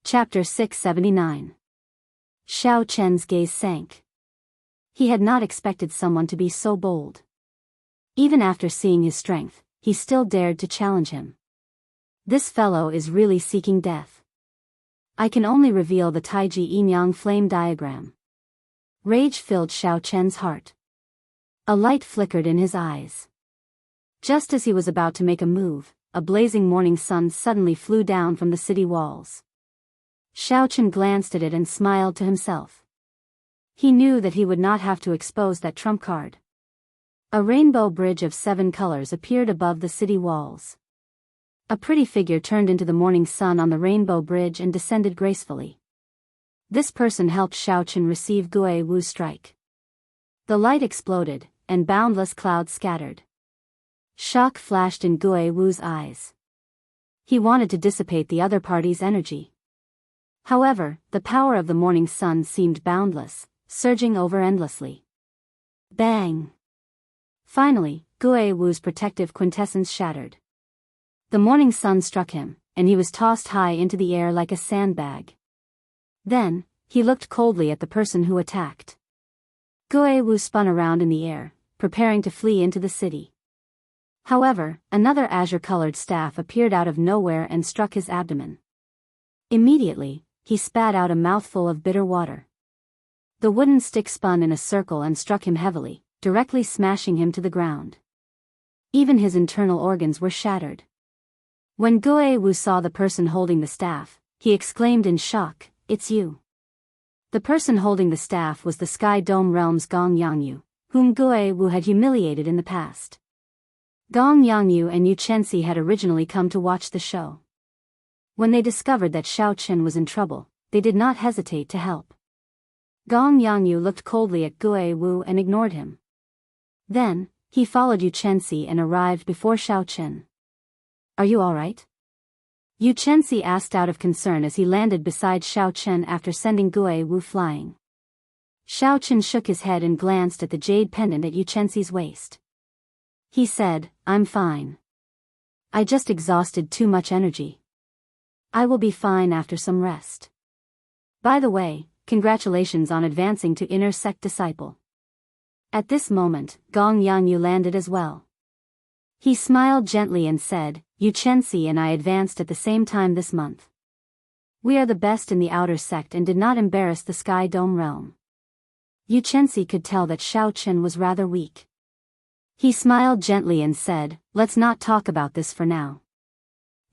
Chapter 679. Xiao Chen's gaze sank. He had not expected someone to be so bold. Even after seeing his strength, he still dared to challenge him. This fellow is really seeking death. I can only reveal the Taiji Yin-Yang flame diagram. Rage filled Xiao Chen's heart. A light flickered in his eyes. Just as he was about to make a move, a blazing morning sun suddenly flew down from the city walls. Xiao Chen glanced at it and smiled to himself. He knew that he would not have to expose that trump card. A rainbow bridge of 7 colors appeared above the city walls. A pretty figure turned into the morning sun on the rainbow bridge and descended gracefully. This person helped Xiao Chen receive Gui Wu's strike. The light exploded, and boundless clouds scattered. Shock flashed in Gui Wu's eyes. He wanted to dissipate the other party's energy. However, the power of the morning sun seemed boundless, surging over endlessly. Bang! Finally, Gui Wu's protective quintessence shattered. The morning sun struck him, and he was tossed high into the air like a sandbag. Then, he looked coldly at the person who attacked. Gui Wu spun around in the air, preparing to flee into the city. However, another azure-colored staff appeared out of nowhere and struck his abdomen. Immediately, he spat out a mouthful of bitter water. The wooden stick spun in a circle and struck him heavily, directly smashing him to the ground. Even his internal organs were shattered. When Gui Wu saw the person holding the staff, he exclaimed in shock, "It's you." The person holding the staff was the Sky Dome Realm's Gong Yangyu, whom Gui Wu had humiliated in the past. Gong Yangyu and Yu Chenxi had originally come to watch the show. When they discovered that Xiao Chen was in trouble, they did not hesitate to help. Gong Yangyu looked coldly at Gui Wu and ignored him. Then, he followed Yu Chenxi and arrived before Xiao Chen. "Are you alright?" Yu Chenxi asked out of concern as he landed beside Xiao Chen after sending Gui Wu flying. Xiao Chen shook his head and glanced at the jade pendant at Yu Chenxi's waist. He said, "I'm fine. I just exhausted too much energy. I will be fine after some rest. By the way, congratulations on advancing to inner sect disciple." At this moment, Gong Yangyu landed as well. He smiled gently and said, "Yu Chenxi and I advanced at the same time this month. We are the best in the outer sect and did not embarrass the Sky Dome realm." Yu Chenxi could tell that Xiao Chen was rather weak. He smiled gently and said, "Let's not talk about this for now.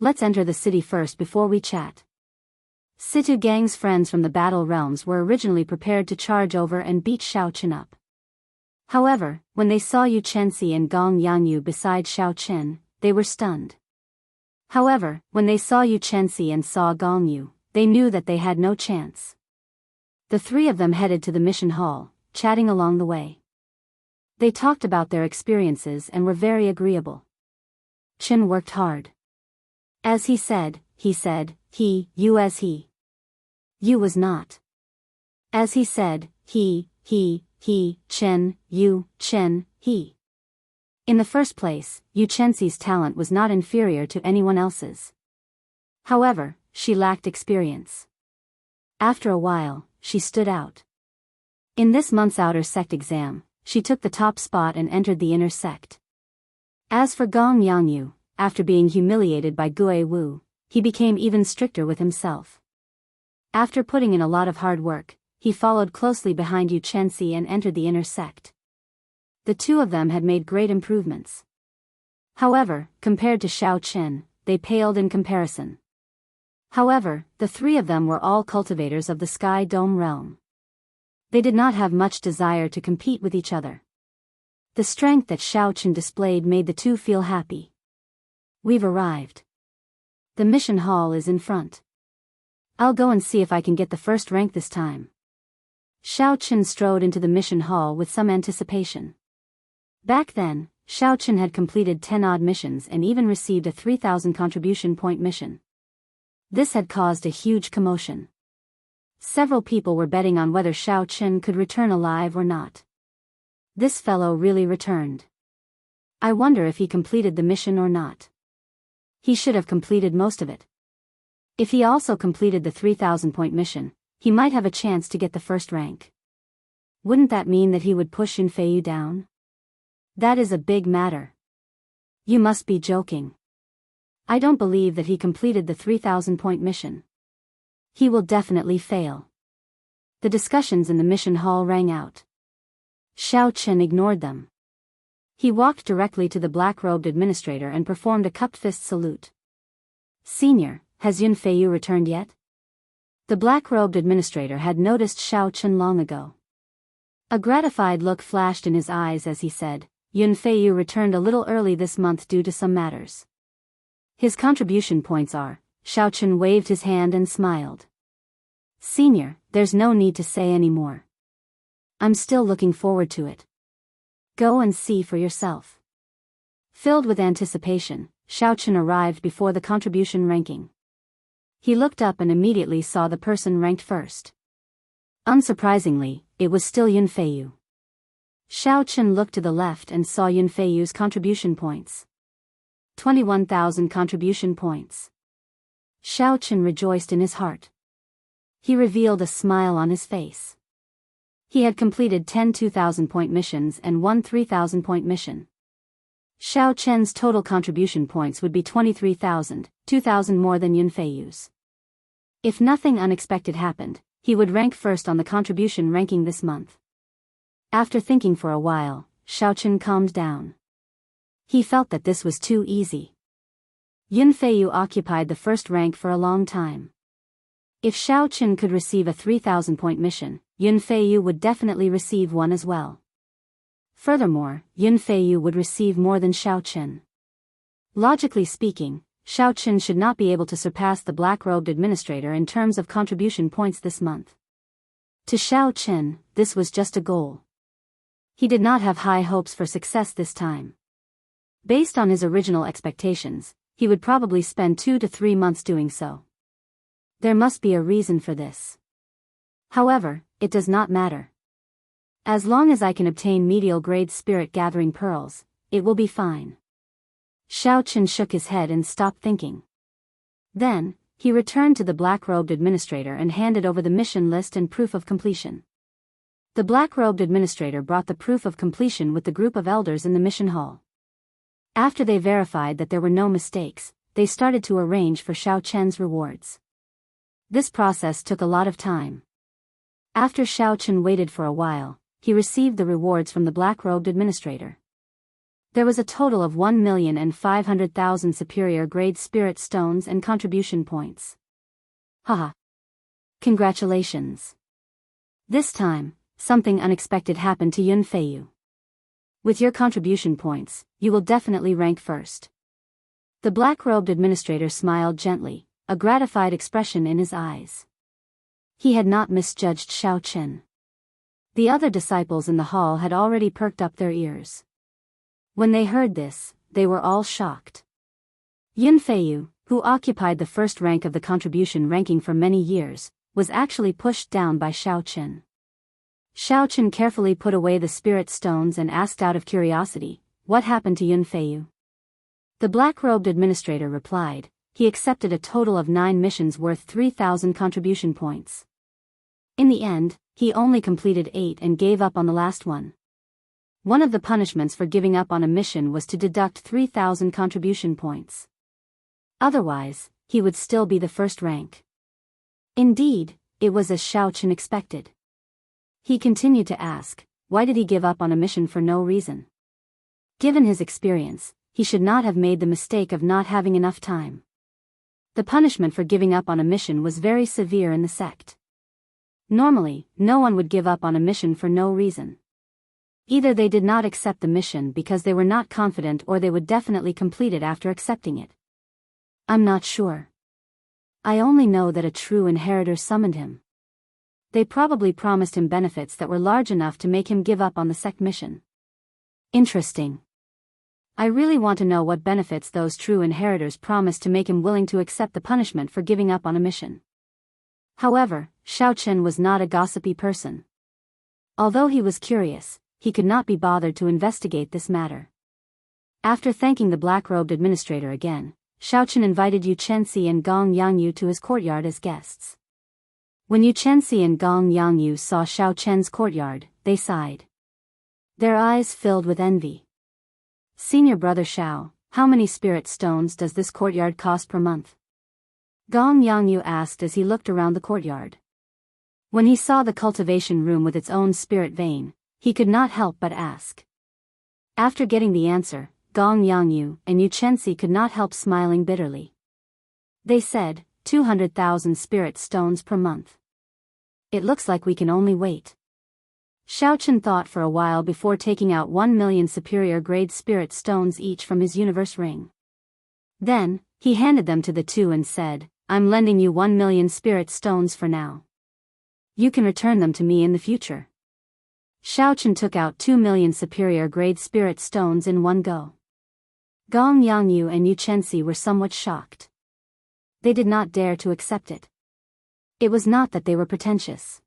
Let's enter the city first before we chat." Situ Gang's friends from the battle realms were originally prepared to charge over and beat Xiao Chen up. However, when they saw Yu Chenxi and Gong Yangyu beside Xiao Chen, they were stunned. However, when they saw Yu Chenxi and saw Gong Yu, they knew that they had no chance. The 3 of them headed to the mission hall, chatting along the way. They talked about their experiences and were very agreeable. Chen worked hard. As he said, you as he. You was not. As he said, he, Chen, you, Chen, he. In the first place, Yu Chenxi's talent was not inferior to anyone else's. However, she lacked experience. After a while, she stood out. In this month's outer sect exam, she took the top spot and entered the inner sect. As for Gong Yangyu, after being humiliated by Gui Wu, he became even stricter with himself. After putting in a lot of hard work, he followed closely behind Yu Chenxi and entered the inner sect. The 2 of them had made great improvements. However, compared to Xiao Chen, they paled in comparison. However, the 3 of them were all cultivators of the Sky Dome realm. They did not have much desire to compete with each other. The strength that Xiao Chen displayed made the 2 feel happy. "We've arrived. The mission hall is in front. I'll go and see if I can get the first rank this time." Xiao Chen strode into the mission hall with some anticipation. Back then, Xiao Chen had completed 10 odd missions and even received a 3,000 contribution point mission. This had caused a huge commotion. Several people were betting on whether Xiao Chen could return alive or not. This fellow really returned. I wonder if he completed the mission or not. He should have completed most of it. If he also completed the 3,000-point mission, he might have a chance to get the first rank. Wouldn't that mean that he would push Yunfei down? That is a big matter. You must be joking. I don't believe that he completed the 3,000-point mission. He will definitely fail. The discussions in the mission hall rang out. Xiao Chen ignored them. He walked directly to the black-robed administrator and performed a cupped fist salute. Senior, has Yunfei returned yet? The black-robed administrator had noticed Xiao Chen long ago. A gratified look flashed in his eyes as he said, Yunfei returned a little early this month due to some matters. His contribution points are. Xiao Chen waved his hand and smiled. Senior, there's no need to say any more. I'm still looking forward to it. Go and see for yourself. Filled with anticipation, Xiao Chen arrived before the contribution ranking. He looked up and immediately saw the person ranked first. Unsurprisingly, it was still Yunfei. Xiao Chen looked to the left and saw Yunfei's contribution points. 21,000 contribution points. Xiao Chen rejoiced in his heart. He revealed a smile on his face. He had completed 10 2,000-point missions and one 3,000-point mission. Xiao Chen's total contribution points would be 23,000, 2,000 more than Yunfei's. If nothing unexpected happened, he would rank first on the contribution ranking this month. After thinking for a while, Xiao Chen calmed down. He felt that this was too easy. Yunfei occupied the first rank for a long time. If Xiao Chen could receive a 3,000-point mission, Yunfei would definitely receive one as well. Furthermore, Yunfei would receive more than Xiao Chen. Logically speaking, Xiao Chen should not be able to surpass the black-robed administrator in terms of contribution points this month. To Xiao Chen, this was just a goal. He did not have high hopes for success this time. Based on his original expectations, he would probably spend 2 to 3 months doing so. There must be a reason for this. However, it does not matter. As long as I can obtain medial-grade spirit-gathering pearls, it will be fine. Xiao Chen shook his head and stopped thinking. Then, he returned to the black-robed administrator and handed over the mission list and proof of completion. The black-robed administrator brought the proof of completion with the group of elders in the mission hall. After they verified that there were no mistakes, they started to arrange for Xiao Chen's rewards. This process took a lot of time. After Xiao Chen waited for a while, he received the rewards from the black-robed administrator. There was a total of 1,500,000 superior-grade spirit stones and contribution points. Haha. Congratulations. This time, something unexpected happened to Yunfei. With your contribution points, you will definitely rank first. The black-robed administrator smiled gently, a gratified expression in his eyes. He had not misjudged Xiao Chen. The other disciples in the hall had already perked up their ears. When they heard this, they were all shocked. Yunfei, who occupied the first rank of the contribution ranking for many years, was actually pushed down by Xiao Chen. Xiao Chen carefully put away the spirit stones and asked out of curiosity, "What happened to Yunfei?" The black-robed administrator replied, he accepted a total of 9 missions worth 3,000 contribution points. In the end, he only completed 8 and gave up on the last one. One of the punishments for giving up on a mission was to deduct 3,000 contribution points. Otherwise, he would still be the first rank. Indeed, it was as Xiao Chen expected. He continued to ask, why did he give up on a mission for no reason? Given his experience, he should not have made the mistake of not having enough time. The punishment for giving up on a mission was very severe in the sect. Normally, no one would give up on a mission for no reason. Either they did not accept the mission because they were not confident, or they would definitely complete it after accepting it. I'm not sure. I only know that a true inheritor summoned him. They probably promised him benefits that were large enough to make him give up on the sect mission. Interesting. I really want to know what benefits those true inheritors promised to make him willing to accept the punishment for giving up on a mission. However, Xiao Chen was not a gossipy person. Although he was curious, he could not be bothered to investigate this matter. After thanking the black-robed administrator again, Xiaochen invited Yu Chenxi and Gong Yangyu to his courtyard as guests. When Yu Chenxi and Gong Yangyu saw Xiaochen's courtyard, they sighed. Their eyes filled with envy. "Senior brother Xiao, how many spirit stones does this courtyard cost per month?" Gong Yangyu asked as he looked around the courtyard. When he saw the cultivation room with its own spirit vein, he could not help but ask. After getting the answer, Gong Yangyu and Yu Chenxi could not help smiling bitterly. They said, 200,000 spirit stones per month. It looks like we can only wait. Xiaochen thought for a while before taking out 1 million superior grade spirit stones each from his universe ring. Then, he handed them to the two and said, "I'm lending you 1 million spirit stones for now. You can return them to me in the future." Xiaochen took out 2 million superior grade spirit stones in one go. Gong Yangyu and Yu Chenxi were somewhat shocked. They did not dare to accept it. It was not that they were pretentious.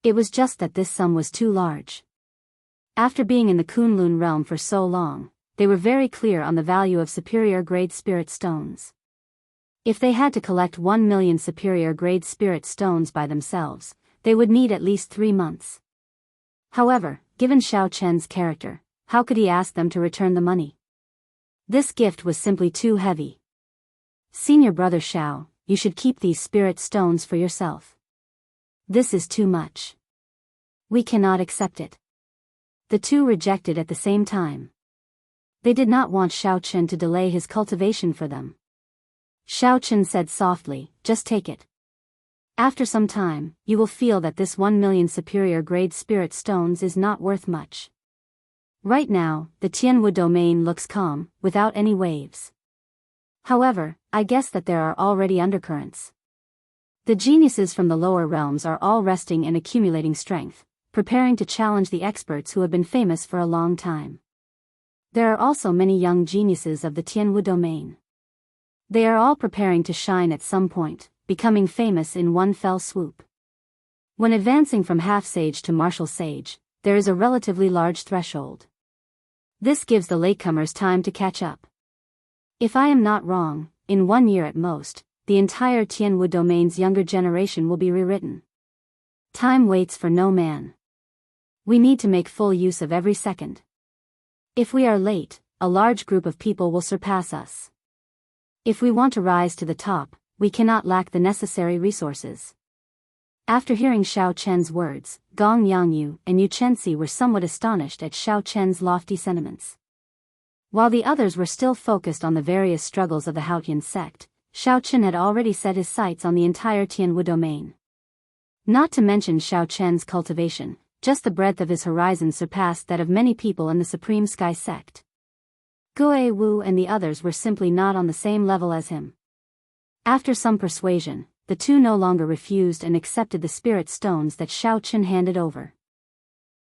It was just that this sum was too large. After being in the Kunlun realm for so long, they were very clear on the value of superior grade spirit stones. If they had to collect 1 million superior grade spirit stones by themselves, they would need at least 3 months. However, given Xiaochen's character, how could he ask them to return the money? This gift was simply too heavy. "Senior brother Xiao, you should keep these spirit stones for yourself. This is too much. We cannot accept it." The two rejected at the same time. They did not want Xiaochen to delay his cultivation for them. Xiaochen said softly, "Just take it. After some time, you will feel that this 1 million superior grade spirit stones is not worth much. Right now, the Tianwu domain looks calm, without any waves. However, I guess that there are already undercurrents. The geniuses from the lower realms are all resting and accumulating strength, preparing to challenge the experts who have been famous for a long time. There are also many young geniuses of the Tianwu domain. They are all preparing to shine at some point, becoming famous in one fell swoop. When advancing from half-sage to martial sage, there is a relatively large threshold. This gives the latecomers time to catch up. If I am not wrong, in 1 year at most, the entire Tianwu domain's younger generation will be rewritten. Time waits for no man. We need to make full use of every second. If we are late, a large group of people will surpass us. If we want to rise to the top, we cannot lack the necessary resources." After hearing Xiaochen's words, Gong Yangyu and Yu Chenxi were somewhat astonished at Xiaochen's lofty sentiments. While the others were still focused on the various struggles of the Haotian sect, Xiaochen had already set his sights on the entire Tianwu domain. Not to mention Xiaochen's cultivation, just the breadth of his horizon surpassed that of many people in the Supreme Sky sect. Guo Wu and the others were simply not on the same level as him. After some persuasion, the two no longer refused and accepted the spirit stones that Xiaochen handed over.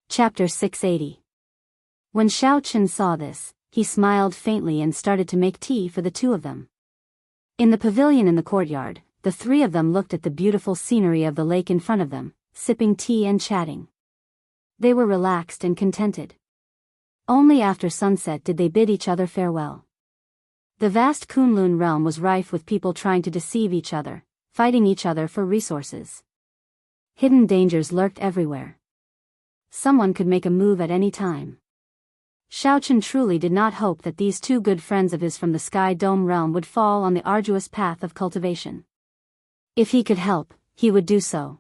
Chapter 680. When Xiaochen saw this, he smiled faintly and started to make tea for the two of them. In the pavilion in the courtyard, the three of them looked at the beautiful scenery of the lake in front of them, sipping tea and chatting. They were relaxed and contented. Only after sunset did they bid each other farewell. The vast Kunlun realm was rife with people trying to deceive each other, fighting each other for resources. Hidden dangers lurked everywhere. Someone could make a move at any time. Xiaochen truly did not hope that these two good friends of his from the Sky Dome realm would fall on the arduous path of cultivation. If he could help, he would do so.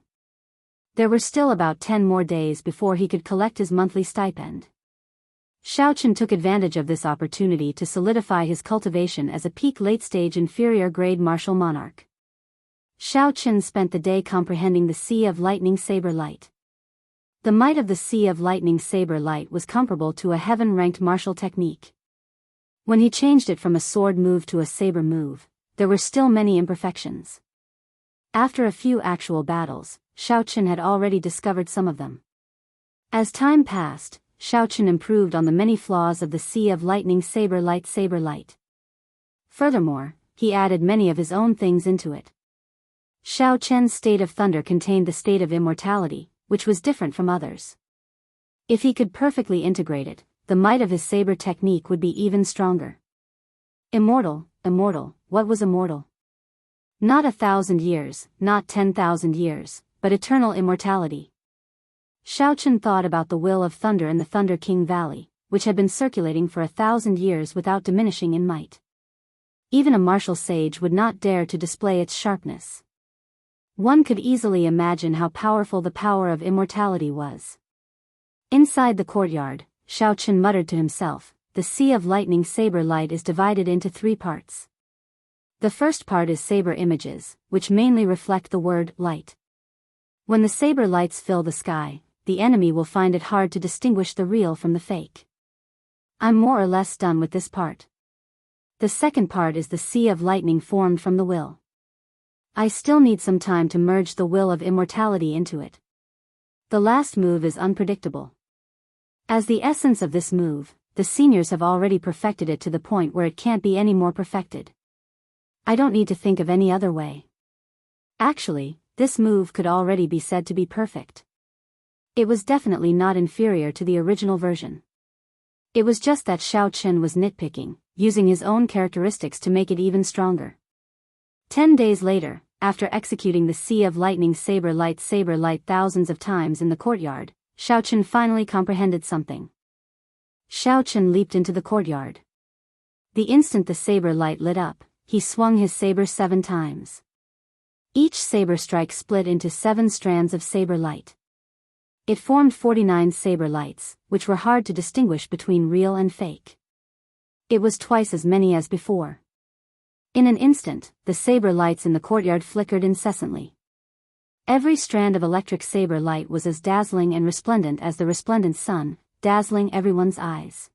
There were still about 10 more days before he could collect his monthly stipend. Xiaochen took advantage of this opportunity to solidify his cultivation as a peak late-stage inferior grade martial monarch. Xiaochen spent the day comprehending the Sea of Lightning Saber Light. The might of the Sea of Lightning Saber Light was comparable to a heaven-ranked martial technique. When he changed it from a sword move to a saber move, there were still many imperfections. After a few actual battles, Xiaochen had already discovered some of them. As time passed, Xiaochen improved on the many flaws of the Sea of Lightning Saber Light. Furthermore, he added many of his own things into it. Xiaochen's state of thunder contained the state of immortality, which was different from others. If he could perfectly integrate it, the might of his saber technique would be even stronger. Immortal, immortal. What was immortal? Not 1,000 years, not 10,000 years, but eternal immortality. Xiao Chen thought about the will of thunder in the Thunder King Valley, which had been circulating for 1,000 years without diminishing in might. Even a martial sage would not dare to display its sharpness. One could easily imagine how powerful the power of immortality was. Inside the courtyard, Xiao Chen muttered to himself, the sea of lightning saber light is divided into 3 parts. The first part is saber images, which mainly reflect the word light. When the saber lights fill the sky, the enemy will find it hard to distinguish the real from the fake. I'm more or less done with this part. The second part is the sea of lightning formed from the will. I still need some time to merge the will of immortality into it. The last move is unpredictable. As the essence of this move, the seniors have already perfected it to the point where it can't be any more perfected. I don't need to think of any other way. Actually, this move could already be said to be perfect. It was definitely not inferior to the original version. It was just that Xiao Chen was nitpicking, using his own characteristics to make it even stronger. 10 days later, after executing the sea of lightning saber light thousands of times in the courtyard, Xiao Chen finally comprehended something. Xiao Chen leaped into the courtyard. The instant the saber light lit up, he swung his saber 7 times. Each saber strike split into 7 strands of saber light. It formed 49 saber lights, which were hard to distinguish between real and fake. It was twice as many as before. In an instant, the saber lights in the courtyard flickered incessantly. Every strand of electric saber light was as dazzling and resplendent as the resplendent sun, dazzling everyone's eyes.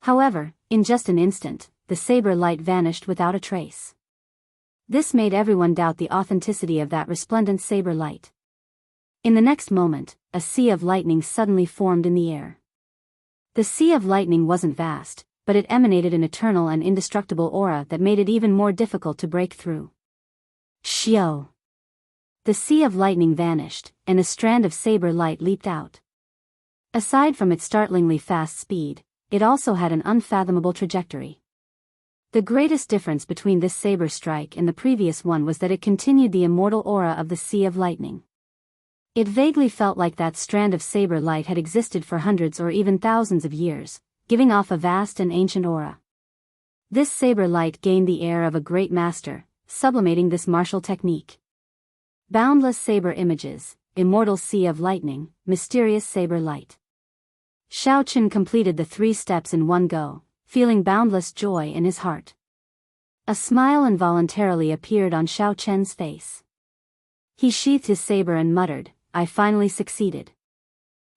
However, in just an instant, the saber light vanished without a trace. This made everyone doubt the authenticity of that resplendent saber light. In the next moment, a sea of lightning suddenly formed in the air. The sea of lightning wasn't vast, but it emanated an eternal and indestructible aura that made it even more difficult to break through. Xiao! The sea of lightning vanished, and a strand of saber light leaped out. Aside from its startlingly fast speed, it also had an unfathomable trajectory. The greatest difference between this saber strike and the previous one was that it continued the immortal aura of the sea of lightning. It vaguely felt like that strand of saber light had existed for hundreds or even thousands of years, giving off a vast and ancient aura. This saber light gained the air of a great master, sublimating this martial technique. Boundless saber images, immortal sea of lightning, mysterious saber light. Xiao Chen completed the 3 steps in one go, feeling boundless joy in his heart. A smile involuntarily appeared on Xiao Chen's face. He sheathed his saber and muttered, I finally succeeded.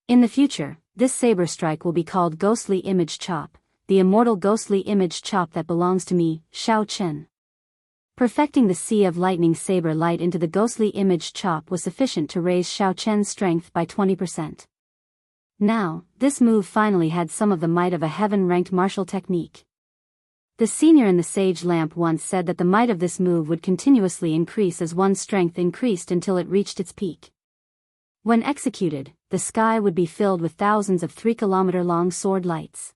In the future, this saber strike will be called Ghostly Image Chop, the immortal ghostly image chop that belongs to me, Xiao Chen. Perfecting the sea of lightning saber light into the ghostly image chop was sufficient to raise Xiao Chen's strength by 20%. Now, this move finally had some of the might of a heaven-ranked martial technique. The senior in the sage lamp once said that the might of this move would continuously increase as one's strength increased until it reached its peak. When executed, the sky would be filled with thousands of 3-kilometer-long sword lights.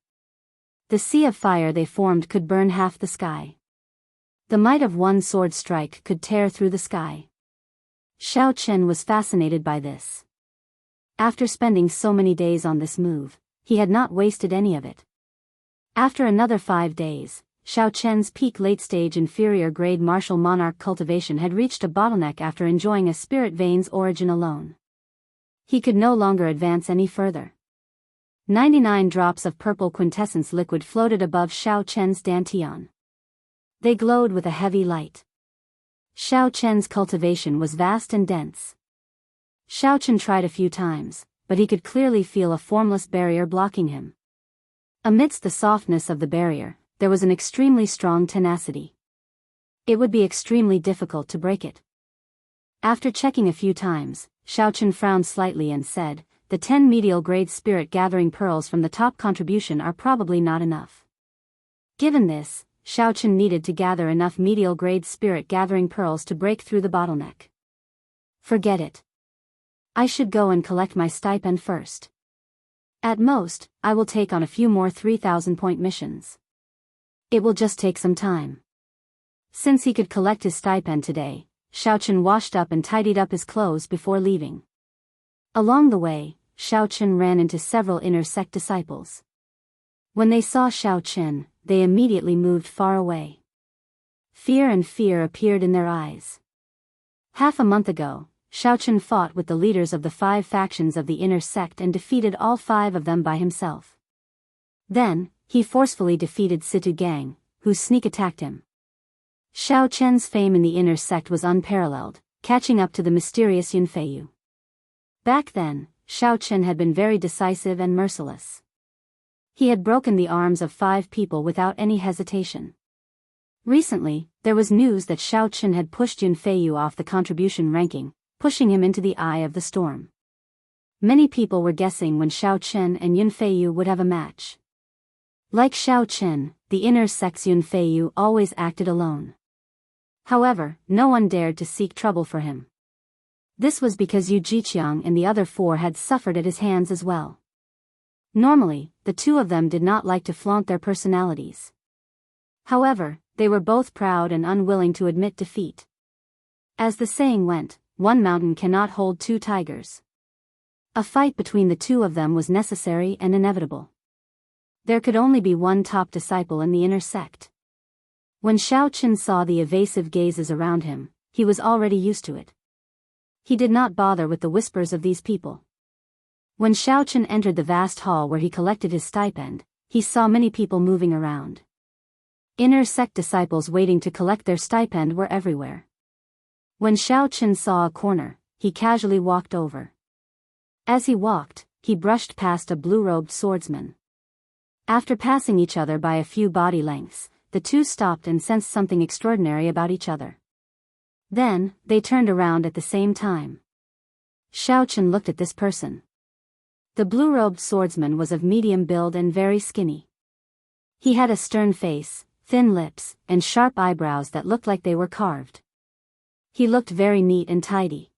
The sea of fire they formed could burn half the sky. The might of one sword strike could tear through the sky. Xiao Chen was fascinated by this. After spending so many days on this move, he had not wasted any of it. After another 5 days, Xiao Chen's peak late-stage inferior grade martial monarch cultivation had reached a bottleneck after enjoying a spirit vein's origin alone. He could no longer advance any further. 99 drops of purple quintessence liquid floated above Xiao Chen's dantian. They glowed with a heavy light. Xiao Chen's cultivation was vast and dense. Xiao Chen tried a few times, but he could clearly feel a formless barrier blocking him. Amidst the softness of the barrier, there was an extremely strong tenacity. It would be extremely difficult to break it. After checking a few times, Xiao Chen frowned slightly and said, the 10 medial grade spirit gathering pearls from the top contribution are probably not enough. Given this, Xiao Chen needed to gather enough medial grade spirit gathering pearls to break through the bottleneck. Forget it. I should go and collect my stipend first. At most, I will take on a few more 3,000-point missions. It will just take some time. Since he could collect his stipend today, Xiaochen washed up and tidied up his clothes before leaving. Along the way, Xiaochen ran into several inner sect disciples. When they saw Xiaochen, they immediately moved far away. Fear appeared in their eyes. Half a month ago, Xiaochen fought with the leaders of the 5 factions of the inner sect and defeated all 5 of them by himself. Then, he forcefully defeated Situ Gang, who sneak attacked him. Xiaochen's fame in the inner sect was unparalleled, catching up to the mysterious Yunfeiyu. Back then, Xiaochen had been very decisive and merciless. He had broken the arms of 5 people without any hesitation. Recently, there was news that Xiaochen had pushed Yunfeiyu off the contribution ranking, pushing him into the eye of the storm. Many people were guessing when Xiaochen and Yunfeiyu would have a match. Like Xiaochen, the inner sect's Yunfeiyu always acted alone. However, no one dared to seek trouble for him. This was because Yu Jiqiang and the other 4 had suffered at his hands as well. Normally, the 2 of them did not like to flaunt their personalities. However, they were both proud and unwilling to admit defeat. As the saying went, one mountain cannot hold 2 tigers. A fight between the 2 of them was necessary and inevitable. There could only be one top disciple in the inner sect. When Xiaochen saw the evasive gazes around him, he was already used to it. He did not bother with the whispers of these people. When Xiaochen entered the vast hall where he collected his stipend, he saw many people moving around. Inner sect disciples waiting to collect their stipend were everywhere. When Xiaochen saw a corner, he casually walked over. As he walked, he brushed past a blue-robed swordsman. After passing each other by a few body lengths, the 2 stopped and sensed something extraordinary about each other. Then, they turned around at the same time. Xiaochen looked at this person. The blue-robed swordsman was of medium build and very skinny. He had a stern face, thin lips, and sharp eyebrows that looked like they were carved. He looked very neat and tidy.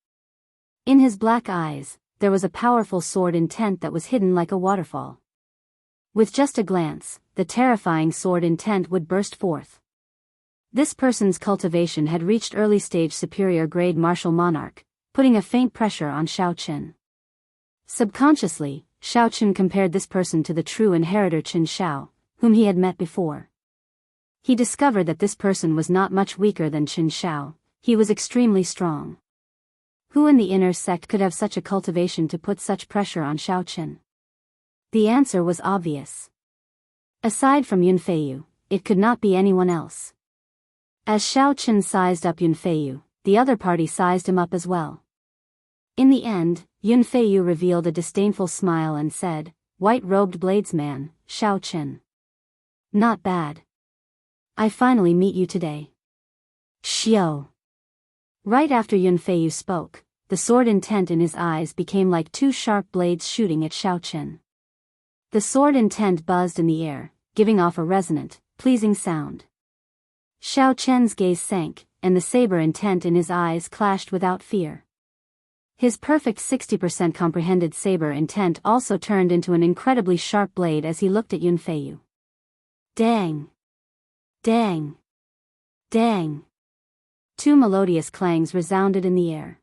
In his black eyes, there was a powerful sword intent that was hidden like a waterfall. With just a glance, the terrifying sword intent would burst forth. This person's cultivation had reached early-stage superior grade martial monarch, putting a faint pressure on Xiaochen. Subconsciously, Xiaochen compared this person to the true inheritor Qin Xiao, whom he had met before. He discovered that this person was not much weaker than Qin Xiao, he was extremely strong. Who in the inner sect could have such a cultivation to put such pressure on Xiaochen? The answer was obvious. Aside from Yunfeiyu, it could not be anyone else. As Xiaochen sized up Yunfeiyu, the other party sized him up as well. In the end, Yunfeiyu revealed a disdainful smile and said, "White-robed bladesman, Xiaochen. Not bad. I finally meet you today." Xiao. Right after Yunfeiyu spoke, the sword intent in his eyes became like 2 sharp blades shooting at Xiaochen. The sword intent buzzed in the air, giving off a resonant, pleasing sound. Xiaochen's gaze sank, and the saber intent in his eyes clashed without fear. His perfect 60% comprehended saber intent also turned into an incredibly sharp blade as he looked at Yunfeiyu. Dang! Dang! Dang! 2 melodious clangs resounded in the air.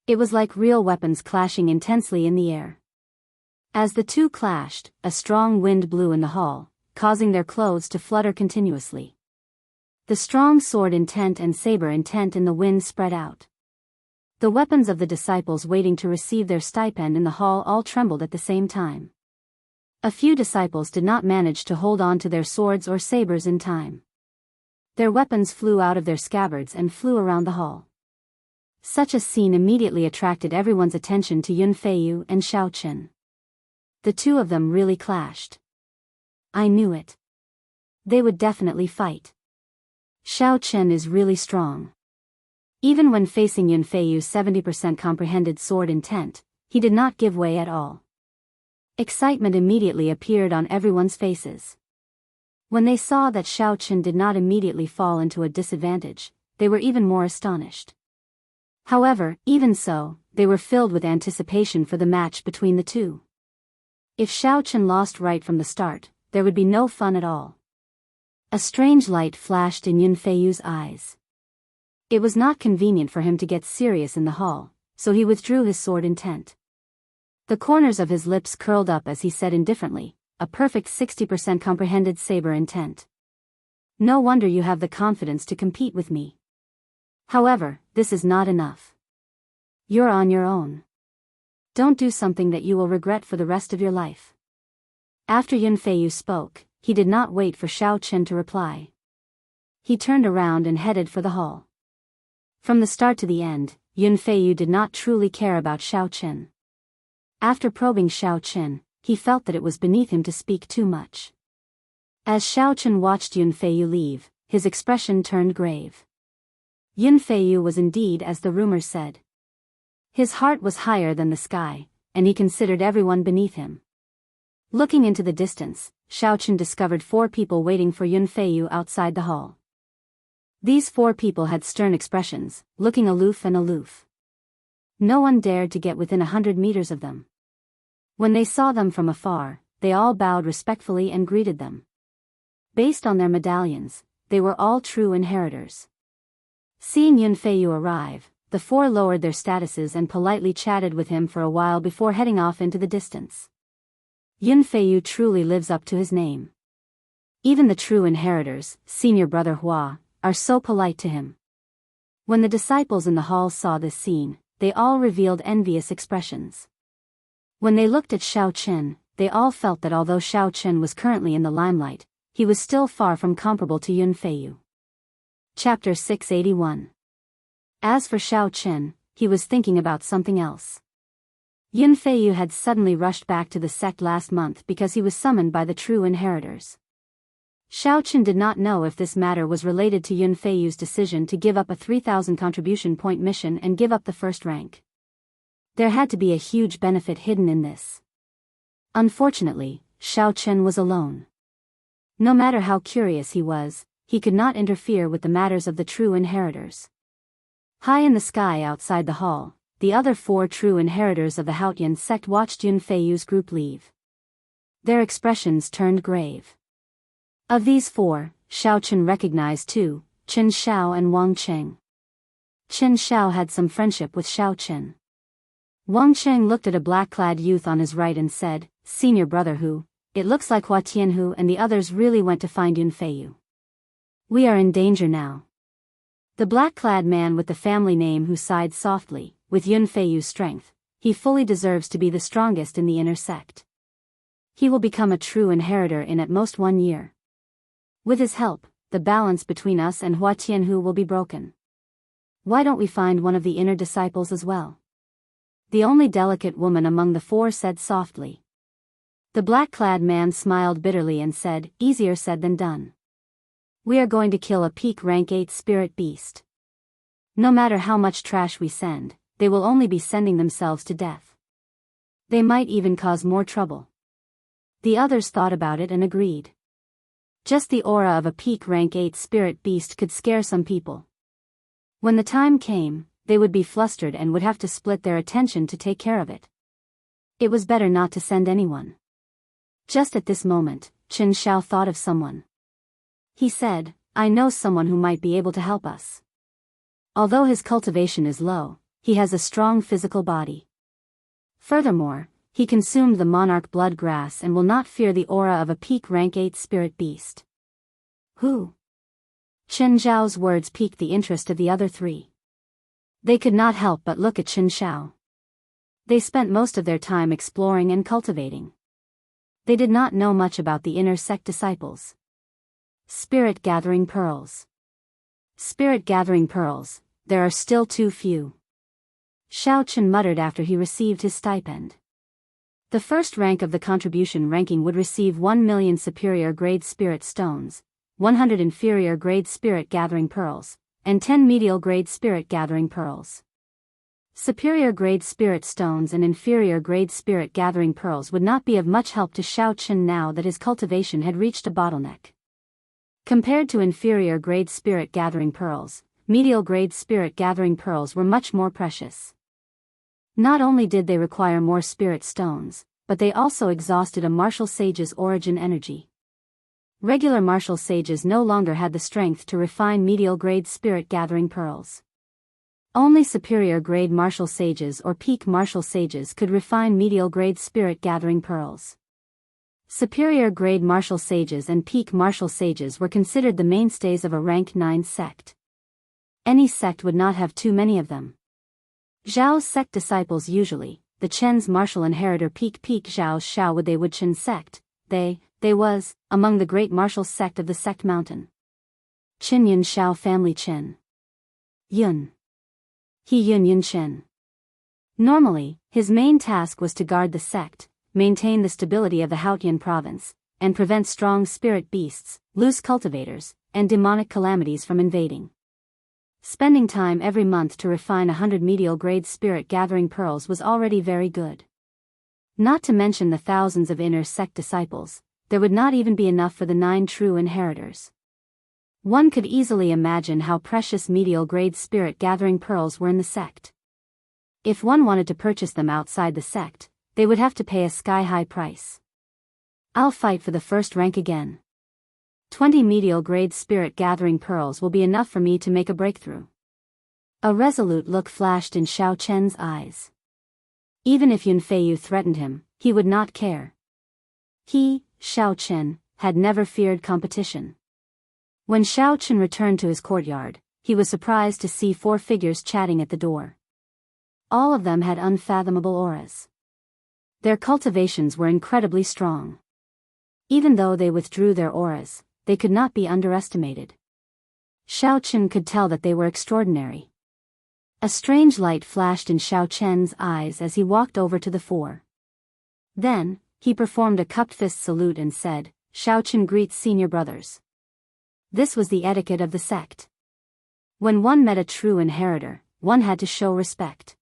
It was like real weapons clashing intensely in the air. As the 2 clashed, a strong wind blew in the hall, causing their clothes to flutter continuously. The strong sword intent and saber intent in the wind spread out. The weapons of the disciples waiting to receive their stipend in the hall all trembled at the same time. A few disciples did not manage to hold on to their swords or sabers in time. Their weapons flew out of their scabbards and flew around the hall. Such a scene immediately attracted everyone's attention to Yunfeiyu and Xiaochen. The 2 of them really clashed. I knew it. They would definitely fight. Xiaochen is really strong. Even when facing Yunfeiyu's 70% comprehended sword intent, he did not give way at all. Excitement immediately appeared on everyone's faces. When they saw that Xiaochen did not immediately fall into a disadvantage, they were even more astonished. However, even so, they were filled with anticipation for the match between the 2. If Xiaochen lost right from the start, there would be no fun at all. A strange light flashed in Yun Feiyu's eyes. It was not convenient for him to get serious in the hall, so he withdrew his sword intent. The corners of his lips curled up as he said indifferently, a perfect 60% comprehended saber intent. No wonder you have the confidence to compete with me. However, this is not enough. You're on your own. Don't do something that you will regret for the rest of your life. After Yun Feiyu spoke, he did not wait for Xiao Chen to reply. He turned around and headed for the hall. From the start to the end, Yun Feiyu did not truly care about Xiao Chen. After probing Xiao Chen, he felt that it was beneath him to speak too much. As Xiao Chen watched Yun Feiyu leave, his expression turned grave. Yun Feiyu was indeed as the rumors said. His heart was higher than the sky, and he considered everyone beneath him. Looking into the distance, Xiao Chen discovered 4 people waiting for Yun Feiyu outside the hall. These 4 people had stern expressions, looking aloof and aloof. No one dared to get within 100 meters of them. When they saw them from afar, they all bowed respectfully and greeted them. Based on their medallions, they were all true inheritors. Seeing Yun Feiyu arrive, the 4 lowered their statuses and politely chatted with him for a while before heading off into the distance. Yun Feiyu truly lives up to his name. Even the true inheritors, senior brother Hua, are so polite to him. When the disciples in the hall saw this scene, they all revealed envious expressions. When they looked at Xiao Chen, they all felt that although Xiao Chen was currently in the limelight, he was still far from comparable to Yun Feiyu. Chapter 681. As for Xiao Chen, he was thinking about something else. Yun Feiyu had suddenly rushed back to the sect last month because he was summoned by the true inheritors. Xiao Chen did not know if this matter was related to Yun Feiyu's decision to give up a 3,000 contribution point mission and give up the first rank. There had to be a huge benefit hidden in this. Unfortunately, Xiao Chen was alone. No matter how curious he was, he could not interfere with the matters of the true inheritors. High in the sky outside the hall, the other 4 true inheritors of the Haotian sect watched Yun Feiyu's group leave. Their expressions turned grave. Of these 4, Xiao Chen recognized 2, Chen Xiao and Wang Cheng. Chen Xiao had some friendship with Xiao Chen. Wang Cheng looked at a black-clad youth on his right and said, "Senior brother Hu, it looks like Hua Tianhu and the others really went to find Yun Feiyu. We are in danger now." The black-clad man with the family name Hu sighed softly. With Yun Feiyu's strength, he fully deserves to be the strongest in the inner sect. He will become a true inheritor in at most 1 year. With his help, the balance between us and Hua Tianhu will be broken. Why don't we find one of the inner disciples as well? The only delicate woman among the 4 said softly. The black-clad man smiled bitterly and said, "Easier said than done. We are going to kill a peak rank 8 spirit beast. No matter how much trash we send, they will only be sending themselves to death. They might even cause more trouble." The others thought about it and agreed. Just the aura of a peak rank 8 spirit beast could scare some people. When the time came, they would be flustered and would have to split their attention to take care of it. It was better not to send anyone. Just at this moment, Chen Xiao thought of someone. He said, "I know someone who might be able to help us. Although his cultivation is low, he has a strong physical body. Furthermore, he consumed the monarch blood grass and will not fear the aura of a peak rank 8 spirit beast." Who? Chen Zhao's words piqued the interest of the other 3. They could not help but look at Chen Xiao. They spent most of their time exploring and cultivating. They did not know much about the inner sect disciples. Spirit gathering pearls. Spirit gathering pearls, there are still too few. Xiao Chen muttered after he received his stipend. The first rank of the contribution ranking would receive 1 million superior grade spirit stones, 100 inferior grade spirit gathering pearls, and 10 medial grade spirit gathering pearls. Superior grade spirit stones and inferior grade spirit gathering pearls would not be of much help to Xiao Chen now that his cultivation had reached a bottleneck. Compared to inferior grade spirit gathering pearls, medial grade spirit gathering pearls were much more precious. Not only did they require more spirit stones, but they also exhausted a martial sage's origin energy. Regular martial sages no longer had the strength to refine medial-grade spirit-gathering pearls. Only superior-grade martial sages or peak martial sages could refine medial-grade spirit-gathering pearls. Superior-grade martial sages and peak martial sages were considered the mainstays of a rank 9 sect. Any sect would not have too many of them. Zhao's sect disciples usually, the Chen's martial inheritor peak Zhao's Shao would they would Chen sect, they was, among the great martial sect of the sect mountain. Qin Yun Shao family Qin. Yun. He Yun Yun Qin. Normally, his main task was to guard the sect, maintain the stability of the Haotian province, and prevent strong spirit beasts, loose cultivators, and demonic calamities from invading. Spending time every month to refine 100 medial-grade spirit-gathering pearls was already very good. Not to mention the thousands of inner sect disciples, there would not even be enough for the 9 true inheritors. One could easily imagine how precious medial-grade spirit-gathering pearls were in the sect. If one wanted to purchase them outside the sect, they would have to pay a sky-high price. I'll fight for the first rank again. 20 medial-grade spirit-gathering pearls will be enough for me to make a breakthrough. A resolute look flashed in Xiao Chen's eyes. Even if Yun Feiyu threatened him, he would not care. He, Xiao Chen, had never feared competition. When Xiao Chen returned to his courtyard, he was surprised to see 4 figures chatting at the door. All of them had unfathomable auras. Their cultivations were incredibly strong. Even though they withdrew their auras, they could not be underestimated. Xiao Chen could tell that they were extraordinary. A strange light flashed in Xiao Chen's eyes as he walked over to the 4. Then, he performed a cupped fist salute and said, "Xiao Chen greets senior brothers." This was the etiquette of the sect. When one met a true inheritor, one had to show respect.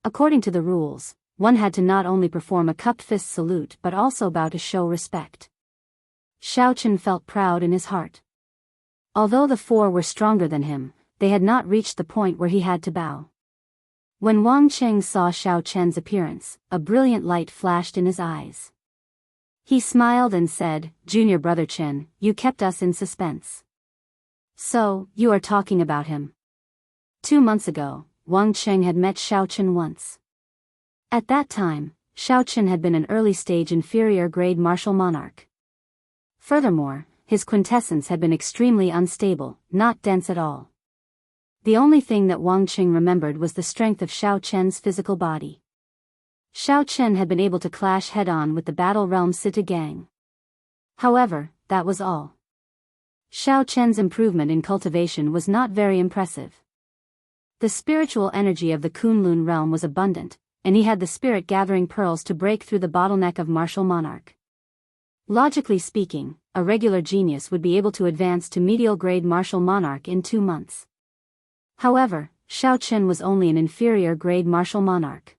According to the rules, one had to not only perform a cupped fist salute but also bow to show respect. Xiao Chen felt proud in his heart. Although the 4 were stronger than him, they had not reached the point where he had to bow. When Wang Cheng saw Xiao Chen's appearance, a brilliant light flashed in his eyes. He smiled and said, "Junior brother Chen, you kept us in suspense. So, you are talking about him." 2 months ago, Wang Cheng had met Xiao Chen once. At that time, Xiao Chen had been an early-stage inferior-grade martial monarch. Furthermore, his quintessence had been extremely unstable, not dense at all. The only thing that Wang Cheng remembered was the strength of Xiao Chen's physical body. Xiao Chen had been able to clash head-on with the Battle Realm Sita gang. However, that was all. Xiao Chen's improvement in cultivation was not very impressive. The spiritual energy of the Kunlun realm was abundant, and he had the spirit-gathering pearls to break through the bottleneck of martial monarch. Logically speaking, a regular genius would be able to advance to medial-grade martial monarch in 2 months. However, Xiao Chen was only an inferior-grade martial monarch.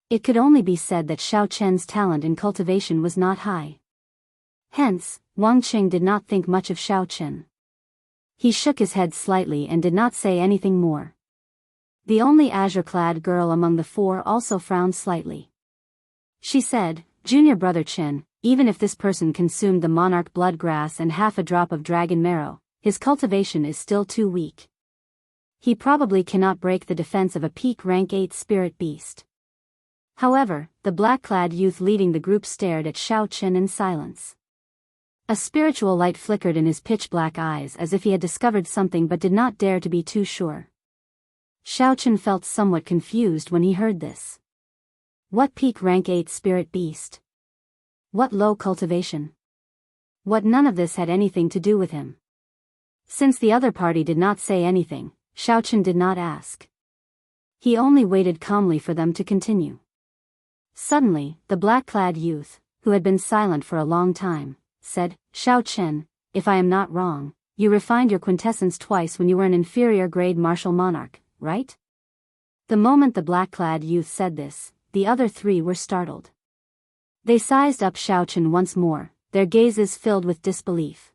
It could only be said that Xiao Chen's talent in cultivation was not high. Hence, Wang Qing did not think much of Xiao Chen. He shook his head slightly and did not say anything more. The only azure-clad girl among the 4 also frowned slightly. She said, "Junior brother Chen, even if this person consumed the monarch blood grass and half a drop of dragon marrow, his cultivation is still too weak. He probably cannot break the defense of a peak rank 8 spirit beast." However, the black-clad youth leading the group stared at Xiao Chen in silence. A spiritual light flickered in his pitch-black eyes as if he had discovered something but did not dare to be too sure. Xiao Chen felt somewhat confused when he heard this. What peak rank 8 spirit beast? What low cultivation? What none of this had anything to do with him. Since the other party did not say anything, Xiao Chen did not ask. He only waited calmly for them to continue. Suddenly, the black-clad youth, who had been silent for a long time, said, "Xiao Chen, if I am not wrong, you refined your quintessence twice when you were an inferior-grade martial monarch, right?" The moment the black-clad youth said this, the other 3 were startled. They sized up Xiao Chen once more, their gazes filled with disbelief.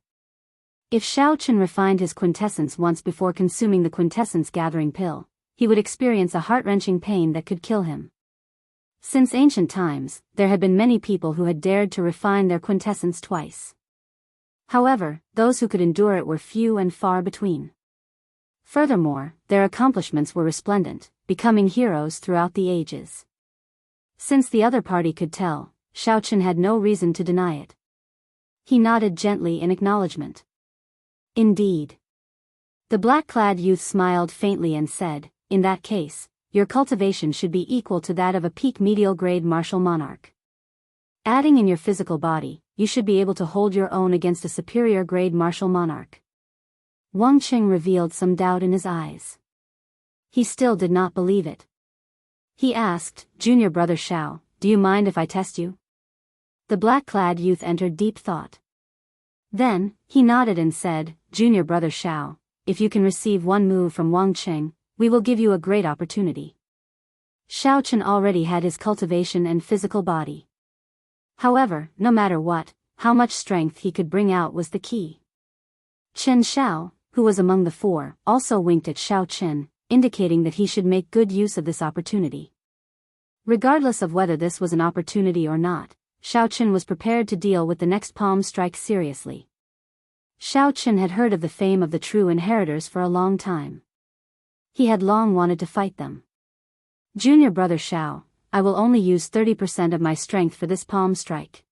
If Xiao Chen refined his quintessence once before consuming the quintessence-gathering pill, he would experience a heart-wrenching pain that could kill him. Since ancient times, there had been many people who had dared to refine their quintessence twice. However, those who could endure it were few and far between. Furthermore, their accomplishments were resplendent, becoming heroes throughout the ages. Since the other party could tell, Xiaochen had no reason to deny it. He nodded gently in acknowledgement. Indeed. The black-clad youth smiled faintly and said, "In that case, your cultivation should be equal to that of a peak medial-grade martial monarch. Adding in your physical body, you should be able to hold your own against a superior-grade martial monarch." Wang Qing revealed some doubt in his eyes. He still did not believe it. He asked, "Junior brother Xiao, do you mind if I test you?" The black-clad youth entered deep thought. Then, he nodded and said, "Junior brother Xiao, if you can receive one move from Wang Qing, we will give you a great opportunity." Xiaochen already had his cultivation and physical body. However, no matter what, how much strength he could bring out was the key. Chen Xiao, who was among the four, also winked at Xiaochen, indicating that he should make good use of this opportunity. Regardless of whether this was an opportunity or not, Xiaochen was prepared to deal with the next palm strike seriously. Xiaochen had heard of the fame of the true inheritors for a long time. He had long wanted to fight them. "Junior brother Xiao, I will only use 30% of my strength for this palm strike.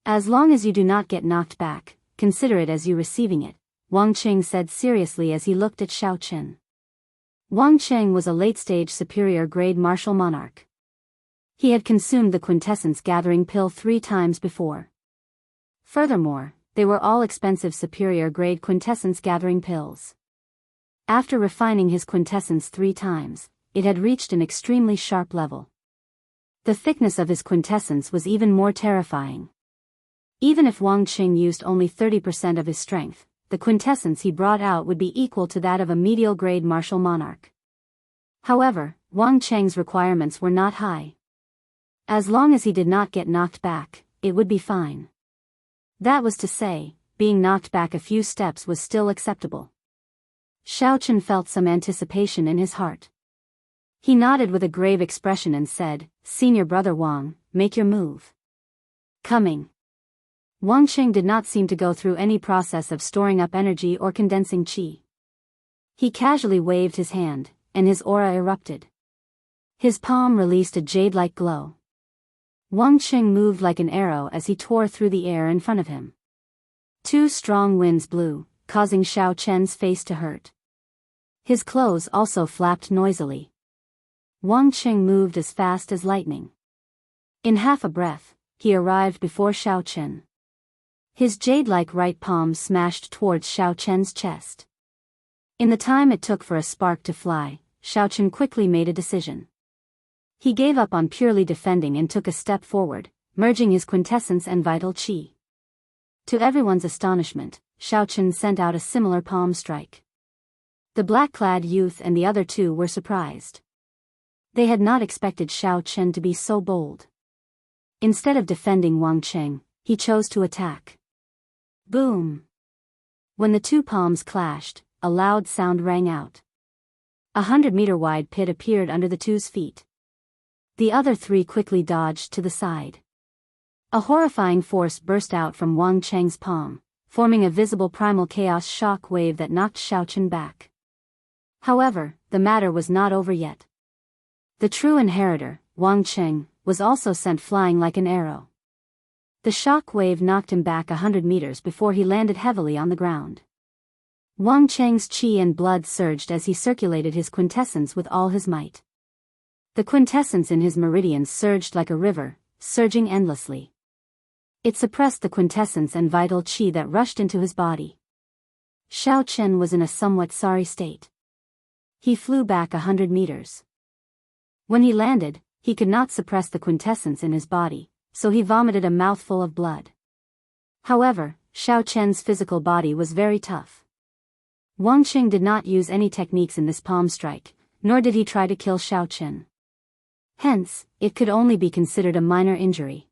As long as you do not get knocked back, consider it as you receiving it," Wang Qing said seriously as he looked at Xiaochen. Wang Qing was a late-stage superior-grade martial monarch. He had consumed the quintessence gathering pill 3 times before. Furthermore, they were all expensive superior-grade quintessence gathering pills. After refining his quintessence 3 times, it had reached an extremely sharp level. The thickness of his quintessence was even more terrifying. Even if Wang Qing used only 30% of his strength, the quintessence he brought out would be equal to that of a medial-grade martial monarch. However, Wang Qing's requirements were not high. As long as he did not get knocked back, it would be fine. That was to say, being knocked back a few steps was still acceptable. Xiaochen felt some anticipation in his heart. He nodded with a grave expression and said, "Senior brother Wang, make your move." Coming. Wang Qing did not seem to go through any process of storing up energy or condensing qi. He casually waved his hand, and his aura erupted. His palm released a jade-like glow. Wang Qing moved like an arrow as he tore through the air in front of him. 2 strong winds blew, causing Xiao Chen's face to hurt. His clothes also flapped noisily. Wang Qing moved as fast as lightning. In half a breath, he arrived before Xiao Chen. His jade-like right palm smashed towards Xiao Chen's chest. In the time it took for a spark to fly, Xiao Chen quickly made a decision. He gave up on purely defending and took a step forward, merging his quintessence and vital qi. To everyone's astonishment, Xiao Chen sent out a similar palm strike. The black-clad youth and the other 2 were surprised. They had not expected Xiao Chen to be so bold. Instead of defending Wang Qing, he chose to attack. Boom! When the 2 palms clashed, a loud sound rang out. 100-meter-wide pit appeared under the 2's feet. The other 3 quickly dodged to the side. A horrifying force burst out from Wang Qing's palm, forming a visible primal chaos shock wave that knocked Xiaochen back. However, the matter was not over yet. The true inheritor, Wang Qing, was also sent flying like an arrow. The shock wave knocked him back 100 meters before he landed heavily on the ground. Wang Qing's qi and blood surged as he circulated his quintessence with all his might. The quintessence in his meridians surged like a river, surging endlessly. It suppressed the quintessence and vital qi that rushed into his body. Xiao Chen was in a somewhat sorry state. He flew back 100 meters. When he landed, he could not suppress the quintessence in his body, so he vomited a mouthful of blood. However, Xiao Chen's physical body was very tough. Wang Qing did not use any techniques in this palm strike, nor did he try to kill Xiao Chen. Hence, it could only be considered a minor injury.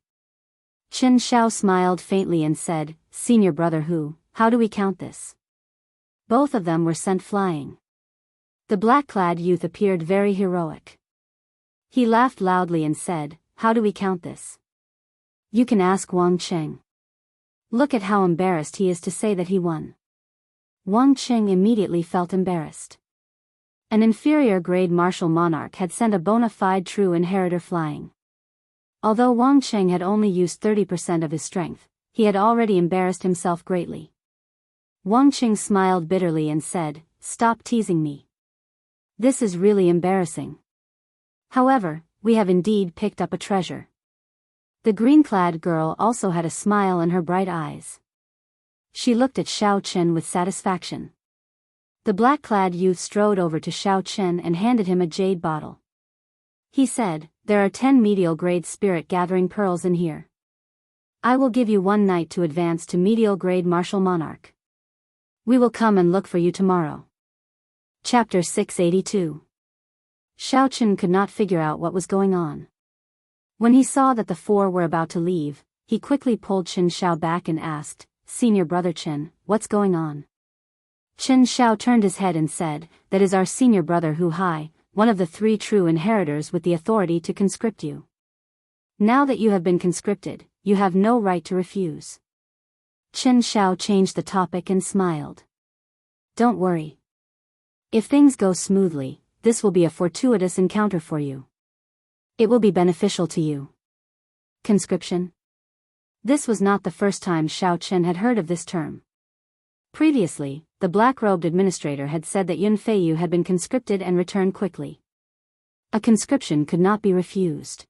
Chen Xiao smiled faintly and said, "Senior brother Hu, how do we count this?" Both of them were sent flying. The black-clad youth appeared very heroic. He laughed loudly and said, "How do we count this? You can ask Wang Qing." Look at how embarrassed he is to say that he won. Wang Qing immediately felt embarrassed. An inferior grade martial monarch had sent a bona fide true inheritor flying. Although Wang Qing had only used 30% of his strength, he had already embarrassed himself greatly. Wang Qing smiled bitterly and said, "Stop teasing me. This is really embarrassing. However, we have indeed picked up a treasure." The green-clad girl also had a smile in her bright eyes. She looked at Xiao Chen with satisfaction. The black-clad youth strode over to Xiao Chen and handed him a jade bottle. He said, "There are 10 medial-grade spirit-gathering pearls in here. I will give you 1 night to advance to medial-grade martial monarch. We will come and look for you tomorrow." Chapter 682. Xiao Chen could not figure out what was going on. When he saw that the 4 were about to leave, he quickly pulled Chen Xiao back and asked, "Senior brother Chen, what's going on?" Chen Xiao turned his head and said, "That is our senior brother Hu Hai, one of the 3 true inheritors with the authority to conscript you. Now that you have been conscripted, you have no right to refuse." Chen Xiao changed the topic and smiled. "Don't worry. If things go smoothly, this will be a fortuitous encounter for you. It will be beneficial to you." Conscription? This was not the first time Xiao Chen had heard of this term. Previously, the black-robed administrator had said that Yun Feiyu had been conscripted and returned quickly. A conscription could not be refused.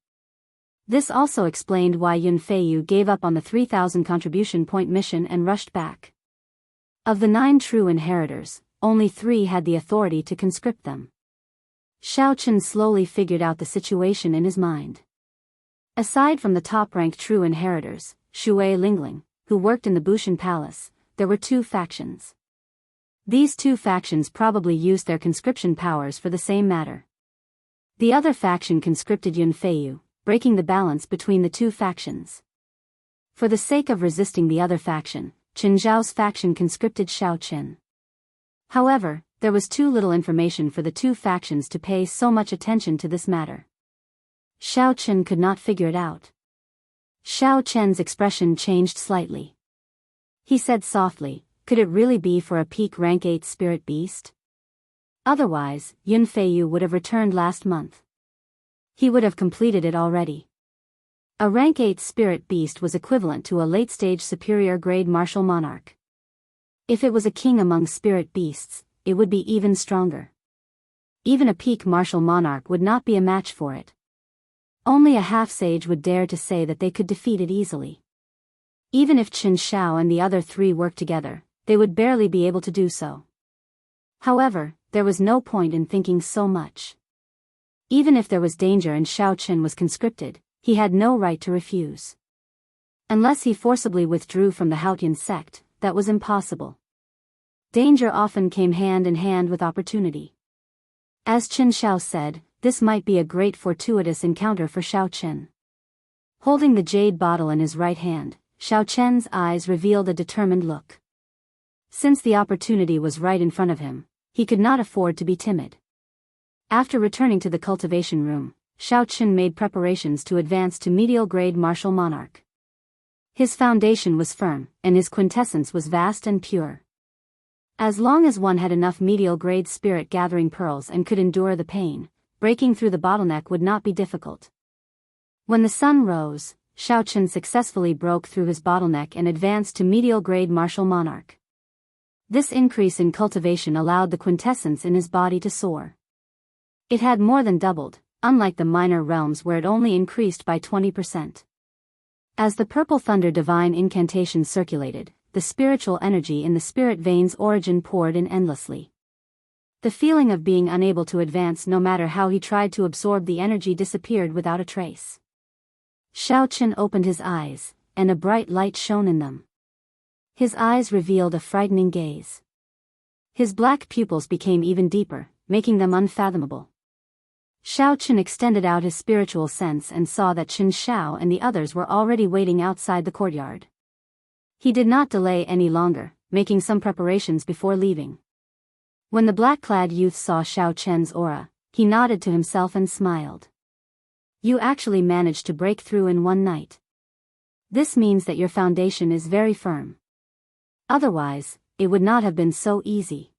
This also explained why Yun Feiyu gave up on the 3,000 contribution point mission and rushed back. Of the 9 true inheritors, only 3 had the authority to conscript them. Xiao Chen slowly figured out the situation in his mind. Aside from the top-ranked true inheritors, Shui Lingling, who worked in the Bushan Palace, there were 2 factions. These 2 factions probably used their conscription powers for the same matter. The other faction conscripted Yun Feiyu, breaking the balance between the 2 factions. For the sake of resisting the other faction, Chen Zhao's faction conscripted Xiao Chen. However, there was too little information for the 2 factions to pay so much attention to this matter. Xiao Chen could not figure it out. Xiao Chen's expression changed slightly. He said softly, "Could it really be for a peak rank 8 spirit beast? Otherwise, Yun Feiyu would have returned last month. He would have completed it already." A rank 8 spirit beast was equivalent to a late-stage superior grade martial monarch. If it was a king among spirit beasts, it would be even stronger. Even a peak martial monarch would not be a match for it. Only a half-sage would dare to say that they could defeat it easily. Even if Chen Xiao and the other 3 worked together, they would barely be able to do so. However, there was no point in thinking so much. Even if there was danger and Xiao Chen was conscripted, he had no right to refuse. Unless he forcibly withdrew from the Haotian sect, that was impossible. Danger often came hand in hand with opportunity. As Chen Xiao said, this might be a great fortuitous encounter for Xiao Chen. Holding the jade bottle in his right hand, Xiao Chen's eyes revealed a determined look. Since the opportunity was right in front of him, he could not afford to be timid. After returning to the cultivation room, Xiao Chen made preparations to advance to medial grade martial monarch. His foundation was firm, and his quintessence was vast and pure. As long as one had enough medial grade spirit gathering pearls and could endure the pain, breaking through the bottleneck would not be difficult. When the sun rose, Xiao Chen successfully broke through his bottleneck and advanced to medial grade martial monarch. This increase in cultivation allowed the quintessence in his body to soar. It had more than doubled, unlike the minor realms where it only increased by 20%. As the purple thunder divine incantation circulated, the spiritual energy in the spirit veins origin poured in endlessly. The feeling of being unable to advance no matter how he tried to absorb the energy disappeared without a trace. Xiao Chen opened his eyes, and a bright light shone in them. His eyes revealed a frightening gaze. His black pupils became even deeper, making them unfathomable. Xiao Chen extended out his spiritual sense and saw that Chen Xiao and the others were already waiting outside the courtyard. He did not delay any longer, making some preparations before leaving. When the black-clad youth saw Xiao Chen's aura, he nodded to himself and smiled. "You actually managed to break through in one night. This means that your foundation is very firm. Otherwise, it would not have been so easy.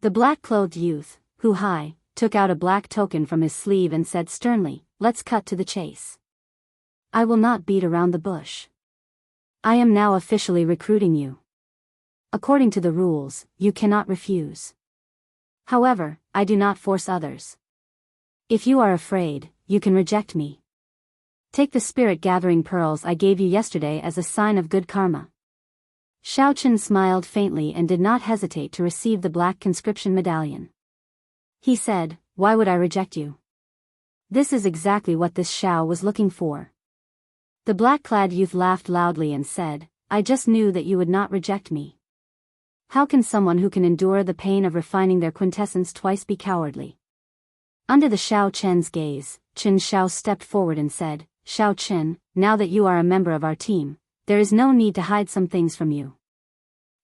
The black-clothed youth, Hu Hai, took out a black token from his sleeve and said sternly, "Let's cut to the chase. I will not beat around the bush. I am now officially recruiting you. According to the rules, you cannot refuse. However, I do not force others. If you are afraid, you can reject me. Take the spirit-gathering pearls I gave you yesterday as a sign of good karma." Xiaochen smiled faintly and did not hesitate to receive the black conscription medallion. He said, "Why would I reject you? This is exactly what this Xiao was looking for." The black-clad youth laughed loudly and said, "I just knew that you would not reject me. How can someone who can endure the pain of refining their quintessence twice be cowardly?" Under the Xiao Chen's gaze, Chen Xiao stepped forward and said, "Xiao Chen, now that you are a member of our team, there is no need to hide some things from you.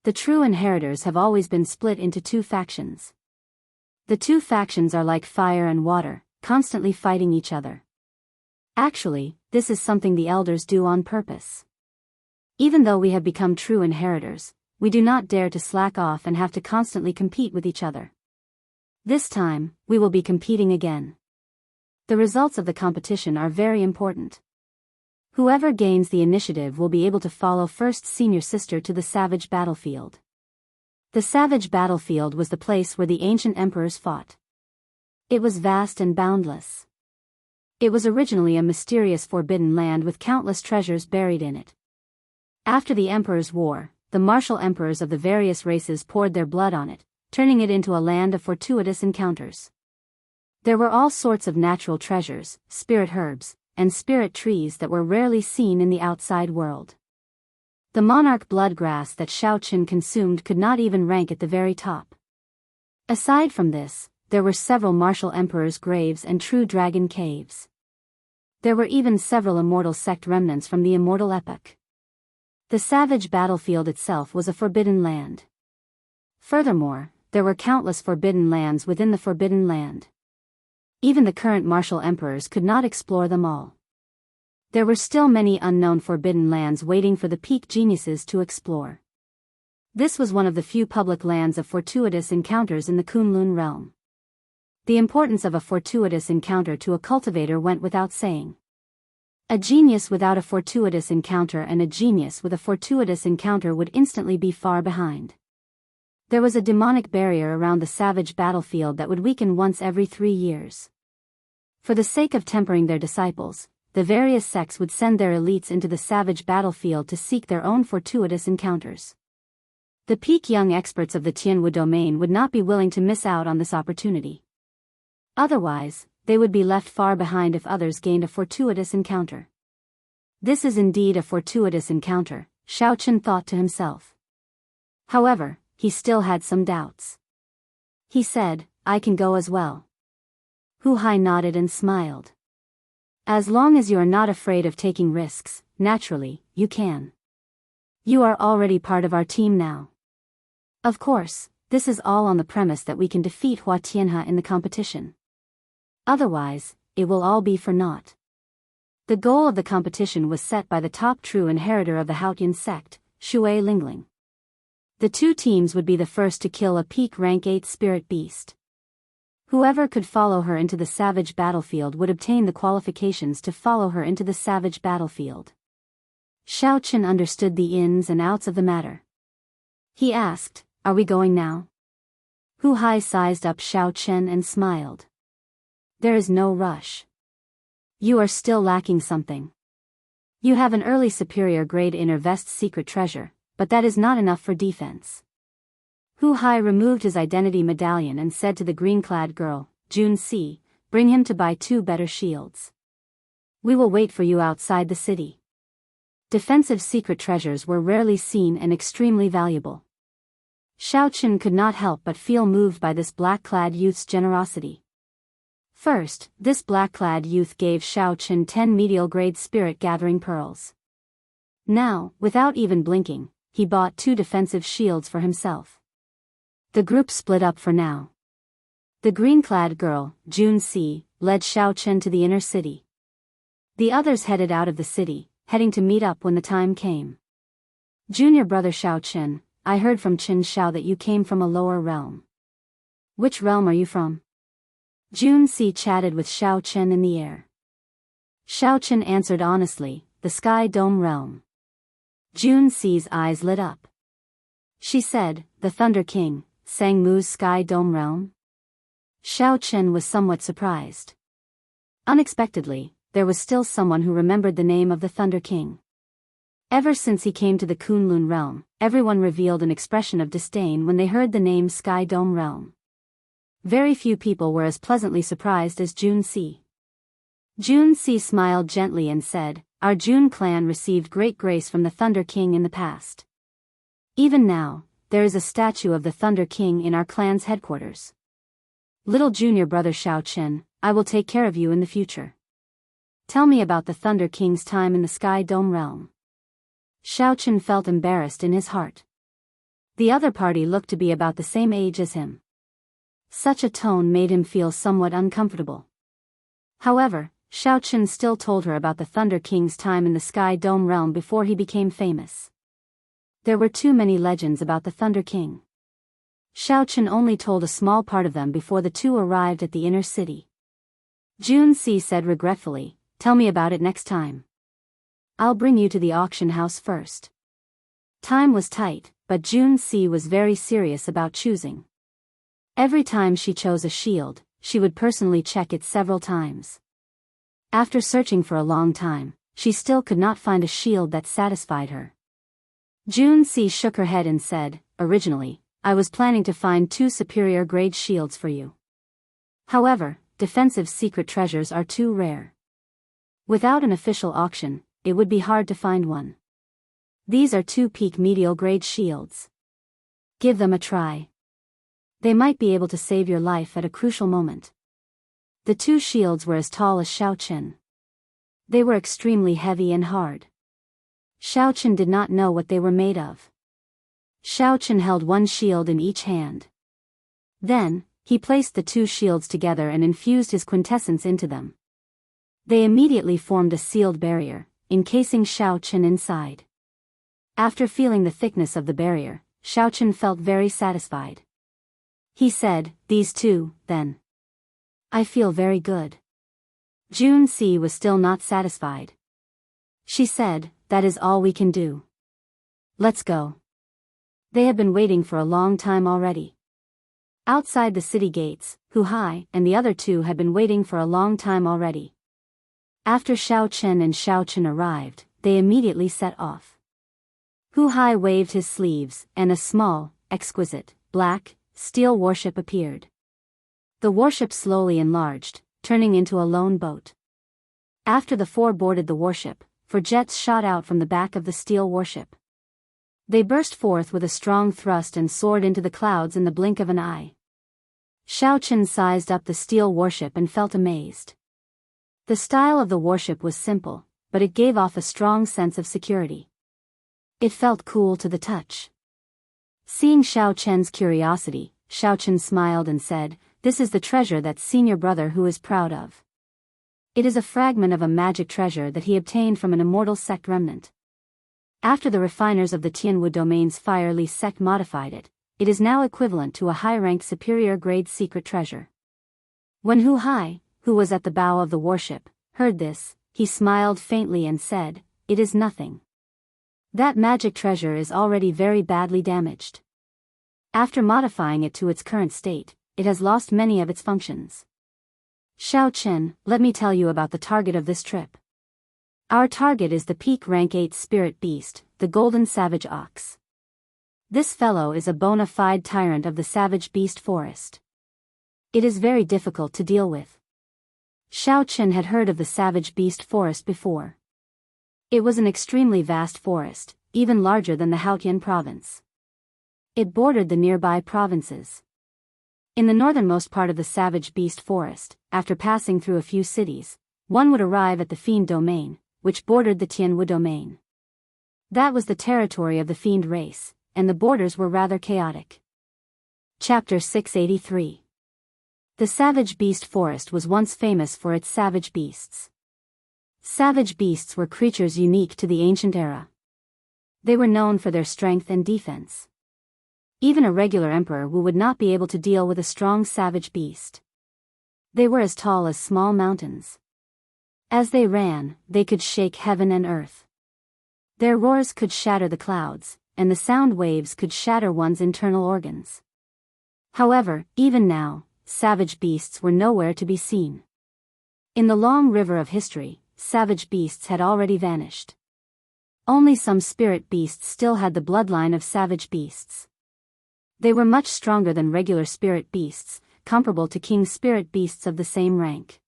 The true inheritors have always been split into two factions. The two factions are like fire and water, constantly fighting each other. Actually, this is something the elders do on purpose. Even though we have become true inheritors, we do not dare to slack off and have to constantly compete with each other. This time, we will be competing again. The results of the competition are very important. Whoever gains the initiative will be able to follow first senior sister to the savage battlefield." The savage battlefield was the place where the ancient emperors fought. It was vast and boundless. It was originally a mysterious forbidden land with countless treasures buried in it. After the emperors' war, the martial emperors of the various races poured their blood on it, turning it into a land of fortuitous encounters. There were all sorts of natural treasures, spirit herbs, and spirit trees that were rarely seen in the outside world. The monarch bloodgrass that Xiaochen consumed could not even rank at the very top. Aside from this, there were several martial emperors' graves and true dragon caves. There were even several immortal sect remnants from the immortal epoch. The savage battlefield itself was a forbidden land. Furthermore, there were countless forbidden lands within the forbidden land. Even the current martial emperors could not explore them all. There were still many unknown forbidden lands waiting for the peak geniuses to explore. This was one of the few public lands of fortuitous encounters in the Kunlun realm. The importance of a fortuitous encounter to a cultivator went without saying. A genius without a fortuitous encounter and a genius with a fortuitous encounter would instantly be far behind. There was a demonic barrier around the savage battlefield that would weaken once every 3 years. For the sake of tempering their disciples, the various sects would send their elites into the savage battlefield to seek their own fortuitous encounters. The peak young experts of the Tianwu domain would not be willing to miss out on this opportunity. Otherwise, they would be left far behind if others gained a fortuitous encounter. This is indeed a fortuitous encounter, Xiaochen thought to himself. However, he still had some doubts. He said, "I can go as well." Hu Hai nodded and smiled. "As long as you are not afraid of taking risks, naturally, you can. You are already part of our team now. Of course, this is all on the premise that we can defeat Hua Tianhe in the competition. Otherwise, it will all be for naught." The goal of the competition was set by the top true inheritor of the Haotian sect, Shui Lingling. The two teams would be the first to kill a peak rank 8 spirit beast. Whoever could follow her into the savage battlefield would obtain the qualifications to follow her into the savage battlefield. Xiaochen understood the ins and outs of the matter. He asked, "Are we going now?" Hu Hai sized up Xiaochen and smiled. "There is no rush. You are still lacking something. You have an early superior grade inner vest secret treasure, but that is not enough for defense." Hu Hai removed his identity medallion and said to the green-clad girl, "Jun Si, bring him to buy 2 better shields. We will wait for you outside the city." Defensive secret treasures were rarely seen and extremely valuable. Xiaochen could not help but feel moved by this black-clad youth's generosity. First, this black-clad youth gave Xiaochen 10 medial-grade spirit-gathering pearls. Now, without even blinking, he bought 2 defensive shields for himself. The group split up for now. The green-clad girl, Jun Si, led Xiaochen to the inner city. The others headed out of the city, heading to meet up when the time came. Junior brother Xiao Chen, I heard from Qin Xiao that you came from a lower realm. Which realm are you from? Jun Si chatted with Xiao Chen in the air. Xiao Chen answered honestly, the Sky Dome realm. Jun Si's eyes lit up. She said, the Thunder King, Sang Mu's Sky Dome realm? Xiao Chen was somewhat surprised. Unexpectedly, there was still someone who remembered the name of the Thunder King. Ever since he came to the Kunlun realm, everyone revealed an expression of disdain when they heard the name Sky Dome realm. Very few people were as pleasantly surprised as Jun Si. Jun Si smiled gently and said, our Jun clan received great grace from the Thunder King in the past. Even now, there is a statue of the Thunder King in our clan's headquarters. Little junior brother Xiao Chen, I will take care of you in the future. Tell me about the Thunder King's time in the Sky Dome realm. Xiao Chen felt embarrassed in his heart. The other party looked to be about the same age as him. Such a tone made him feel somewhat uncomfortable. However, Xiao Chen still told her about the Thunder King's time in the Sky Dome realm before he became famous. There were too many legends about the Thunder King. Xiao Chen only told a small part of them before the two arrived at the inner city. Jun Si said regretfully, tell me about it next time. I'll bring you to the auction house first. Time was tight, but Jun Si was very serious about choosing. Every time she chose a shield, she would personally check it several times. After searching for a long time, she still could not find a shield that satisfied her. Jun Si shook her head and said, originally, I was planning to find 2 superior grade shields for you. However, defensive secret treasures are too rare. Without an official auction, it would be hard to find one. These are 2 peak medial grade shields. Give them a try. They might be able to save your life at a crucial moment. The 2 shields were as tall as Xiao Chen. They were extremely heavy and hard. Xiao Chen did not know what they were made of. Xiao Chen held 1 shield in each hand. Then, he placed the 2 shields together and infused his quintessence into them. They immediately formed a sealed barrier, encasing Xiao Chen inside. After feeling the thickness of the barrier, Xiao Chen felt very satisfied. He said, these 2, then. I feel very good. Jun Si was still not satisfied. She said, that is all we can do. Let's go. They had been waiting for a long time already. Outside the city gates, Hu Hai and the other 2 had been waiting for a long time already. After Xiao Chen and Xiao Chen arrived, they immediately set off. Hu Hai waved his sleeves, and a small, exquisite, black, steel warship appeared. The warship slowly enlarged, turning into a lone boat. After the 4 boarded the warship, 4 jets shot out from the back of the steel warship. They burst forth with a strong thrust and soared into the clouds in the blink of an eye. Xiao Chen sized up the steel warship and felt amazed. The style of the warship was simple, but it gave off a strong sense of security. It felt cool to the touch. Seeing Xiao Chen's curiosity, Xiao Chen smiled and said, this is the treasure that senior brother who is proud of. It is a fragment of a magic treasure that he obtained from an immortal sect remnant. After the refiners of the Tianwu domain's Fire Li sect modified it, it is now equivalent to a high-ranked superior grade secret treasure. When Hu Hai, who was at the bow of the warship, heard this, he smiled faintly and said, it is nothing. That magic treasure is already very badly damaged. After modifying it to its current state, it has lost many of its functions. Xiao Chen, let me tell you about the target of this trip. Our target is the peak rank 8 spirit beast, the golden savage ox. This fellow is a bona fide tyrant of the savage beast forest. It is very difficult to deal with. Xiao Chen had heard of the savage beast forest before. It was an extremely vast forest, even larger than the Haotian province. It bordered the nearby provinces. In the northernmost part of the savage beast forest, after passing through a few cities, one would arrive at the Fiend domain, which bordered the Tianwu domain. That was the territory of the Fiend race, and the borders were rather chaotic. Chapter 683. The savage beast forest was once famous for its savage beasts. Savage beasts were creatures unique to the ancient era. They were known for their strength and defense. Even a regular emperor would not be able to deal with a strong savage beast. They were as tall as small mountains. As they ran, they could shake heaven and earth. Their roars could shatter the clouds, and the sound waves could shatter one's internal organs. However, even now, savage beasts were nowhere to be seen. In the long river of history, savage beasts had already vanished. Only some spirit beasts still had the bloodline of savage beasts. They were much stronger than regular spirit beasts, comparable to king spirit beasts of the same rank.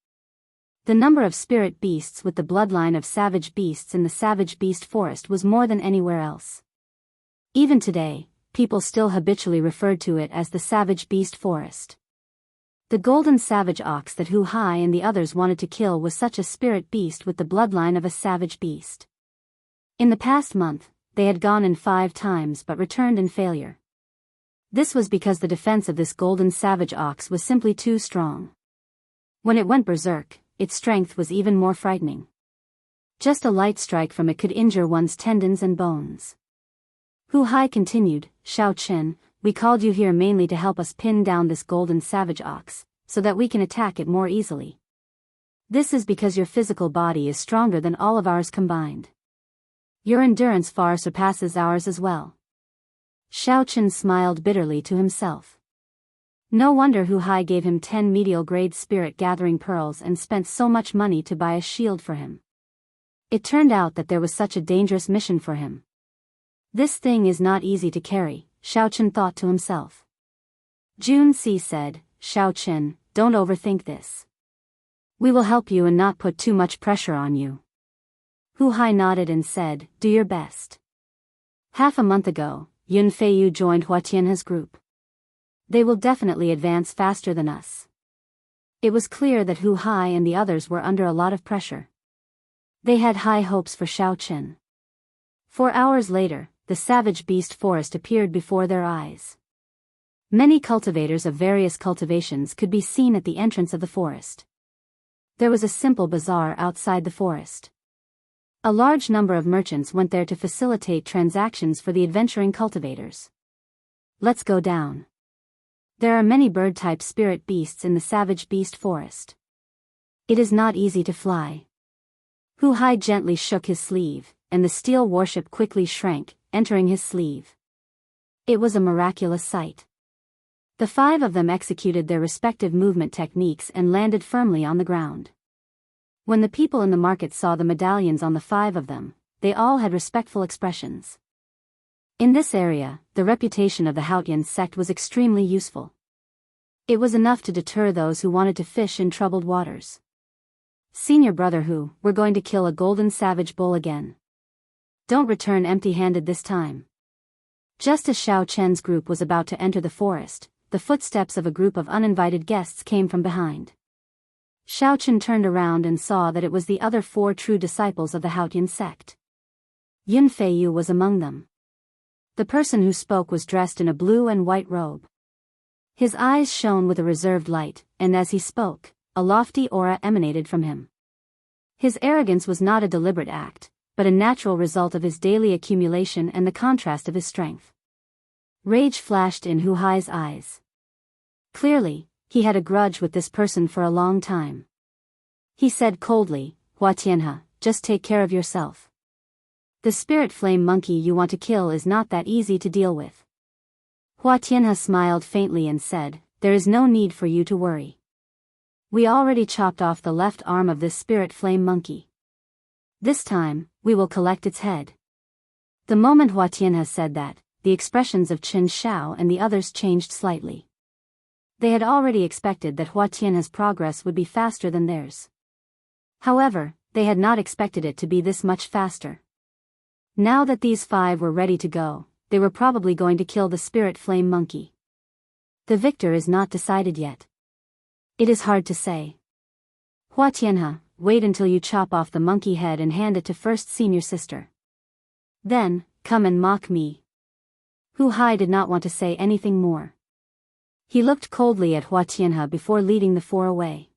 The number of spirit beasts with the bloodline of savage beasts in the savage beast forest was more than anywhere else. Even today, people still habitually referred to it as the savage beast forest. The golden savage ox that Hu Hai and the others wanted to kill was such a spirit beast with the bloodline of a savage beast. In the past month, they had gone in 5 times but returned in failure. This was because the defense of this golden savage ox was simply too strong. When it went berserk, its strength was even more frightening. Just a light strike from it could injure one's tendons and bones. Hu Hai continued, "Shao Chen, we called you here mainly to help us pin down this golden savage ox, so that we can attack it more easily. This is because your physical body is stronger than all of ours combined. Your endurance far surpasses ours as well." Shao Chen smiled bitterly to himself. No wonder Hu Hai gave him 10 medial-grade spirit-gathering pearls and spent so much money to buy a shield for him. It turned out that there was such a dangerous mission for him. This thing is not easy to carry, Shao Chen thought to himself. Jun Si said, "Shao Chen, don't overthink this. We will help you and not put too much pressure on you." Hu Hai nodded and said, "Do your best." Half a month ago, Yun Feiyu joined Hua Tianhe's group. They will definitely advance faster than us. It was clear that Hu Hai and the others were under a lot of pressure. They had high hopes for Shao Chen. 4 hours later, the savage beast forest appeared before their eyes. Many cultivators of various cultivations could be seen at the entrance of the forest. There was a simple bazaar outside the forest. A large number of merchants went there to facilitate transactions for the adventuring cultivators. Let's go down. There are many bird-type spirit beasts in the savage beast forest. It is not easy to fly. Hu Hai gently shook his sleeve, and the steel warship quickly shrank, entering his sleeve. It was a miraculous sight. The 5 of them executed their respective movement techniques and landed firmly on the ground. When the people in the market saw the medallions on the 5 of them, they all had respectful expressions. In this area, the reputation of the Haotian sect was extremely useful. It was enough to deter those who wanted to fish in troubled waters. "Senior brother Hu, we're going to kill a golden savage bull again. Don't return empty-handed this time." Just as Shao Chen's group was about to enter the forest, the footsteps of a group of uninvited guests came from behind. Shao Chen turned around and saw that it was the other 4 true disciples of the Haotian sect. Yun Feiyu was among them. The person who spoke was dressed in a blue and white robe. His eyes shone with a reserved light, and as he spoke, a lofty aura emanated from him. His arrogance was not a deliberate act, but a natural result of his daily accumulation and the contrast of his strength. Rage flashed in Hu Hai's eyes. Clearly, he had a grudge with this person for a long time. He said coldly, "Hua Tianhe, just take care of yourself. The spirit flame monkey you want to kill is not that easy to deal with." Hua Tianhe smiled faintly and said, "There is no need for you to worry. We already chopped off the left arm of this spirit flame monkey. This time, we will collect its head." The moment Hua Tianhe said that, the expressions of Chen Shao and the others changed slightly. They had already expected that Hua Tianhe's progress would be faster than theirs. However, they had not expected it to be this much faster. Now that these 5 were ready to go, they were probably going to kill the spirit flame monkey. The victor is not decided yet. It is hard to say. "Hua Tianhe, wait until you chop off the monkey head and hand it to first senior sister. Then, come and mock me." Hu Hai did not want to say anything more. He looked coldly at Hua Tianhe before leading the 4 away.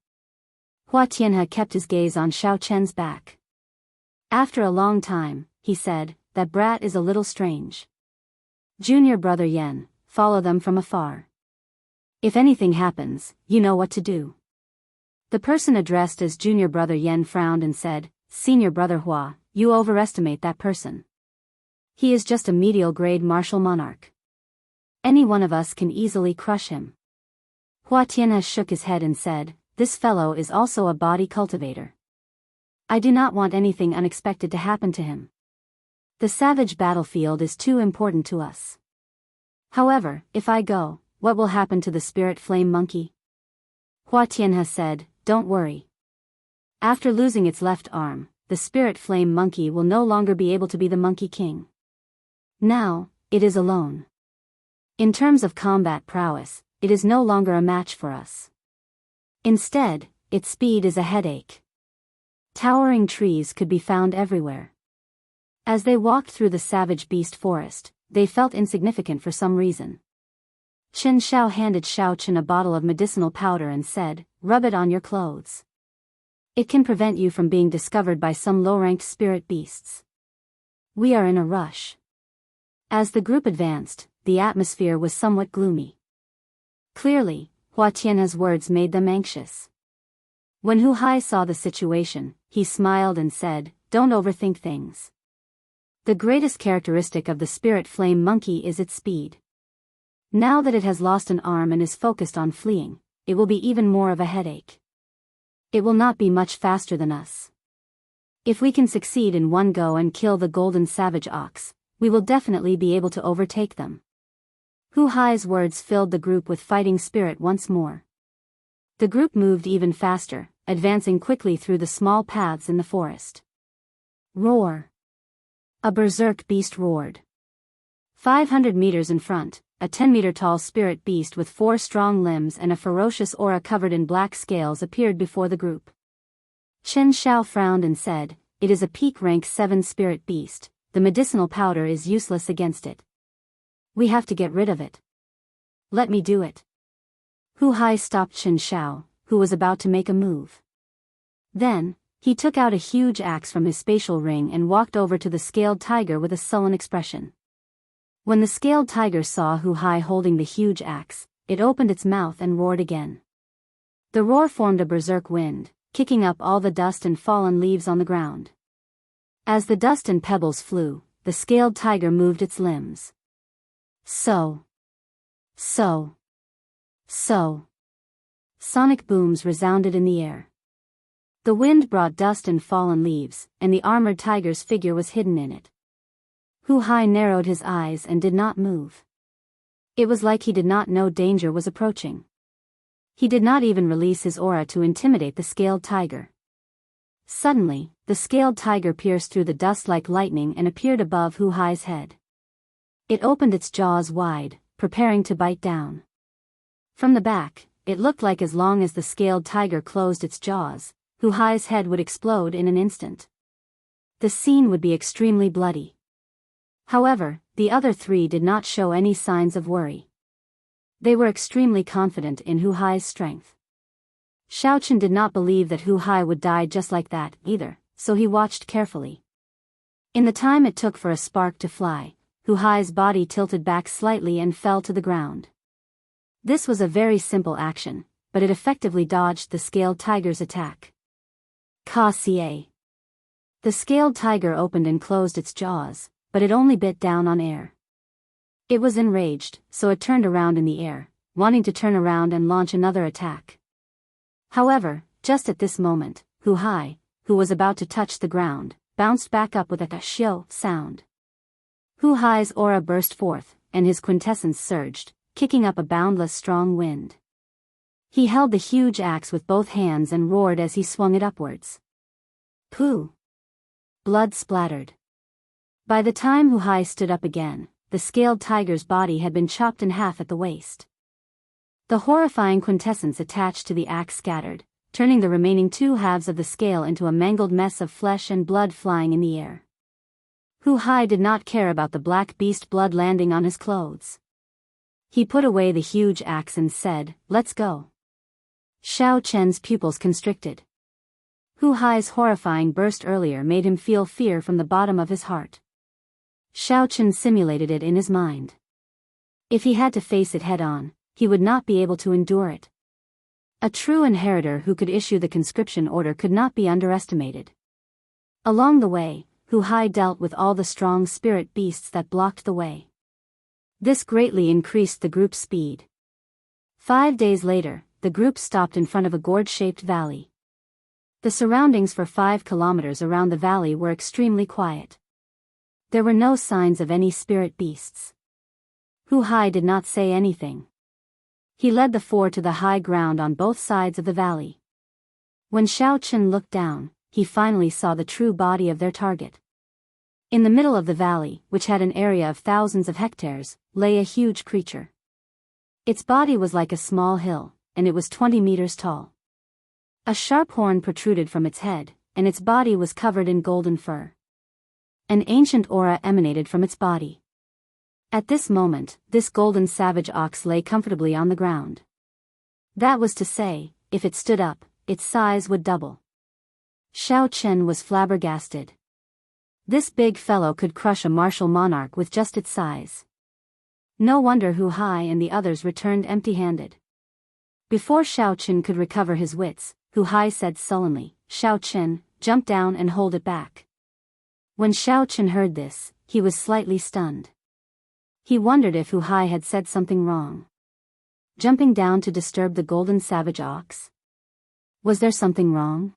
Hua Tianhe kept his gaze on Shao Chen's back. After a long time, he said, "That brat is a little strange. Junior brother Yen, follow them from afar. If anything happens, you know what to do." The person addressed as junior brother Yen frowned and said, "Senior brother Hua, you overestimate that person. He is just a medial grade martial monarch. Any one of us can easily crush him." Hua Tianhe shook his head and said, "This fellow is also a body cultivator. I do not want anything unexpected to happen to him. The savage battlefield is too important to us. However, if I go, what will happen to the spirit flame monkey?" Hua Tianhe said, "Don't worry. After losing its left arm, the spirit flame monkey will no longer be able to be the monkey king. Now, it is alone. In terms of combat prowess, it is no longer a match for us. Instead, its speed is a headache." Towering trees could be found everywhere. As they walked through the savage beast forest, they felt insignificant for some reason. Chen Xiao handed Xiao Chen a bottle of medicinal powder and said, "Rub it on your clothes. It can prevent you from being discovered by some low-ranked spirit beasts. We are in a rush." As the group advanced, the atmosphere was somewhat gloomy. Clearly, Hua Tianhe's words made them anxious. When Hu Hai saw the situation, he smiled and said, "Don't overthink things. The greatest characteristic of the spirit flame monkey is its speed. Now that it has lost an arm and is focused on fleeing, it will be even more of a headache. It will not be much faster than us. If we can succeed in one go and kill the golden savage ox, we will definitely be able to overtake them." Hu Hai's words filled the group with fighting spirit once more. The group moved even faster, advancing quickly through the small paths in the forest. Roar! A berserk beast roared. 500 meters in front, a 10-meter-tall spirit beast with 4 strong limbs and a ferocious aura covered in black scales appeared before the group. Chen Xiao frowned and said, "It is a peak rank 7 spirit beast. The medicinal powder is useless against it. We have to get rid of it. Let me do it." Hu Hai stopped Chen Xiao, who was about to make a move. Then, he took out a huge axe from his spatial ring and walked over to the scaled tiger with a sullen expression. When the scaled tiger saw Hu Hai holding the huge axe, it opened its mouth and roared again. The roar formed a berserk wind, kicking up all the dust and fallen leaves on the ground. As the dust and pebbles flew, the scaled tiger moved its limbs. So. Sonic booms resounded in the air. The wind brought dust and fallen leaves, and the armored tiger's figure was hidden in it. Hu Hai narrowed his eyes and did not move. It was like he did not know danger was approaching. He did not even release his aura to intimidate the scaled tiger. Suddenly, the scaled tiger pierced through the dust like lightning and appeared above Hu Hai's head. It opened its jaws wide, preparing to bite down. From the back, it looked like as long as the scaled tiger closed its jaws, Hu Hai's head would explode in an instant. The scene would be extremely bloody. However, the other 3 did not show any signs of worry. They were extremely confident in Hu Hai's strength. Xiao Chen did not believe that Hu Hai would die just like that, either, so he watched carefully. In the time it took for a spark to fly, Hu Hai's body tilted back slightly and fell to the ground. This was a very simple action, but it effectively dodged the scaled tiger's attack. Ka-ca. The scaled tiger opened and closed its jaws, but it only bit down on air. It was enraged, so it turned around in the air, wanting to turn around and launch another attack. However, just at this moment, Hu Hai, who was about to touch the ground, bounced back up with a ka-shio sound. Hu Hai's aura burst forth, and his quintessence surged, kicking up a boundless strong wind. He held the huge axe with both hands and roared as he swung it upwards. Pooh! Blood splattered. By the time Hu Hai stood up again, the scaled tiger's body had been chopped in half at the waist. The horrifying quintessence attached to the axe scattered, turning the remaining 2 halves of the scale into a mangled mess of flesh and blood flying in the air. Hu Hai did not care about the black beast blood landing on his clothes. He put away the huge axe and said, "Let's go." Xiao Chen's pupils constricted. Hu Hai's horrifying burst earlier made him feel fear from the bottom of his heart. Xiao Chen simulated it in his mind. If he had to face it head-on, he would not be able to endure it. A true inheritor who could issue the conscription order could not be underestimated. Along the way, Hu Hai dealt with all the strong spirit beasts that blocked the way. This greatly increased the group's speed. 5 days later, the group stopped in front of a gourd-shaped valley. The surroundings for 5 kilometers around the valley were extremely quiet. There were no signs of any spirit beasts. Hu Hai did not say anything. He led the 4 to the high ground on both sides of the valley. When Xiao Chen looked down, he finally saw the true body of their target. In the middle of the valley, which had an area of thousands of hectares, lay a huge creature. Its body was like a small hill, and it was 20 meters tall. A sharp horn protruded from its head, and its body was covered in golden fur. An ancient aura emanated from its body. At this moment, this golden savage ox lay comfortably on the ground. That was to say, if it stood up, its size would double. Xiao Chen was flabbergasted. This big fellow could crush a martial monarch with just its size. No wonder Hu Hai and the others returned empty-handed. Before Xiao Chen could recover his wits, Hu Hai said sullenly, "Xiao Chen, jump down and hold it back." When Xiao Chen heard this, he was slightly stunned. He wondered if Hu Hai had said something wrong. Jumping down to disturb the golden savage ox? Was there something wrong?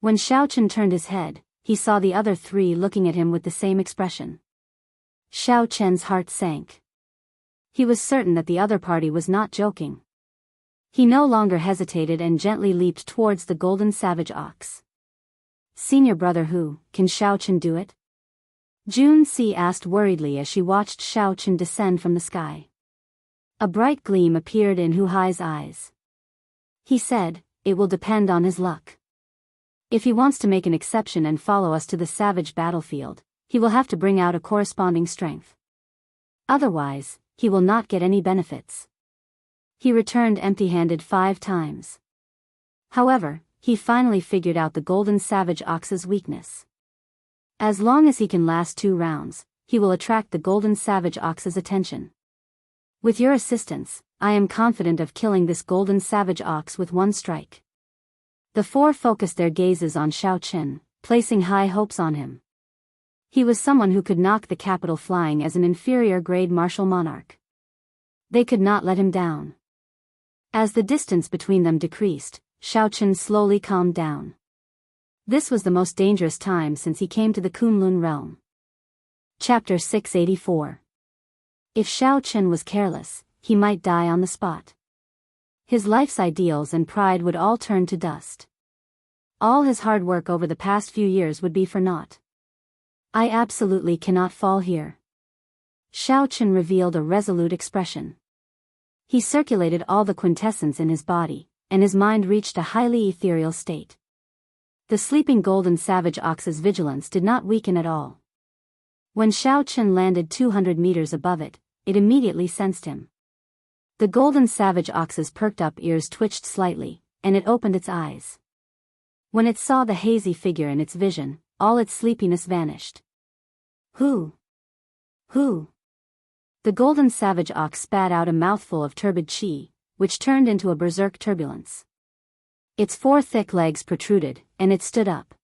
When Xiao Chen turned his head, he saw the other 3 looking at him with the same expression. Xiao Chen's heart sank. He was certain that the other party was not joking. He no longer hesitated and gently leaped towards the golden savage ox. "Senior brother Hu, can Xiao Chen do it?" Jun Si asked worriedly as she watched Xiao Chen descend from the sky. A bright gleam appeared in Hu Hai's eyes. He said, "It will depend on his luck. If he wants to make an exception and follow us to the savage battlefield, he will have to bring out a corresponding strength. Otherwise, he will not get any benefits." He returned empty-handed 5 times. However, he finally figured out the golden savage ox's weakness. As long as he can last 2 rounds, he will attract the golden savage ox's attention. With your assistance, I am confident of killing this golden savage ox with 1 strike. The 4 focused their gazes on Xiao Chen, placing high hopes on him. He was someone who could knock the capital flying as an inferior-grade martial monarch. They could not let him down. As the distance between them decreased, Xiao Chen slowly calmed down. This was the most dangerous time since he came to the Kunlun realm. Chapter 684. If Xiao Chen was careless, he might die on the spot. His life's ideals and pride would all turn to dust. All his hard work over the past few years would be for naught. "I absolutely cannot fall here." Xiao Chen revealed a resolute expression. He circulated all the quintessence in his body, and his mind reached a highly ethereal state. The sleeping golden savage ox's vigilance did not weaken at all. When Xiao Chen landed 200 meters above it, it immediately sensed him. The golden savage ox's perked up ears twitched slightly, and it opened its eyes. When it saw the hazy figure in its vision, all its sleepiness vanished. "Who? Who?" The golden savage ox spat out a mouthful of turbid qi, which turned into a berserk turbulence. Its 4 thick legs protruded, and it stood up.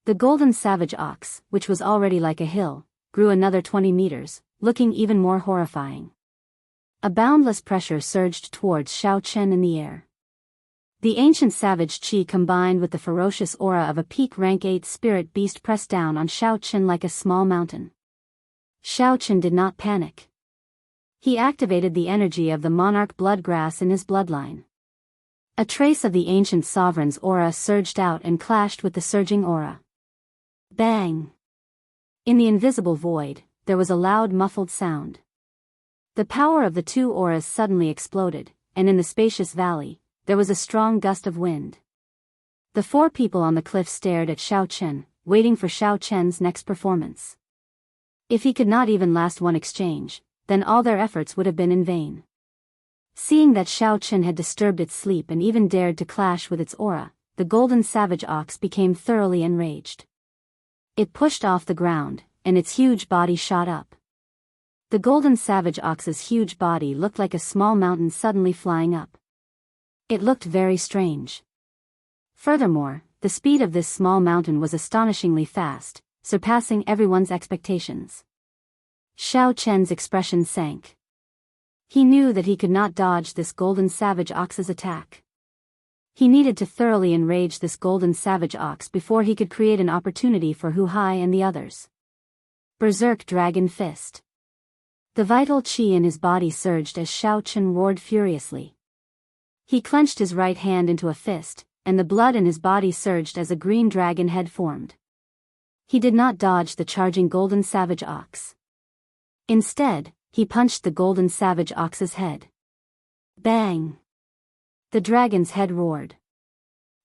The golden savage ox, which was already like a hill, grew another 20 meters, looking even more horrifying. A boundless pressure surged towards Xiao Chen in the air. The ancient savage qi combined with the ferocious aura of a peak rank 8 spirit beast pressed down on Xiao Chen like a small mountain. Xiao Chen did not panic. He activated the energy of the monarch bloodgrass in his bloodline. A trace of the ancient sovereign's aura surged out and clashed with the surging aura. Bang! In the invisible void, there was a loud muffled sound. The power of the 2 auras suddenly exploded, and in the spacious valley, there was a strong gust of wind. The 4 people on the cliff stared at Xiao Chen, waiting for Xiao Chen's next performance. If he could not even last 1 exchange, then all their efforts would have been in vain. Seeing that Xiao Chen had disturbed its sleep and even dared to clash with its aura, the golden savage ox became thoroughly enraged. It pushed off the ground, and its huge body shot up. The golden savage ox's huge body looked like a small mountain suddenly flying up. It looked very strange. Furthermore, the speed of this small mountain was astonishingly fast, surpassing everyone's expectations. Xiao Chen's expression sank. He knew that he could not dodge this golden savage ox's attack. He needed to thoroughly enrage this golden savage ox before he could create an opportunity for Hu Hai and the others. Berserk Dragon Fist. The vital qi in his body surged as Xiao Chen roared furiously. He clenched his right hand into a fist, and the blood in his body surged as a green dragon head formed. He did not dodge the charging golden savage ox. Instead, he punched the golden savage ox's head. Bang! The dragon's head roared.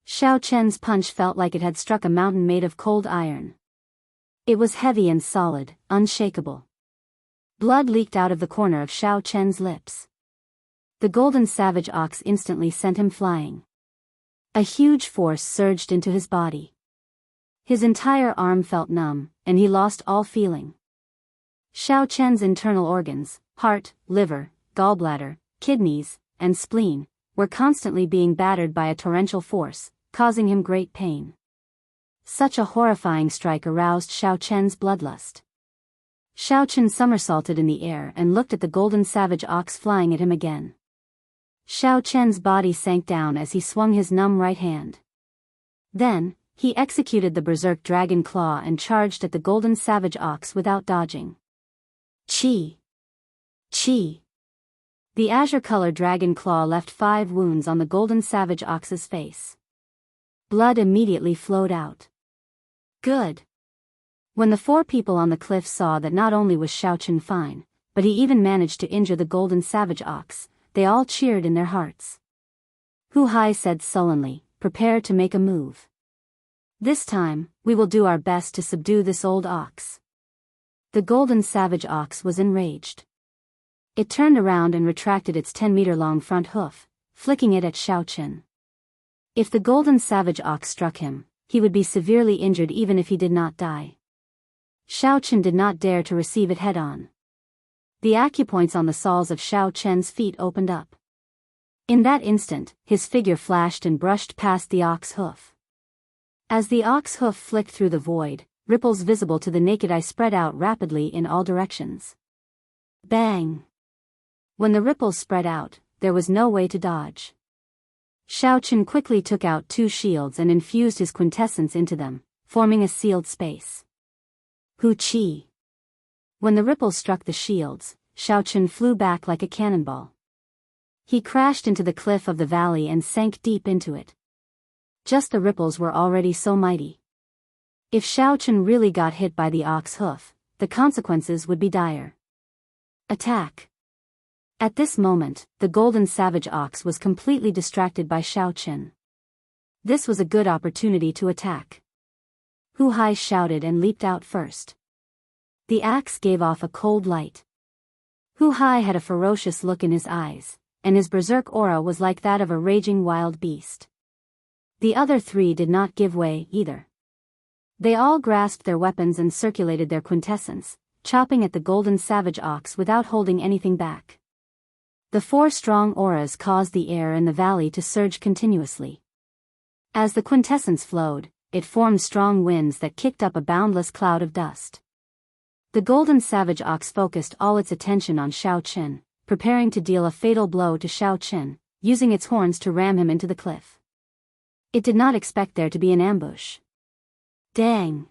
Xiao Chen's punch felt like it had struck a mountain made of cold iron. It was heavy and solid, unshakable. Blood leaked out of the corner of Xiao Chen's lips. The golden savage ox instantly sent him flying. A huge force surged into his body. His entire arm felt numb, and he lost all feeling. Xiao Chen's internal organs, heart, liver, gallbladder, kidneys, and spleen, were constantly being battered by a torrential force, causing him great pain. Such a horrifying strike aroused Xiao Chen's bloodlust. Xiao Chen somersaulted in the air and looked at the golden savage ox flying at him again. Xiao Chen's body sank down as he swung his numb right hand. Then, he executed the berserk dragon claw and charged at the golden savage ox without dodging. Chi! Chi! The azure-colored dragon claw left 5 wounds on the golden savage ox's face. Blood immediately flowed out. Good! When the 4 people on the cliff saw that not only was Xiao Chen fine, but he even managed to injure the golden savage ox, they all cheered in their hearts. Hu Hai said sullenly, "Prepare to make a move. This time, we will do our best to subdue this old ox." The golden savage ox was enraged. It turned around and retracted its 10-meter-long front hoof, flicking it at Xiao Chen. If the golden savage ox struck him, he would be severely injured even if he did not die. Xiao Chen did not dare to receive it head-on. The acupoints on the soles of Xiao Chen's feet opened up. In that instant, his figure flashed and brushed past the ox hoof. As the ox hoof flicked through the void, ripples visible to the naked eye spread out rapidly in all directions. Bang! When the ripples spread out, there was no way to dodge. Xiao Chen quickly took out 2 shields and infused his quintessence into them, forming a sealed space. Hu Qi! When the ripples struck the shields, Xiao Chen flew back like a cannonball. He crashed into the cliff of the valley and sank deep into it. Just the ripples were already so mighty. If Xiao Chen really got hit by the ox hoof, the consequences would be dire. Attack! At this moment, the golden savage ox was completely distracted by Xiao Chen. This was a good opportunity to attack. Hu Hai shouted and leaped out first. The axe gave off a cold light. Hu Hai had a ferocious look in his eyes, and his berserk aura was like that of a raging wild beast. The other 3 did not give way either. They all grasped their weapons and circulated their quintessence, chopping at the golden savage ox without holding anything back. The 4 strong auras caused the air in the valley to surge continuously. As the quintessence flowed, it formed strong winds that kicked up a boundless cloud of dust. The golden savage ox focused all its attention on Xiao Chen, preparing to deal a fatal blow to Xiao Chen, using its horns to ram him into the cliff. It did not expect there to be an ambush. Dang!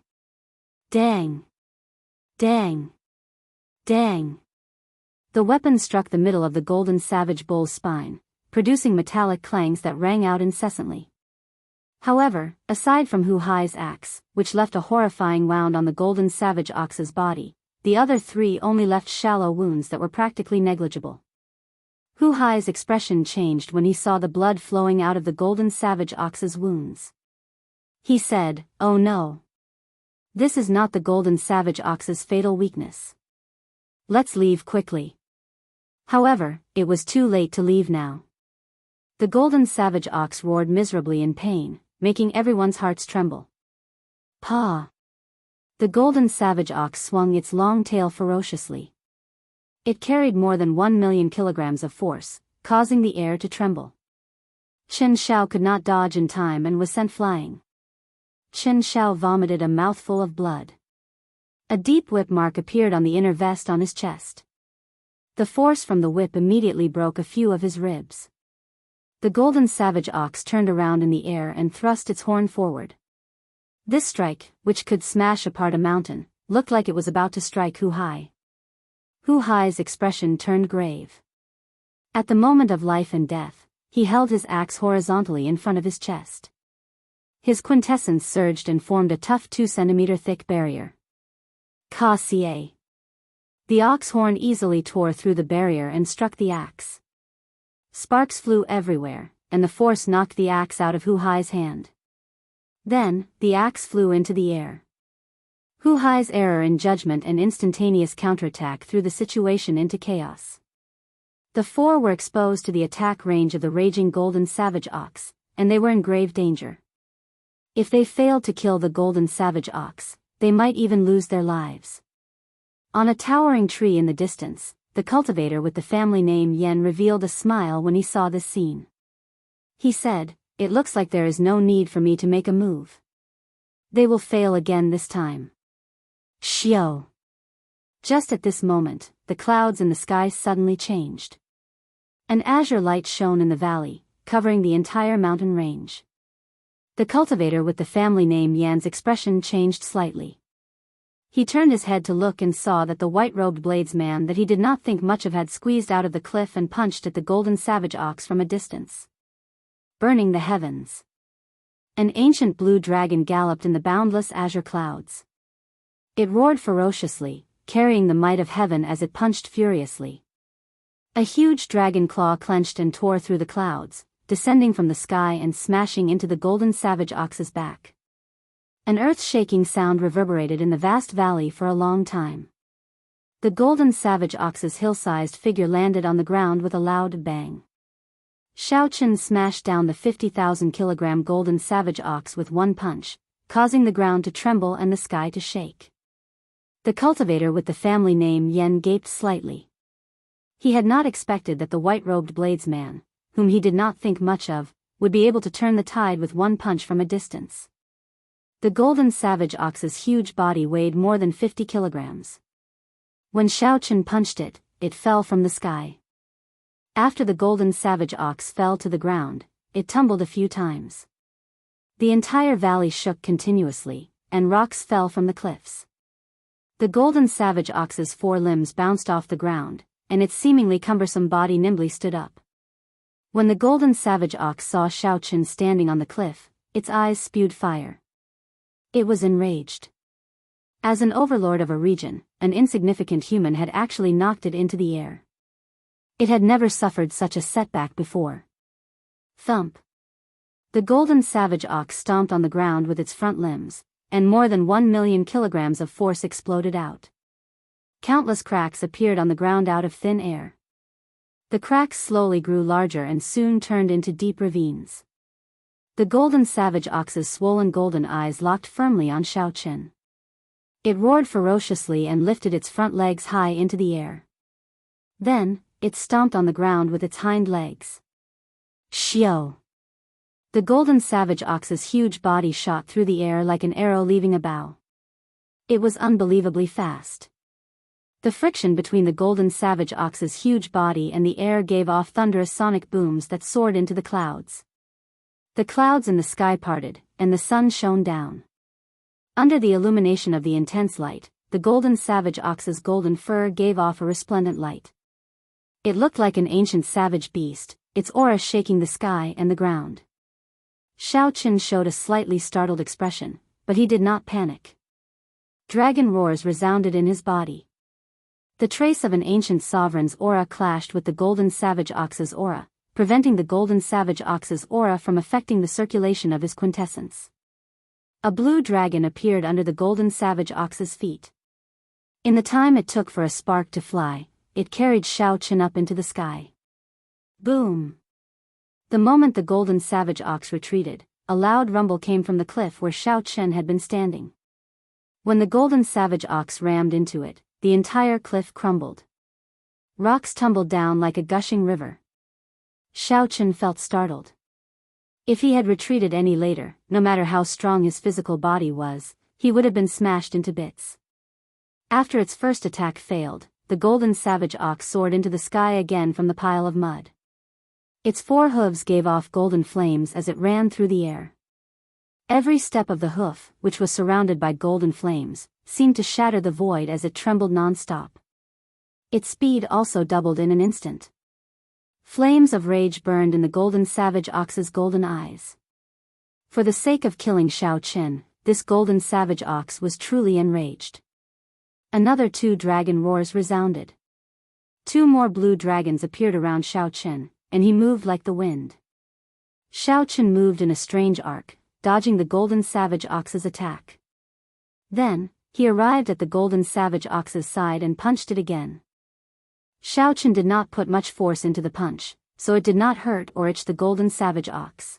Dang! Dang! Dang! The weapon struck the middle of the golden savage bull's spine, producing metallic clangs that rang out incessantly. However, aside from Hu Hai's axe, which left a horrifying wound on the golden savage ox's body, the other 3 only left shallow wounds that were practically negligible. Hu Hai's expression changed when he saw the blood flowing out of the golden savage ox's wounds. He said, "Oh no. This is not the golden savage ox's fatal weakness. Let's leave quickly." However, it was too late to leave now. The golden savage ox roared miserably in pain, making everyone's hearts tremble. Paw! The golden savage ox swung its long tail ferociously. It carried more than 1,000,000 kilograms of force, causing the air to tremble. Chen Xiao could not dodge in time and was sent flying. Chen Xiao vomited a mouthful of blood. A deep whip mark appeared on the inner vest on his chest. The force from the whip immediately broke a few of his ribs. The golden savage ox turned around in the air and thrust its horn forward. This strike, which could smash apart a mountain, looked like it was about to strike Hu Hai. Hu Hai's expression turned grave. At the moment of life and death, he held his axe horizontally in front of his chest. His quintessence surged and formed a tough 2-centimeter thick barrier. Ka-ca. The ox horn easily tore through the barrier and struck the axe. Sparks flew everywhere, and the force knocked the axe out of Hu Hai's hand. Then, the axe flew into the air. Hu Hai's error in judgment and instantaneous counterattack threw the situation into chaos. The four were exposed to the attack range of the raging golden savage ox, and they were in grave danger. If they failed to kill the golden savage ox, they might even lose their lives. On a towering tree in the distance, the cultivator with the family name Yan revealed a smile when he saw this scene. He said, "It looks like there is no need for me to make a move. They will fail again this time." Xiao. Just at this moment, the clouds in the sky suddenly changed. An azure light shone in the valley, covering the entire mountain range. The cultivator with the family name Yan's expression changed slightly. He turned his head to look and saw that the white-robed bladesman that he did not think much of had squeezed out of the cliff and punched at the golden savage ox from a distance. Burning the heavens. An ancient blue dragon galloped in the boundless azure clouds. It roared ferociously, carrying the might of heaven as it punched furiously. A huge dragon claw clenched and tore through the clouds, descending from the sky and smashing into the golden savage ox's back. An earth-shaking sound reverberated in the vast valley for a long time. The golden savage ox's hill-sized figure landed on the ground with a loud bang. Xiaochen smashed down the 50,000-kilogram golden savage ox with one punch, causing the ground to tremble and the sky to shake. The cultivator with the family name Yan gaped slightly. He had not expected that the white-robed bladesman, whom he did not think much of, would be able to turn the tide with one punch from a distance. The golden savage ox's huge body weighed more than 50 kilograms. When Xiaochen punched it, it fell from the sky. After the golden savage ox fell to the ground, it tumbled a few times. The entire valley shook continuously, and rocks fell from the cliffs. The golden savage ox's four limbs bounced off the ground, and its seemingly cumbersome body nimbly stood up. When the golden savage ox saw Xiaochen standing on the cliff, its eyes spewed fire. It was enraged. As an overlord of a region, an insignificant human had actually knocked it into the air. It had never suffered such a setback before. Thump. The golden savage ox stomped on the ground with its front limbs, and more than 1,000,000 kilograms of force exploded out. Countless cracks appeared on the ground out of thin air. The cracks slowly grew larger and soon turned into deep ravines. The golden savage ox's swollen golden eyes locked firmly on Xiaochen. It roared ferociously and lifted its front legs high into the air. Then, it stomped on the ground with its hind legs. Xiao. The golden savage ox's huge body shot through the air like an arrow leaving a bow. It was unbelievably fast. The friction between the golden savage ox's huge body and the air gave off thunderous sonic booms that soared into the clouds. The clouds in the sky parted, and the sun shone down. Under the illumination of the intense light, the golden savage ox's golden fur gave off a resplendent light. It looked like an ancient savage beast, its aura shaking the sky and the ground. Xiaochen showed a slightly startled expression, but he did not panic. Dragon roars resounded in his body. The trace of an ancient sovereign's aura clashed with the golden savage ox's aura, preventing the golden savage ox's aura from affecting the circulation of his quintessence. A blue dragon appeared under the golden savage ox's feet. In the time it took for a spark to fly, it carried Xiaochen up into the sky. Boom! The moment the golden savage ox retreated, a loud rumble came from the cliff where Xiao Chen had been standing. When the golden savage ox rammed into it, the entire cliff crumbled. Rocks tumbled down like a gushing river. Xiao Chen felt startled. If he had retreated any later, no matter how strong his physical body was, he would have been smashed into bits. After its first attack failed, the golden savage ox soared into the sky again from the pile of mud. Its 4 hooves gave off golden flames as it ran through the air. Every step of the hoof, which was surrounded by golden flames, seemed to shatter the void as it trembled non-stop. Its speed also doubled in an instant. Flames of rage burned in the golden savage ox's golden eyes. For the sake of killing Xiao Chen, this golden savage ox was truly enraged. Another 2 dragon roars resounded. 2 more blue dragons appeared around Xiao Chen, and he moved like the wind. Xiao Chen moved in a strange arc, dodging the golden savage ox's attack. Then, he arrived at the golden savage ox's side and punched it again. Xiao Chen did not put much force into the punch, so it did not hurt or itch the golden savage ox.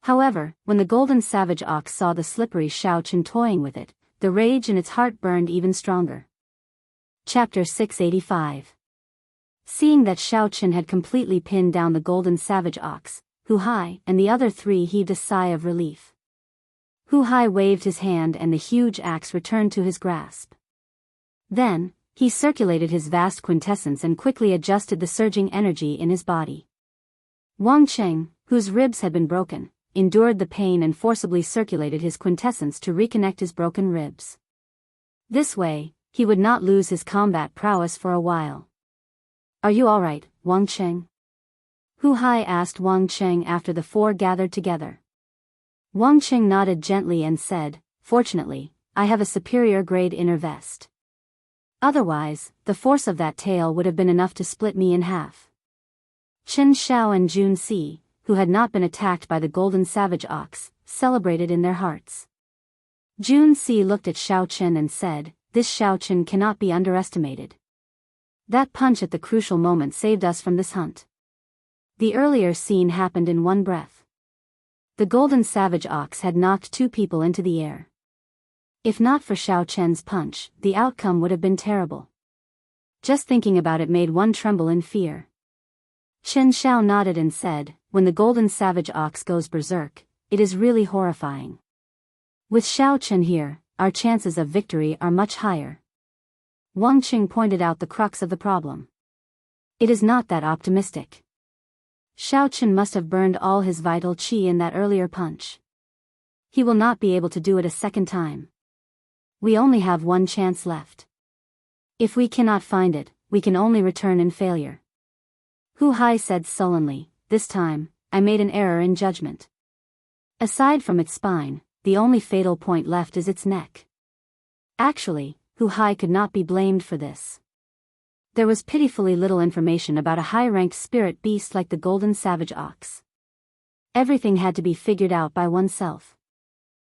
However, when the golden savage ox saw the slippery Xiao Chen toying with it, the rage in its heart burned even stronger. Chapter 685. Seeing that Xiao Chen had completely pinned down the golden savage ox, Hu Hai and the other 3 heaved a sigh of relief. Hu Hai waved his hand and the huge axe returned to his grasp. Then, he circulated his vast quintessence and quickly adjusted the surging energy in his body. Wang Cheng, whose ribs had been broken, endured the pain and forcibly circulated his quintessence to reconnect his broken ribs. This way, he would not lose his combat prowess for a while. "Are you all right, Wang Cheng?" Hu Hai asked Wang Cheng after the 4 gathered together. Wang Cheng nodded gently and said, "Fortunately, I have a superior grade inner vest. Otherwise, the force of that tail would have been enough to split me in half." Chen Xiao and Jun Si, who had not been attacked by the golden savage ox, celebrated in their hearts. Jun Si looked at Xiao Chen and said, "This Xiao Chen cannot be underestimated. That punch at the crucial moment saved us from this hunt." The earlier scene happened in one breath. The golden savage ox had knocked 2 people into the air. If not for Xiao Chen's punch, the outcome would have been terrible. Just thinking about it made one tremble in fear. Chen Xiao nodded and said, "When the golden savage ox goes berserk, it is really horrifying. With Xiao Chen here, our chances of victory are much higher." Wang Qing pointed out the crux of the problem. "It is not that optimistic. Xiao Chen must have burned all his vital qi in that earlier punch. He will not be able to do it a second time. We only have 1 chance left. If we cannot find it, we can only return in failure." Hu Hai said sullenly, "This time, I made an error in judgment. Aside from its spine, the only fatal point left is its neck." Actually, Hu Hai could not be blamed for this. There was pitifully little information about a high-ranked spirit beast like the golden savage ox. Everything had to be figured out by oneself.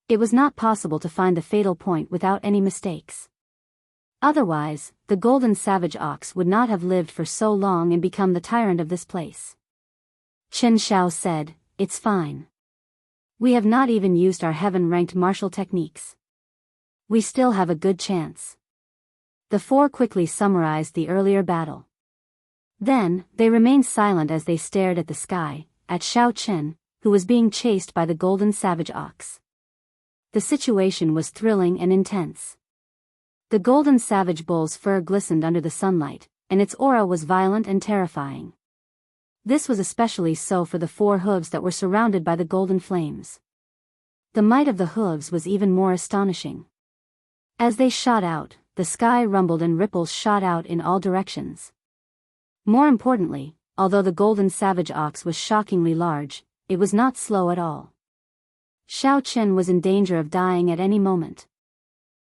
It was not possible to find the fatal point without any mistakes. Otherwise, the golden savage ox would not have lived for so long and become the tyrant of this place. Chen Xiao said, "It's fine. We have not even used our heaven-ranked martial techniques. We still have a good chance." The 4 quickly summarized the earlier battle. Then, they remained silent as they stared at the sky, at Xiao Chen, who was being chased by the golden savage ox. The situation was thrilling and intense. The golden savage bull's fur glistened under the sunlight, and its aura was violent and terrifying. This was especially so for the 4 hooves that were surrounded by the golden flames. The might of the hooves was even more astonishing. As they shot out, the sky rumbled and ripples shot out in all directions. More importantly, although the golden savage ox was shockingly large, it was not slow at all. Xiao Chen was in danger of dying at any moment.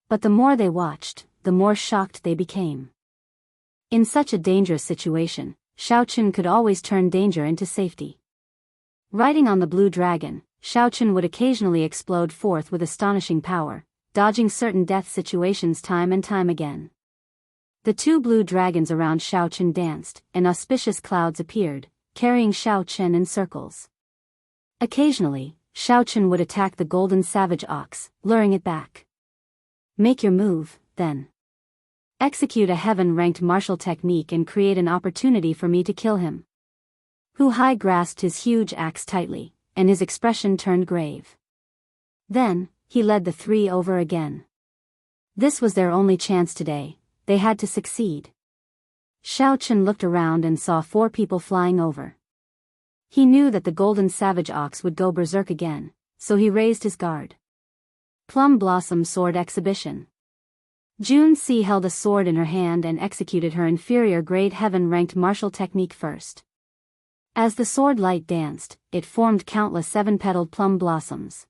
But the more they watched, the more shocked they became. In such a dangerous situation, Xiao Chen could always turn danger into safety. Riding on the blue dragon, Xiao Chen would occasionally explode forth with astonishing power, dodging certain death situations time and time again. The 2 blue dragons around Xiao Chen danced, and auspicious clouds appeared, carrying Xiao Chen in circles. Occasionally, Chen would attack the golden savage ox, luring it back. Make your move, then. Execute a heaven-ranked martial technique and create an opportunity for me to kill him. Hu Hai grasped his huge axe tightly, and his expression turned grave. Then, he led the three over again. This was their only chance today, they had to succeed. Chen looked around and saw 4 people flying over. He knew that the golden savage ox would go berserk again, so he raised his guard. Plum Blossom Sword Exhibition. Junci held a sword in her hand and executed her inferior grade heaven-ranked martial technique first. As the sword light danced, it formed countless 7-petaled plum blossoms.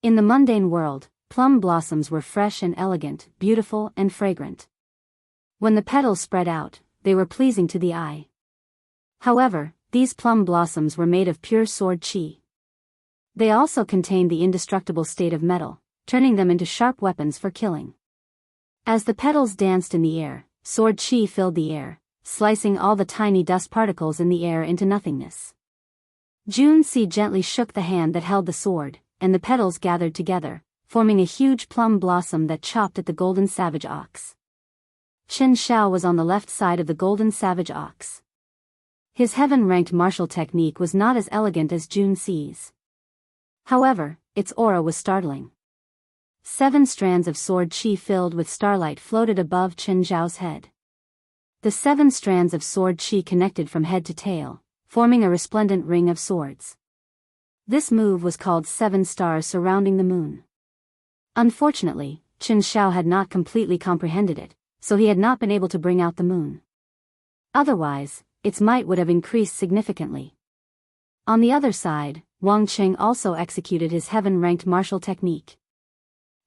In the mundane world, plum blossoms were fresh and elegant, beautiful and fragrant. When the petals spread out, they were pleasing to the eye. However, these plum blossoms were made of pure sword qi. They also contained the indestructible state of metal, turning them into sharp weapons for killing. As the petals danced in the air, sword qi filled the air, slicing all the tiny dust particles in the air into nothingness. Junci gently shook the hand that held the sword, and the petals gathered together, forming a huge plum blossom that chopped at the golden savage ox. Chen Xiao was on the left side of the golden savage ox. His heaven-ranked martial technique was not as elegant as Junci's. However, its aura was startling. 7 strands of sword qi filled with starlight floated above Chen Xiao's head. The 7 strands of sword qi connected from head to tail, forming a resplendent ring of swords. This move was called 7 stars surrounding the moon. Unfortunately, Chen Xiao had not completely comprehended it, so he had not been able to bring out the moon. Otherwise, its might would have increased significantly. On the other side, Wang Qing also executed his heaven-ranked martial technique.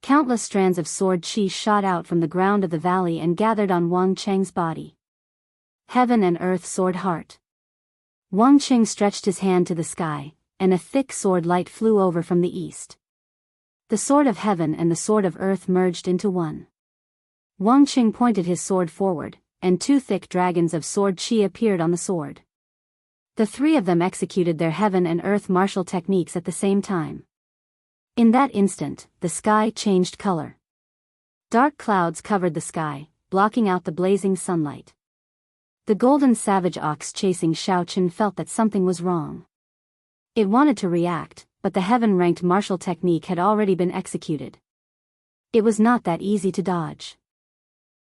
Countless strands of sword qi shot out from the ground of the valley and gathered on Wang Cheng's body. Heaven and Earth Sword Heart. Wang Qing stretched his hand to the sky, and a thick sword light flew over from the east. The sword of heaven and the sword of earth merged into one. Wang Qing pointed his sword forward, and 2 thick dragons of sword qi appeared on the sword. The 3 of them executed their heaven and earth martial techniques at the same time. In that instant, the sky changed color. Dark clouds covered the sky, blocking out the blazing sunlight. The golden savage ox chasing Chen felt that something was wrong. It wanted to react, but the heaven-ranked martial technique had already been executed. It was not that easy to dodge.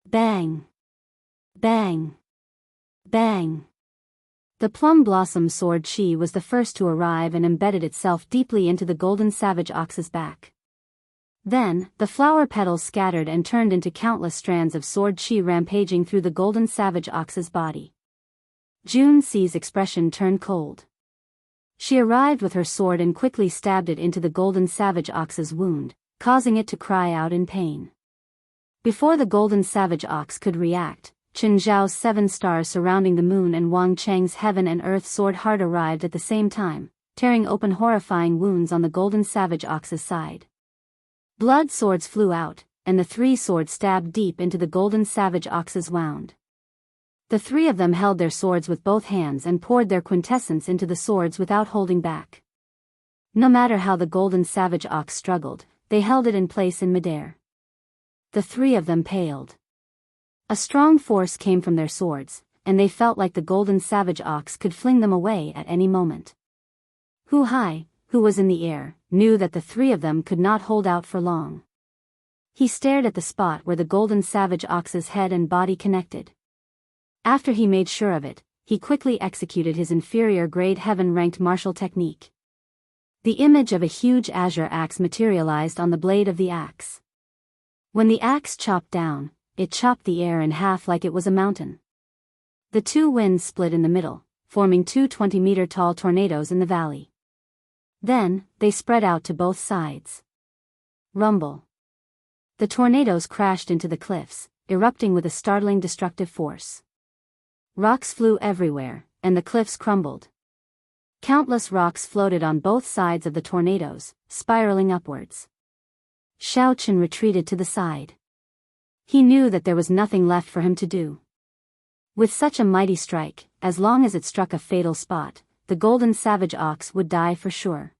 Bang! Bang! Bang! The plum blossom sword qi was the first to arrive and embedded itself deeply into the golden savage ox's back. Then, the flower petals scattered and turned into countless strands of sword qi rampaging through the golden savage ox's body. Junci's expression turned cold. She arrived with her sword and quickly stabbed it into the golden savage ox's wound, causing it to cry out in pain. Before the golden savage ox could react, Chen Zhao's 7 stars surrounding the moon and Wang Cheng's heaven and earth sword heart arrived at the same time, tearing open horrifying wounds on the golden savage ox's side. Blood swords flew out, and the 3 swords stabbed deep into the golden savage ox's wound. The 3 of them held their swords with both hands and poured their quintessence into the swords without holding back. No matter how the golden savage ox struggled, they held it in place in midair. The 3 of them paled. A strong force came from their swords, and they felt like the golden savage ox could fling them away at any moment. Hu Hai, who was in the air, knew that the 3 of them could not hold out for long. He stared at the spot where the golden savage ox's head and body connected. After he made sure of it, he quickly executed his inferior grade heaven-ranked martial technique. The image of a huge azure axe materialized on the blade of the axe. When the axe chopped down, it chopped the air in half like it was a mountain. The 2 winds split in the middle, forming 2 20-meter-tall tornadoes in the valley. Then, they spread out to both sides. Rumble. The tornadoes crashed into the cliffs, erupting with a startling destructive force. Rocks flew everywhere, and the cliffs crumbled. Countless rocks floated on both sides of the tornadoes, spiraling upwards. Chen retreated to the side. He knew that there was nothing left for him to do. With such a mighty strike, as long as it struck a fatal spot, the golden savage ox would die for sure.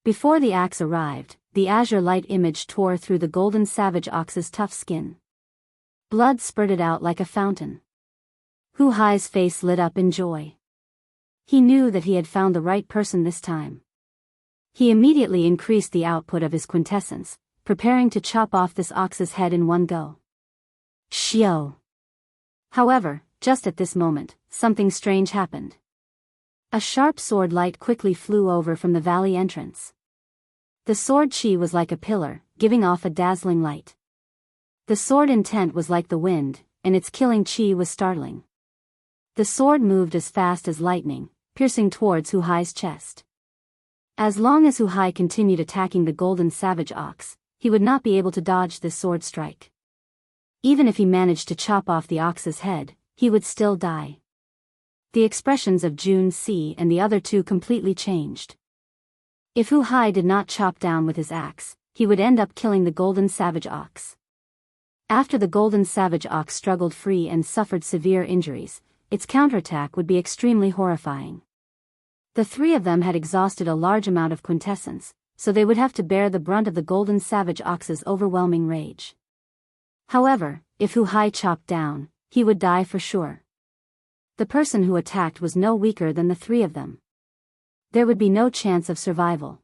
Before the axe arrived, the azure light image tore through the golden savage ox's tough skin. Blood spurted out like a fountain. Hu Hai's face lit up in joy. He knew that he had found the right person this time. He immediately increased the output of his quintessence, preparing to chop off this ox's head in one go. Xiao! However, just at this moment, something strange happened. A sharp sword light quickly flew over from the valley entrance. The sword chi was like a pillar, giving off a dazzling light. The sword intent was like the wind, and its killing chi was startling. The sword moved as fast as lightning, piercing towards Hu Hai's chest. As long as Hu Hai continued attacking the golden savage ox, he would not be able to dodge this sword strike. Even if he managed to chop off the ox's head, he would still die. The expressions of Junci and the other two completely changed. If Hu Hai did not chop down with his axe, he would end up killing the golden savage ox. After the golden savage ox struggled free and suffered severe injuries, its counterattack would be extremely horrifying. The three of them had exhausted a large amount of quintessence, so they would have to bear the brunt of the golden savage ox's overwhelming rage. However, if Hu Hai chopped down, he would die for sure. The person who attacked was no weaker than the three of them. There would be no chance of survival.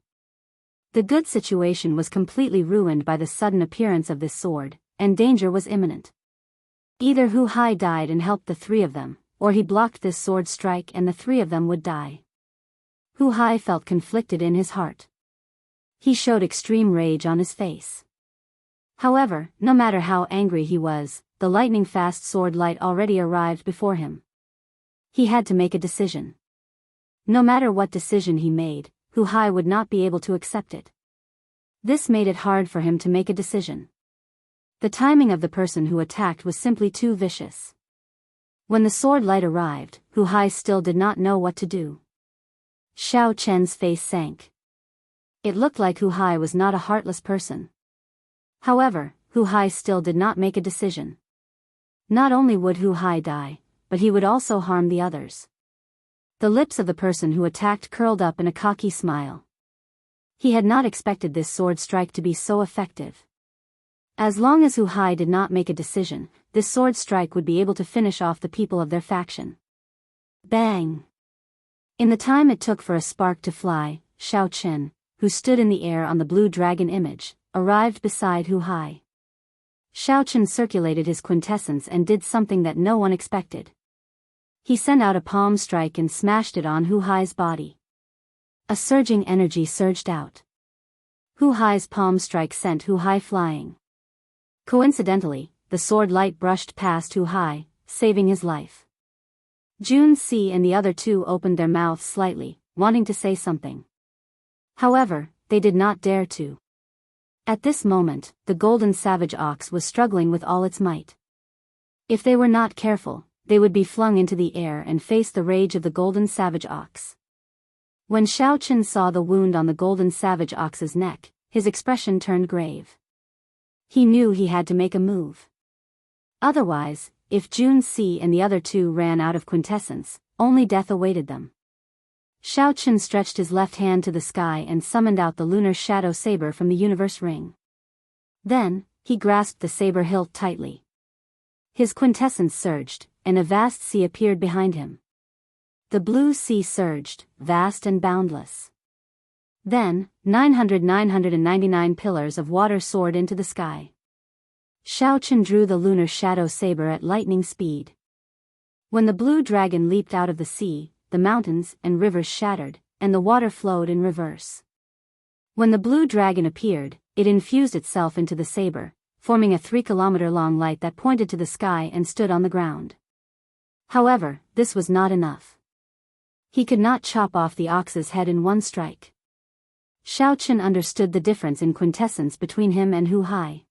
The good situation was completely ruined by the sudden appearance of this sword, and danger was imminent. Either Hu Hai died and helped the three of them, or he blocked this sword strike and the three of them would die. Hu Hai felt conflicted in his heart. He showed extreme rage on his face. However, no matter how angry he was, the lightning-fast sword light already arrived before him. He had to make a decision. No matter what decision he made, Hu Hai would not be able to accept it. This made it hard for him to make a decision. The timing of the person who attacked was simply too vicious. When the sword light arrived, Hu Hai still did not know what to do. Xiao Chen's face sank. It looked like Hu Hai was not a heartless person. However, Hu Hai still did not make a decision. Not only would Hu Hai die, but he would also harm the others. The lips of the person who attacked curled up in a cocky smile. He had not expected this sword strike to be so effective. As long as Hu Hai did not make a decision, this sword strike would be able to finish off the people of their faction. Bang! In the time it took for a spark to fly, Xiao Chen, who stood in the air on the blue dragon image, arrived beside Hu Hai. Xiao Chen circulated his quintessence and did something that no one expected. He sent out a palm strike and smashed it on Hu Hai's body. A surging energy surged out. Hu Hai's palm strike sent Hu Hai flying. Coincidentally, the sword light brushed past Hu Hai, saving his life. Junci and the other two opened their mouths slightly, wanting to say something. However, they did not dare to. At this moment, the golden savage ox was struggling with all its might. If they were not careful, they would be flung into the air and face the rage of the golden savage ox. When Xiao Chen saw the wound on the golden savage ox's neck, his expression turned grave. He knew he had to make a move. Otherwise, if Junci and the other two ran out of quintessence, only death awaited them. Xiao Chen stretched his left hand to the sky and summoned out the lunar shadow saber from the universe ring. Then, he grasped the saber hilt tightly. His quintessence surged, and a vast sea appeared behind him. The blue sea surged, vast and boundless. Then, 999 pillars of water soared into the sky. Xiao Chen drew the lunar shadow saber at lightning speed. When the blue dragon leaped out of the sea, the mountains and rivers shattered, and the water flowed in reverse. When the blue dragon appeared, it infused itself into the saber, forming a 3-kilometer-long light that pointed to the sky and stood on the ground. However, this was not enough. He could not chop off the ox's head in one strike. Xiao Chen understood the difference in quintessence between him and Hu Hai.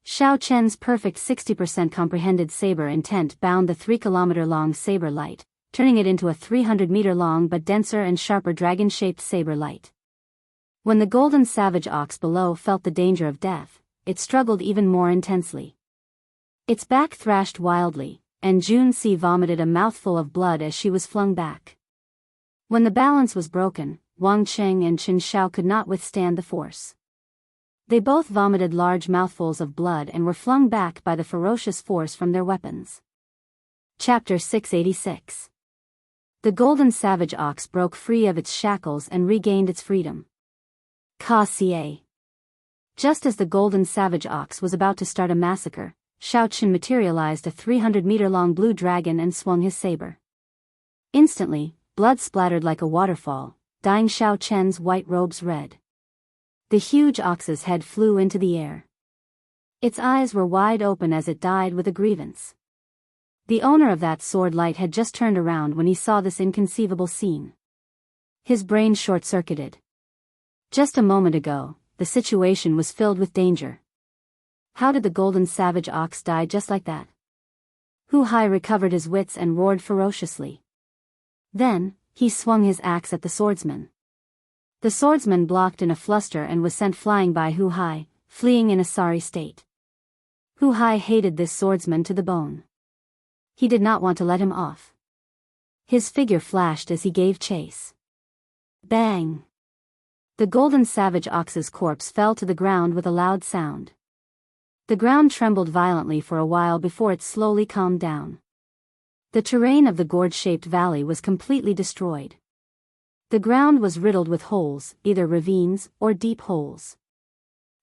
Xiao Chen's perfect 60% comprehended saber intent bound the 3-kilometer-long saber light, turning it into a 300-meter-long but denser and sharper dragon-shaped saber light. When the golden savage ox below felt the danger of death, it struggled even more intensely. Its back thrashed wildly, and Junci vomited a mouthful of blood as she was flung back. When the balance was broken, Wang Qing and Qin Shao could not withstand the force. They both vomited large mouthfuls of blood and were flung back by the ferocious force from their weapons. Chapter 686. The golden savage ox broke free of its shackles and regained its freedom. Ka-ca. Just as the golden savage ox was about to start a massacre, Shao Chen materialized a 300-meter-long blue dragon and swung his saber. Instantly, blood splattered like a waterfall, dyeing Shao Chen's white robes red. The huge ox's head flew into the air. Its eyes were wide open as it died with a grievance. The owner of that sword light had just turned around when he saw this inconceivable scene. His brain short-circuited. Just a moment ago, the situation was filled with danger. How did the golden savage ox die just like that? Hu Hai recovered his wits and roared ferociously. Then, he swung his axe at the swordsman. The swordsman blocked in a fluster and was sent flying by Hu Hai, fleeing in a sorry state. Hu Hai hated this swordsman to the bone. He did not want to let him off. His figure flashed as he gave chase. Bang! The golden savage ox's corpse fell to the ground with a loud sound. The ground trembled violently for a while before it slowly calmed down. The terrain of the gourd-shaped valley was completely destroyed. The ground was riddled with holes, either ravines or deep holes.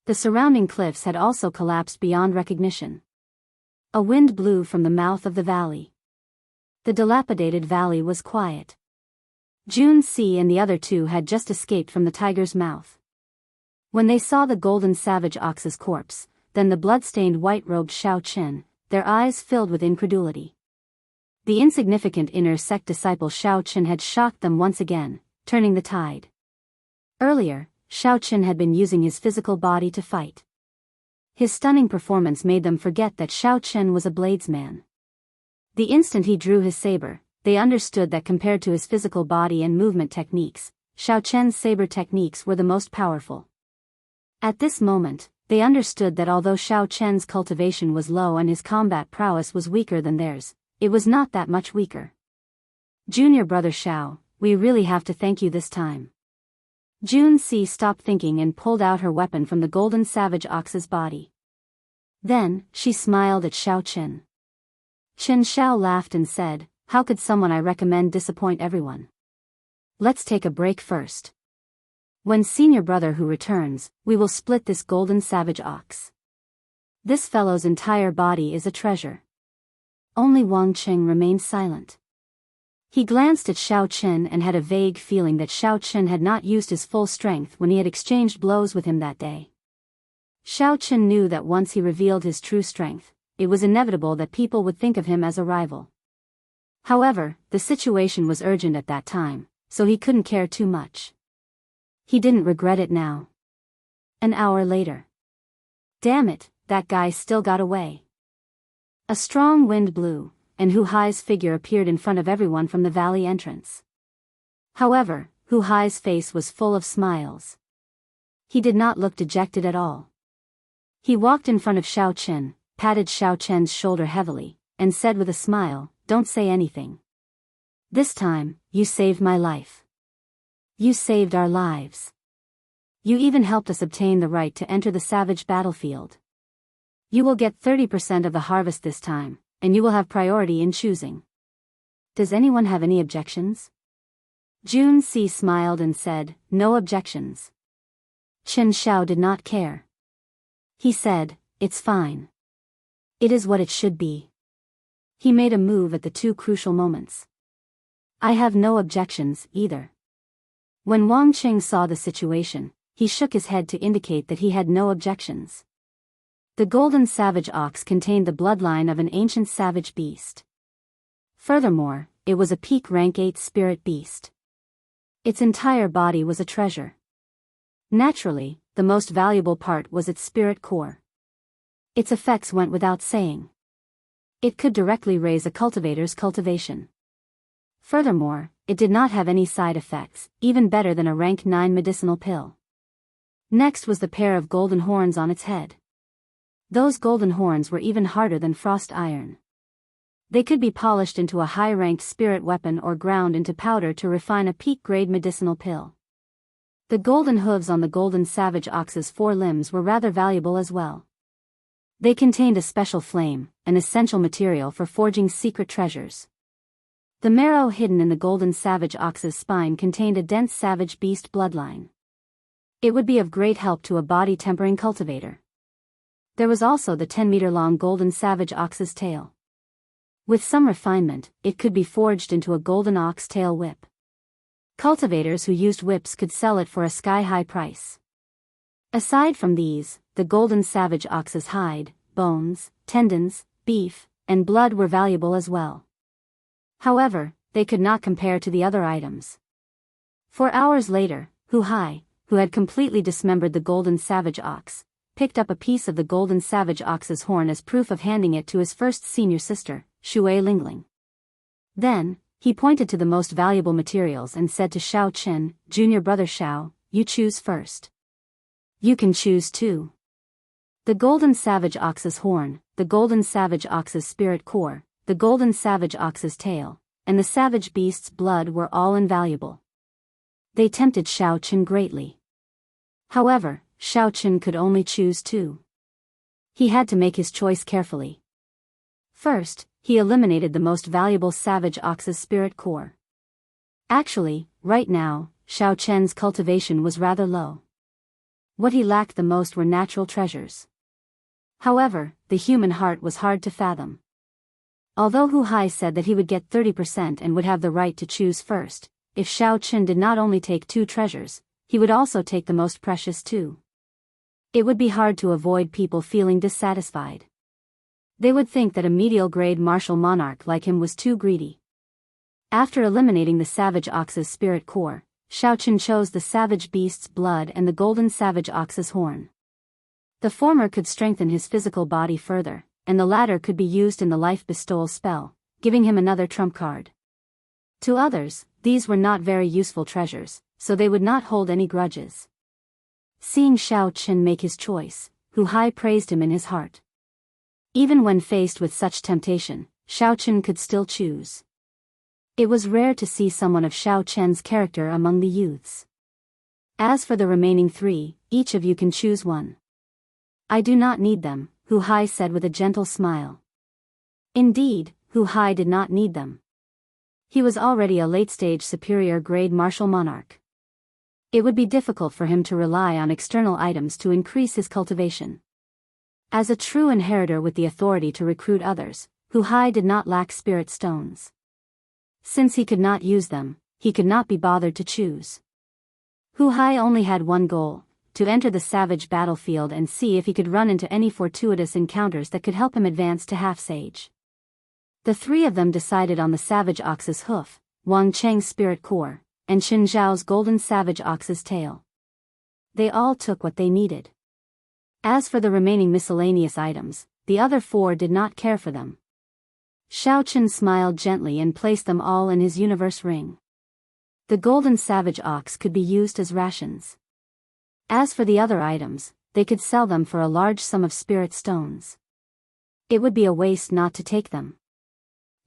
The surrounding cliffs had also collapsed beyond recognition. A wind blew from the mouth of the valley. The dilapidated valley was quiet. Jun Si and the other two had just escaped from the tiger's mouth. When they saw the golden savage ox's corpse, then the blood-stained white-robed Shao Chen, their eyes filled with incredulity. The insignificant inner sect disciple Shao Chen had shocked them once again, turning the tide. Earlier, Shao Chen had been using his physical body to fight. His stunning performance made them forget that Shao Chen was a bladesman. The instant he drew his saber, they understood that compared to his physical body and movement techniques, Shao Chen's saber techniques were the most powerful. At this moment, they understood that although Shao Chen's cultivation was low and his combat prowess was weaker than theirs, it was not that much weaker. Junior brother Shao, we really have to thank you this time. Jun Si stopped thinking and pulled out her weapon from the golden savage ox's body. Then, she smiled at Shao Chen. Qin Shao laughed and said, "How could someone I recommend disappoint everyone? Let's take a break first. When senior brother Hu returns, we will split this golden savage ox. This fellow's entire body is a treasure." Only Wang Qing remained silent. He glanced at Shao Chen and had a vague feeling that Shao Chen had not used his full strength when he had exchanged blows with him that day. Shao Chen knew that once he revealed his true strength, it was inevitable that people would think of him as a rival. However, the situation was urgent at that time, so he couldn't care too much. He didn't regret it now. An hour later. Damn it, that guy still got away. A strong wind blew, and Hu Hai's figure appeared in front of everyone from the valley entrance. However, Hu Hai's face was full of smiles. He did not look dejected at all. He walked in front of Shao Chen, patted Shao Chen's shoulder heavily, and said with a smile, "Don't say anything. This time, you saved my life. You saved our lives. You even helped us obtain the right to enter the savage battlefield. You will get 30% of the harvest this time, and you will have priority in choosing. Does anyone have any objections?" Jun Si smiled and said, "No objections." Qin Shao did not care. He said, "It's fine. It is what it should be." He made a move at the two crucial moments. "I have no objections, either." When Wang Qing saw the situation, he shook his head to indicate that he had no objections. The golden savage ox contained the bloodline of an ancient savage beast. Furthermore, it was a peak rank 8 spirit beast. Its entire body was a treasure. Naturally, the most valuable part was its spirit core. Its effects went without saying. It could directly raise a cultivator's cultivation. Furthermore, it did not have any side effects, even better than a rank 9 medicinal pill. Next was the pair of golden horns on its head. Those golden horns were even harder than frost iron. They could be polished into a high-ranked spirit weapon or ground into powder to refine a peak-grade medicinal pill. The golden hooves on the golden savage ox's four limbs were rather valuable as well. They contained a special flame, an essential material for forging secret treasures. The marrow hidden in the golden savage ox's spine contained a dense savage beast bloodline. It would be of great help to a body-tempering cultivator. There was also the 10-meter-long golden savage ox's tail. With some refinement, it could be forged into a golden ox tail whip. Cultivators who used whips could sell it for a sky-high price. Aside from these, the golden savage ox's hide, bones, tendons, beef, and blood were valuable as well. However, they could not compare to the other items. 4 hours later, Hu Hai, who had completely dismembered the golden savage ox, picked up a piece of the golden savage ox's horn as proof of handing it to his first senior sister, Shui Lingling. Then, he pointed to the most valuable materials and said to Shao Chen, "Junior brother Shao, you choose first." "You can choose too." The golden savage ox's horn, the golden savage ox's spirit core, the golden savage ox's tail, and the savage beast's blood were all invaluable. They tempted Shao Chen greatly. However, Shao Chen could only choose two. He had to make his choice carefully. First, he eliminated the most valuable savage ox's spirit core. Actually, right now, Shao Chen's cultivation was rather low. What he lacked the most were natural treasures. However, the human heart was hard to fathom. Although Hu Hai said that he would get 30% and would have the right to choose first, if Shao Chen did not only take two treasures, he would also take the most precious too. It would be hard to avoid people feeling dissatisfied. They would think that a medial-grade martial monarch like him was too greedy. After eliminating the savage ox's spirit core, Shao Chen chose the savage beast's blood and the golden savage ox's horn. The former could strengthen his physical body further, and the latter could be used in the life bestowal spell, giving him another trump card. To others, these were not very useful treasures, so they would not hold any grudges. Seeing Shao Chen make his choice, Hu Hai praised him in his heart. Even when faced with such temptation, Shao Chen could still choose. It was rare to see someone of Shao Chen's character among the youths. As for the remaining three, each of you can choose one. I do not need them, Hu Hai said with a gentle smile. Indeed, Hu Hai did not need them. He was already a late-stage superior-grade martial monarch. It would be difficult for him to rely on external items to increase his cultivation. As a true inheritor with the authority to recruit others, Hu Hai did not lack spirit stones. Since he could not use them, he could not be bothered to choose. Hu Hai only had one goal: to enter the savage battlefield and see if he could run into any fortuitous encounters that could help him advance to half-sage. The three of them decided on the savage ox's hoof, Wang Cheng's spirit core, and Qin Zhao's golden savage ox's tail. They all took what they needed. As for the remaining miscellaneous items, the other four did not care for them. Shao Chen smiled gently and placed them all in his universe ring. The golden savage ox could be used as rations. As for the other items, they could sell them for a large sum of spirit stones. It would be a waste not to take them.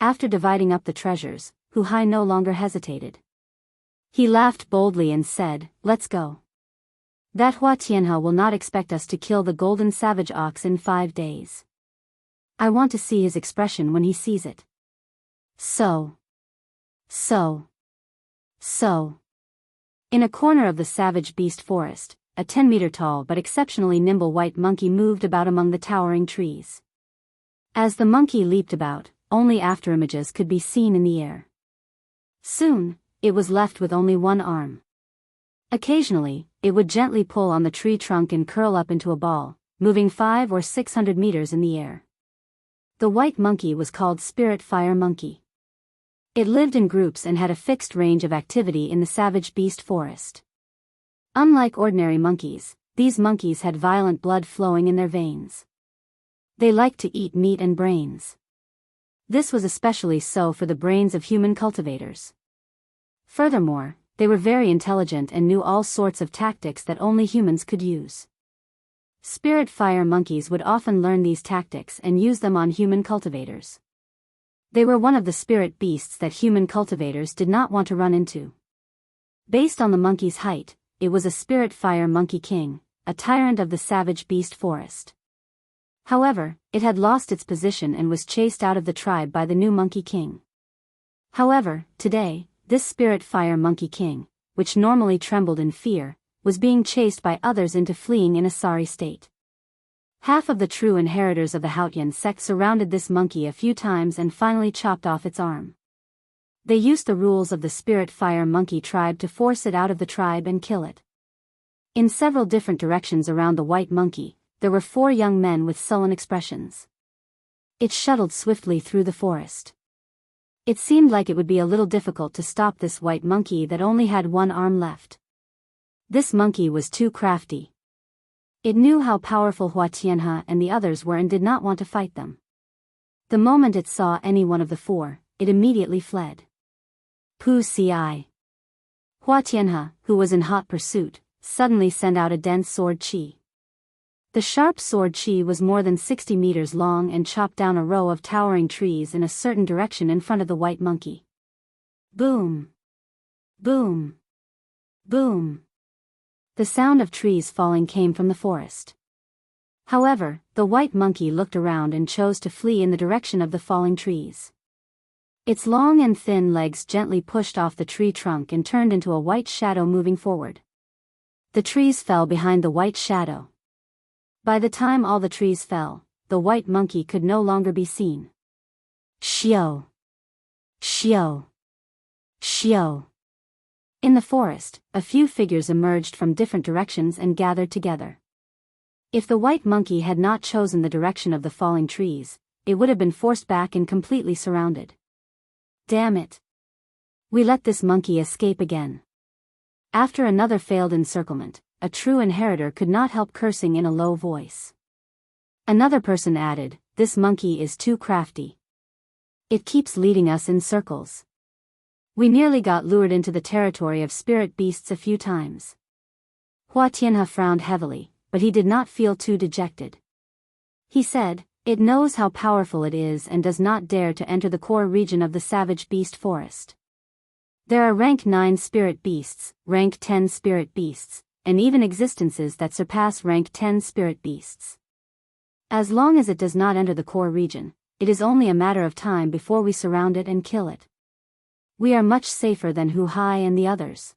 After dividing up the treasures, Hu Hai no longer hesitated. He laughed boldly and said, "Let's go. That Hua Tianhe will not expect us to kill the golden savage ox in 5 days. I want to see his expression when he sees it." So. In a corner of the savage beast forest, a 10-meter-tall but exceptionally nimble white monkey moved about among the towering trees. As the monkey leaped about, only afterimages could be seen in the air. Soon, it was left with only one arm. Occasionally, it would gently pull on the tree trunk and curl up into a ball, moving 500 or 600 meters in the air. The white monkey was called Spirit Fire Monkey. It lived in groups and had a fixed range of activity in the savage beast forest. Unlike ordinary monkeys, these monkeys had violent blood flowing in their veins. They liked to eat meat and brains. This was especially so for the brains of human cultivators. Furthermore, they were very intelligent and knew all sorts of tactics that only humans could use. Spirit fire monkeys would often learn these tactics and use them on human cultivators. They were one of the spirit beasts that human cultivators did not want to run into. Based on the monkey's height, it was a spirit fire monkey king, a tyrant of the savage beast forest. However, it had lost its position and was chased out of the tribe by the new monkey king. However, today, this spirit fire monkey king, which normally trembled in fear, was being chased by others into fleeing in a sorry state. Half of the true inheritors of the Haotian sect surrounded this monkey a few times and finally chopped off its arm. They used the rules of the spirit fire monkey tribe to force it out of the tribe and kill it. In several different directions around the white monkey, there were 4 young men with sullen expressions. It shuttled swiftly through the forest. It seemed like it would be a little difficult to stop this white monkey that only had 1 arm left. This monkey was too crafty. It knew how powerful Hua Tianhe and the others were and did not want to fight them. The moment it saw any one of the 4, it immediately fled. Pu Ci. Hua Tianhe, who was in hot pursuit, suddenly sent out a dense sword qi. The sharp sword qi was more than 60 meters long and chopped down a row of towering trees in a certain direction in front of the white monkey. Boom! Boom! Boom! The sound of trees falling came from the forest. However, the white monkey looked around and chose to flee in the direction of the falling trees. Its long and thin legs gently pushed off the tree trunk and turned into a white shadow moving forward. The trees fell behind the white shadow. By the time all the trees fell, the white monkey could no longer be seen. Xiao! Xiao! Xiao! In the forest, a few figures emerged from different directions and gathered together. If the white monkey had not chosen the direction of the falling trees, it would have been forced back and completely surrounded. Damn it! We let this monkey escape again. After another failed encirclement, a true inheritor could not help cursing in a low voice. Another person added, "This monkey is too crafty. It keeps leading us in circles. We nearly got lured into the territory of spirit beasts a few times." Hua Tianhe frowned heavily, but he did not feel too dejected. He said, "It knows how powerful it is and does not dare to enter the core region of the savage beast forest. There are rank 9 spirit beasts, rank 10 spirit beasts, and even existences that surpass rank 10 spirit beasts. As long as it does not enter the core region, it is only a matter of time before we surround it and kill it. We are much safer than Hu Hai and the others."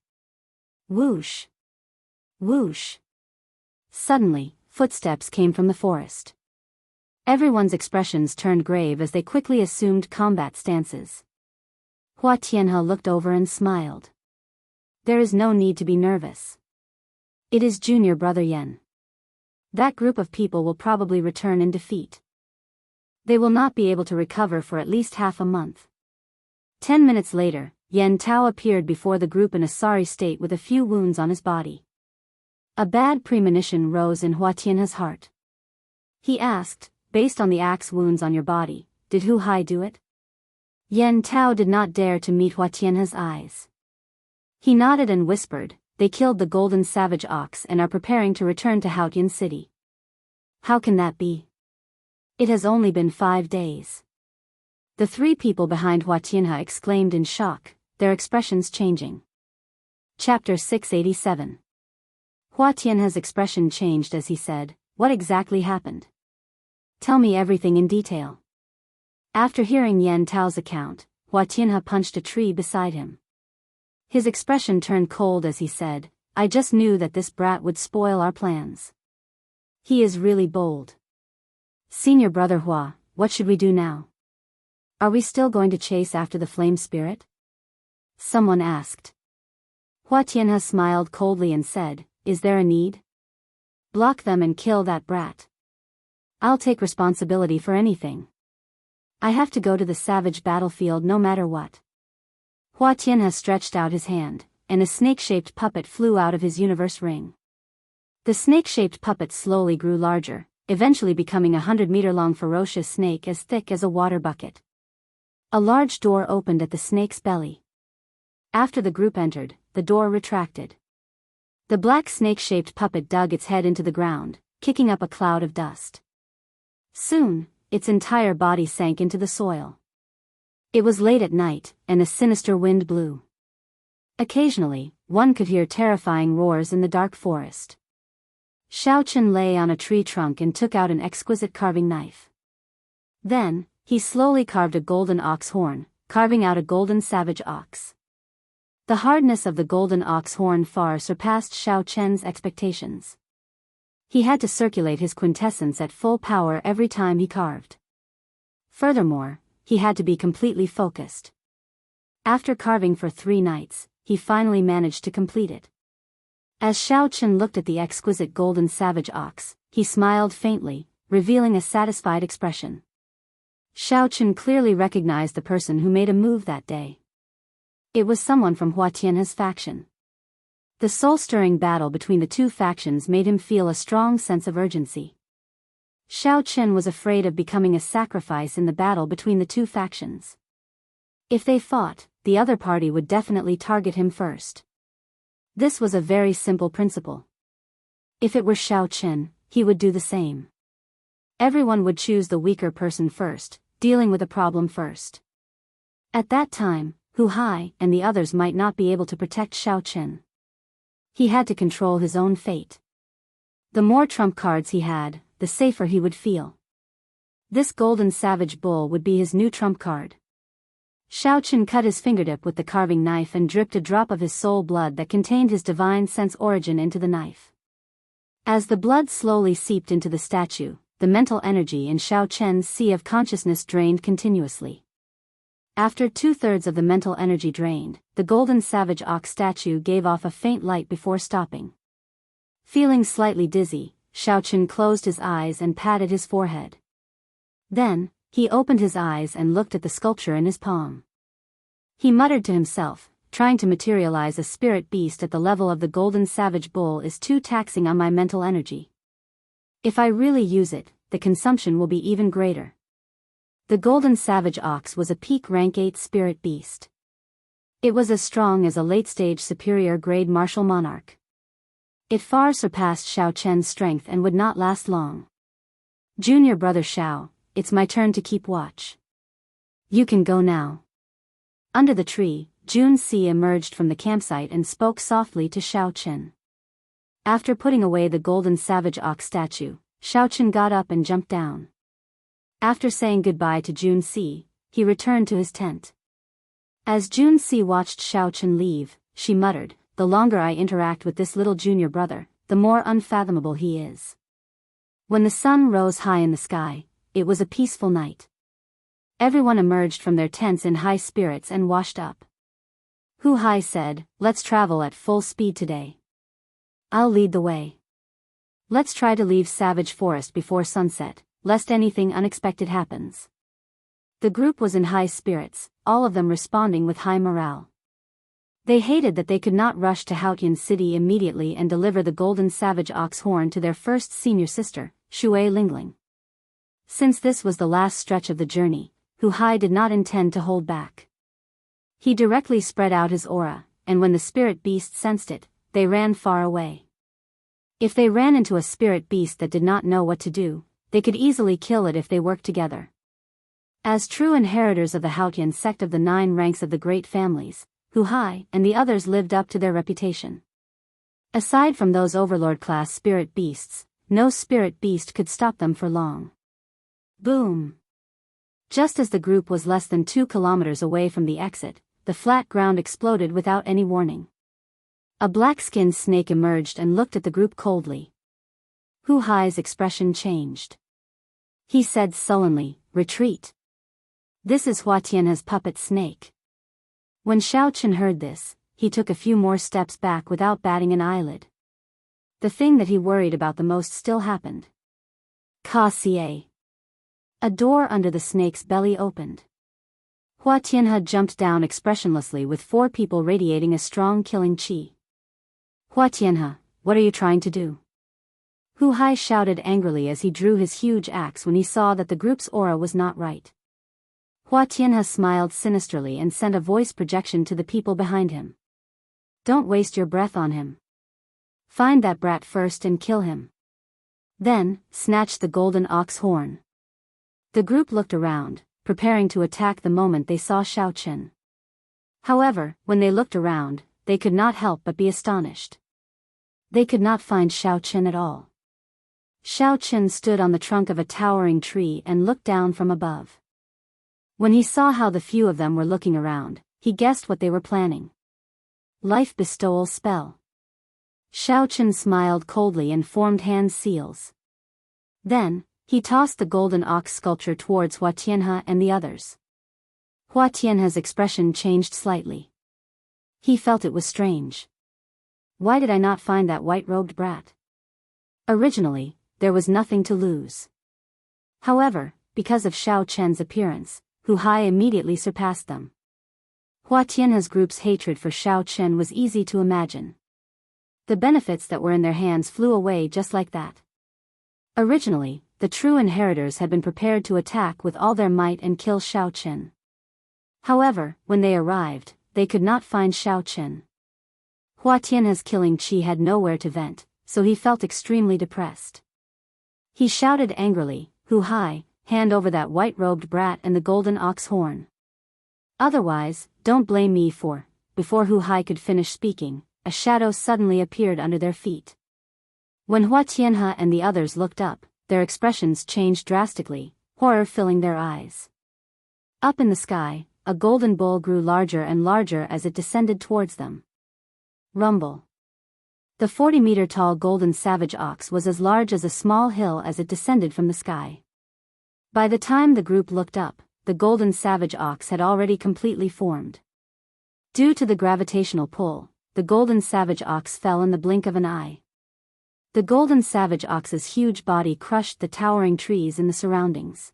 Whoosh! Whoosh! Suddenly, footsteps came from the forest. Everyone's expressions turned grave as they quickly assumed combat stances. Hua Tianhe looked over and smiled. "There is no need to be nervous. It is junior brother Yan. That group of people will probably return in defeat. They will not be able to recover for at least half a month." 10 minutes later, Yan Tao appeared before the group in a sorry state with a few wounds on his body. A bad premonition rose in Hua Tianhe's heart. He asked, "Based on the axe wounds on your body, did Hu Hai do it?" Yan Tao did not dare to meet Hua Tianhe's eyes. He nodded and whispered, "They killed the golden savage ox and are preparing to return to Haotian City." "How can that be? It has only been 5 days." The 3 people behind Hua Tianhe exclaimed in shock, their expressions changing. Chapter 687. Hua Tianhe's expression changed as he said, "What exactly happened? Tell me everything in detail." After hearing Yan Tao's account, Hua Tianhe punched a tree beside him. His expression turned cold as he said, "I just knew that this brat would spoil our plans. He is really bold. Senior brother Hua, what should we do now? Are we still going to chase after the flame spirit?" Someone asked. Hua Tianhe smiled coldly and said, "Is there a need? Block them and kill that brat. I'll take responsibility for anything. I have to go to the savage battlefield no matter what." Hua Tianhe stretched out his hand, and a snake-shaped puppet flew out of his universe ring. The snake-shaped puppet slowly grew larger, eventually becoming a 100-meter-long ferocious snake as thick as a water bucket. A large door opened at the snake's belly. After the group entered, the door retracted. The black snake-shaped puppet dug its head into the ground, kicking up a cloud of dust. Soon, its entire body sank into the soil. It was late at night, and a sinister wind blew. Occasionally, one could hear terrifying roars in the dark forest. Xiao Chen lay on a tree trunk and took out an exquisite carving knife. Then, he slowly carved a golden ox horn, carving out a golden savage ox. The hardness of the golden ox horn far surpassed Xiao Chen's expectations. He had to circulate his quintessence at full power every time he carved. Furthermore, he had to be completely focused. After carving for 3 nights, he finally managed to complete it. As Xiao Chen looked at the exquisite golden savage ox, he smiled faintly, revealing a satisfied expression. Xiao Chen clearly recognized the person who made a move that day. It was someone from Hua Tianhe's faction. The soul-stirring battle between the two factions made him feel a strong sense of urgency. Xiao Chen was afraid of becoming a sacrifice in the battle between the two factions. If they fought, the other party would definitely target him first. This was a very simple principle. If it were Xiao Chen, he would do the same. Everyone would choose the weaker person first, dealing with a problem first. At that time, Hu Hai and the others might not be able to protect Xiao Chen. He had to control his own fate. The more trump cards he had, the safer he would feel. This golden savage bull would be his new trump card. Xiao Chen cut his fingertip with the carving knife and dripped a drop of his soul blood that contained his divine sense origin into the knife. As the blood slowly seeped into the statue, the mental energy in Xiao Chen's sea of consciousness drained continuously. After 2/3 of the mental energy drained, the golden savage ox statue gave off a faint light before stopping. Feeling slightly dizzy, Xiao Chen closed his eyes and patted his forehead. Then, he opened his eyes and looked at the sculpture in his palm. He muttered to himself, trying to materialize a spirit beast at the level of the golden savage bull is too taxing on my mental energy. If I really use it, the consumption will be even greater. The golden savage ox was a peak rank 8 spirit beast. It was as strong as a late-stage superior grade martial monarch. It far surpassed Xiao Chen's strength and would not last long. Junior brother Xiao, it's my turn to keep watch. You can go now. Under the tree, Junsi emerged from the campsite and spoke softly to Xiao Chen. After putting away the golden savage ox statue, Xiao Chen got up and jumped down. After saying goodbye to Junsi, he returned to his tent. As Junsi watched Xiao Chen leave, she muttered, "The longer I interact with this little junior brother, the more unfathomable he is." When the sun rose high in the sky, it was a peaceful night. Everyone emerged from their tents in high spirits and washed up. Hu Hai said, "Let's travel at full speed today. I'll lead the way. Let's try to leave Savage Forest before sunset, lest anything unexpected happens." The group was in high spirits, all of them responding with high morale. They hated that they could not rush to Haotian City immediately and deliver the golden savage ox horn to their first senior sister, Shui Lingling. Since this was the last stretch of the journey, Hu Hai did not intend to hold back. He directly spread out his aura, and when the spirit beast sensed it, they ran far away. If they ran into a spirit beast that did not know what to do, they could easily kill it if they worked together. As true inheritors of the Haotian sect of the 9 ranks of the great families, Hu Hai and the others lived up to their reputation. Aside from those overlord-class spirit beasts, no spirit beast could stop them for long. Boom! Just as the group was less than 2 kilometers away from the exit, the flat ground exploded without any warning. A black-skinned snake emerged and looked at the group coldly. Hu Hai's expression changed. He said sullenly, "Retreat. This is Hua Tianhe's puppet snake." When Xiao Chen heard this, he took a few more steps back without batting an eyelid. The thing that he worried about the most still happened. Ka-ca. A door under the snake's belly opened. Hua Tianhe jumped down expressionlessly with 4 people radiating a strong killing qi. "Hua Tianhe, what are you trying to do?" Hu Hai shouted angrily as he drew his huge axe when he saw that the group's aura was not right. Hua Tianhe smiled sinisterly and sent a voice projection to the people behind him. "Don't waste your breath on him. Find that brat first and kill him. Then, snatch the golden ox horn." The group looked around, preparing to attack the moment they saw Xiao Chen. However, when they looked around, they could not help but be astonished. They could not find Xiao Chen at all. Xiao Chen stood on the trunk of a towering tree and looked down from above. When he saw how the few of them were looking around, he guessed what they were planning. Life bestowal spell. Xiao Chen smiled coldly and formed hand seals. Then, he tossed the golden ox sculpture towards Hua Tianhe and the others. Hua Tianhe's expression changed slightly. He felt it was strange. Why did I not find that white-robed brat? Originally, there was nothing to lose. However, because of Xiao Chen's appearance, Hu Hai immediately surpassed them. Hua Tianhe's group's hatred for Xiao Chen was easy to imagine. The benefits that were in their hands flew away just like that. Originally, the true inheritors had been prepared to attack with all their might and kill Xiao Chen. However, when they arrived, they could not find Xiao Chen. Hua Tianhe's killing chi had nowhere to vent, so he felt extremely depressed. He shouted angrily, "Hu Hai, hand over that white-robed brat and the golden ox horn. Otherwise, don't blame me for..." Before Hu Hai could finish speaking, a shadow suddenly appeared under their feet. When Hua Tianhe and the others looked up, their expressions changed drastically, horror filling their eyes. Up in the sky, a golden bull grew larger and larger as it descended towards them. Rumble. The 40-meter-tall golden savage ox was as large as a small hill as it descended from the sky. By the time the group looked up, the golden savage ox had already completely formed. Due to the gravitational pull, the golden savage ox fell in the blink of an eye. The golden savage ox's huge body crushed the towering trees in the surroundings.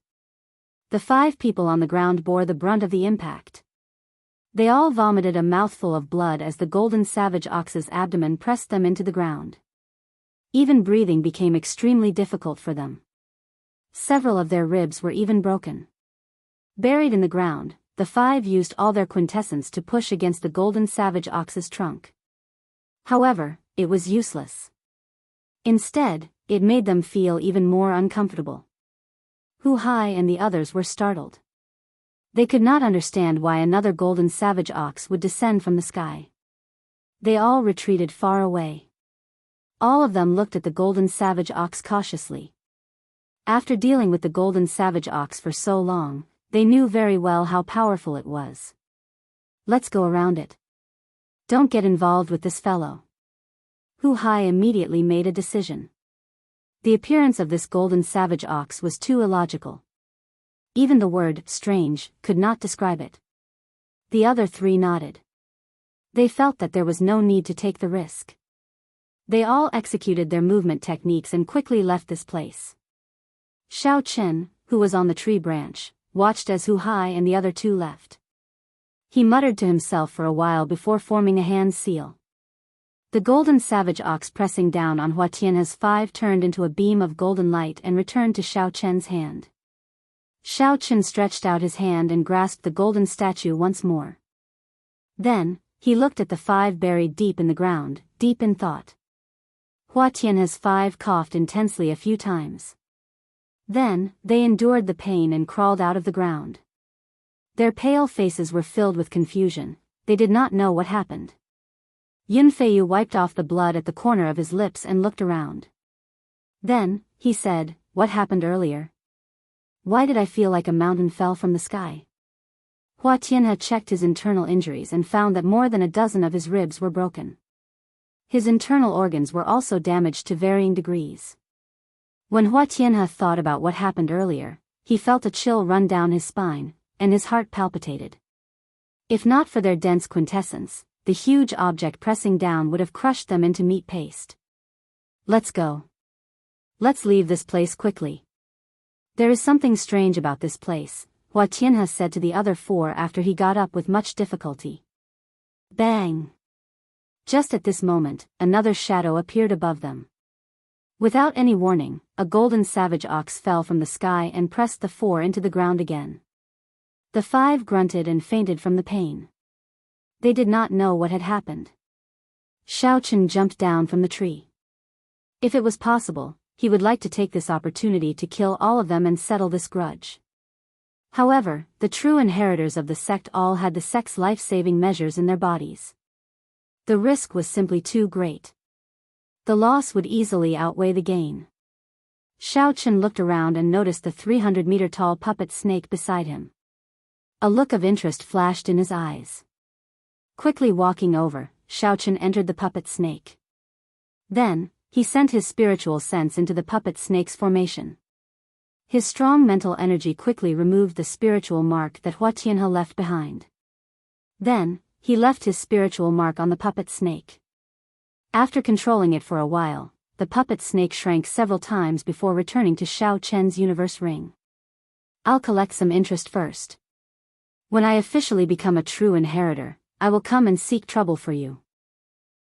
The 5 people on the ground bore the brunt of the impact. They all vomited a mouthful of blood as the golden savage ox's abdomen pressed them into the ground. Even breathing became extremely difficult for them. Several of their ribs were even broken. Buried in the ground, the 5 used all their quintessence to push against the golden savage ox's trunk. However, it was useless. Instead, it made them feel even more uncomfortable. Hu Hai and the others were startled. They could not understand why another golden savage ox would descend from the sky. They all retreated far away. All of them looked at the golden savage ox cautiously. After dealing with the golden savage ox for so long, they knew very well how powerful it was. Let's go around it. Don't get involved with this fellow. Hu Hai immediately made a decision. The appearance of this golden savage ox was too illogical. Even the word strange could not describe it. The other 3 nodded. They felt that there was no need to take the risk. They all executed their movement techniques and quickly left this place. Xiao Chen, who was on the tree branch, watched as Hu Hai and the other 2 left. He muttered to himself for a while before forming a hand seal. The golden savage ox pressing down on Hua Tianhe's 5 turned into a beam of golden light and returned to Xiao Chen's hand. Xiao Chen stretched out his hand and grasped the golden statue once more. Then, he looked at the 5 buried deep in the ground, deep in thought. Hua Tianhe's 5 coughed intensely a few times. Then, they endured the pain and crawled out of the ground. Their pale faces were filled with confusion, they did not know what happened. Yunfeiyu wiped off the blood at the corner of his lips and looked around. Then, he said, "What happened earlier? Why did I feel like a mountain fell from the sky?" Hua Tianhe checked his internal injuries and found that more than a dozen of his ribs were broken. His internal organs were also damaged to varying degrees. When Hua Tianhe thought about what happened earlier, he felt a chill run down his spine, and his heart palpitated. If not for their dense quintessence, the huge object pressing down would have crushed them into meat paste. "Let's go. Let's leave this place quickly. There is something strange about this place," Hua Tianhe said to the other 4 after he got up with much difficulty. Bang! Just at this moment, another shadow appeared above them. Without any warning, a golden savage ox fell from the sky and pressed the 4 into the ground again. The 5 grunted and fainted from the pain. They did not know what had happened. Xiao Chen jumped down from the tree. If it was possible, he would like to take this opportunity to kill all of them and settle this grudge. However, the true inheritors of the sect all had the sect's life-saving measures in their bodies. The risk was simply too great. The loss would easily outweigh the gain. Xiao Chen looked around and noticed the 300-meter-tall puppet snake beside him. A look of interest flashed in his eyes. Quickly walking over, Xiao Chen entered the puppet snake. Then, he sent his spiritual sense into the puppet snake's formation. His strong mental energy quickly removed the spiritual mark that Hua Tianhe left behind. Then, he left his spiritual mark on the puppet snake. After controlling it for a while, the puppet snake shrank several times before returning to Xiao Chen's universe ring. I'll collect some interest first. When I officially become a true inheritor, I will come and seek trouble for you.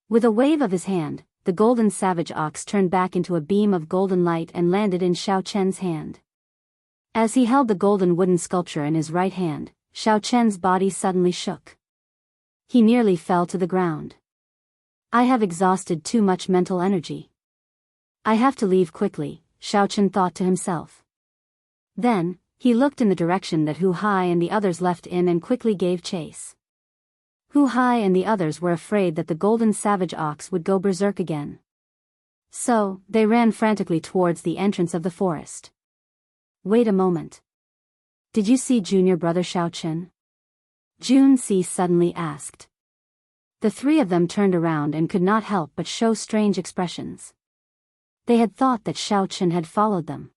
With a wave of his hand, the golden savage ox turned back into a beam of golden light and landed in Xiao Chen's hand. As he held the golden wooden sculpture in his right hand, Xiao Chen's body suddenly shook. He nearly fell to the ground. I have exhausted too much mental energy. I have to leave quickly, Xiao Chen thought to himself. Then, he looked in the direction that Hu Hai and the others left in and quickly gave chase. Hu Hai and the others were afraid that the golden savage ox would go berserk again. So, they ran frantically towards the entrance of the forest. Wait a moment. Did you see junior brother Xiao Chen? Jun Si suddenly asked. The three of them turned around and could not help but show strange expressions. They had thought that Xiao Chen had followed them.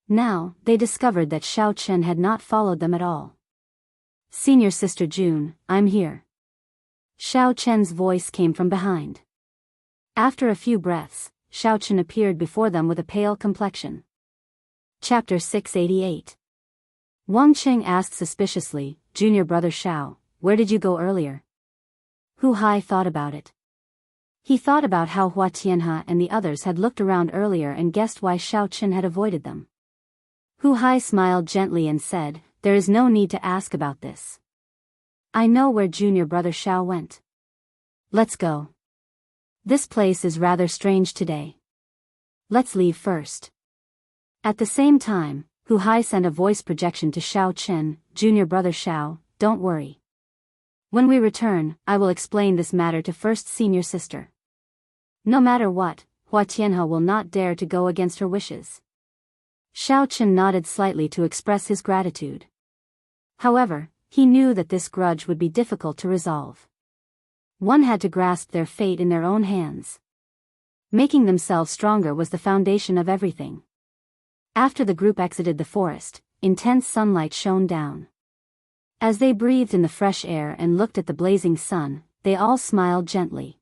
Now, they discovered that Xiao Chen had not followed them at all. Senior sister June, I'm here. Xiao Chen's voice came from behind. After a few breaths, Xiao Chen appeared before them with a pale complexion. Chapter 688. Wang Qing asked suspiciously, Junior brother Xiao, where did you go earlier? Hu Hai thought about it. He thought about how Hua Tianhe and the others had looked around earlier and guessed why Xiao Chen had avoided them. Hu Hai smiled gently and said, there is no need to ask about this. I know where junior brother Xiao went. Let's go. This place is rather strange today. Let's leave first. At the same time, Hu Hai sent a voice projection to Xiao Chen, junior brother Xiao, don't worry. When we return, I will explain this matter to first senior sister. No matter what, Hua Tianhe will not dare to go against her wishes. Xiao Chen nodded slightly to express his gratitude. However, he knew that this grudge would be difficult to resolve. One had to grasp their fate in their own hands. Making themselves stronger was the foundation of everything. After the group exited the forest, intense sunlight shone down. As they breathed in the fresh air and looked at the blazing sun, they all smiled gently.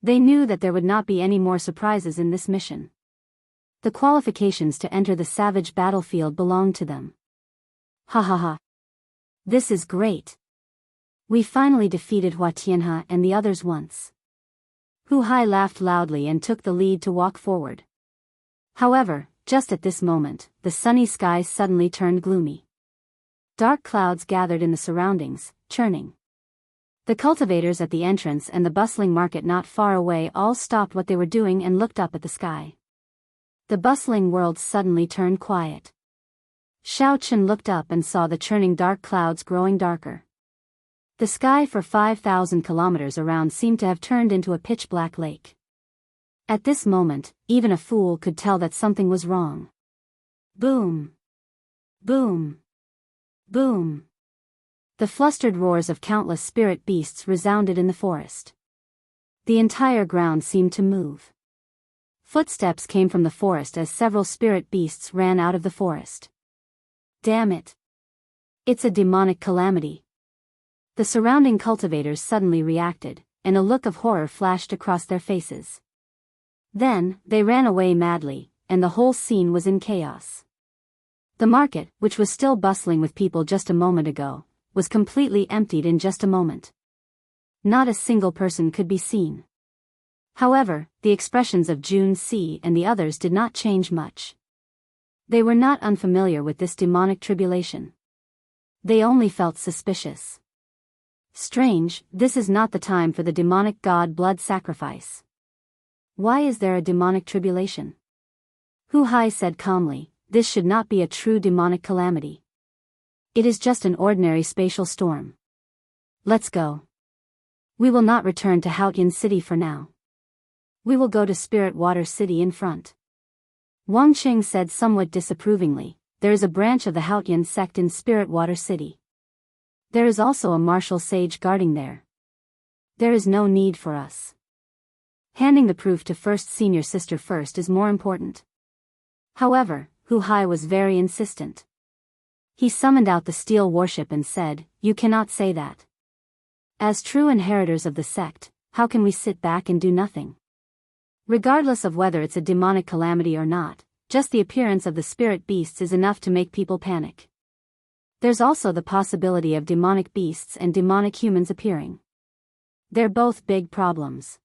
They knew that there would not be any more surprises in this mission. The qualifications to enter the savage battlefield belonged to them. Ha ha ha. This is great. We finally defeated Hua Tianhe and the others once. Hu Hai laughed loudly and took the lead to walk forward. However, just at this moment, the sunny skies suddenly turned gloomy. Dark clouds gathered in the surroundings, churning. The cultivators at the entrance and the bustling market not far away all stopped what they were doing and looked up at the sky. The bustling world suddenly turned quiet. Xiao Chen looked up and saw the churning dark clouds growing darker. The sky for 5,000 kilometers around seemed to have turned into a pitch-black lake. At this moment, even a fool could tell that something was wrong. Boom! Boom! Boom! The flustered roars of countless spirit beasts resounded in the forest. The entire ground seemed to move. Footsteps came from the forest as several spirit beasts ran out of the forest. Damn it! It's a demonic calamity. The surrounding cultivators suddenly reacted, and a look of horror flashed across their faces. Then, they ran away madly, and the whole scene was in chaos. The market, which was still bustling with people just a moment ago, was completely emptied in just a moment. Not a single person could be seen. However, the expressions of Jun Si and the others did not change much. They were not unfamiliar with this demonic tribulation. They only felt suspicious. Strange, this is not the time for the demonic god blood sacrifice. Why is there a demonic tribulation? Hu Hai said calmly, this should not be a true demonic calamity. It is just an ordinary spatial storm. Let's go. We will not return to Haotian City for now. We will go to Spirit Water City in front. Wang Qing said somewhat disapprovingly, there is a branch of the Haotian sect in Spirit Water City. There is also a martial sage guarding there. There is no need for us. Handing the proof to first senior sister first is more important. However, Hu Hai was very insistent. He summoned out the steel warship and said, "You cannot say that. As true inheritors of the sect, how can we sit back and do nothing? Regardless of whether it's a demonic calamity or not, just the appearance of the spirit beasts is enough to make people panic. There's also the possibility of demonic beasts and demonic humans appearing. They're both big problems.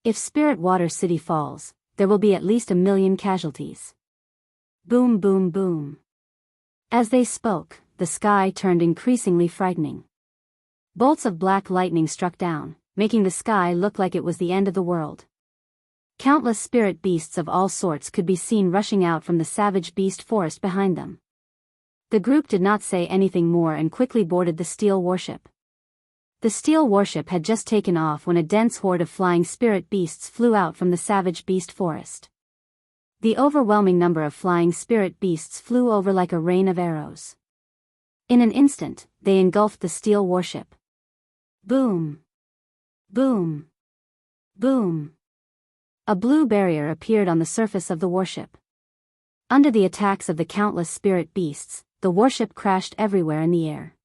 If Spirit Water City falls, there will be at least 1 million casualties." Boom, boom, boom. As they spoke, the sky turned increasingly frightening. Bolts of black lightning struck down, making the sky look like it was the end of the world. Countless spirit beasts of all sorts could be seen rushing out from the savage beast forest behind them. The group did not say anything more and quickly boarded the steel warship. The steel warship had just taken off when a dense horde of flying spirit beasts flew out from the savage beast forest. The overwhelming number of flying spirit beasts flew over like a rain of arrows. In an instant, they engulfed the steel warship. Boom! Boom! Boom! A blue barrier appeared on the surface of the warship. Under the attacks of the countless spirit beasts, the warship crashed everywhere in the air.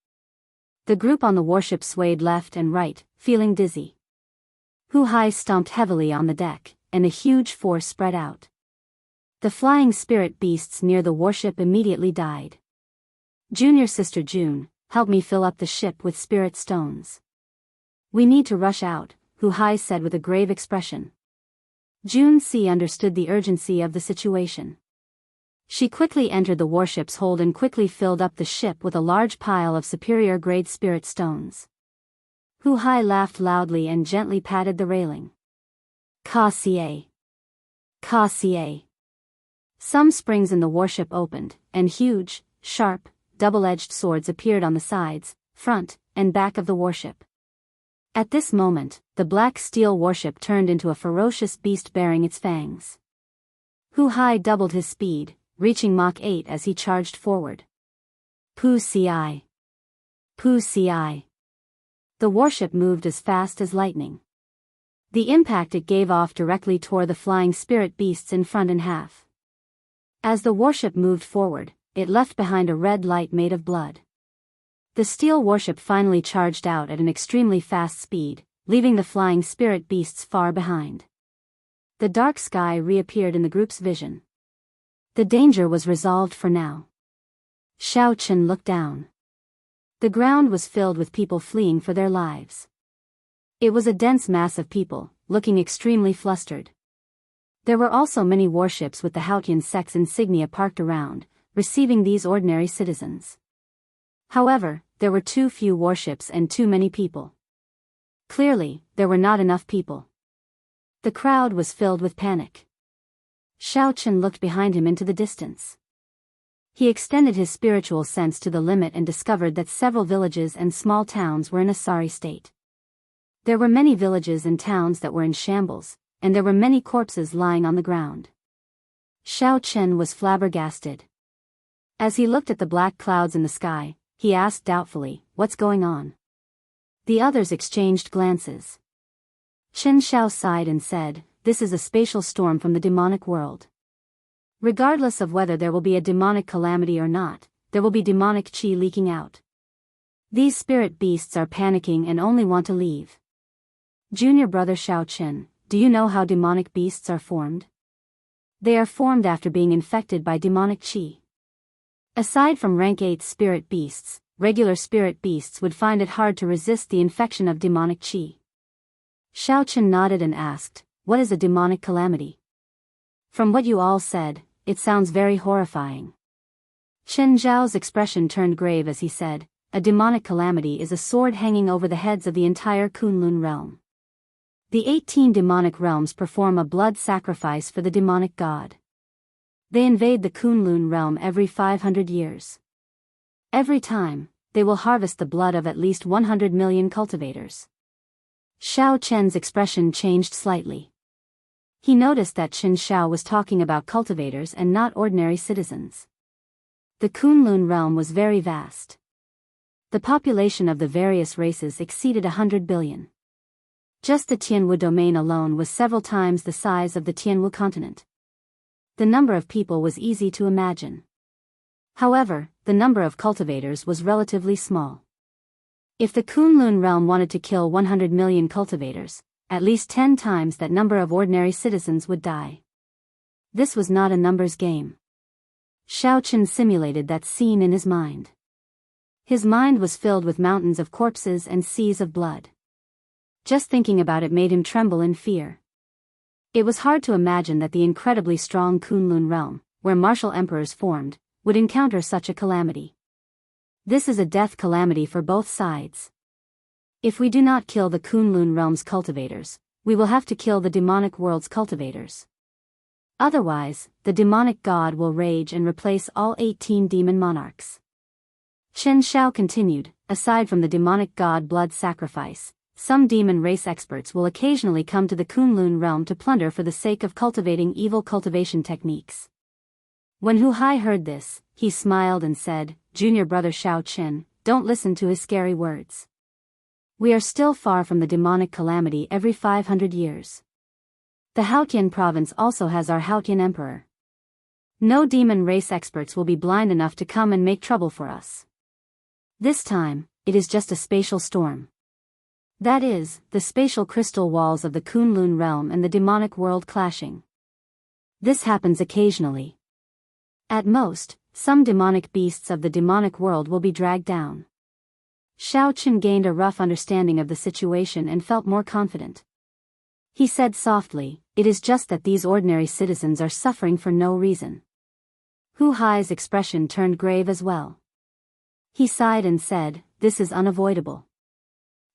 The group on the warship swayed left and right, feeling dizzy. Hu Hai stomped heavily on the deck, and a huge force spread out. The flying spirit beasts near the warship immediately died. "Junior sister June, help me fill up the ship with spirit stones. We need to rush out," Hu Hai said with a grave expression. June C understood the urgency of the situation. She quickly entered the warship's hold and quickly filled up the ship with a large pile of superior-grade spirit stones. Hu Hai laughed loudly and gently patted the railing. "Ka-cie! Ka-cie!" Some springs in the warship opened, and huge, sharp, double-edged swords appeared on the sides, front, and back of the warship. At this moment, the black steel warship turned into a ferocious beast bearing its fangs. Hu Hai doubled his speed, reaching Mach 8 as he charged forward. Pu-ci! Pu-ci! The warship moved as fast as lightning. The impact it gave off directly tore the flying spirit beasts in front in half. As the warship moved forward, it left behind a red light made of blood. The steel warship finally charged out at an extremely fast speed, leaving the flying spirit beasts far behind. The dark sky reappeared in the group's vision. The danger was resolved for now. Xiao Chen looked down. The ground was filled with people fleeing for their lives. It was a dense mass of people, looking extremely flustered. There were also many warships with the Haotian sect's insignia parked around, receiving these ordinary citizens. However, there were too few warships and too many people. Clearly, there were not enough people. The crowd was filled with panic. Xiao Chen looked behind him into the distance. He extended his spiritual sense to the limit and discovered that several villages and small towns were in a sorry state. There were many villages and towns that were in shambles, and there were many corpses lying on the ground. Xiao Chen was flabbergasted. As he looked at the black clouds in the sky, he asked doubtfully, "What's going on?" The others exchanged glances. Chen Xiao sighed and said, "This is a spatial storm from the demonic world. Regardless of whether there will be a demonic calamity or not, there will be demonic qi leaking out. These spirit beasts are panicking and only want to leave." Junior brother Xiao Chen, do you know how demonic beasts are formed? They are formed after being infected by demonic qi. Aside from rank 8 spirit beasts, regular spirit beasts would find it hard to resist the infection of demonic qi. Xiao Chen nodded and asked, "What is a demonic calamity?" "From what you all said, it sounds very horrifying." Chen Zhao's expression turned grave as he said, "A demonic calamity is a sword hanging over the heads of the entire Kunlun realm. The 18 demonic realms perform a blood sacrifice for the demonic god. They invade the Kunlun realm every 500 years. Every time, they will harvest the blood of at least 100 million cultivators. Xiao Chen's expression changed slightly. He noticed that Qin Xiao was talking about cultivators and not ordinary citizens. The Kunlun realm was very vast. The population of the various races exceeded 100 billion. Just the Tianwu domain alone was several times the size of the Tianwu continent. The number of people was easy to imagine. However, the number of cultivators was relatively small. If the Kunlun realm wanted to kill 100 million cultivators, at least 10 times that number of ordinary citizens would die. This was not a numbers game. Xiao Chen simulated that scene in his mind. His mind was filled with mountains of corpses and seas of blood. Just thinking about it made him tremble in fear. It was hard to imagine that the incredibly strong Kunlun realm, where martial emperors formed, would encounter such a calamity. This is a death calamity for both sides. If we do not kill the Kunlun realm's cultivators, we will have to kill the demonic world's cultivators. Otherwise, the demonic god will rage and replace all 18 demon monarchs. Qin Xiao continued, aside from the demonic god blood sacrifice, some demon race experts will occasionally come to the Kunlun realm to plunder for the sake of cultivating evil cultivation techniques. When Hu Hai heard this, he smiled and said, "Junior brother Xiao Qin, don't listen to his scary words. We are still far from the demonic calamity every 500 years. The Haotian province also has our Haotian emperor. No demon race experts will be blind enough to come and make trouble for us. This time, it is just a spatial storm. That is, the spatial crystal walls of the Kunlun realm and the demonic world clashing. This happens occasionally. At most, some demonic beasts of the demonic world will be dragged down." Xiao Chen gained a rough understanding of the situation and felt more confident. He said softly, "It is just that these ordinary citizens are suffering for no reason." Hu Hai's expression turned grave as well. He sighed and said, "This is unavoidable.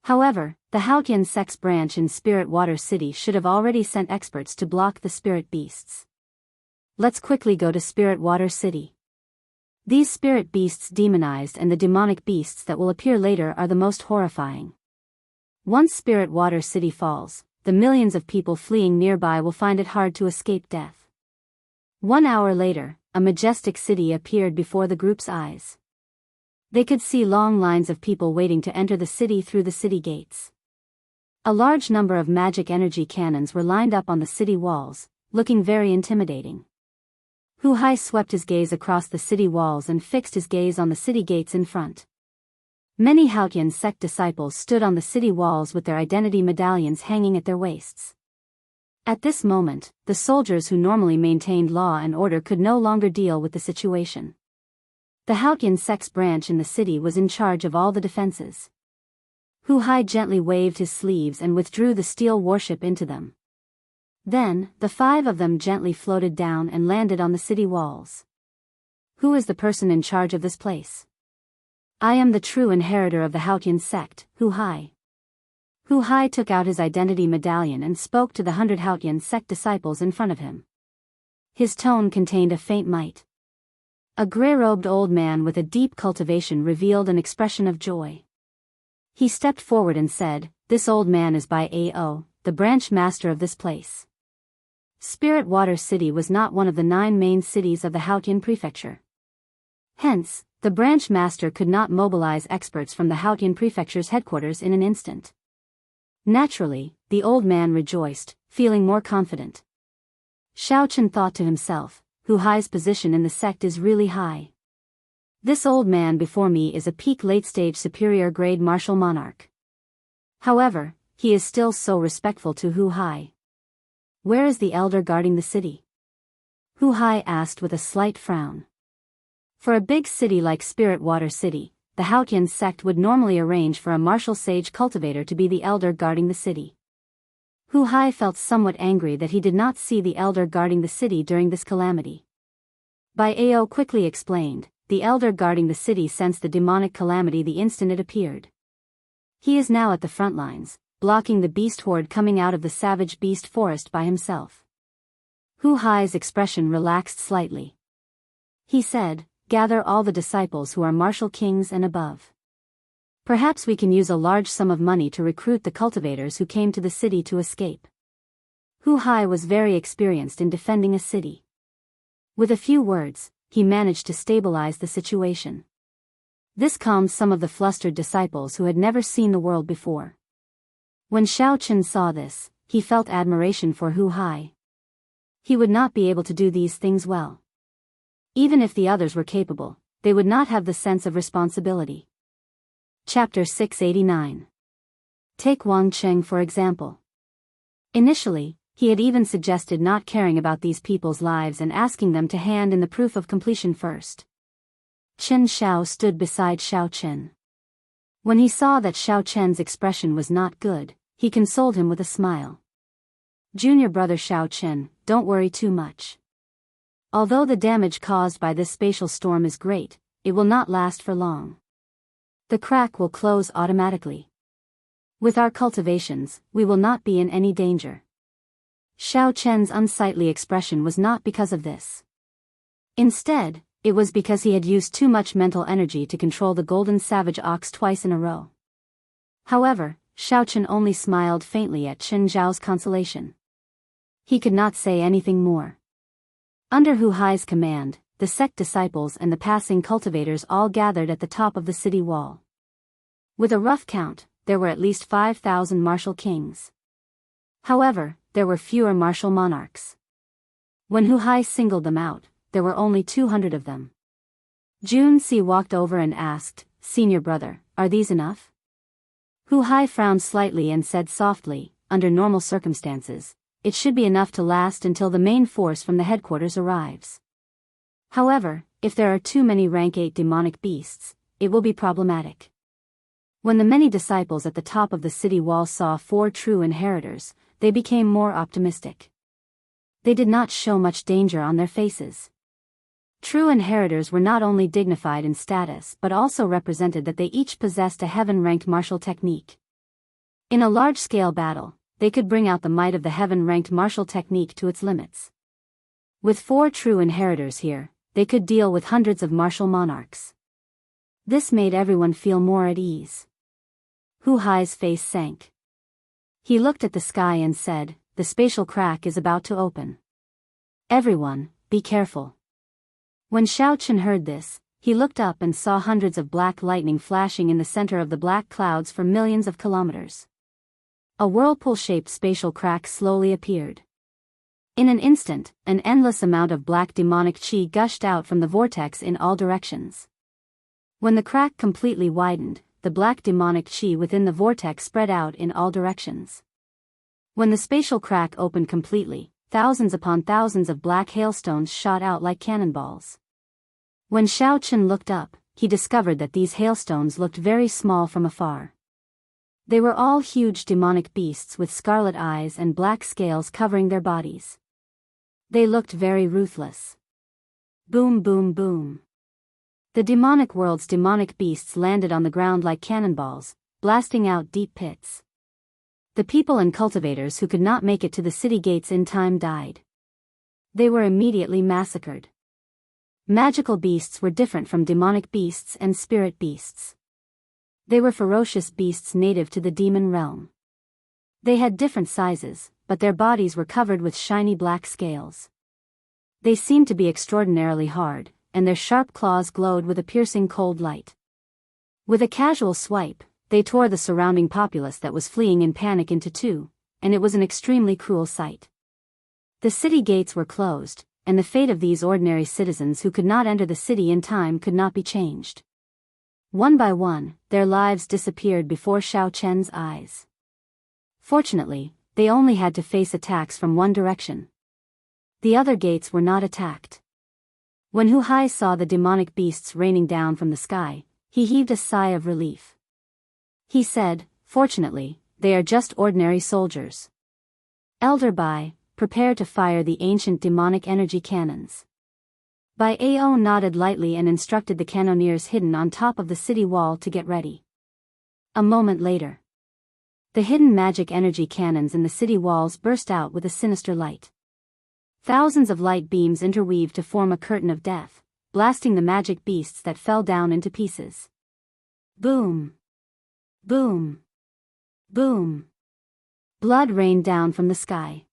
However, the Haotian sect's branch in Spirit Water City should have already sent experts to block the spirit beasts. Let's quickly go to Spirit Water City. These spirit beasts demonized and the demonic beasts that will appear later are the most horrifying. Once Spirit Water City falls, the millions of people fleeing nearby will find it hard to escape death." 1 hour later, a majestic city appeared before the group's eyes. They could see long lines of people waiting to enter the city through the city gates. A large number of magic energy cannons were lined up on the city walls, looking very intimidating. Hu Hai swept his gaze across the city walls and fixed his gaze on the city gates in front. Many Haotian sect disciples stood on the city walls with their identity medallions hanging at their waists. At this moment, the soldiers who normally maintained law and order could no longer deal with the situation. The Haotian sect's branch in the city was in charge of all the defenses. Hu Hai gently waved his sleeves and withdrew the steel warship into them. Then, the 5 of them gently floated down and landed on the city walls. "Who is the person in charge of this place?" "I am the true inheritor of the Haotian sect, Hu Hai." Hu Hai took out his identity medallion and spoke to the 100 Haotian sect disciples in front of him. His tone contained a faint might. A gray-robed old man with a deep cultivation revealed an expression of joy. He stepped forward and said, "This old man is Biyao, the branch master of this place." Spirit Water City was not one of the 9 main cities of the Haotian prefecture. Hence, the branch master could not mobilize experts from the Haotian prefecture's headquarters in an instant. Naturally, the old man rejoiced, feeling more confident. Xiao Chen thought to himself, Hu Hai's position in the sect is really high. This old man before me is a peak late-stage superior grade martial monarch. However, he is still so respectful to Hu Hai. Where is the elder guarding the city? Hu Hai asked with a slight frown. For a big city like Spirit Water City, the Haotian sect would normally arrange for a martial sage cultivator to be the elder guarding the city. Hu Hai felt somewhat angry that he did not see the elder guarding the city during this calamity. Biyao quickly explained, the elder guarding the city sensed the demonic calamity the instant it appeared. He is now at the front lines, blocking the beast horde coming out of the savage beast forest by himself. Hu Hai's expression relaxed slightly. He said, "Gather all the disciples who are martial kings and above. Perhaps we can use a large sum of money to recruit the cultivators who came to the city to escape. Hu Hai was very experienced in defending a city. With a few words, he managed to stabilize the situation. This calmed some of the flustered disciples who had never seen the world before. When Xiaochen saw this, he felt admiration for Hu Hai. He would not be able to do these things well. Even if the others were capable, they would not have the sense of responsibility. Chapter 689. Take Wang Cheng for example. Initially, he had even suggested not caring about these people's lives and asking them to hand in the proof of completion first. Chen Xiao stood beside Xiaochen. When he saw that Xiaochen's expression was not good, he consoled him with a smile. Junior brother Xiaochen, don't worry too much. Although the damage caused by this spatial storm is great, it will not last for long. The crack will close automatically. With our cultivations, we will not be in any danger. Xiaochen's unsightly expression was not because of this. Instead, it was because he had used too much mental energy to control the golden savage ox twice in a row. However, Xiaochen only smiled faintly at Chen Zhao's consolation. He could not say anything more. Under Hu Hai's command, the sect disciples and the passing cultivators all gathered at the top of the city wall. With a rough count, there were at least 5,000 martial kings. However, there were fewer martial monarchs. When Hu Hai singled them out, there were only 200 of them. Jun Si walked over and asked, "Senior brother, are these enough?" Hu Hai frowned slightly and said softly, "Under normal circumstances, it should be enough to last until the main force from the headquarters arrives. However, if there are too many rank 8 demonic beasts, it will be problematic." When the many disciples at the top of the city wall saw 4 true inheritors, they became more optimistic. They did not show much danger on their faces. True inheritors were not only dignified in status but also represented that they each possessed a heaven-ranked martial technique. In a large-scale battle, they could bring out the might of the heaven-ranked martial technique to its limits. With 4 true inheritors here, they could deal with hundreds of martial monarchs. This made everyone feel more at ease. Hu Hai's face sank. He looked at the sky and said, "The spatial crack is about to open. Everyone, be careful." When Xiaochen heard this, he looked up and saw hundreds of black lightning flashing in the center of the black clouds for millions of kilometers. A whirlpool-shaped spatial crack slowly appeared. In an instant, an endless amount of black demonic qi gushed out from the vortex in all directions. When the crack completely widened, the black demonic qi within the vortex spread out in all directions. When the spatial crack opened completely, thousands upon thousands of black hailstones shot out like cannonballs. When Xiaochen looked up, he discovered that these hailstones looked very small from afar. They were all huge demonic beasts with scarlet eyes and black scales covering their bodies. They looked very ruthless. Boom, boom, boom. The demonic world's demonic beasts landed on the ground like cannonballs, blasting out deep pits. The people and cultivators who could not make it to the city gates in time died. They were immediately massacred. Magical beasts were different from demonic beasts and spirit beasts. They were ferocious beasts native to the demon realm. They had different sizes, but their bodies were covered with shiny black scales. They seemed to be extraordinarily hard, and their sharp claws glowed with a piercing cold light. With a casual swipe, they tore the surrounding populace that was fleeing in panic into two, and it was an extremely cruel sight. The city gates were closed, and the fate of these ordinary citizens who could not enter the city in time could not be changed. One by one, their lives disappeared before Xiaochen's eyes. Fortunately, they only had to face attacks from one direction. The other gates were not attacked. When Hu Hai saw the demonic beasts raining down from the sky, he heaved a sigh of relief. He said, "Fortunately, they are just ordinary soldiers. Elder Bai, prepare to fire the ancient demonic energy cannons." Bai Ao nodded lightly and instructed the cannoneers hidden on top of the city wall to get ready. A moment later, the hidden magic energy cannons in the city walls burst out with a sinister light. Thousands of light beams interweaved to form a curtain of death, blasting the magic beasts that fell down into pieces. Boom! Boom! Boom! Blood rained down from the sky.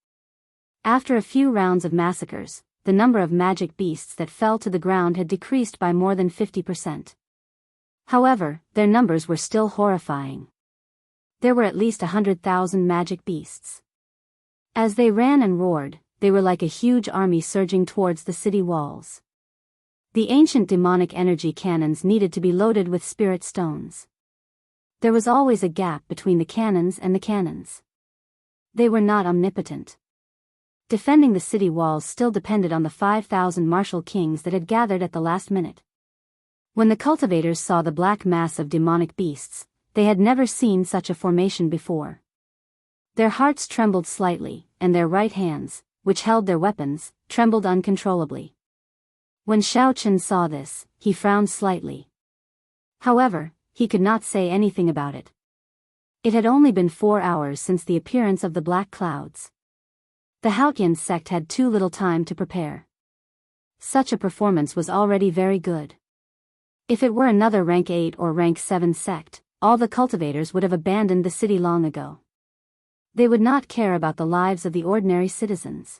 After a few rounds of massacres, the number of magic beasts that fell to the ground had decreased by more than 50%. However, their numbers were still horrifying. There were at least 100,000 magic beasts. As they ran and roared, they were like a huge army surging towards the city walls. The ancient demonic energy cannons needed to be loaded with spirit stones. There was always a gap between the cannons and the cannons. They were not omnipotent. Defending the city walls still depended on the 5,000 martial kings that had gathered at the last minute. When the cultivators saw the black mass of demonic beasts, they had never seen such a formation before. Their hearts trembled slightly, and their right hands, which held their weapons, trembled uncontrollably. When Xiao Chen saw this, he frowned slightly. However, he could not say anything about it. It had only been 4 hours since the appearance of the black clouds. The Haotian sect had too little time to prepare. Such a performance was already very good. If it were another rank 8 or rank 7 sect, all the cultivators would have abandoned the city long ago. They would not care about the lives of the ordinary citizens.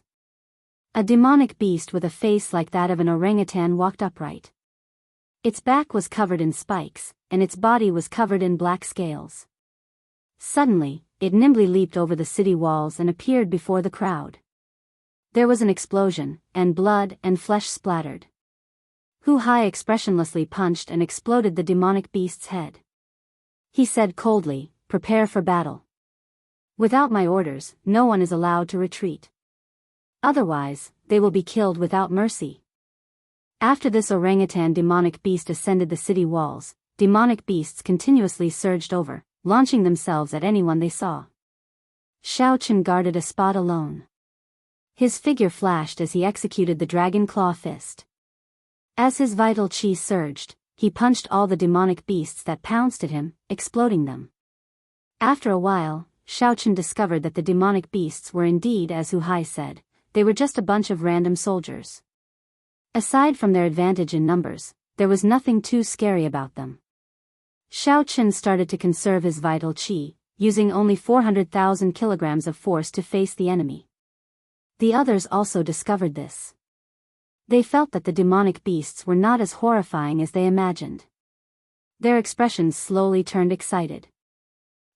A demonic beast with a face like that of an orangutan walked upright. Its back was covered in spikes, and its body was covered in black scales. Suddenly, it nimbly leaped over the city walls and appeared before the crowd. There was an explosion, and blood and flesh splattered. Hu Hai expressionlessly punched and exploded the demonic beast's head. He said coldly, "Prepare for battle. Without my orders, no one is allowed to retreat. Otherwise, they will be killed without mercy." After this orangutan demonic beast ascended the city walls, demonic beasts continuously surged over, launching themselves at anyone they saw. Xiao Chen guarded a spot alone. His figure flashed as he executed the dragon claw fist. As his vital chi surged, he punched all the demonic beasts that pounced at him, exploding them. After a while, Xiao Chen discovered that the demonic beasts were indeed as Hu Hai said, they were just a bunch of random soldiers. Aside from their advantage in numbers, there was nothing too scary about them. Xiao Chen started to conserve his vital chi, using only 400,000 kilograms of force to face the enemy. The others also discovered this. They felt that the demonic beasts were not as horrifying as they imagined. Their expressions slowly turned excited.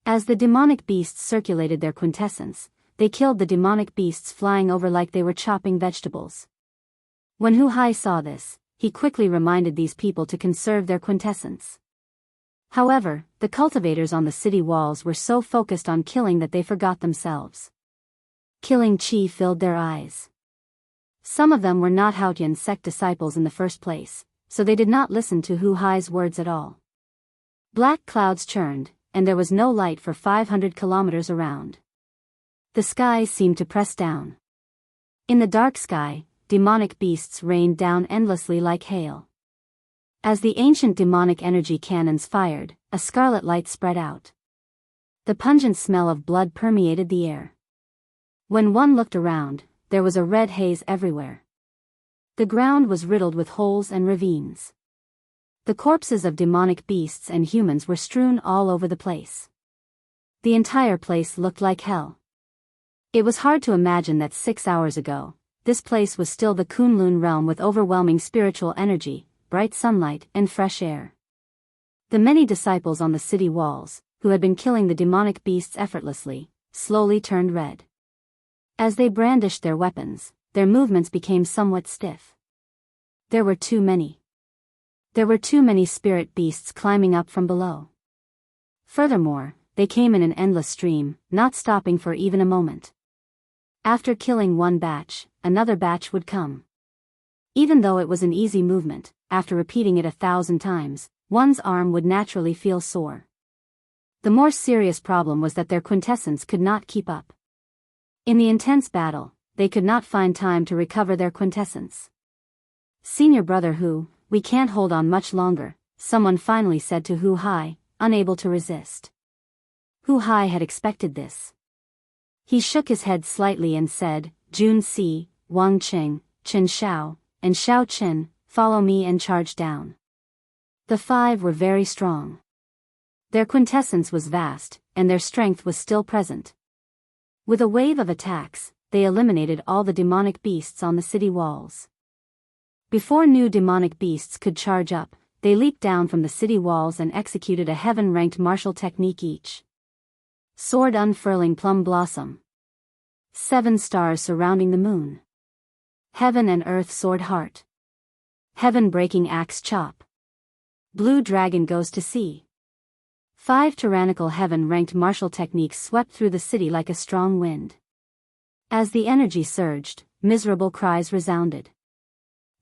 As the demonic beasts circulated their quintessence, they killed the demonic beasts flying over like they were chopping vegetables. When Hu Hai saw this, he quickly reminded these people to conserve their quintessence. However, the cultivators on the city walls were so focused on killing that they forgot themselves. Killing chi filled their eyes. Some of them were not Haotian sect disciples in the first place, so they did not listen to Hu Hai's words at all. Black clouds churned, and there was no light for 500 kilometers around. The sky seemed to press down. In the dark sky, demonic beasts rained down endlessly like hail. As the ancient demonic energy cannons fired, a scarlet light spread out. The pungent smell of blood permeated the air. When one looked around, there was a red haze everywhere. The ground was riddled with holes and ravines. The corpses of demonic beasts and humans were strewn all over the place. The entire place looked like hell. It was hard to imagine that 6 hours ago, this place was still the Kunlun realm with overwhelming spiritual energy, bright sunlight, and fresh air. The many disciples on the city walls, who had been killing the demonic beasts effortlessly, slowly turned red. As they brandished their weapons, their movements became somewhat stiff. There were too many. There were too many spirit beasts climbing up from below. Furthermore, they came in an endless stream, not stopping for even a moment. After killing one batch, another batch would come. Even though it was an easy movement, after repeating it 1,000 times, one's arm would naturally feel sore. The more serious problem was that their quintessence could not keep up. In the intense battle, they could not find time to recover their quintessence. "Senior brother Hu, we can't hold on much longer," someone finally said to Hu Hai, unable to resist. Hu Hai had expected this. He shook his head slightly and said, "Jun Si, Wang Qing, Chen Xiao, and Xiao Chen, follow me and charge down." The 5 were very strong. Their quintessence was vast, and their strength was still present. With a wave of attacks, they eliminated all the demonic beasts on the city walls. Before new demonic beasts could charge up, they leaped down from the city walls and executed a heaven-ranked martial technique each. Sword unfurling plum blossom. 7 stars surrounding the moon. Heaven and earth sword heart. Heaven breaking axe chop. Blue dragon goes to sea. 5 tyrannical heaven-ranked martial techniques swept through the city like a strong wind. As the energy surged, miserable cries resounded.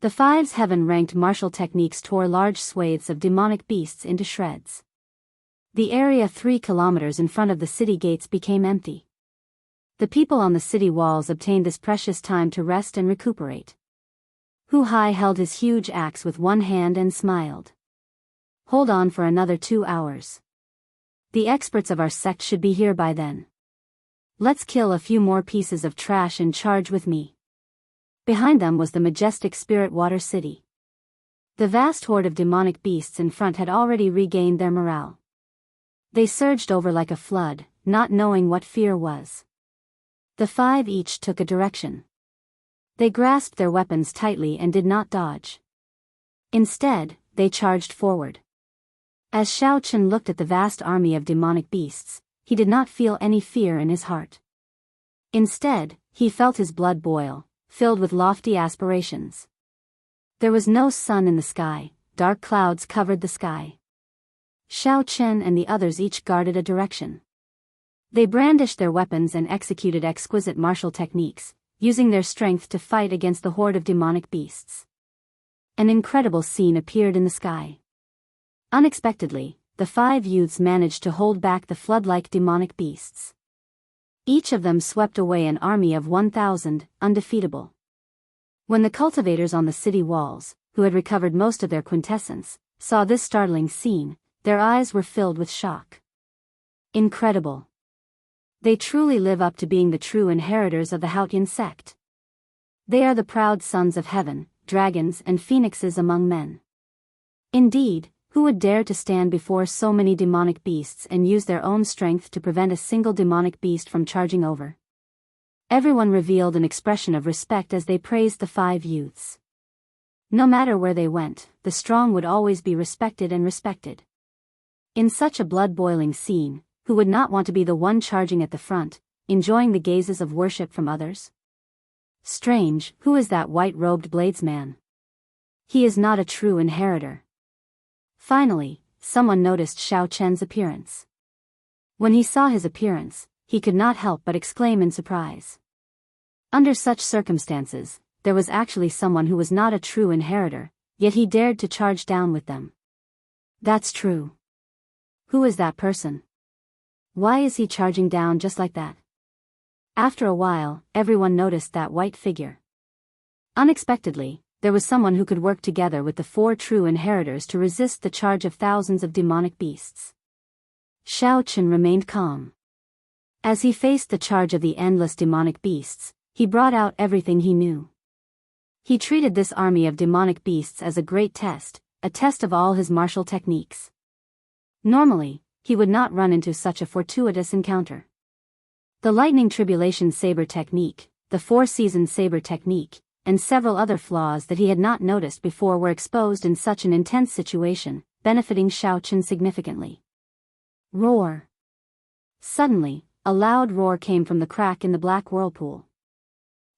The 5's heaven-ranked martial techniques tore large swathes of demonic beasts into shreds. The area 3 kilometers in front of the city gates became empty. The people on the city walls obtained this precious time to rest and recuperate. Hu Hai held his huge axe with one hand and smiled. Hold on for another 2 hours. The experts of our sect should be here by then. Let's kill a few more pieces of trash and charge with me. Behind them was the majestic Spirit Water City. The vast horde of demonic beasts in front had already regained their morale. They surged over like a flood, not knowing what fear was. The 5 each took a direction. They grasped their weapons tightly and did not dodge. Instead, they charged forward. As Xiao Chen looked at the vast army of demonic beasts, he did not feel any fear in his heart. Instead, he felt his blood boil, filled with lofty aspirations. There was no sun in the sky, dark clouds covered the sky. Xiao Chen and the others each guarded a direction. They brandished their weapons and executed exquisite martial techniques, using their strength to fight against the horde of demonic beasts. An incredible scene appeared in the sky. Unexpectedly, the 5 youths managed to hold back the flood-like demonic beasts. Each of them swept away an army of 1,000, undefeatable. When the cultivators on the city walls, who had recovered most of their quintessence, saw this startling scene, their eyes were filled with shock. Incredible. They truly live up to being the true inheritors of the Haotian sect. They are the proud sons of heaven, dragons and phoenixes among men. Indeed, who would dare to stand before so many demonic beasts and use their own strength to prevent a single demonic beast from charging over? Everyone revealed an expression of respect as they praised the 5 youths. No matter where they went, the strong would always be respected and respected. In such a blood-boiling scene, who would not want to be the one charging at the front, enjoying the gazes of worship from others? Strange, who is that white-robed bladesman? He is not a true inheritor. Finally, someone noticed Xiao Chen's appearance. When he saw his appearance, he could not help but exclaim in surprise. Under such circumstances, there was actually someone who was not a true inheritor, yet he dared to charge down with them. That's true. Who is that person? Why is he charging down just like that? After a while, everyone noticed that white figure. Unexpectedly, there was someone who could work together with the 4 true inheritors to resist the charge of thousands of demonic beasts. Xiao Chen remained calm. As he faced the charge of the endless demonic beasts, he brought out everything he knew. He treated this army of demonic beasts as a great test, a test of all his martial techniques. Normally, he would not run into such a fortuitous encounter. The lightning tribulation saber technique, the 4-season saber technique, and several other flaws that he had not noticed before were exposed in such an intense situation, benefiting Xiao Chen significantly. Roar. Suddenly, a loud roar came from the crack in the black whirlpool.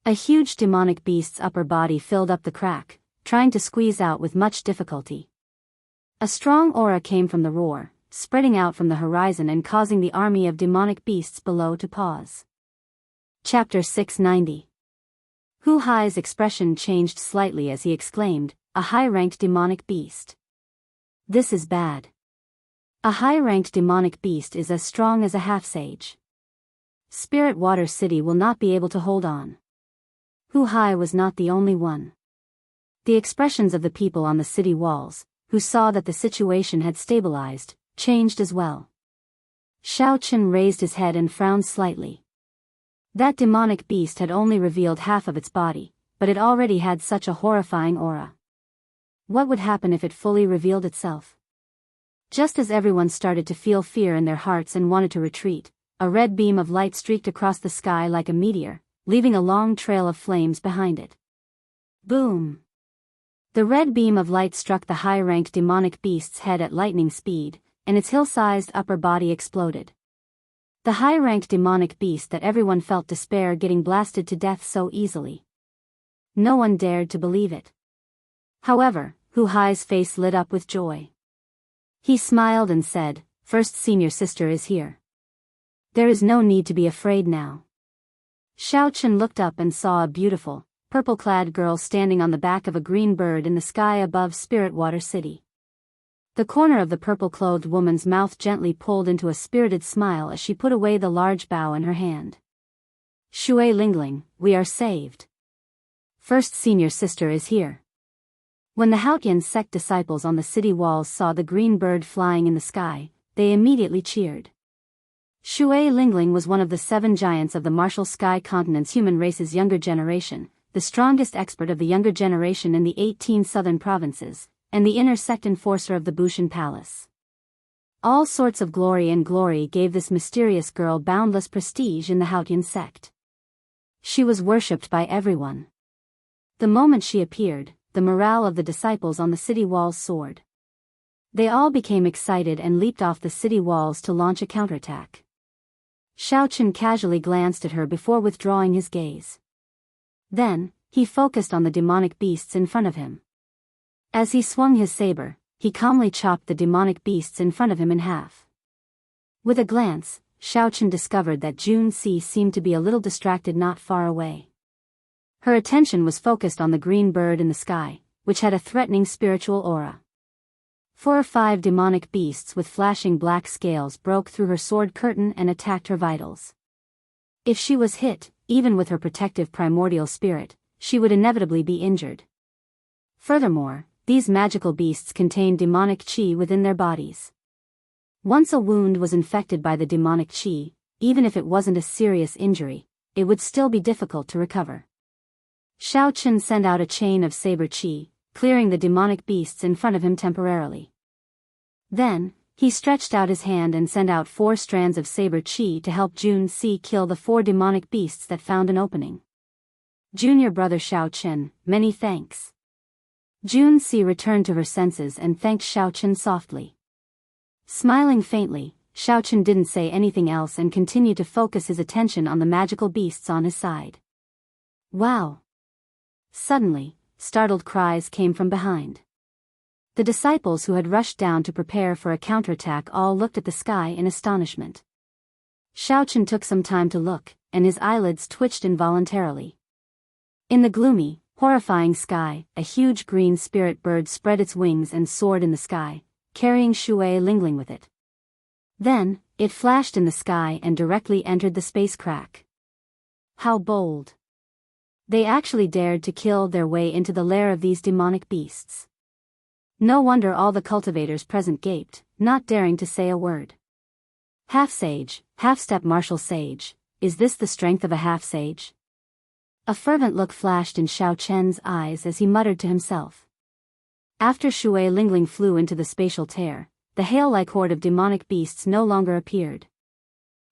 A huge demonic beast's upper body filled up the crack, trying to squeeze out with much difficulty. A strong aura came from the roar, spreading out from the horizon and causing the army of demonic beasts below to pause. Chapter 690. Hu Hai's expression changed slightly as he exclaimed, "A high-ranked demonic beast. This is bad. A high-ranked demonic beast is as strong as a half-sage. Spirit Water City will not be able to hold on." Hu Hai was not the only one. The expressions of the people on the city walls, who saw that the situation had stabilized, changed as well. Xiao Chen raised his head and frowned slightly. That demonic beast had only revealed half of its body, but it already had such a horrifying aura. What would happen if it fully revealed itself? Just as everyone started to feel fear in their hearts and wanted to retreat, a red beam of light streaked across the sky like a meteor, leaving a long trail of flames behind it. Boom! The red beam of light struck the high-ranked demonic beast's head at lightning speed, and its hill-sized upper body exploded. The high-ranked demonic beast that everyone felt despair getting blasted to death so easily. No one dared to believe it. However, Hu Hai's face lit up with joy. He smiled and said, "First senior sister is here. There is no need to be afraid now." Xiao Chen looked up and saw a beautiful, purple-clad girl standing on the back of a green bird in the sky above Spirit Water City. The corner of the purple-clothed woman's mouth gently pulled into a spirited smile as she put away the large bow in her hand. "Shui Lingling, we are saved. First senior sister is here." When the Haotian sect disciples on the city walls saw the green bird flying in the sky, they immediately cheered. Shui Lingling was one of the 7 giants of the martial sky continent's human race's younger generation, the strongest expert of the younger generation in the 18 southern provinces, and the inner sect enforcer of the Bushan Palace. All sorts of glory gave this mysterious girl boundless prestige in the Haotian sect. She was worshipped by everyone. The moment she appeared, the morale of the disciples on the city walls soared. They all became excited and leaped off the city walls to launch a counterattack. Xiao Chen casually glanced at her before withdrawing his gaze. Then, he focused on the demonic beasts in front of him. As he swung his saber, he calmly chopped the demonic beasts in front of him in half. With a glance, Xiao Chen discovered that Jun Si seemed to be a little distracted not far away. Her attention was focused on the green bird in the sky, which had a threatening spiritual aura. 4 or 5 demonic beasts with flashing black scales broke through her sword curtain and attacked her vitals. If she was hit, even with her protective primordial spirit, she would inevitably be injured. Furthermore, these magical beasts contained demonic qi within their bodies. Once a wound was infected by the demonic qi, even if it wasn't a serious injury, it would still be difficult to recover. Xiao Chen sent out a chain of saber qi, clearing the demonic beasts in front of him temporarily. Then, he stretched out his hand and sent out 4 strands of saber qi to help Jun Si kill the 4 demonic beasts that found an opening. "Junior brother Xiao Chen, many thanks." Jun Si returned to her senses and thanked Xiao Chen softly. Smiling faintly, Xiao Chen didn't say anything else and continued to focus his attention on the magical beasts on his side. "Wow!" Suddenly, startled cries came from behind. The disciples who had rushed down to prepare for a counterattack all looked at the sky in astonishment. Xiao Chen took some time to look, and his eyelids twitched involuntarily. In the gloomy, horrifying sky, a huge green spirit bird spread its wings and soared in the sky, carrying Shui Lingling with it. Then, it flashed in the sky and directly entered the space crack. How bold! They actually dared to kill their way into the lair of these demonic beasts. No wonder all the cultivators present gaped, not daring to say a word. Half-sage, half-step martial sage, is this the strength of a half-sage? A fervent look flashed in Xiao Chen's eyes as he muttered to himself. After Shui Lingling flew into the spatial tear, the hail-like horde of demonic beasts no longer appeared.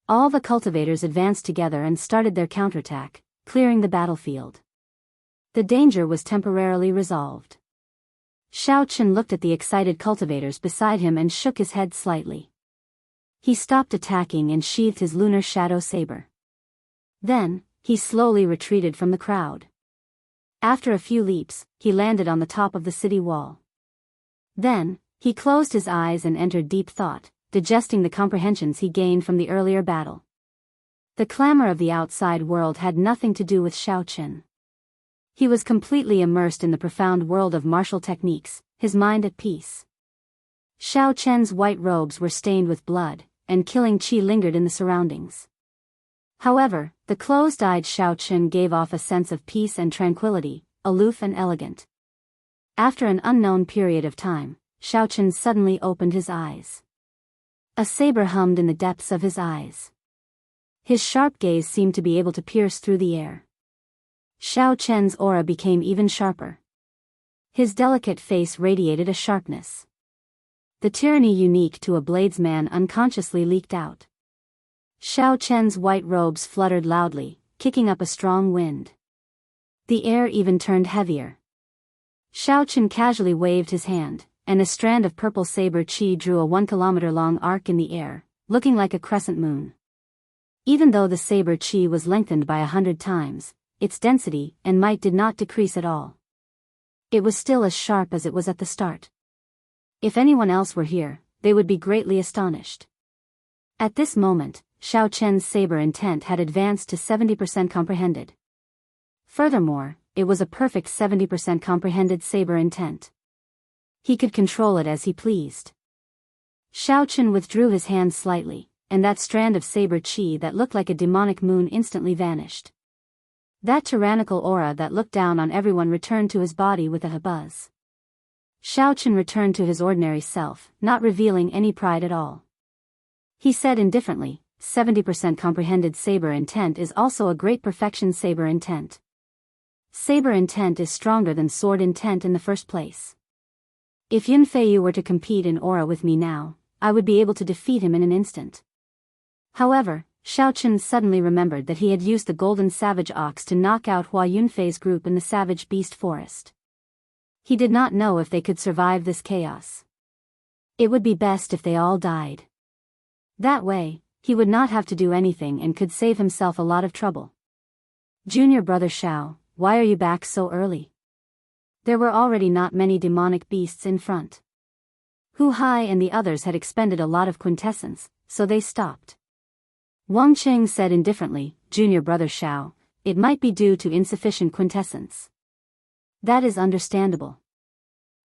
All the cultivators advanced together and started their counterattack, clearing the battlefield. The danger was temporarily resolved. Xiao Chen looked at the excited cultivators beside him and shook his head slightly. He stopped attacking and sheathed his lunar shadow saber. Then, he slowly retreated from the crowd. After a few leaps, he landed on the top of the city wall. Then, he closed his eyes and entered deep thought, digesting the comprehensions he gained from the earlier battle. The clamor of the outside world had nothing to do with Xiao Chen. He was completely immersed in the profound world of martial techniques, his mind at peace. Xiao Chen's white robes were stained with blood, and killing qi lingered in the surroundings. However, the closed-eyed Xiao Chen gave off a sense of peace and tranquility, aloof and elegant. After an unknown period of time, Xiao Chen suddenly opened his eyes. A saber hummed in the depths of his eyes. His sharp gaze seemed to be able to pierce through the air. Xiao Chen's aura became even sharper. His delicate face radiated a sharpness. The tyranny unique to a bladesman unconsciously leaked out. Xiao Chen's white robes fluttered loudly, kicking up a strong wind. The air even turned heavier. Xiao Chen casually waved his hand, and a strand of purple saber chi drew a 1-kilometer-long arc in the air, looking like a crescent moon. Even though the saber chi was lengthened by 100 times, its density and might did not decrease at all. It was still as sharp as it was at the start. If anyone else were here, they would be greatly astonished. At this moment, Xiao Chen's saber intent had advanced to 70% comprehended. Furthermore, it was a perfect 70% comprehended saber intent. He could control it as he pleased. Xiao Chen withdrew his hand slightly, and that strand of saber chi that looked like a demonic moon instantly vanished. That tyrannical aura that looked down on everyone returned to his body with a buzz. Xiao Chen returned to his ordinary self, not revealing any pride at all. He said indifferently, 70% comprehended saber intent is also a great perfection saber intent. Saber intent is stronger than sword intent in the first place. If Yunfeiyu were to compete in aura with me now, I would be able to defeat him in an instant. However, Xiao Chen suddenly remembered that he had used the golden savage ox to knock out Hua Yunfei's group in the savage beast forest. He did not know if they could survive this chaos. It would be best if they all died. That way, he would not have to do anything and could save himself a lot of trouble. Junior brother Xiao, why are you back so early? There were already not many demonic beasts in front. Hu Hai and the others had expended a lot of quintessence, so they stopped. Wang Qing said indifferently, Junior brother Xiao, it might be due to insufficient quintessence. That is understandable.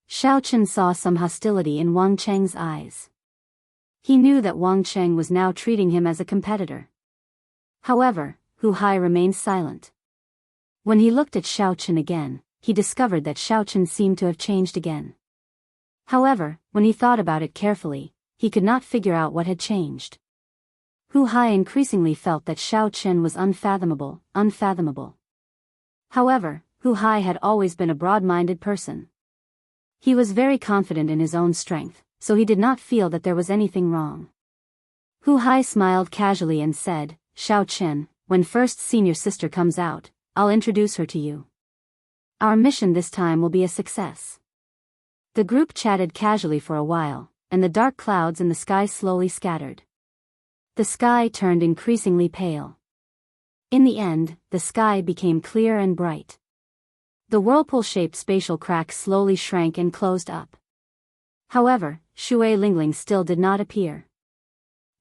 Xiao Chen saw some hostility in Wang Cheng's eyes. He knew that Wang Cheng was now treating him as a competitor. However, Hu Hai remained silent. When he looked at Xiao Chen again, he discovered that Xiao Chen seemed to have changed again. However, when he thought about it carefully, he could not figure out what had changed. Hu Hai increasingly felt that Xiao Chen was unfathomable. However, Hu Hai had always been a broad-minded person. He was very confident in his own strength, so he did not feel that there was anything wrong. Hu Hai smiled casually and said, Xiao Chen, when first senior sister comes out, I'll introduce her to you. Our mission this time will be a success. The group chatted casually for a while, and the dark clouds in the sky slowly scattered. The sky turned increasingly pale. In the end, the sky became clear and bright. The whirlpool-shaped spatial crack slowly shrank and closed up. However, Shui Lingling still did not appear.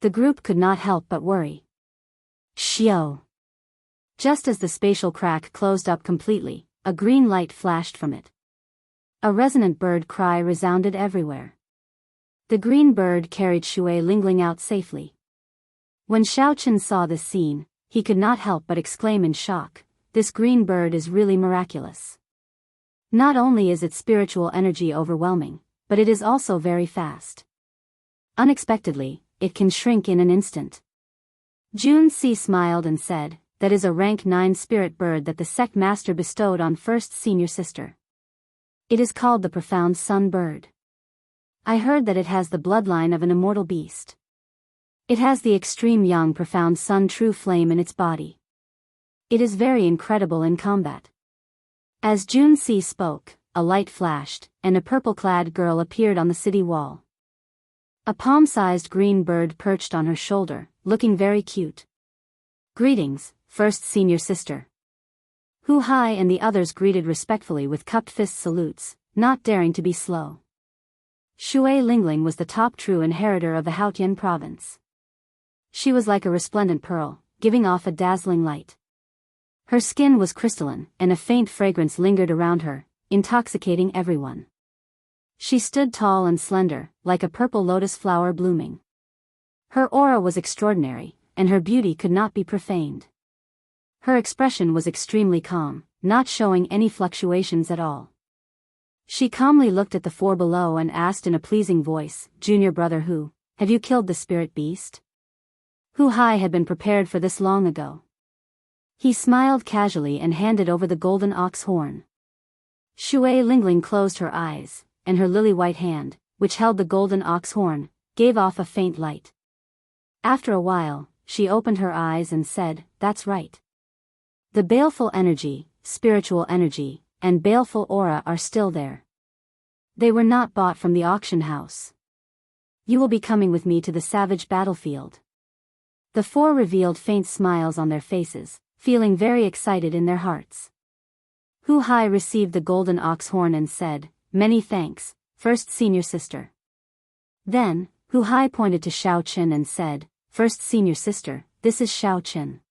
The group could not help but worry. Xiao! Just as the spatial crack closed up completely, a green light flashed from it. A resonant bird cry resounded everywhere. The green bird carried Shui Lingling out safely. When Xiao Chen saw this scene, he could not help but exclaim in shock, this green bird is really miraculous. Not only is its spiritual energy overwhelming, but it is also very fast. Unexpectedly, it can shrink in an instant. Jun Si smiled and said, that is a rank 9 spirit bird that the sect master bestowed on first senior sister. It is called the profound sun bird. I heard that it has the bloodline of an immortal beast. It has the extreme young profound sun true flame in its body. It is very incredible in combat. As Jun Si spoke, a light flashed, and a purple-clad girl appeared on the city wall. A palm-sized green bird perched on her shoulder, looking very cute. Greetings, first senior sister. Hu Hai and the others greeted respectfully with cupped fist salutes, not daring to be slow. Shui Lingling was the top true inheritor of the Haotian province. She was like a resplendent pearl, giving off a dazzling light. Her skin was crystalline, and a faint fragrance lingered around her, intoxicating everyone. She stood tall and slender, like a purple lotus flower blooming. Her aura was extraordinary, and her beauty could not be profaned. Her expression was extremely calm, not showing any fluctuations at all. She calmly looked at the four below and asked in a pleasing voice, Junior brother Hu, have you killed the spirit beast? Hu Hai had been prepared for this long ago. He smiled casually and handed over the golden ox horn. Shui Lingling closed her eyes, and her lily-white hand, which held the golden ox horn, gave off a faint light. After a while, she opened her eyes and said, "That's right. The baleful energy, spiritual energy, and baleful aura are still there. They were not bought from the auction house. You will be coming with me to the savage battlefield." The four revealed faint smiles on their faces, feeling very excited in their hearts. Hu Hai received the golden ox horn and said, "Many thanks, first senior sister." Then, Hu Hai pointed to Shao Chen and said, "First senior sister, this is Shao Chen.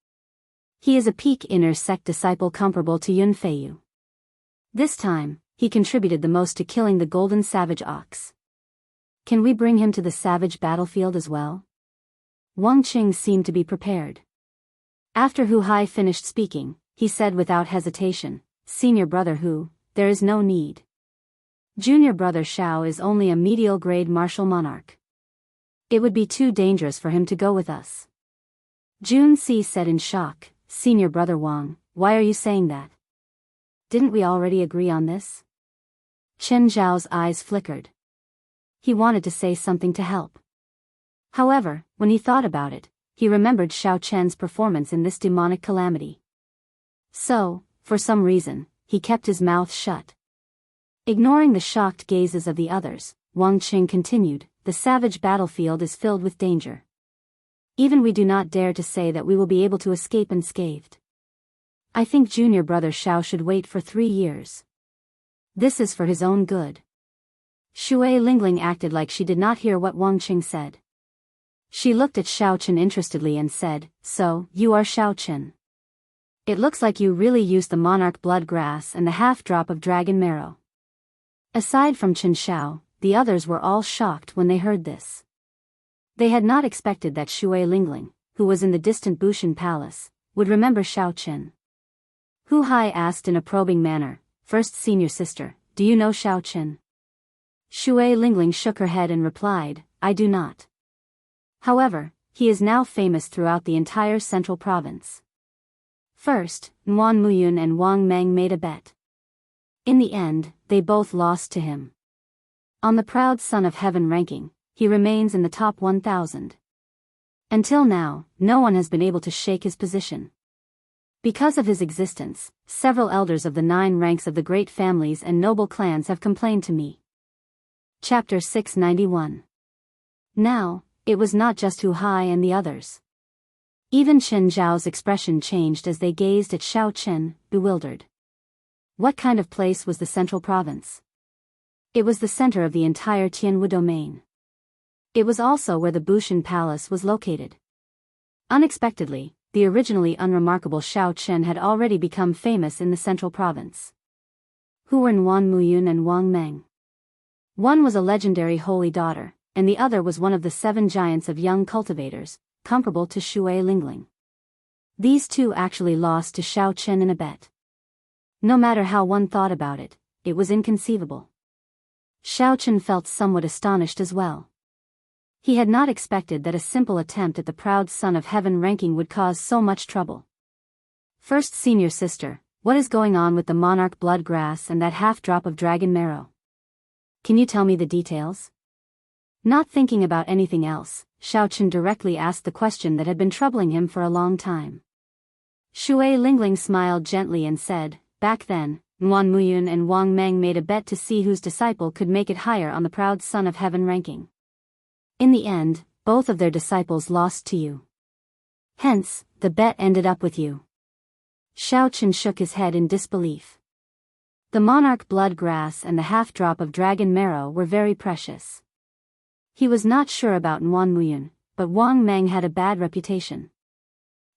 He is a peak inner sect disciple comparable to Yun Feiyu. This time, he contributed the most to killing the golden savage ox. Can we bring him to the savage battlefield as well?" Wang Qing seemed to be prepared. After Hu Hai finished speaking, he said without hesitation, "Senior brother Hu, there is no need. Junior brother Shao is only a medial grade martial monarch. It would be too dangerous for him to go with us." Jun Si said in shock, "Senior brother Wang, why are you saying that? Didn't we already agree on this?" Chen Zhao's eyes flickered. He wanted to say something to help. However, when he thought about it, he remembered Shao Chen's performance in this demonic calamity. So, for some reason, he kept his mouth shut. Ignoring the shocked gazes of the others, Wang Qing continued, "The savage battlefield is filled with danger. Even we do not dare to say that we will be able to escape unscathed. I think junior brother Shao should wait for 3 years. This is for his own good." Shui Lingling acted like she did not hear what Wang Qing said. She looked at Shao Chen interestedly and said, "So, you are Shao Chen. It looks like you really used the monarch blood grass and the half-drop of dragon marrow." Aside from Chen Shao, the others were all shocked when they heard this. They had not expected that Shui Lingling, who was in the distant Bushan Palace, would remember Shao Chen. Hu Hai asked in a probing manner, "First senior sister, do you know Shao Chen?" Shui Lingling shook her head and replied, "I do not. However, he is now famous throughout the entire central province." First, Nguan Muyun and Wang Meng made a bet. In the end, they both lost to him. On the proud son of heaven ranking, he remains in the top 1,000. Until now, no one has been able to shake his position. Because of his existence, several elders of the 9 ranks of the great families and noble clans have complained to me. Chapter 691. Now, it was not just Hu Hai and the others. Even Chen Zhao's expression changed as they gazed at Shao Chen, bewildered. What kind of place was the central province? It was the center of the entire Tianwu domain. It was also where the Bushan Palace was located. Unexpectedly, the originally unremarkable Shao Chen had already become famous in the central province. Who were Nguan Muyun and Wang Meng? One was a legendary holy daughter, and the other was one of the 7 giants of young cultivators, comparable to Shui Lingling. These two actually lost to Shao Chen in a bet. No matter how one thought about it, it was inconceivable. Shao Chen felt somewhat astonished as well. He had not expected that a simple attempt at the proud son of heaven ranking would cause so much trouble. "First senior sister, what is going on with the monarch blood grass and that half-drop of dragon marrow? Can you tell me the details?" Not thinking about anything else, Shao Chen directly asked the question that had been troubling him for a long time. Shui Lingling smiled gently and said, "Back then, Nguan Muyun and Wang Meng made a bet to see whose disciple could make it higher on the proud son of heaven ranking. In the end, both of their disciples lost to you. Hence, the bet ended up with you." Shao Chen shook his head in disbelief. The monarch blood grass and the half-drop of dragon marrow were very precious. He was not sure about Nguan Muyun, but Wang Meng had a bad reputation.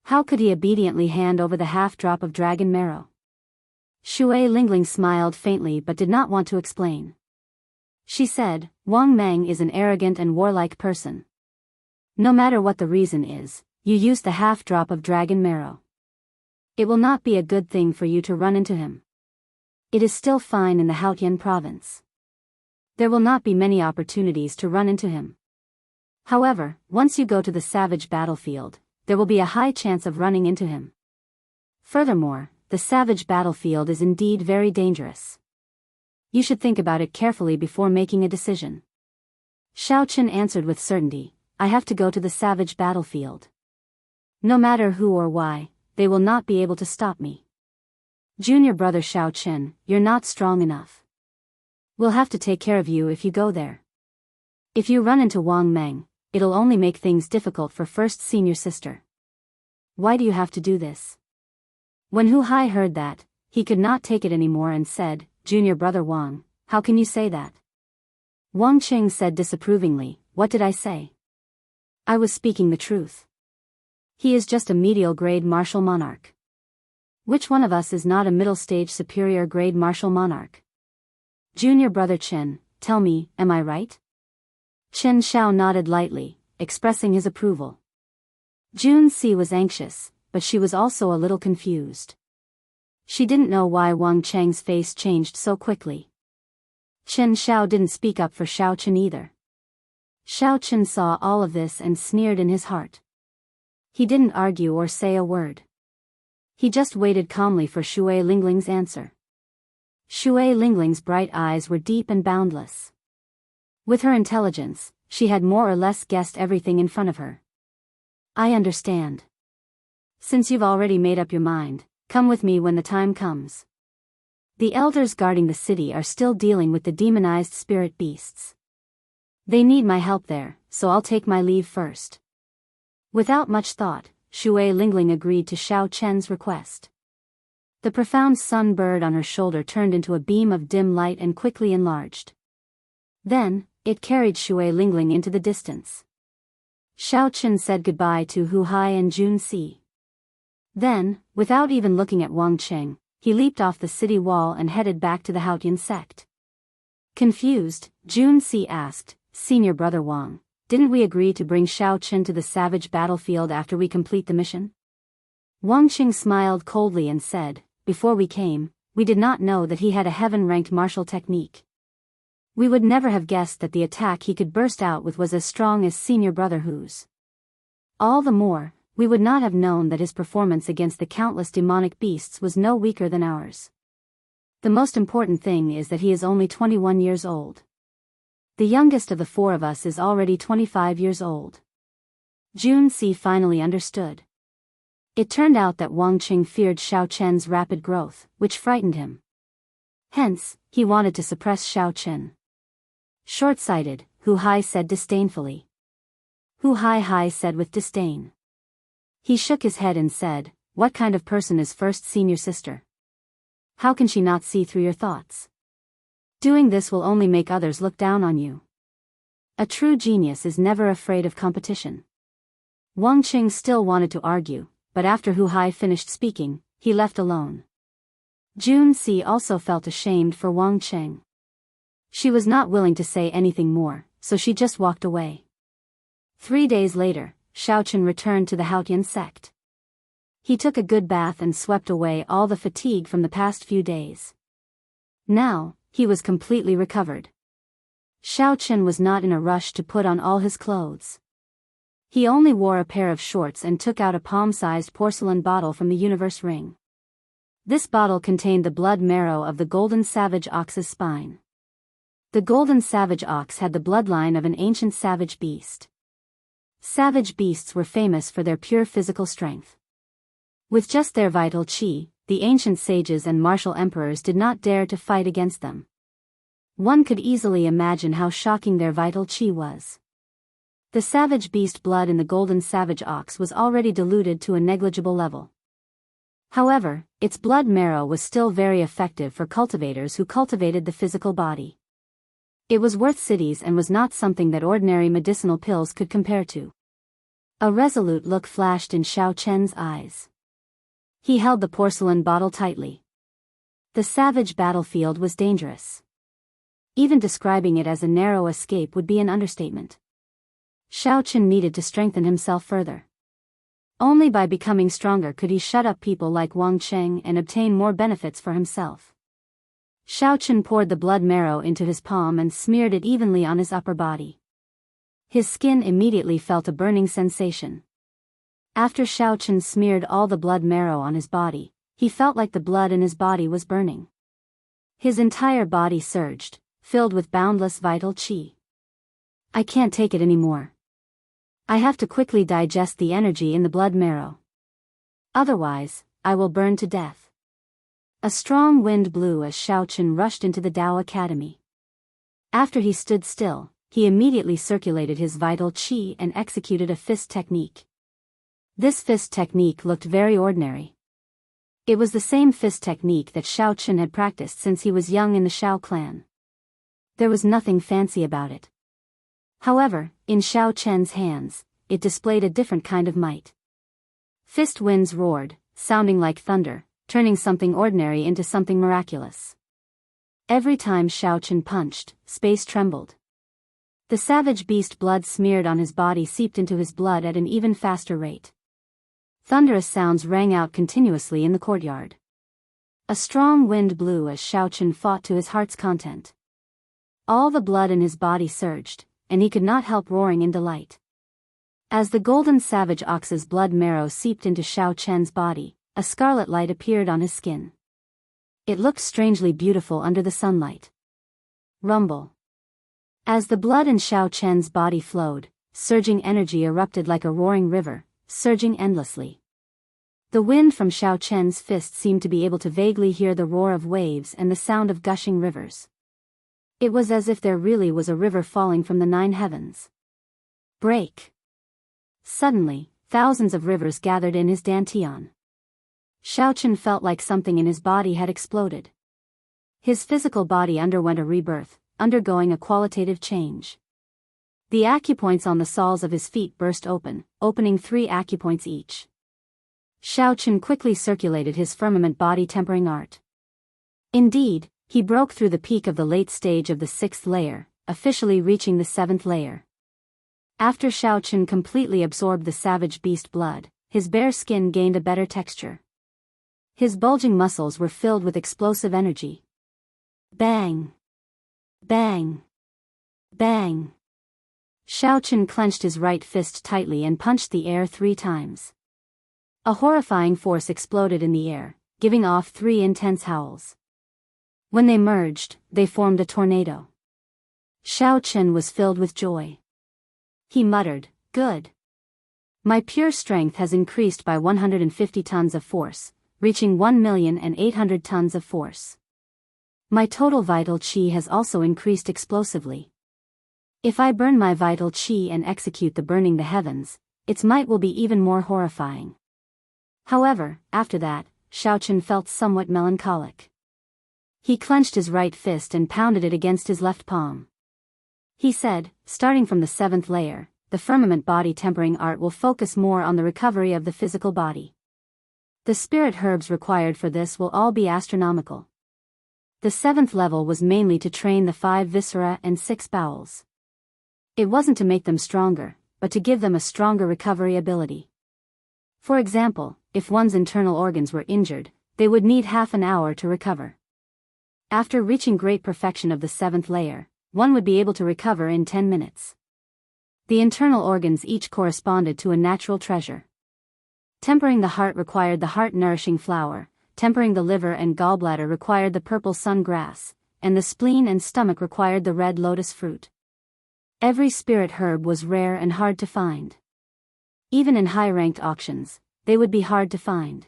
How could he obediently hand over the half-drop of dragon marrow? Shui Lingling smiled faintly but did not want to explain. She said, "Wang Meng is an arrogant and warlike person. No matter what the reason is, you used the half-drop of dragon marrow. It will not be a good thing for you to run into him. It is still fine in the Haotian province. There will not be many opportunities to run into him. However, once you go to the savage battlefield, there will be a high chance of running into him. Furthermore, the savage battlefield is indeed very dangerous. You should think about it carefully before making a decision. Xiao Chen answered with certainty, I have to go to the savage battlefield. No matter who or why, they will not be able to stop me. Junior brother Xiao Chen, you're not strong enough. We'll have to take care of you if you go there. If you run into Wang Meng, it'll only make things difficult for first senior sister. Why do you have to do this? When Hu Hai heard that, he could not take it anymore and said, Junior brother Wang, how can you say that? Wang Qing said disapprovingly, what did I say? I was speaking the truth. He is just a medial grade martial monarch. Which one of us is not a middle stage superior grade martial monarch? Junior brother Chen, tell me, am I right? Chen Xiao nodded lightly, expressing his approval. Jun Si was anxious, but she was also a little confused. She didn't know why Wang Cheng's face changed so quickly. Chen Xiao didn't speak up for Xiao Chen either. Xiao Chen saw all of this and sneered in his heart. He didn't argue or say a word. He just waited calmly for Shui Lingling's answer. Shui Lingling's bright eyes were deep and boundless. With her intelligence, she had more or less guessed everything in front of her. I understand. Since you've already made up your mind, come with me when the time comes. The elders guarding the city are still dealing with the demonized spirit beasts. They need my help there, so I'll take my leave first. Without much thought, Shui Lingling agreed to Xiao Chen's request. The profound sun bird on her shoulder turned into a beam of dim light and quickly enlarged. Then, it carried Shui Lingling into the distance. Xiao Chen said goodbye to Hu Hai and Jun Si. Then, without even looking at Wang Cheng, he leaped off the city wall and headed back to the Haotian sect. Confused, Jun Si asked, Senior brother Wang, didn't we agree to bring Xiao Chen to the savage battlefield after we complete the mission? Wang Qing smiled coldly and said, before we came, we did not know that he had a heaven-ranked martial technique. We would never have guessed that the attack he could burst out with was as strong as Senior Brother Hu's. All the more, we would not have known that his performance against the countless demonic beasts was no weaker than ours. The most important thing is that he is only 21 years old. The youngest of the four of us is already 25 years old. Jun Si finally understood. It turned out that Wang Qing feared Xiao Chen's rapid growth, which frightened him. Hence, he wanted to suppress Xiao Chen. Short-sighted, Hu Hai said disdainfully. Hu Hai said with disdain. He shook his head and said, what kind of person is first senior sister? How can she not see through your thoughts? Doing this will only make others look down on you. A true genius is never afraid of competition. Wang Qing still wanted to argue, but after Hu Hai finished speaking, he left alone. Jun Si also felt ashamed for Wang Qing. She was not willing to say anything more, so she just walked away. 3 days later, Xiao Chen returned to the Haotian sect. He took a good bath and swept away all the fatigue from the past few days. Now, he was completely recovered. Xiao Chen was not in a rush to put on all his clothes. He only wore a pair of shorts and took out a palm-sized porcelain bottle from the universe ring. This bottle contained the blood marrow of the golden savage ox's spine. The golden savage ox had the bloodline of an ancient savage beast. Savage beasts were famous for their pure physical strength. With just their vital qi, the ancient sages and martial emperors did not dare to fight against them. One could easily imagine how shocking their vital qi was. The savage beast blood in the golden savage ox was already diluted to a negligible level. However, its blood marrow was still very effective for cultivators who cultivated the physical body. It was worth cities and was not something that ordinary medicinal pills could compare to. A resolute look flashed in Xiao Chen's eyes. He held the porcelain bottle tightly. The savage battlefield was dangerous. Even describing it as a narrow escape would be an understatement. Xiao Chen needed to strengthen himself further. Only by becoming stronger could he shut up people like Wang Cheng and obtain more benefits for himself. Xiao Chen poured the blood marrow into his palm and smeared it evenly on his upper body. His skin immediately felt a burning sensation. After Xiao Chen smeared all the blood marrow on his body, he felt like the blood in his body was burning. His entire body surged, filled with boundless vital qi. I can't take it anymore. I have to quickly digest the energy in the blood marrow. Otherwise, I will burn to death. A strong wind blew as Xiaochen rushed into the Tao Academy. After he stood still, he immediately circulated his vital qi and executed a fist technique. This fist technique looked very ordinary. It was the same fist technique that Xiaochen had practiced since he was young in the Xiao clan. There was nothing fancy about it. However, in Xiaochen's hands, it displayed a different kind of might. Fist winds roared, sounding like thunder, turning something ordinary into something miraculous. Every time Xiaochen punched, space trembled. The savage beast blood smeared on his body seeped into his blood at an even faster rate. Thunderous sounds rang out continuously in the courtyard. A strong wind blew as Xiaochen fought to his heart's content. All the blood in his body surged, and he could not help roaring in delight. As the golden savage ox's blood marrow seeped into Xiaochen's body, a scarlet light appeared on his skin. It looked strangely beautiful under the sunlight. Rumble. As the blood in Xiaochen's body flowed, surging energy erupted like a roaring river, surging endlessly. The wind from Xiaochen's fist seemed to be able to vaguely hear the roar of waves and the sound of gushing rivers. It was as if there really was a river falling from the 9 heavens. Break. Suddenly, thousands of rivers gathered in his dantian. Xiaochen felt like something in his body had exploded. His physical body underwent a rebirth, undergoing a qualitative change. The acupoints on the soles of his feet burst open, opening 3 acupoints each. Xiaochen quickly circulated his firmament body tempering art. Indeed, he broke through the peak of the late stage of the 6th layer, officially reaching the 7th layer. After Xiaochen completely absorbed the savage beast blood, his bare skin gained a better texture. His bulging muscles were filled with explosive energy. Bang! Bang! Bang! Xiaochen clenched his right fist tightly and punched the air 3 times. A horrifying force exploded in the air, giving off 3 intense howls. When they merged, they formed a tornado. Xiaochen was filled with joy. He muttered, "Good. My pure strength has increased by 150 tons of force, reaching 1,800,000 tons of force. My total vital qi has also increased explosively. If I burn my vital qi and execute the burning the heavens, its might will be even more horrifying." However, after that, Xiaochen felt somewhat melancholic. He clenched his right fist and pounded it against his left palm. He said, "Starting from the 7th layer, the firmament body tempering art will focus more on the recovery of the physical body. The spirit herbs required for this will all be astronomical. The 7th level was mainly to train the 5 viscera and 6 bowels. It wasn't to make them stronger, but to give them a stronger recovery ability. For example, if one's internal organs were injured, they would need half an hour to recover. After reaching great perfection of the 7th layer, one would be able to recover in 10 minutes. The internal organs each corresponded to a natural treasure. Tempering the heart required the heart-nourishing flower, tempering the liver and gallbladder required the purple sun grass, and the spleen and stomach required the red lotus fruit. Every spirit herb was rare and hard to find. Even in high-ranked auctions, they would be hard to find.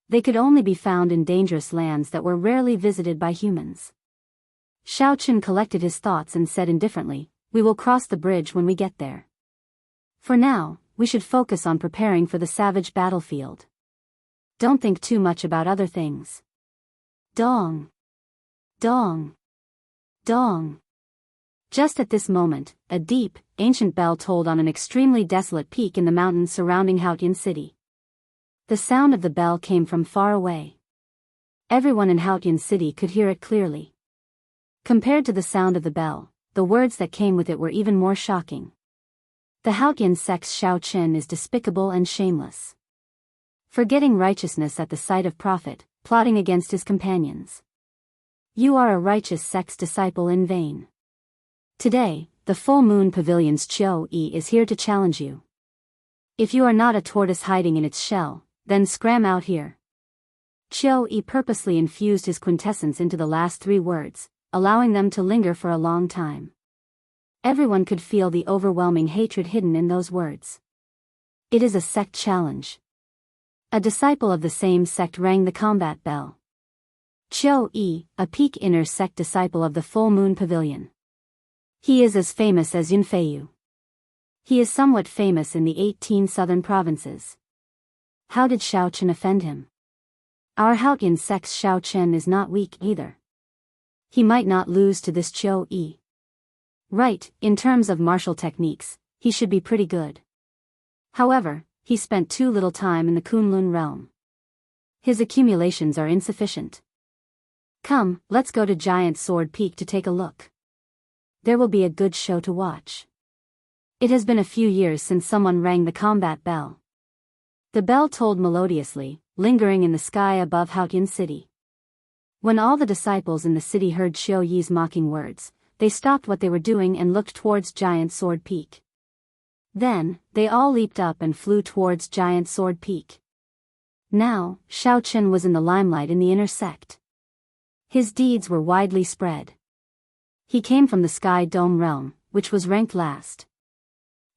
They could only be found in dangerous lands that were rarely visited by humans. Xiaochen collected his thoughts and said indifferently, "We will cross the bridge when we get there. For now, we should focus on preparing for the savage battlefield. Don't think too much about other things." Dong! Dong! Dong! Just at this moment, a deep, ancient bell tolled on an extremely desolate peak in the mountains surrounding Haotian City. The sound of the bell came from far away. Everyone in Haotian City could hear it clearly. Compared to the sound of the bell, the words that came with it were even more shocking. The Haotian sect's Xiaochen is despicable and shameless. Forgetting righteousness at the sight of profit, plotting against his companions. You are a righteous sect's disciple in vain. Today, the full moon pavilion's Qiu-Yi is here to challenge you. If you are not a tortoise hiding in its shell, then scram out here. Qiu-Yi purposely infused his quintessence into the last 3 words, allowing them to linger for a long time. Everyone could feel the overwhelming hatred hidden in those words. It is a sect challenge. A disciple of the same sect rang the combat bell. Qiu Yi, a peak inner sect disciple of the Full Moon Pavilion. He is as famous as Yunfeiyu. He is somewhat famous in the 18 southern provinces. How did Xiao Chen offend him? Our Haotian sect's Xiao Chen is not weak either. He might not lose to this Qiu Yi. Right, in terms of martial techniques, he should be pretty good. However, he spent too little time in the Kunlun realm. His accumulations are insufficient. Come, let's go to Giant Sword Peak to take a look. There will be a good show to watch. It has been a few years since someone rang the combat bell. The bell tolled melodiously, lingering in the sky above Haotian City. When all the disciples in the city heard Qiu Yi's mocking words, they stopped what they were doing and looked towards Giant Sword Peak. Then, they all leaped up and flew towards Giant Sword Peak. Now, Xiao Chen was in the limelight in the inner sect. His deeds were widely spread. He came from the Sky Dome realm, which was ranked last.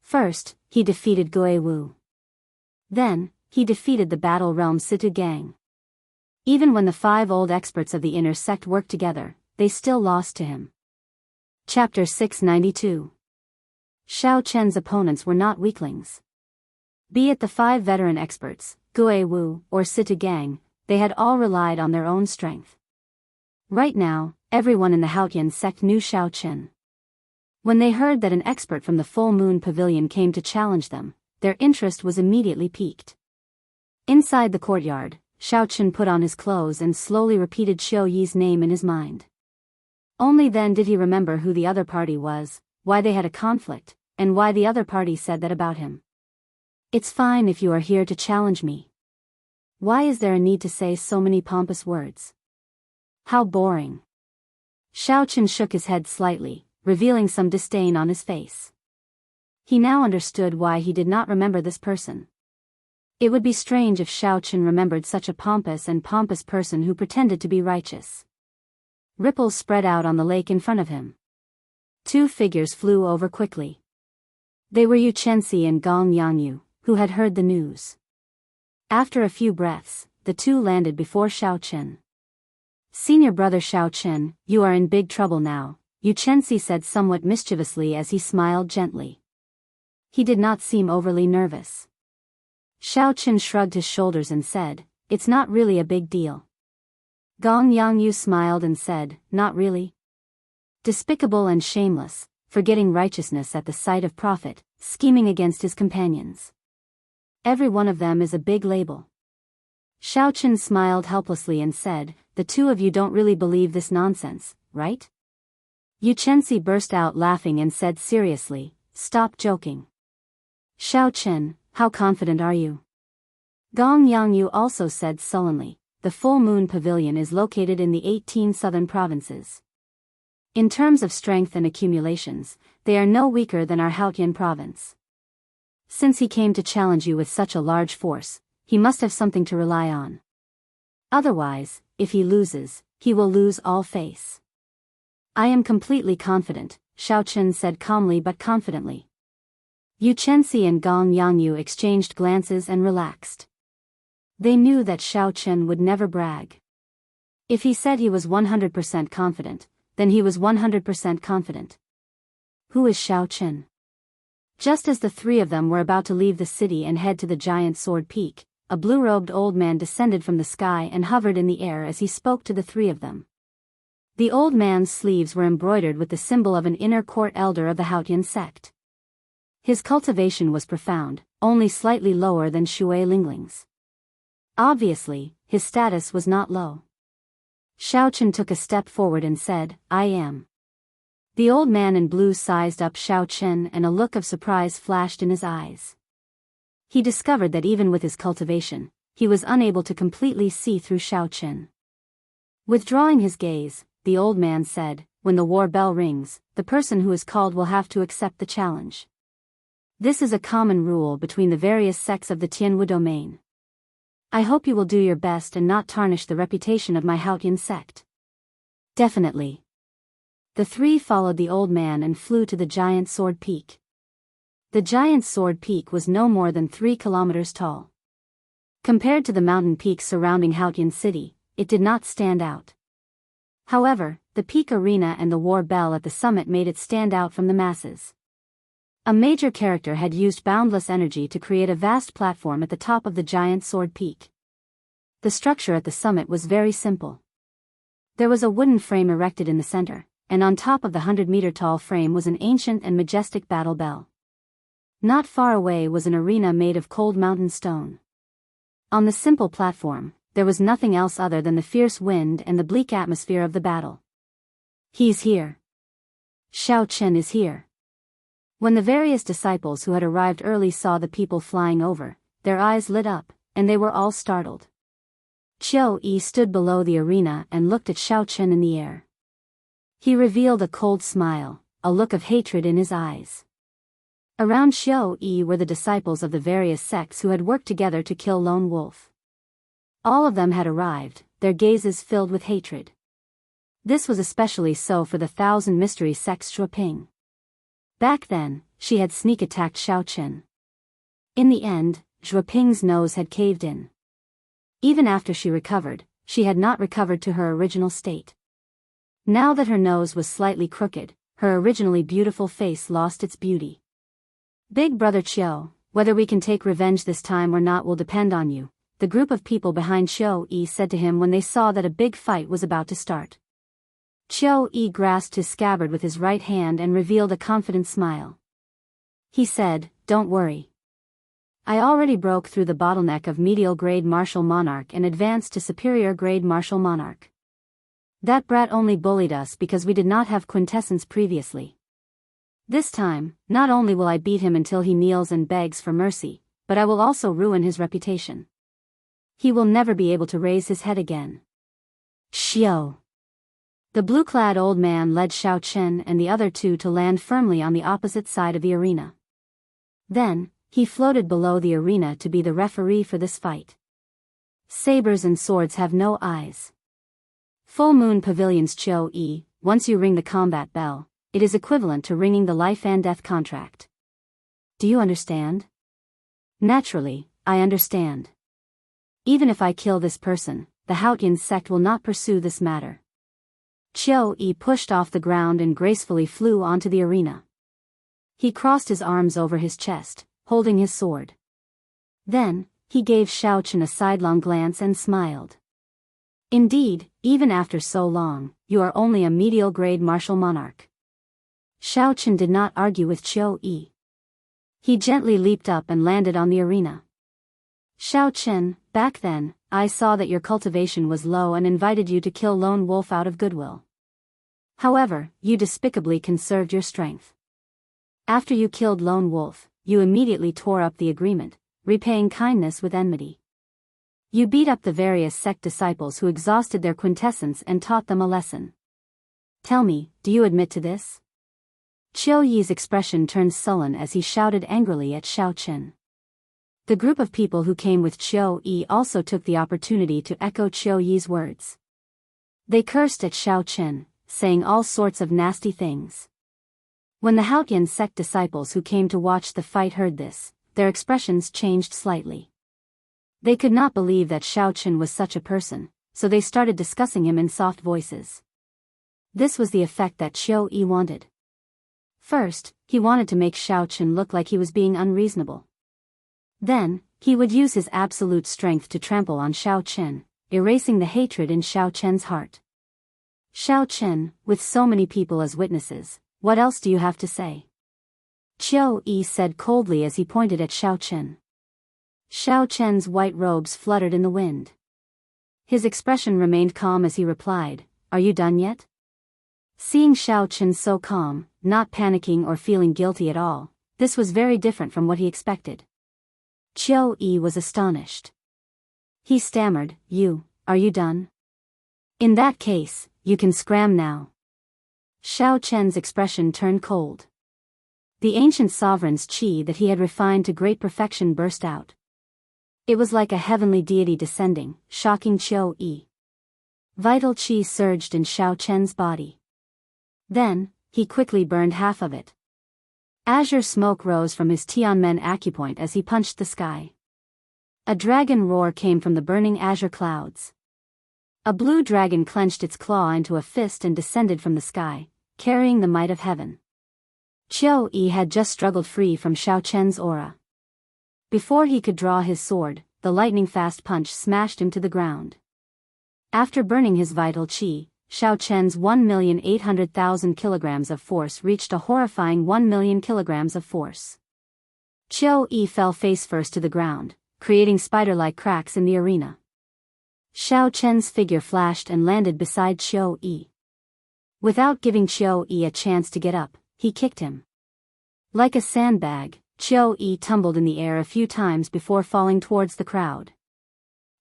First, he defeated Gui Wu. Then, he defeated the battle realm Situ Gang. Even when the 5 old experts of the inner sect worked together, they still lost to him. Chapter 692. Xiao Chen's opponents were not weaklings. Be it the 5 veteran experts, Gui Wu, or Situ Gang, they had all relied on their own strength. Right now, everyone in the Haotian sect knew Xiao Chen. When they heard that an expert from the Full Moon Pavilion came to challenge them, their interest was immediately piqued. Inside the courtyard, Xiao Chen put on his clothes and slowly repeated Qiu Yi's name in his mind. Only then did he remember who the other party was, why they had a conflict, and why the other party said that about him. It's fine if you are here to challenge me. Why is there a need to say so many pompous words? How boring. Xiao Chen shook his head slightly, revealing some disdain on his face. He now understood why he did not remember this person. It would be strange if Xiao Chen remembered such a pompous person who pretended to be righteous. Ripples spread out on the lake in front of him. 2 figures flew over quickly. They were Yu Chenxi and Gong Yangyu, who had heard the news. After a few breaths, the 2 landed before Xiao Chen. Senior brother Xiao Chen, you are in big trouble now, Yu Chenxi said somewhat mischievously as he smiled gently. He did not seem overly nervous. Xiao Chen shrugged his shoulders and said, it's not really a big deal. Gong Yangyu smiled and said, not really? Despicable and shameless, forgetting righteousness at the sight of profit, scheming against his companions. Every one of them is a big label. Xiao Chen smiled helplessly and said, the 2 of you don't really believe this nonsense, right? Yu Chenxi burst out laughing and said seriously, stop joking. Xiao Chen, how confident are you? Gong Yangyu also said sullenly, the Full Moon Pavilion is located in the 18 southern provinces. In terms of strength and accumulations, they are no weaker than our Haotian province. Since he came to challenge you with such a large force, he must have something to rely on. Otherwise, if he loses, he will lose all face. I am completely confident, Xiao Chen said calmly but confidently. Yu Chenxi and Gong Yangyu exchanged glances and relaxed. They knew that Xiao Chen would never brag. If he said he was 100% confident, then he was 100% confident. Who is Xiao Chen? Just as the 3 of them were about to leave the city and head to the Giant Sword Peak, a blue-robed old man descended from the sky and hovered in the air as he spoke to the 3 of them. The old man's sleeves were embroidered with the symbol of an inner court elder of the Haotian sect. His cultivation was profound, only slightly lower than Shui Lingling's. Obviously, his status was not low. Xiao Chen took a step forward and said, I am. The old man in blue sized up Xiao Chen and a look of surprise flashed in his eyes. He discovered that even with his cultivation, he was unable to completely see through Xiao Chen. Withdrawing his gaze, the old man said, when the war bell rings, the person who is called will have to accept the challenge. This is a common rule between the various sects of the Tianwu domain. I hope you will do your best and not tarnish the reputation of my Haotian sect. Definitely. The three followed the old man and flew to the giant sword peak. The giant sword peak was no more than 3 kilometers tall. Compared to the mountain peaks surrounding Haotian city, it did not stand out. However, the peak arena and the war bell at the summit made it stand out from the masses. A major character had used boundless energy to create a vast platform at the top of the giant sword peak. The structure at the summit was very simple. There was a wooden frame erected in the center, and on top of the 100-meter-tall frame was an ancient and majestic battle bell. Not far away was an arena made of cold mountain stone. On the simple platform, there was nothing else other than the fierce wind and the bleak atmosphere of the battle. He's here. Xiao Chen is here. When the various disciples who had arrived early saw the people flying over, their eyes lit up, and they were all startled. Qiu Yi stood below the arena and looked at Xiao Chen in the air. He revealed a cold smile, a look of hatred in his eyes. Around Qiu Yi were the disciples of the various sects who had worked together to kill Lone Wolf. All of them had arrived, their gazes filled with hatred. This was especially so for the Thousand Mystery Sect's Shuoping. Back then, she had sneak attacked Xiao Chen. In the end, Shuoping's nose had caved in. Even after she recovered, she had not recovered to her original state. Now that her nose was slightly crooked, her originally beautiful face lost its beauty. Big brother Qiu, whether we can take revenge this time or not will depend on you, the group of people behind Qiu Yi said to him when they saw that a big fight was about to start. Qiu Yi grasped his scabbard with his right hand and revealed a confident smile. He said, "Don't worry. I already broke through the bottleneck of medial grade martial monarch and advanced to superior grade martial monarch. That brat only bullied us because we did not have quintessence previously. This time, not only will I beat him until he kneels and begs for mercy, but I will also ruin his reputation. He will never be able to raise his head again." Xiao. The blue-clad old man led Xiao Chen and the other two to land firmly on the opposite side of the arena. Then, he floated below the arena to be the referee for this fight. Sabers and swords have no eyes. Full Moon Pavilion's Qiu Yi, once you ring the combat bell, it is equivalent to ringing the life and death contract. Do you understand? Naturally, I understand. Even if I kill this person, the Haotian sect will not pursue this matter. Qiu Yi pushed off the ground and gracefully flew onto the arena. He crossed his arms over his chest, holding his sword. Then, he gave Xiao Chen a sidelong glance and smiled. Indeed, even after so long, you are only a medial grade martial monarch. Xiao Chen did not argue with Qiu Yi. He gently leaped up and landed on the arena. Xiao Chen, back then, I saw that your cultivation was low and invited you to kill Lone Wolf out of goodwill. However, you despicably conserved your strength. After you killed Lone Wolf, you immediately tore up the agreement, repaying kindness with enmity. You beat up the various sect disciples who exhausted their quintessence and taught them a lesson. Tell me, do you admit to this? Qiu Yi's expression turned sullen as he shouted angrily at Xiao Chen. The group of people who came with Qiu Yi also took the opportunity to echo Qiu Yi's words. They cursed at Xiao Chen, saying all sorts of nasty things. When the Haotian sect disciples who came to watch the fight heard this, their expressions changed slightly. They could not believe that Xiao Chen was such a person, so they started discussing him in soft voices. This was the effect that Qiu Yi wanted. First, he wanted to make Xiao Chen look like he was being unreasonable. Then, he would use his absolute strength to trample on Xiao Chen, erasing the hatred in Xiao Chen's heart. Xiao Chen, with so many people as witnesses, what else do you have to say? Qiu Yi said coldly as he pointed at Xiao Chen. Xiao Chen's white robes fluttered in the wind. His expression remained calm as he replied, "Are you done yet?" Seeing Xiao Chen so calm, not panicking or feeling guilty at all, this was very different from what he expected. Qiu Yi was astonished. He stammered, Are you done? In that case, you can scram now." Xiao Chen's expression turned cold. The ancient sovereign's qi that he had refined to great perfection burst out. It was like a heavenly deity descending, shocking Qiu Yi. Vital qi surged in Xiao Chen's body. Then, he quickly burned half of it. Azure smoke rose from his Tianmen acupoint as he punched the sky. A dragon roar came from the burning azure clouds. A blue dragon clenched its claw into a fist and descended from the sky, carrying the might of heaven. Qiu Yi had just struggled free from Xiao Chen's aura. Before he could draw his sword, the lightning-fast punch smashed him to the ground. After burning his vital qi, Xiao Chen's 1,800,000 kilograms of force reached a horrifying 1 million kilograms of force. Qiu Yi fell face-first to the ground, creating spider-like cracks in the arena. Xiao Chen's figure flashed and landed beside Qiu Yi. Without giving Qiu Yi a chance to get up, he kicked him. Like a sandbag, Qiu Yi tumbled in the air a few times before falling towards the crowd.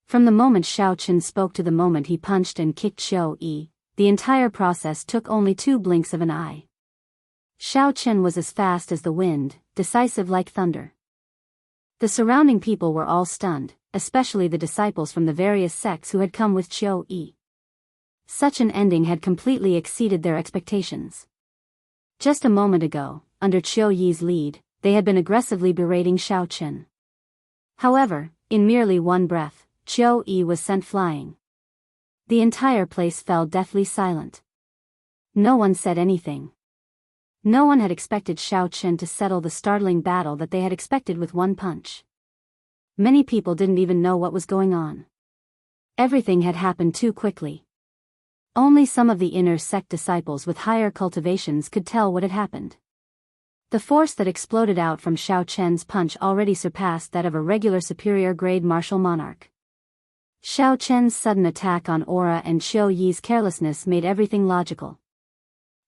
From the moment Xiao Chen spoke to the moment he punched and kicked Qiu Yi, the entire process took only 2 blinks of an eye. Xiao Chen was as fast as the wind, decisive like thunder. The surrounding people were all stunned, especially the disciples from the various sects who had come with Qiu Yi. Such an ending had completely exceeded their expectations. Just a moment ago, under Qiu Yi's lead, they had been aggressively berating Xiao Chen. However, in merely one breath, Qiu Yi was sent flying. The entire place fell deathly silent. No one said anything. No one had expected Xiao Chen to settle the startling battle that they had expected with one punch. Many people didn't even know what was going on. Everything had happened too quickly. Only some of the inner sect disciples with higher cultivations could tell what had happened. The force that exploded out from Xiao Chen's punch already surpassed that of a regular superior-grade martial monarch. Xiao Chen's sudden attack on aura and Qiu Yi's carelessness made everything logical.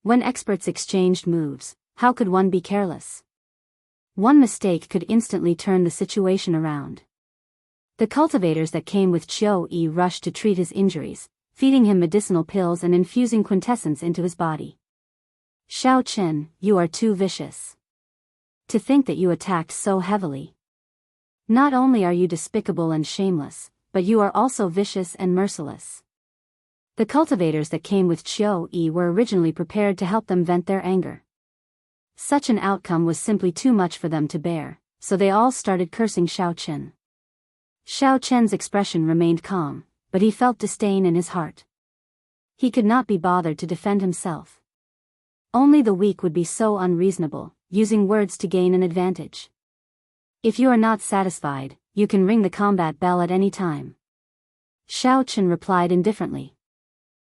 When experts exchanged moves, how could one be careless? One mistake could instantly turn the situation around. The cultivators that came with Qiu Yi rushed to treat his injuries, feeding him medicinal pills and infusing quintessence into his body. Xiao Chen, you are too vicious. To think that you attacked so heavily. Not only are you despicable and shameless, but you are also vicious and merciless. The cultivators that came with Qiu Yi were originally prepared to help them vent their anger. Such an outcome was simply too much for them to bear, so they all started cursing Xiao Chen. Xiao Chen's expression remained calm, but he felt disdain in his heart. He could not be bothered to defend himself. Only the weak would be so unreasonable, using words to gain an advantage. If you are not satisfied, you can ring the combat bell at any time. Xiao Chen replied indifferently.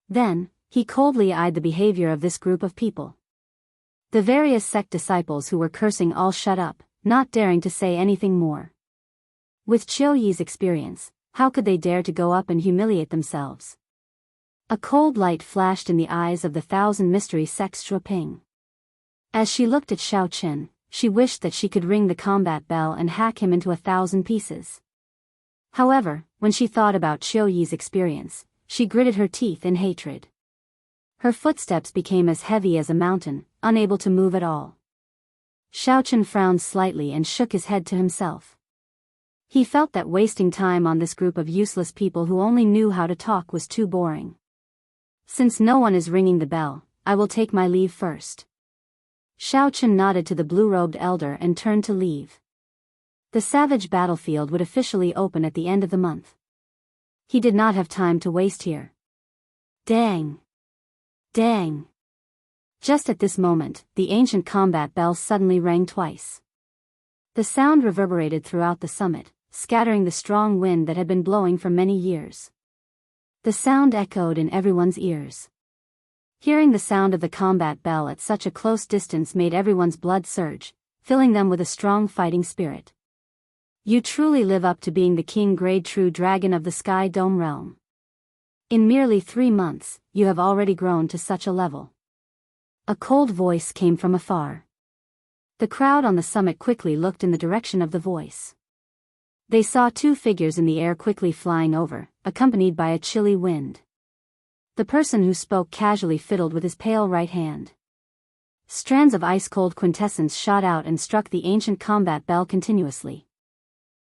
Then, he coldly eyed the behavior of this group of people. The various sect disciples who were cursing all shut up, not daring to say anything more. With Qiu Yi's experience, how could they dare to go up and humiliate themselves? A cold light flashed in the eyes of the 1,000 mystery sects Shuoping. As she looked at Xiao Chen, she wished that she could ring the combat bell and hack him into 1,000 pieces. However, when she thought about Qiu Yi's experience, she gritted her teeth in hatred. Her footsteps became as heavy as a mountain, unable to move at all. Xiao Chen frowned slightly and shook his head to himself. He felt that wasting time on this group of useless people who only knew how to talk was too boring. Since no one is ringing the bell, I will take my leave first. Xiao Chen nodded to the blue-robed elder and turned to leave. The savage battlefield would officially open at the end of the month. He did not have time to waste here. Dang! Dang! Just at this moment, the ancient combat bell suddenly rang twice. The sound reverberated throughout the summit, scattering the strong wind that had been blowing for many years. The sound echoed in everyone's ears. Hearing the sound of the combat bell at such a close distance made everyone's blood surge, filling them with a strong fighting spirit. You truly live up to being the king-grade true dragon of the Sky Dome realm. In merely 3 months, you have already grown to such a level. A cold voice came from afar. The crowd on the summit quickly looked in the direction of the voice. They saw 2 figures in the air quickly flying over, accompanied by a chilly wind. The person who spoke casually fiddled with his pale right hand. Strands of ice-cold quintessence shot out and struck the ancient combat bell continuously.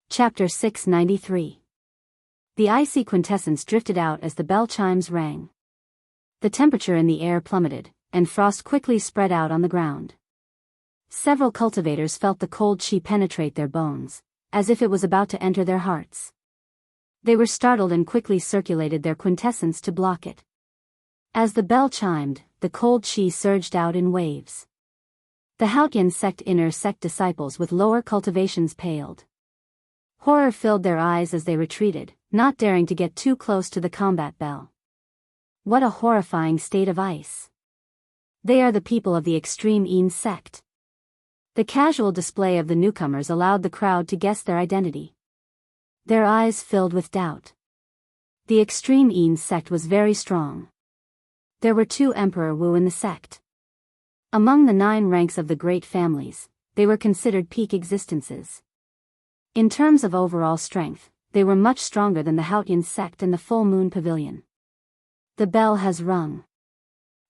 Chapter 693. The icy quintessence drifted out as the bell chimes rang. The temperature in the air plummeted, and frost quickly spread out on the ground. Several cultivators felt the cold chi penetrate their bones, as if it was about to enter their hearts. They were startled and quickly circulated their quintessence to block it. As the bell chimed, the cold chi surged out in waves. The Haotian sect inner sect disciples with lower cultivations paled. Horror filled their eyes as they retreated, not daring to get too close to the combat bell. What a horrifying state of ice. They are the people of the extreme Yin sect. The casual display of the newcomers allowed the crowd to guess their identity. Their eyes filled with doubt. The extreme Yin sect was very strong. There were 2 Emperor Wu in the sect. Among the 9 ranks of the great families, they were considered peak existences. In terms of overall strength, they were much stronger than the Haotian sect and the Full Moon Pavilion. The bell has rung.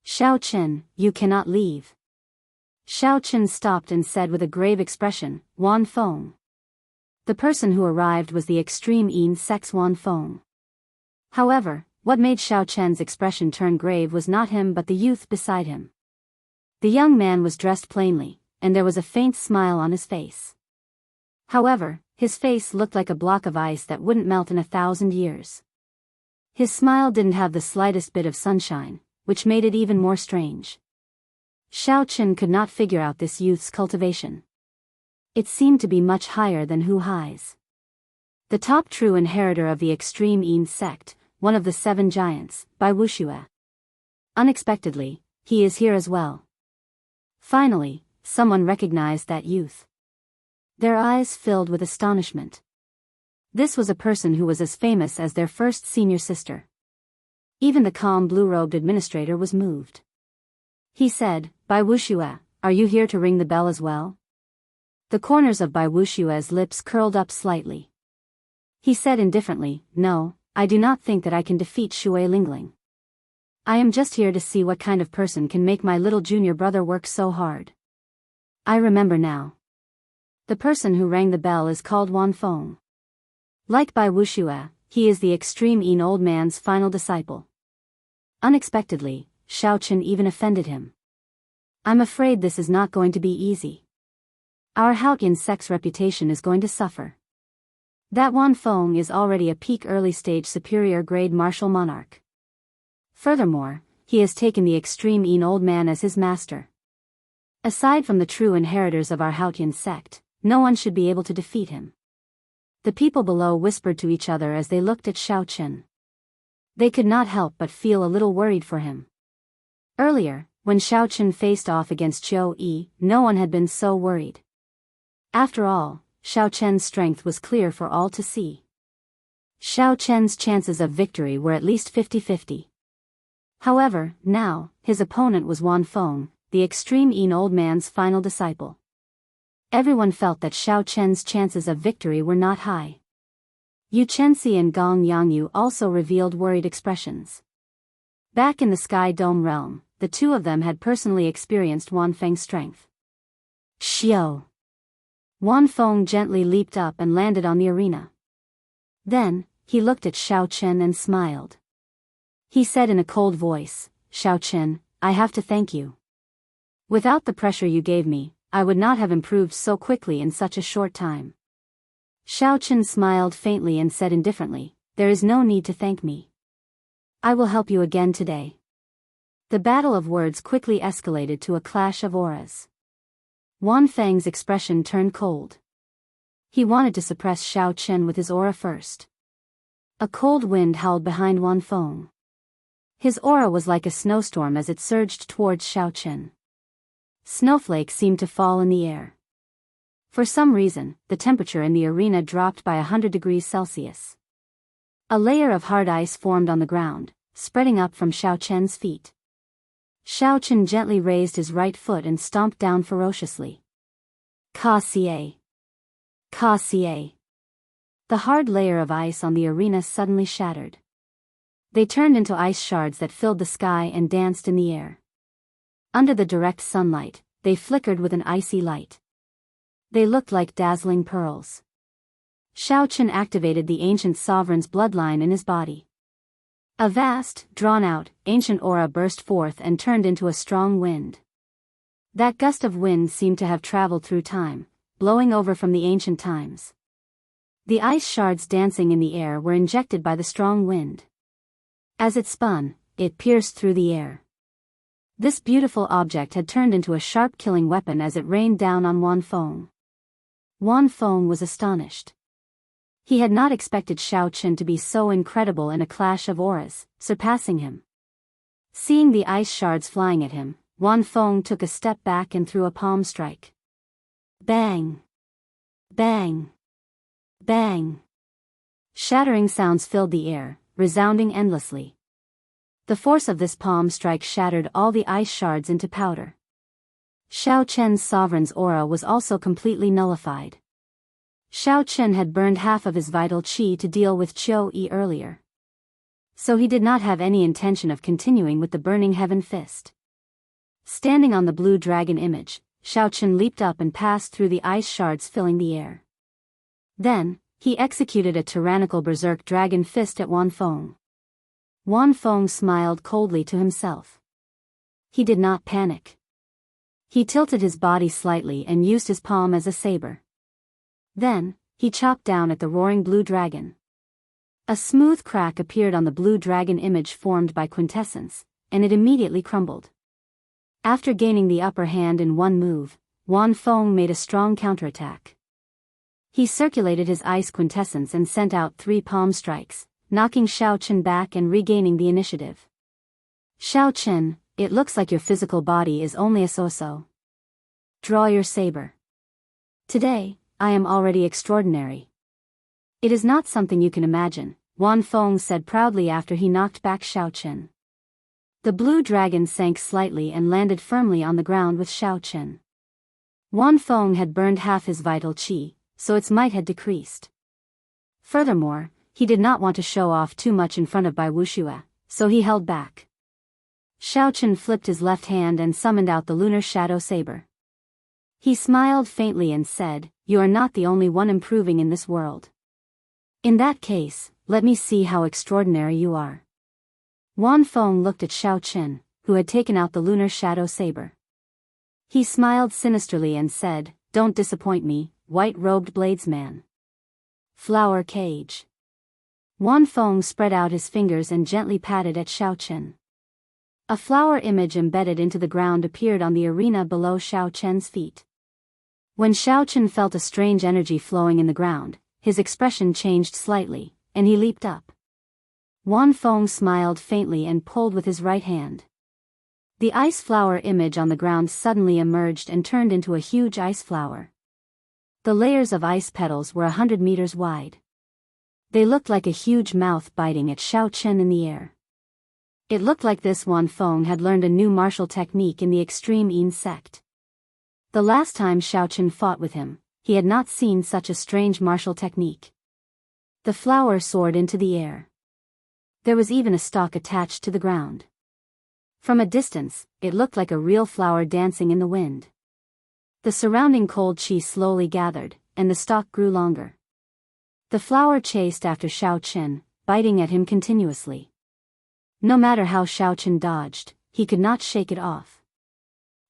Xiao Chen, you cannot leave. Xiao Chen stopped and said with a grave expression, Wan Feng. The person who arrived was the extreme Yin sect's Wan Feng. However, what made Xiao Chen's expression turn grave was not him but the youth beside him. The young man was dressed plainly, and there was a faint smile on his face. However, his face looked like a block of ice that wouldn't melt in 1,000 years. His smile didn't have the slightest bit of sunshine, which made it even more strange. Xiao Chen could not figure out this youth's cultivation. It seemed to be much higher than Hu Hai's. The top true inheritor of the extreme Yin sect, one of the 7 giants, by Wuxia. Unexpectedly, he is here as well. Finally, someone recognized that youth. Their eyes filled with astonishment. This was a person who was as famous as their first senior sister. Even the calm blue-robed administrator was moved. He said, Bai Wuxia, are you here to ring the bell as well? The corners of Bai Wuxia's lips curled up slightly. He said indifferently, No, I do not think that I can defeat Shui Lingling. I am just here to see what kind of person can make my little junior brother work so hard. I remember now. The person who rang the bell is called Wan Feng. Like Bai Wuxia, he is the extreme Yin old man's final disciple. Unexpectedly, Xiao Chen even offended him. I'm afraid this is not going to be easy. Our Haotian sect's reputation is going to suffer. That Wan Feng is already a peak early stage superior grade martial monarch. Furthermore, he has taken the extreme Yin old man as his master. Aside from the true inheritors of our Haotian sect, no one should be able to defeat him. The people below whispered to each other as they looked at Xiao Chen. They could not help but feel a little worried for him. Earlier, when Xiao Chen faced off against Zhou Yi, no one had been so worried. After all, Xiao Chen's strength was clear for all to see. Xiao Chen's chances of victory were at least 50-50. However, now, his opponent was Wan Feng, the extreme Yin old man's final disciple. Everyone felt that Xiao Chen's chances of victory were not high. Yu Chenxi and Gong Yangyu also revealed worried expressions. Back in the Sky Dome realm, the 2 of them had personally experienced Wan Feng's strength. Xiao! Wan Feng gently leaped up and landed on the arena. Then, he looked at Xiao Chen and smiled. He said in a cold voice, Xiao Chen, I have to thank you. Without the pressure you gave me, I would not have improved so quickly in such a short time. Xiao Chen smiled faintly and said indifferently, There is no need to thank me. I will help you again today. The battle of words quickly escalated to a clash of auras. Wan Feng's expression turned cold. He wanted to suppress Xiao Chen with his aura first. A cold wind howled behind Wan Feng. His aura was like a snowstorm as it surged towards Xiao Chen. Snowflakes seemed to fall in the air. For some reason, the temperature in the arena dropped by 100 degrees Celsius. A layer of hard ice formed on the ground, spreading up from Xiao Chen's feet. Xiao Chen gently raised his right foot and stomped down ferociously. Ka Xie! Ka Xie! The hard layer of ice on the arena suddenly shattered. They turned into ice shards that filled the sky and danced in the air. Under the direct sunlight, they flickered with an icy light. They looked like dazzling pearls. Xiao Chen activated the ancient sovereign's bloodline in his body. A vast, drawn-out, ancient aura burst forth and turned into a strong wind. That gust of wind seemed to have traveled through time, blowing over from the ancient times. The ice shards dancing in the air were injected by the strong wind. As it spun, it pierced through the air. This beautiful object had turned into a sharp killing weapon as it rained down on Wanfeng. Wanfeng was astonished. He had not expected Xiao Chen to be so incredible in a clash of auras, surpassing him. Seeing the ice shards flying at him, Wanfeng took a step back and threw a palm strike. Bang! Bang! Bang! Shattering sounds filled the air, resounding endlessly. The force of this palm strike shattered all the ice shards into powder. Xiao Chen's sovereign's aura was also completely nullified. Xiao Chen had burned half of his vital qi to deal with Qiu Yi earlier. So he did not have any intention of continuing with the burning heaven fist. Standing on the blue dragon image, Xiao Chen leaped up and passed through the ice shards filling the air. Then, he executed a tyrannical berserk dragon fist at Wanfeng. Wanfeng smiled coldly to himself. He did not panic. He tilted his body slightly and used his palm as a saber. Then, he chopped down at the roaring blue dragon. A smooth crack appeared on the blue dragon image formed by quintessence, and it immediately crumbled. After gaining the upper hand in one move, Wanfeng made a strong counterattack. He circulated his ice quintessence and sent out 3 palm strikes, knocking Xiao Chen back and regaining the initiative. Xiao Chen, it looks like your physical body is only a so-so. Draw your saber. Today, I am already extraordinary. It is not something you can imagine, Wanfeng said proudly after he knocked back Xiao Chen. The blue dragon sank slightly and landed firmly on the ground with Xiao Chen. Wanfeng had burned half his vital qi, so its might had decreased. Furthermore, he did not want to show off too much in front of Bai Wuxia, so he held back. Xiao Chen flipped his left hand and summoned out the lunar shadow saber. He smiled faintly and said, "You are not the only one improving in this world. In that case, let me see how extraordinary you are." Wanfeng looked at Xiao Chen, who had taken out the lunar shadow saber. He smiled sinisterly and said, "Don't disappoint me, white-robed bladesman." Flower cage. Wanfeng spread out his fingers and gently patted at Xiao Chen. A flower image embedded into the ground appeared on the arena below Xiao Chen's feet. When Xiao Chen felt a strange energy flowing in the ground, his expression changed slightly, and he leaped up. Wanfeng smiled faintly and pulled with his right hand. The ice flower image on the ground suddenly emerged and turned into a huge ice flower. The layers of ice petals were 100 meters wide. They looked like a huge mouth biting at Xiao Chen in the air. It looked like this Wanfeng had learned a new martial technique in the extreme Yin sect. The last time Xiao Chen fought with him, he had not seen such a strange martial technique. The flower soared into the air. There was even a stalk attached to the ground. From a distance, it looked like a real flower dancing in the wind. The surrounding cold qi slowly gathered, and the stalk grew longer. The flower chased after Xiao Chen, biting at him continuously. No matter how Xiao Chen dodged, he could not shake it off.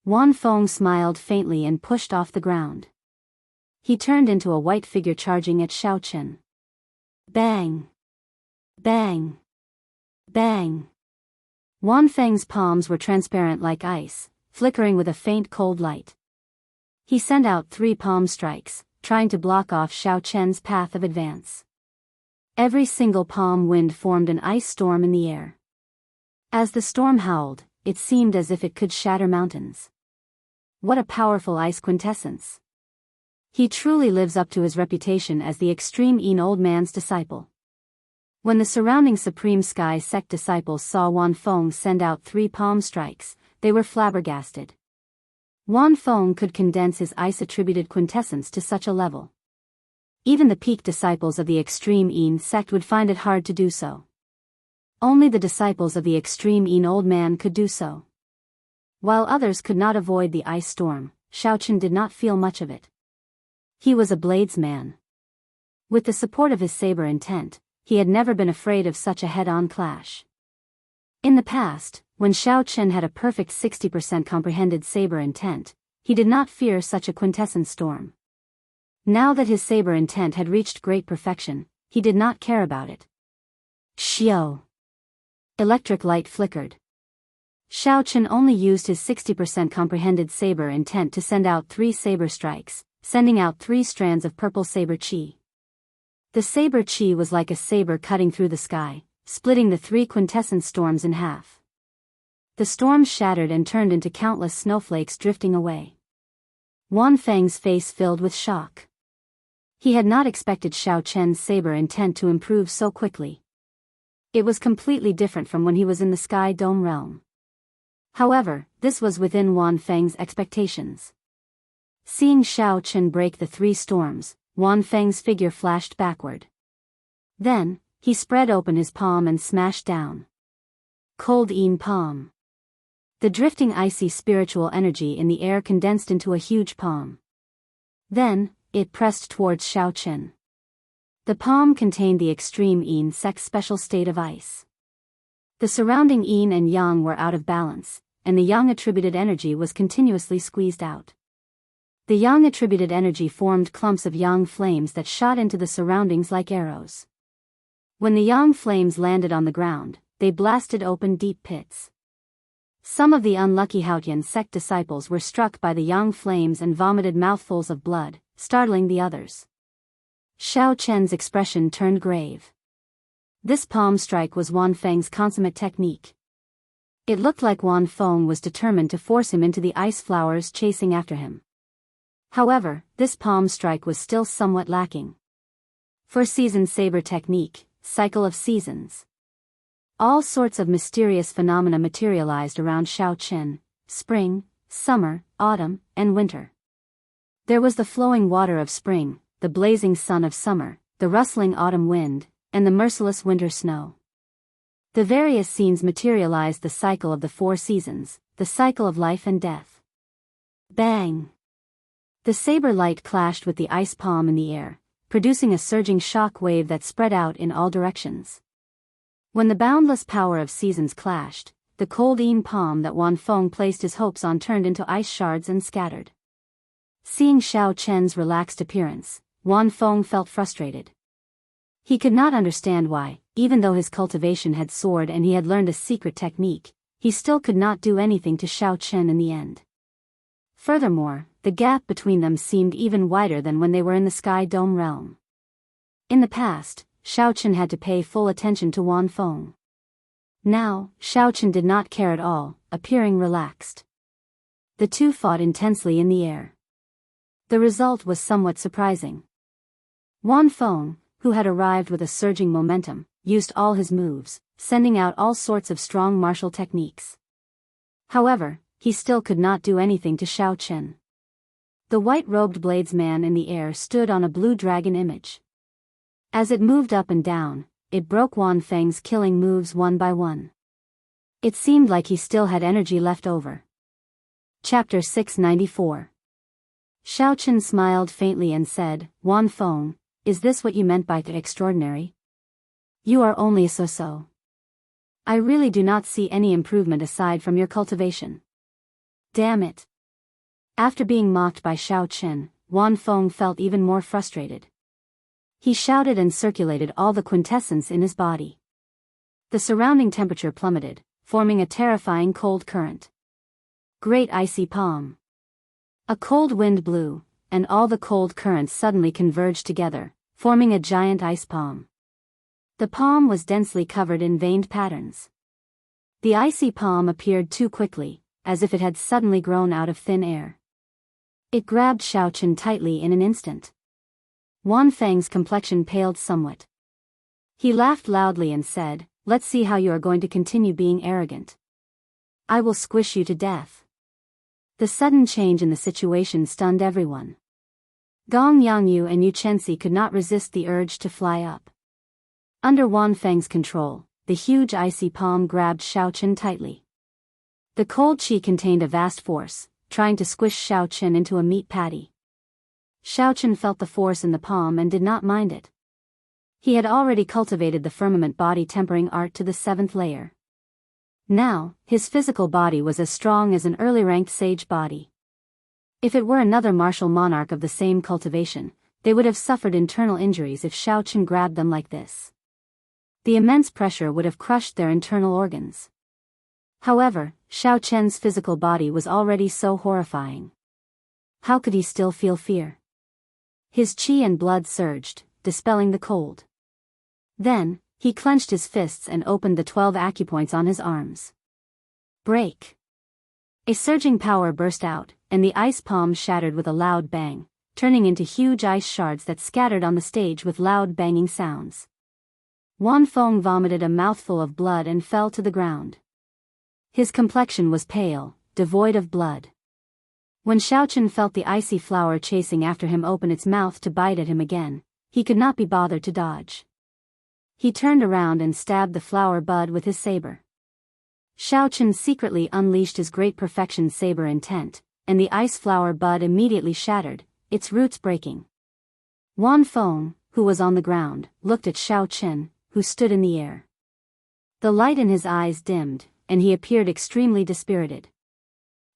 Wanfeng smiled faintly and pushed off the ground. He turned into a white figure charging at Xiao Chen. Bang! Bang! Bang! Wanfeng's palms were transparent like ice, flickering with a faint cold light. He sent out 3 palm strikes, trying to block off Xiao Chen's path of advance. Every single palm wind formed an ice storm in the air. As the storm howled, it seemed as if it could shatter mountains. What a powerful ice quintessence! He truly lives up to his reputation as the extreme Yin old man's disciple. When the surrounding Supreme Sky sect disciples saw Wanfeng send out 3 palm strikes, they were flabbergasted. Wanfeng could condense his ice-attributed quintessence to such a level. Even the peak disciples of the extreme Yin sect would find it hard to do so. Only the disciples of the extreme Yin old man could do so. While others could not avoid the ice storm, Xiao Chen did not feel much of it. He was a bladesman. With the support of his saber intent, he had never been afraid of such a head-on clash. In the past, when Xiao Chen had a perfect 60% comprehended saber intent, he did not fear such a quintessence storm. Now that his saber intent had reached great perfection, he did not care about it. Xiao. Electric light flickered. Xiao Chen only used his 60% comprehended saber intent to send out 3 saber strikes, sending out 3 strands of purple saber chi. The saber chi was like a saber cutting through the sky, splitting the 3 quintessence storms in half. The storms shattered and turned into countless snowflakes drifting away. Wan Feng's face filled with shock. He had not expected Xiao Chen's saber intent to improve so quickly. It was completely different from when he was in the Sky Dome realm. However, this was within Wan Feng's expectations. Seeing Xiao Chen break the 3 storms, Wan Feng's figure flashed backward. Then, he spread open his palm and smashed down. Cold Yin palm. The drifting icy spiritual energy in the air condensed into a huge palm. Then, it pressed towards Xiao Chen. The palm contained the extreme Yin Sect's special state of ice. The surrounding Yin and Yang were out of balance, and the Yang attributed energy was continuously squeezed out. The Yang attributed energy formed clumps of Yang flames that shot into the surroundings like arrows. When the Yang flames landed on the ground, they blasted open deep pits. Some of the unlucky Haotian sect disciples were struck by the Yang flames and vomited mouthfuls of blood, startling the others. Xiao Chen's expression turned grave. This palm strike was Wan Feng's consummate technique. It looked like Wan Feng was determined to force him into the ice flowers chasing after him. However, this palm strike was still somewhat lacking. 4-season saber technique, cycle of seasons. All sorts of mysterious phenomena materialized around Xiao Chen: spring, summer, autumn, and winter. There was the flowing water of spring, the blazing sun of summer, the rustling autumn wind, and the merciless winter snow. The various scenes materialized the cycle of the 4 seasons, the cycle of life and death. Bang! The saber light clashed with the ice palm in the air, producing a surging shock wave that spread out in all directions. When the boundless power of seasons clashed, the cold Yin palm that Wan Feng placed his hopes on turned into ice shards and scattered. Seeing Xiao Chen's relaxed appearance, Wan Feng felt frustrated. He could not understand why, even though his cultivation had soared and he had learned a secret technique, he still could not do anything to Xiao Chen in the end. Furthermore, the gap between them seemed even wider than when they were in the Sky Dome realm. In the past, Xiao Chen had to pay full attention to Wan Feng. Now, Xiao Chen did not care at all, appearing relaxed. The two fought intensely in the air. The result was somewhat surprising. Wan Feng, who had arrived with a surging momentum, used all his moves, sending out all sorts of strong martial techniques. However, he still could not do anything to Xiao Chen. The white-robed bladesman in the air stood on a blue dragon image. As it moved up and down, it broke Wan Feng's killing moves one by one. It seemed like he still had energy left over. Chapter 694. Xiao Chen smiled faintly and said, "Wan Feng, is this what you meant by the extraordinary? You are only a so-so. I really do not see any improvement aside from your cultivation." Damn it. After being mocked by Xiao Chen, Wan Feng felt even more frustrated. He shouted and circulated all the quintessence in his body. The surrounding temperature plummeted, forming a terrifying cold current. Great icy palm. A cold wind blew, and all the cold currents suddenly converged together, forming a giant ice palm. The palm was densely covered in veined patterns. The icy palm appeared too quickly, as if it had suddenly grown out of thin air. It grabbed Xiao Chen tightly in an instant. Wan Feng's complexion paled somewhat. He laughed loudly and said, "Let's see how you are going to continue being arrogant. I will squish you to death." The sudden change in the situation stunned everyone. Gong Yangyu and Yu Chenxi could not resist the urge to fly up. Under Wan Feng's control, the huge icy palm grabbed Xiao Chen tightly. The cold chi contained a vast force, trying to squish Xiao Chen into a meat patty. Xiao Chen felt the force in the palm and did not mind it. He had already cultivated the firmament body tempering art to the 7th layer. Now, his physical body was as strong as an early-ranked sage body. If it were another martial monarch of the same cultivation, they would have suffered internal injuries if Xiao Chen grabbed them like this. The immense pressure would have crushed their internal organs. However, Xiao Chen's physical body was already so horrifying. How could he still feel fear? His qi and blood surged, dispelling the cold. Then, he clenched his fists and opened the 12 acupoints on his arms. Break! A surging power burst out, and the ice palms shattered with a loud bang, turning into huge ice shards that scattered on the stage with loud banging sounds. Wan Feng vomited a mouthful of blood and fell to the ground. His complexion was pale, devoid of blood. When Xiao Chen felt the icy flower chasing after him open its mouth to bite at him again, he could not be bothered to dodge. He turned around and stabbed the flower bud with his saber. Xiao Chen secretly unleashed his great perfection saber intent, and the ice flower bud immediately shattered, its roots breaking. Wan Feng, who was on the ground, looked at Xiao Chen, who stood in the air. The light in his eyes dimmed, and he appeared extremely dispirited.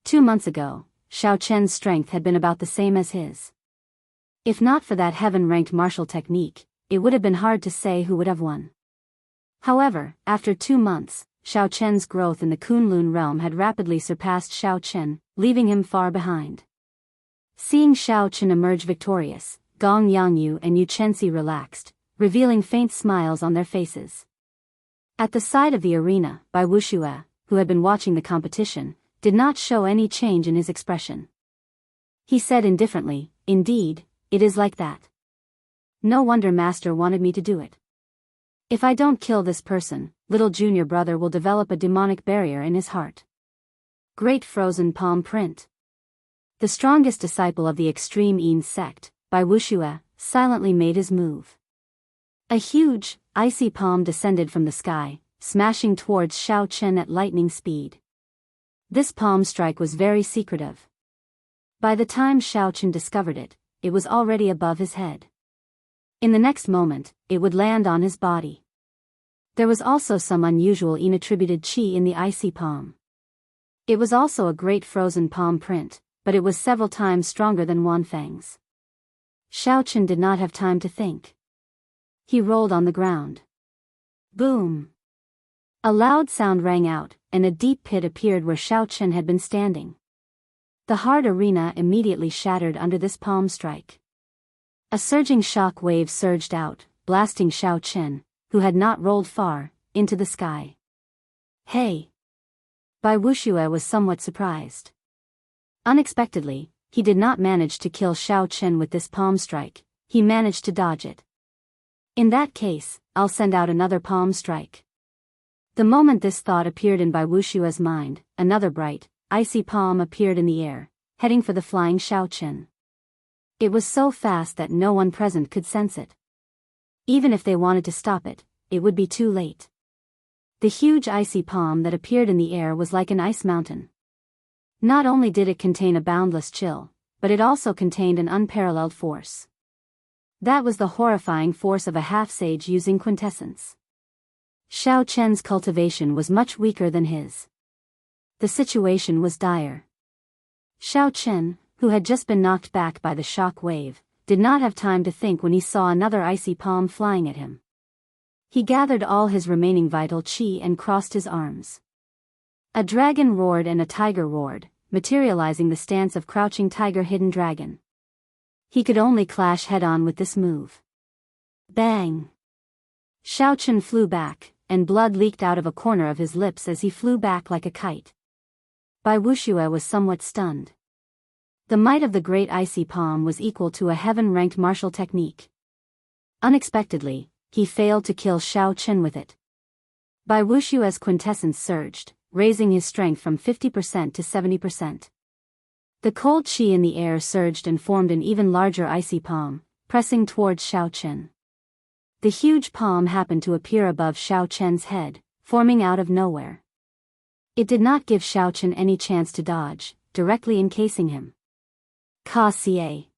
2 months ago, Xiao Chen's strength had been about the same as his. If not for that heaven-ranked martial technique, it would have been hard to say who would have won. However, after 2 months, Xiao Chen's growth in the Kunlun realm had rapidly surpassed Xiao Chen, leaving him far behind. Seeing Xiao Chen emerge victorious, Gong Yangyu and Yu Chenxi relaxed, revealing faint smiles on their faces. At the side of the arena, Bai Wuxia, who had been watching the competition, did not show any change in his expression. He said indifferently, "Indeed, it is like that. No wonder Master wanted me to do it. If I don't kill this person, little junior brother will develop a demonic barrier in his heart." Great frozen palm print. The strongest disciple of the extreme Yin sect, Bai Wuxia, silently made his move. A huge, icy palm descended from the sky, smashing towards Xiao Chen at lightning speed. This palm strike was very secretive. By the time Xiao Chen discovered it, it was already above his head. In the next moment, it would land on his body. There was also some unusual Yin-attributed qi in the icy palm. It was also a great frozen palm print, but it was several times stronger than Wanfeng's. Xiao Chen did not have time to think. He rolled on the ground. Boom! A loud sound rang out, and a deep pit appeared where Xiao Chen had been standing. The hard arena immediately shattered under this palm strike. A surging shock wave surged out, blasting Xiao Chen, who had not rolled far, into the sky. Hey! Bai Wuxia was somewhat surprised. Unexpectedly, he did not manage to kill Xiao Chen with this palm strike, he managed to dodge it. In that case, I'll send out another palm strike. The moment this thought appeared in Bai Wuxia's mind, another bright, icy palm appeared in the air, heading for the flying Xiao Chen. It was so fast that no one present could sense it. Even if they wanted to stop it, it would be too late. The huge icy palm that appeared in the air was like an ice mountain. Not only did it contain a boundless chill, but it also contained an unparalleled force. That was the horrifying force of a half-sage using quintessence. Xiao Chen's cultivation was much weaker than his. The situation was dire. Xiao Chen, who had just been knocked back by the shock wave, did not have time to think when he saw another icy palm flying at him. He gathered all his remaining vital qi and crossed his arms. A dragon roared and a tiger roared, materializing the stance of crouching tiger hidden dragon. He could only clash head-on with this move. Bang! Xiao Chen flew back, and blood leaked out of a corner of his lips as he flew back like a kite. Bai Wuxia was somewhat stunned. The might of the great icy palm was equal to a heaven-ranked martial technique. Unexpectedly, he failed to kill Xiao Chen with it. Bai Wuxia's quintessence surged, raising his strength from 50% to 70%. The cold qi in the air surged and formed an even larger icy palm, pressing towards Xiao Chen. The huge palm happened to appear above Xiao Chen's head, forming out of nowhere. It did not give Xiao Chen any chance to dodge, directly encasing him. Ka-Xie.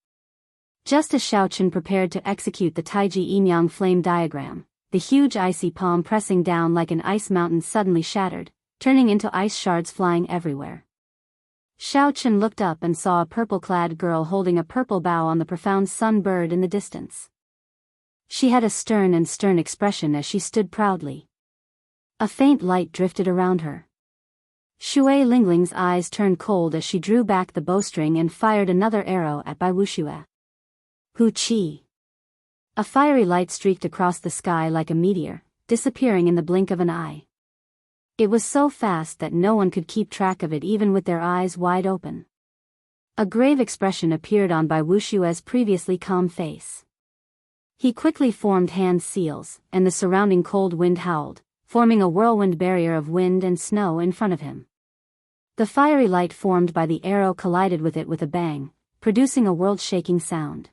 Just as Xiao Chen prepared to execute the Taiji Yin-Yang flame diagram, the huge icy palm pressing down like an ice mountain suddenly shattered, turning into ice shards flying everywhere. Xiao Chen looked up and saw a purple-clad girl holding a purple bough on the profound sun bird in the distance. She had a stern expression as she stood proudly. A faint light drifted around her. Shui Lingling's eyes turned cold as she drew back the bowstring and fired another arrow at Bai Wuxia. Hu Qi. A fiery light streaked across the sky like a meteor, disappearing in the blink of an eye. It was so fast that no one could keep track of it even with their eyes wide open. A grave expression appeared on Bai Wuxia's previously calm face. He quickly formed hand seals, and the surrounding cold wind howled, forming a whirlwind barrier of wind and snow in front of him. The fiery light formed by the arrow collided with it with a bang, producing a world-shaking sound.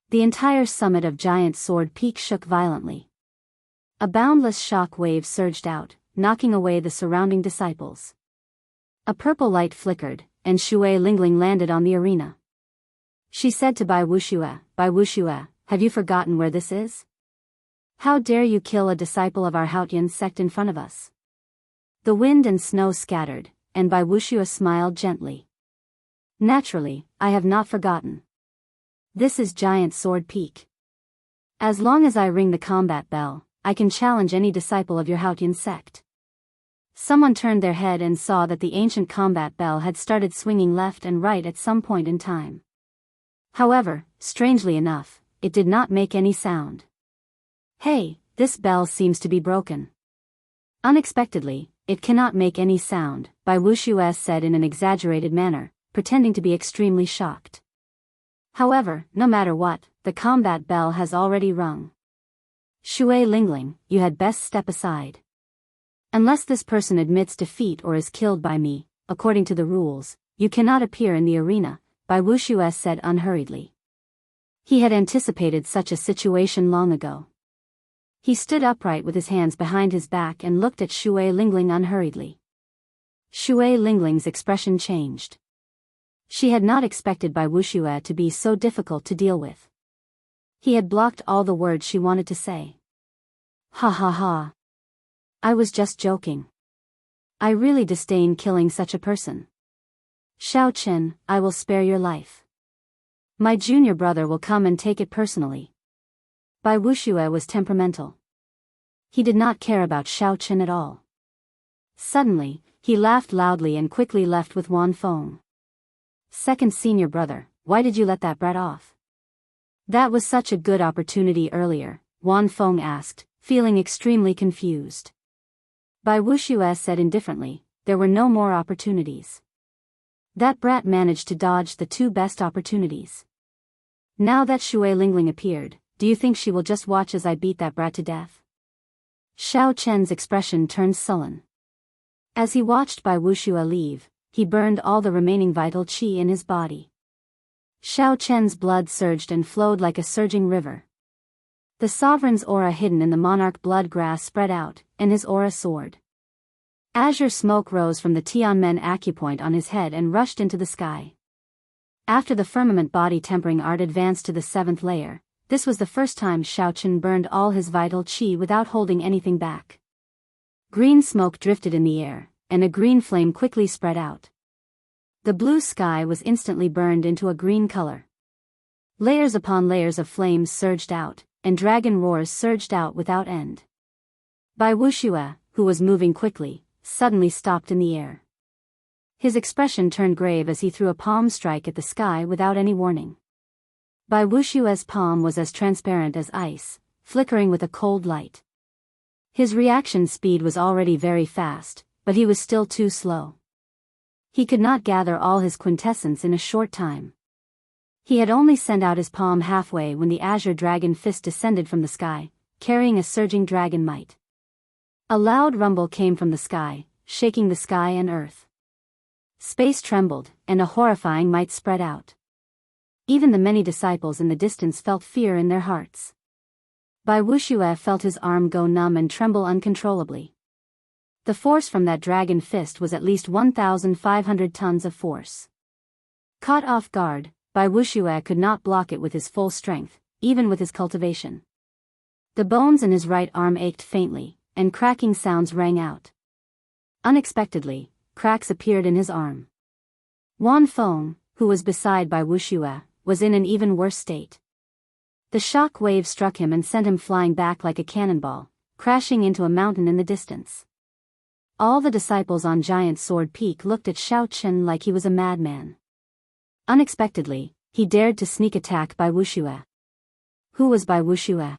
The entire summit of Giant Sword Peak shook violently. A boundless shock wave surged out, knocking away the surrounding disciples. A purple light flickered, and Shui Lingling landed on the arena. She said to Bai Wuxia, have you forgotten where this is? How dare you kill a disciple of our Haotian sect in front of us? The wind and snow scattered, and Bai Wuxia smiled gently. Naturally, I have not forgotten. This is Giant Sword Peak. As long as I ring the combat bell, I can challenge any disciple of your Haotian sect. Someone turned their head and saw that the ancient combat bell had started swinging left and right at some point in time. However, strangely enough, it did not make any sound. Hey, this bell seems to be broken. Unexpectedly, it cannot make any sound, Bai Wuxia said in an exaggerated manner, pretending to be extremely shocked. However, no matter what, the combat bell has already rung. Shui Lingling, you had best step aside. Unless this person admits defeat or is killed by me, according to the rules, you cannot appear in the arena, Bai Wuxia said unhurriedly. He had anticipated such a situation long ago. He stood upright with his hands behind his back and looked at Shui Lingling unhurriedly. Shui Lingling's expression changed. She had not expected Bai Wuxia to be so difficult to deal with. He had blocked all the words she wanted to say. Ha ha ha. I was just joking. I really disdain killing such a person. Xiao Chen, I will spare your life. My junior brother will come and take it personally. Bai Wuxia was temperamental. He did not care about Xiao Chen at all. Suddenly, he laughed loudly and quickly left with Wan Feng. Second senior brother, why did you let that brat off? That was such a good opportunity earlier, Wan Feng asked, feeling extremely confused. Bai Wuxia said indifferently, there were no more opportunities. That brat managed to dodge the two best opportunities. Now that Shui Lingling appeared, do you think she will just watch as I beat that brat to death? Xiao Chen's expression turned sullen. As he watched Bai Wuxia leave, he burned all the remaining vital qi in his body. Xiao Chen's blood surged and flowed like a surging river. The sovereign's aura hidden in the monarch blood grass spread out, and his aura soared. Azure smoke rose from the Tianmen acupoint on his head and rushed into the sky. After the firmament body tempering art advanced to the 7th layer, this was the first time Xiao Chen burned all his vital qi without holding anything back. Green smoke drifted in the air, and a green flame quickly spread out. The blue sky was instantly burned into a green color. Layers upon layers of flames surged out, and dragon roars surged out without end. Bai Wuxia, who was moving quickly, suddenly stopped in the air. His expression turned grave as he threw a palm strike at the sky without any warning. Bai Wuxia's palm was as transparent as ice, flickering with a cold light. His reaction speed was already very fast, but he was still too slow. He could not gather all his quintessence in a short time. He had only sent out his palm halfway when the azure dragon fist descended from the sky, carrying a surging dragon might. A loud rumble came from the sky, shaking the sky and earth. Space trembled, and a horrifying might spread out. Even the many disciples in the distance felt fear in their hearts. Bai Wuxia felt his arm go numb and tremble uncontrollably. The force from that dragon fist was at least 1,500 tons of force. Caught off guard, Bai Wuxia could not block it with his full strength, even with his cultivation. The bones in his right arm ached faintly, and cracking sounds rang out. Unexpectedly, cracks appeared in his arm. Wan Feng, who was beside by Wuxia, was in an even worse state. The shock wave struck him and sent him flying back like a cannonball, crashing into a mountain in the distance. All the disciples on Giant Sword Peak looked at Xiao Chen like he was a madman. Unexpectedly, he dared to sneak attack by Wuxia. Who was by Wuxia?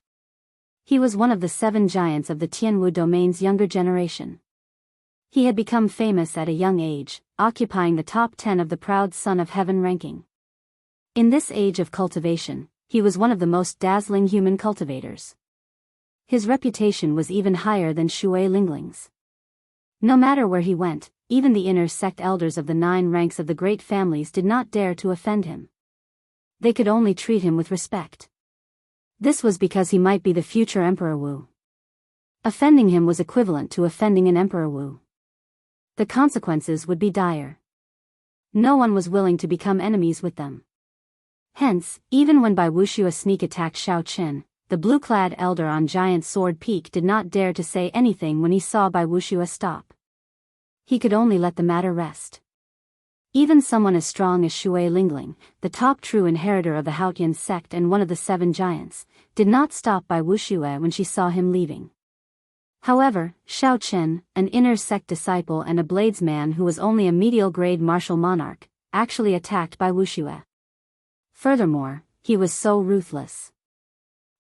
He was one of the 7 giants of the Tianwu domain's younger generation. He had become famous at a young age, occupying the top 10 of the Proud Son of Heaven ranking. In this age of cultivation, he was one of the most dazzling human cultivators. His reputation was even higher than Shui Lingling's. No matter where he went, even the inner sect elders of the 9 ranks of the great families did not dare to offend him. They could only treat him with respect. This was because he might be the future Emperor Wu. Offending him was equivalent to offending an Emperor Wu. The consequences would be dire. No one was willing to become enemies with them. Hence, even when Bai Wuxia sneak attacked Xiao Chen, the blue-clad elder on Giant Sword Peak did not dare to say anything when he saw Bai Wuxia stop. He could only let the matter rest. Even someone as strong as Shui Lingling, the top true inheritor of the Haotian sect and one of the 7 giants, did not stop Bai Wuxia when she saw him leaving. However, Xiao Chen, an inner sect disciple and a bladesman who was only a medial-grade martial monarch, actually attacked Bai Wuxia. Furthermore, he was so ruthless.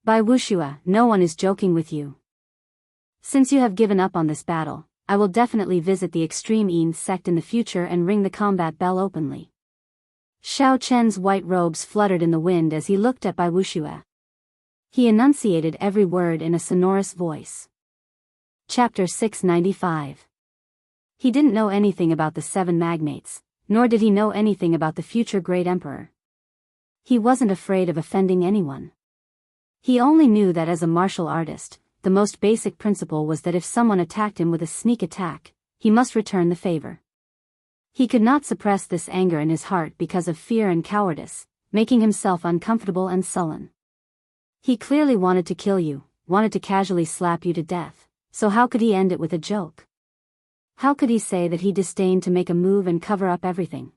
Bai Wuxia, no one is joking with you. Since you have given up on this battle, I will definitely visit the extreme Yin sect in the future and ring the combat bell openly. Xiao Chen's white robes fluttered in the wind as he looked at Bai Wuxia. He enunciated every word in a sonorous voice. Chapter 695. He didn't know anything about the 7 magnates, nor did he know anything about the future great emperor. He wasn't afraid of offending anyone. He only knew that as a martial artist, the most basic principle was that if someone attacked him with a sneak attack, he must return the favor. He could not suppress this anger in his heart because of fear and cowardice, making himself uncomfortable and sullen. He clearly wanted to kill you, wanted to casually slap you to death. So how could he end it with a joke? How could he say that he disdained to make a move and cover up everything?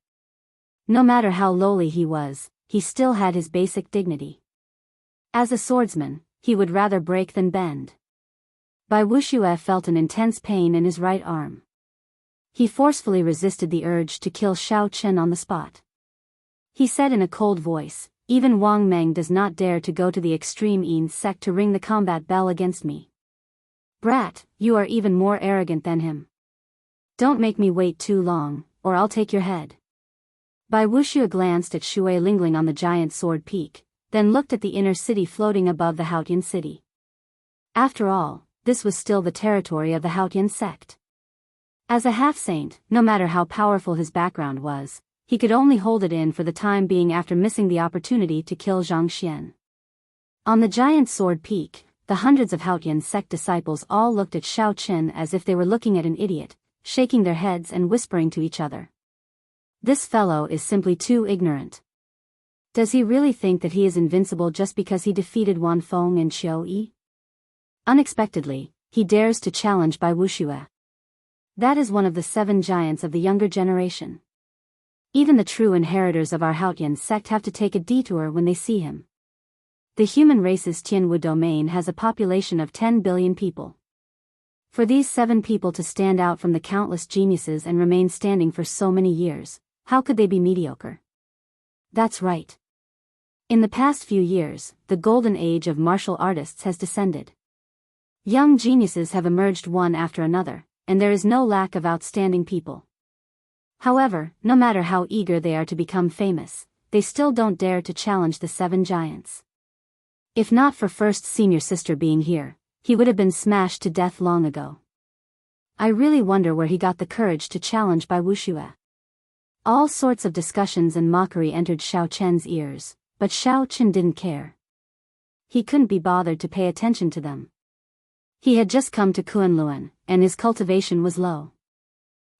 No matter how lowly he was, he still had his basic dignity. As a swordsman, he would rather break than bend. Bai Wuxia felt an intense pain in his right arm. He forcefully resisted the urge to kill Xiao Chen on the spot. He said in a cold voice, "Even Wang Meng does not dare to go to the extreme Yin sect to ring the combat bell against me. Brat, you are even more arrogant than him. Don't make me wait too long, or I'll take your head." Bai Wuxia glanced at Shui Lingling on the Giant Sword Peak, then looked at the inner city floating above the Haotian city. After all, this was still the territory of the Haotian sect. As a half-saint, no matter how powerful his background was, he could only hold it in for the time being after missing the opportunity to kill Zhang Xian. On the Giant Sword Peak, the hundreds of Haotian sect disciples all looked at Xiao Chen as if they were looking at an idiot, shaking their heads and whispering to each other. This fellow is simply too ignorant. Does he really think that he is invincible just because he defeated Wan Feng and Qiu Yi? Unexpectedly, he dares to challenge Bai Wuxia. That is one of the 7 giants of the younger generation. Even the true inheritors of our Haotian sect have to take a detour when they see him. The human race's Tianwu domain has a population of 10 billion people. For these 7 people to stand out from the countless geniuses and remain standing for so many years, how could they be mediocre? That's right. In the past few years, the golden age of martial artists has descended. Young geniuses have emerged one after another, and there is no lack of outstanding people. However, no matter how eager they are to become famous, they still don't dare to challenge the 7 giants. If not for First Senior Sister being here, he would have been smashed to death long ago. I really wonder where he got the courage to challenge Bai Wuxia. All sorts of discussions and mockery entered Xiao Chen's ears, but Xiao Chen didn't care. He couldn't be bothered to pay attention to them. He had just come to Kunlun, and his cultivation was low.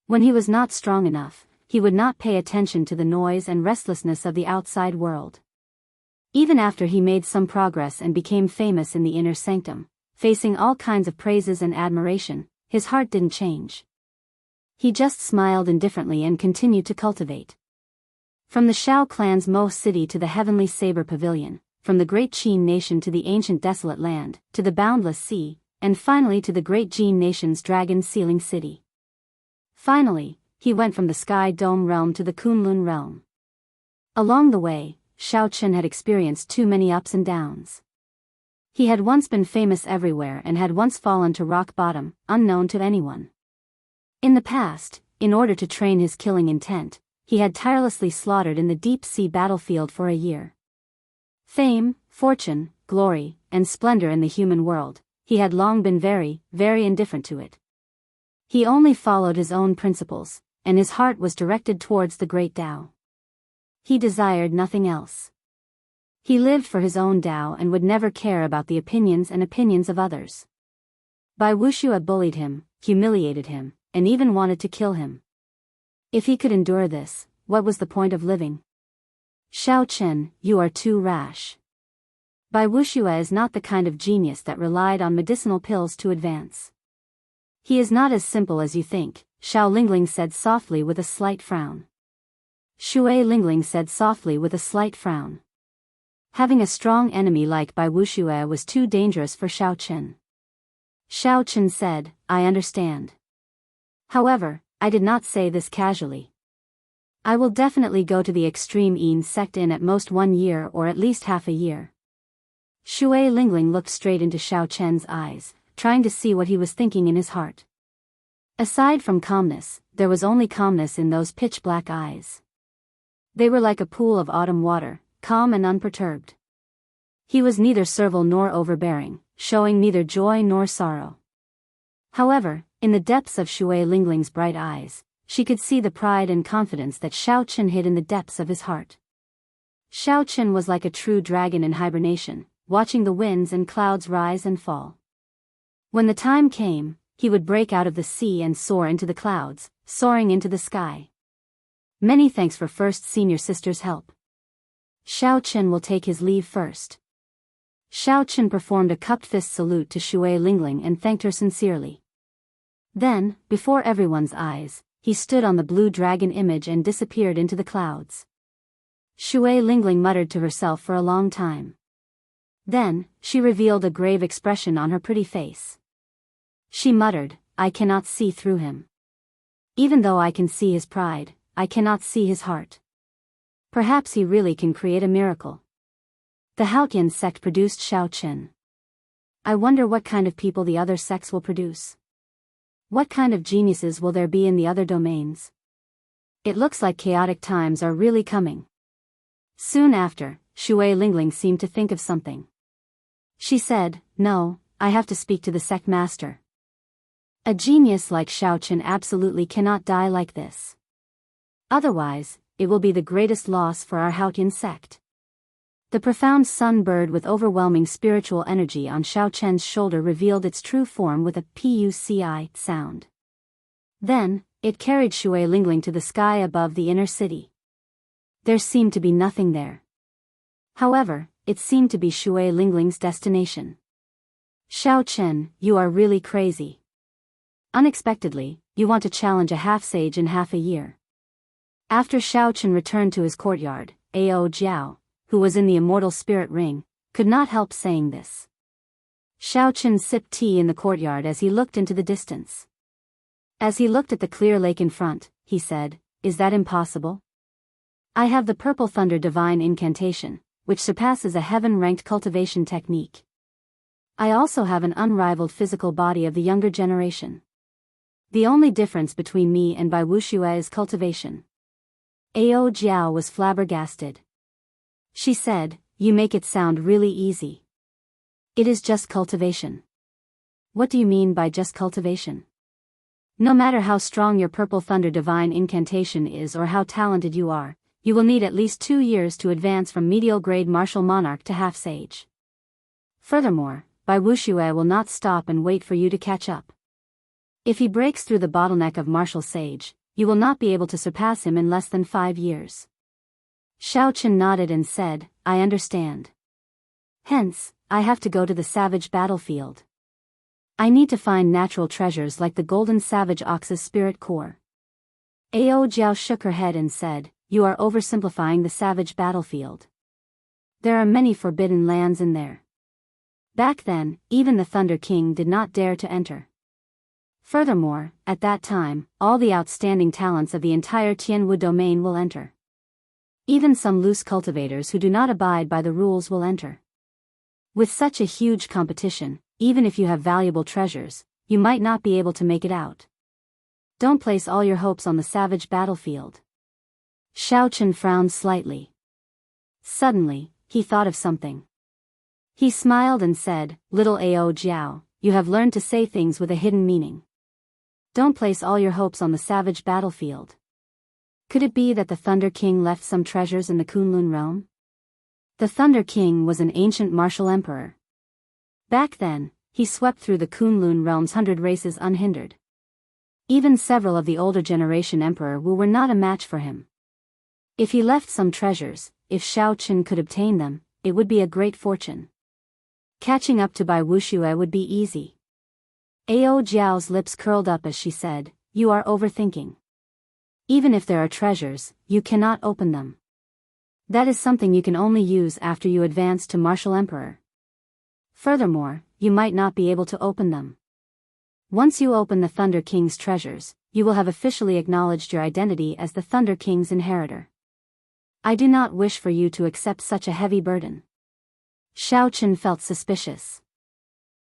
When he was not strong enough, he would not pay attention to the noise and restlessness of the outside world. Even after he made some progress and became famous in the inner sanctum, facing all kinds of praises and admiration, his heart didn't change. He just smiled indifferently and continued to cultivate. From the Shao clan's Mo city to the heavenly saber pavilion, from the great Qin nation to the ancient desolate land, to the boundless sea, and finally to the great Jin nation's dragon sealing city. Finally, he went from the Sky Dome realm to the Kunlun realm. Along the way, Shao Chen had experienced too many ups and downs. He had once been famous everywhere and had once fallen to rock bottom, unknown to anyone. In the past, in order to train his killing intent, he had tirelessly slaughtered in the deep-sea battlefield for a year. Fame, fortune, glory, and splendor in the human world, he had long been very, very indifferent to it. He only followed his own principles, and his heart was directed towards the great Tao. He desired nothing else. He lived for his own Tao and would never care about the opinions of others. Bai Wuxia bullied him, humiliated him, and even wanted to kill him. If he could endure this, what was the point of living? Shao Chen, you are too rash. Bai Wuxia is not the kind of genius that relied on medicinal pills to advance. He is not as simple as you think, Xiao Lingling said softly with a slight frown. Shui Lingling said softly with a slight frown. Having a strong enemy like Bai Wuxia was too dangerous for Shao Chen. Shao Chen said, I understand. However, I did not say this casually. I will definitely go to the extreme Yin sect in at most 1 year or at least half a year. Shui Lingling looked straight into Shao Chen's eyes, trying to see what he was thinking in his heart. Aside from calmness, there was only calmness in those pitch-black eyes. They were like a pool of autumn water, calm and unperturbed. He was neither servile nor overbearing, showing neither joy nor sorrow. However, in the depths of Shui Lingling's bright eyes, she could see the pride and confidence that Shao Chen hid in the depths of his heart. Shao Chen was like a true dragon in hibernation, watching the winds and clouds rise and fall. When the time came, he would break out of the sea and soar into the clouds, soaring into the sky. Many thanks for First Senior Sister's help. Shao Chen will take his leave first. Shao Chen performed a cupped fist salute to Shui Lingling and thanked her sincerely. Then, before everyone's eyes, he stood on the blue dragon image and disappeared into the clouds. Shui Lingling muttered to herself for a long time. Then, she revealed a grave expression on her pretty face. She muttered, I cannot see through him. Even though I can see his pride, I cannot see his heart. Perhaps he really can create a miracle. The Haotian sect produced Shao Chen. I wonder what kind of people the other sects will produce. What kind of geniuses will there be in the other domains? It looks like chaotic times are really coming. Soon after, Shui Lingling seemed to think of something. She said, no, I have to speak to the sect master. A genius like Shao Chen absolutely cannot die like this. Otherwise, it will be the greatest loss for our Haotian sect. The profound sun bird with overwhelming spiritual energy on Shao Chen's shoulder revealed its true form with a puci sound. Then, it carried Shui Lingling to the sky above the inner city. There seemed to be nothing there. However, it seemed to be Shui Lingling's destination. Shao Chen, you are really crazy. Unexpectedly, you want to challenge a half-sage in half a year. After Shao Chen returned to his courtyard, Ao Jiao, who was in the immortal spirit ring, could not help saying this. Shao Chen sipped tea in the courtyard as he looked into the distance. As he looked at the clear lake in front, he said, is that impossible? I have the Purple Thunder Divine Incantation, which surpasses a heaven-ranked cultivation technique. I also have an unrivaled physical body of the younger generation. The only difference between me and Bai Wuxia is cultivation. Ao Jiao was flabbergasted. She said, you make it sound really easy. It is just cultivation. What do you mean by just cultivation? No matter how strong your Purple Thunder Divine Incantation is or how talented you are, you will need at least 2 years to advance from medial grade martial monarch to half-sage. Furthermore, Bai Wuxia will not stop and wait for you to catch up. If he breaks through the bottleneck of martial sage, you will not be able to surpass him in less than 5 years. Shao Chen nodded and said, I understand. Hence, I have to go to the savage battlefield. I need to find natural treasures like the golden savage ox's spirit core. Ao Jiao shook her head and said, "You are oversimplifying the savage battlefield. There are many forbidden lands in there. Back then, even the Thunder King did not dare to enter. Furthermore, at that time, all the outstanding talents of the entire Tianwu domain will enter. Even some loose cultivators who do not abide by the rules will enter. With such a huge competition, even if you have valuable treasures, you might not be able to make it out. Don't place all your hopes on the savage battlefield." Xiaochen frowned slightly. Suddenly, he thought of something. He smiled and said, "Little Ao Jiao, you have learned to say things with a hidden meaning. Don't place all your hopes on the savage battlefield. Could it be that the Thunder King left some treasures in the Kunlun realm?" The Thunder King was an ancient martial emperor. Back then, he swept through the Kunlun realm's 100 races unhindered. Even several of the older generation Emperor Wu were not a match for him. If he left some treasures, if Xiaochen could obtain them, it would be a great fortune. Catching up to Bai Wuxia would be easy. Ao Jiao's lips curled up as she said, "You are overthinking. Even if there are treasures, you cannot open them. That is something you can only use after you advance to Martial Emperor. Furthermore, you might not be able to open them. Once you open the Thunder King's treasures, you will have officially acknowledged your identity as the Thunder King's inheritor. I do not wish for you to accept such a heavy burden." Xiaochen felt suspicious.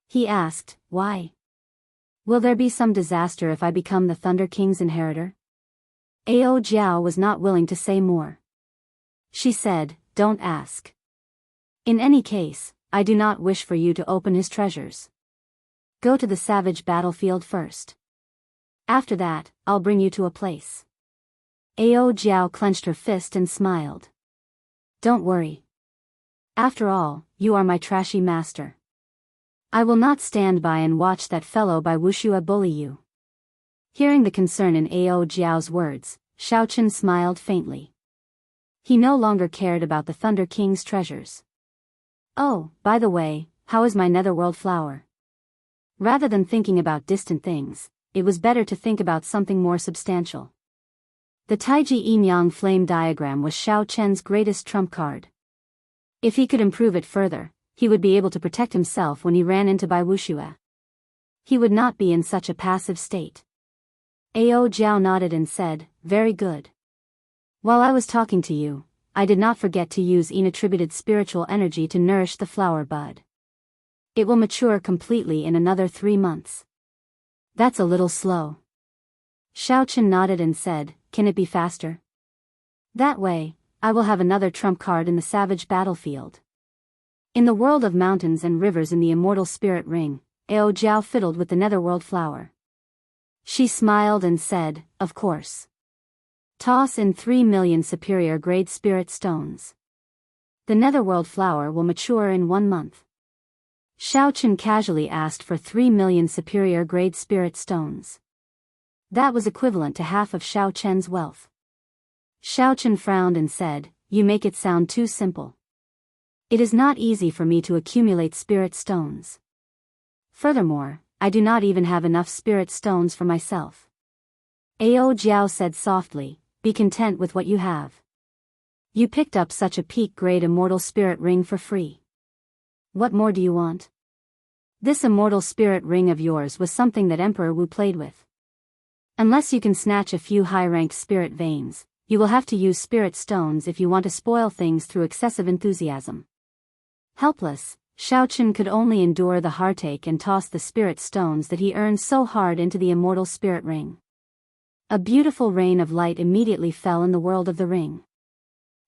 He asked, "Why? Will there be some disaster if I become the Thunder King's inheritor?" Ao Jiao was not willing to say more. She said, "Don't ask. In any case, I do not wish for you to open his treasures. Go to the savage battlefield first. After that, I'll bring you to a place." Ao Jiao clenched her fist and smiled. "Don't worry. After all, you are my trashy master. I will not stand by and watch that fellow Bai Wuxia bully you." Hearing the concern in Ao Jiao's words, Xiaochen smiled faintly. He no longer cared about the Thunder King's treasures. "Oh, by the way, how is my netherworld flower?" Rather than thinking about distant things, it was better to think about something more substantial. The Taiji Yin-Yang flame diagram was Xiao Chen's greatest trump card. If he could improve it further, he would be able to protect himself when he ran into Bai Wuxia. He would not be in such a passive state. Ao Jiao nodded and said, "Very good. While I was talking to you, I did not forget to use Yin-attributed spiritual energy to nourish the flower bud. It will mature completely in another 3 months. That's a little slow." Xiaochen nodded and said, "Can it be faster? That way, I will have another trump card in the savage battlefield." In the world of mountains and rivers in the immortal spirit ring, Ao Jiao fiddled with the netherworld flower. She smiled and said, "Of course. Toss in 3 million superior grade spirit stones. The netherworld flower will mature in 1 month." Xiaochen casually asked for 3 million superior grade spirit stones. That was equivalent to half of Xiaochen's wealth. Xiaochen frowned and said, "You make it sound too simple. It is not easy for me to accumulate spirit stones. Furthermore, I do not even have enough spirit stones for myself." Ao Jiao said softly, "Be content with what you have. You picked up such a peak-grade immortal spirit ring for free. What more do you want? This immortal spirit ring of yours was something that Emperor Wu played with. Unless you can snatch a few high-ranked spirit veins, you will have to use spirit stones if you want to spoil things through excessive enthusiasm." Helpless, Xiaochen could only endure the heartache and toss the spirit stones that he earned so hard into the immortal spirit ring. A beautiful rain of light immediately fell in the world of the ring.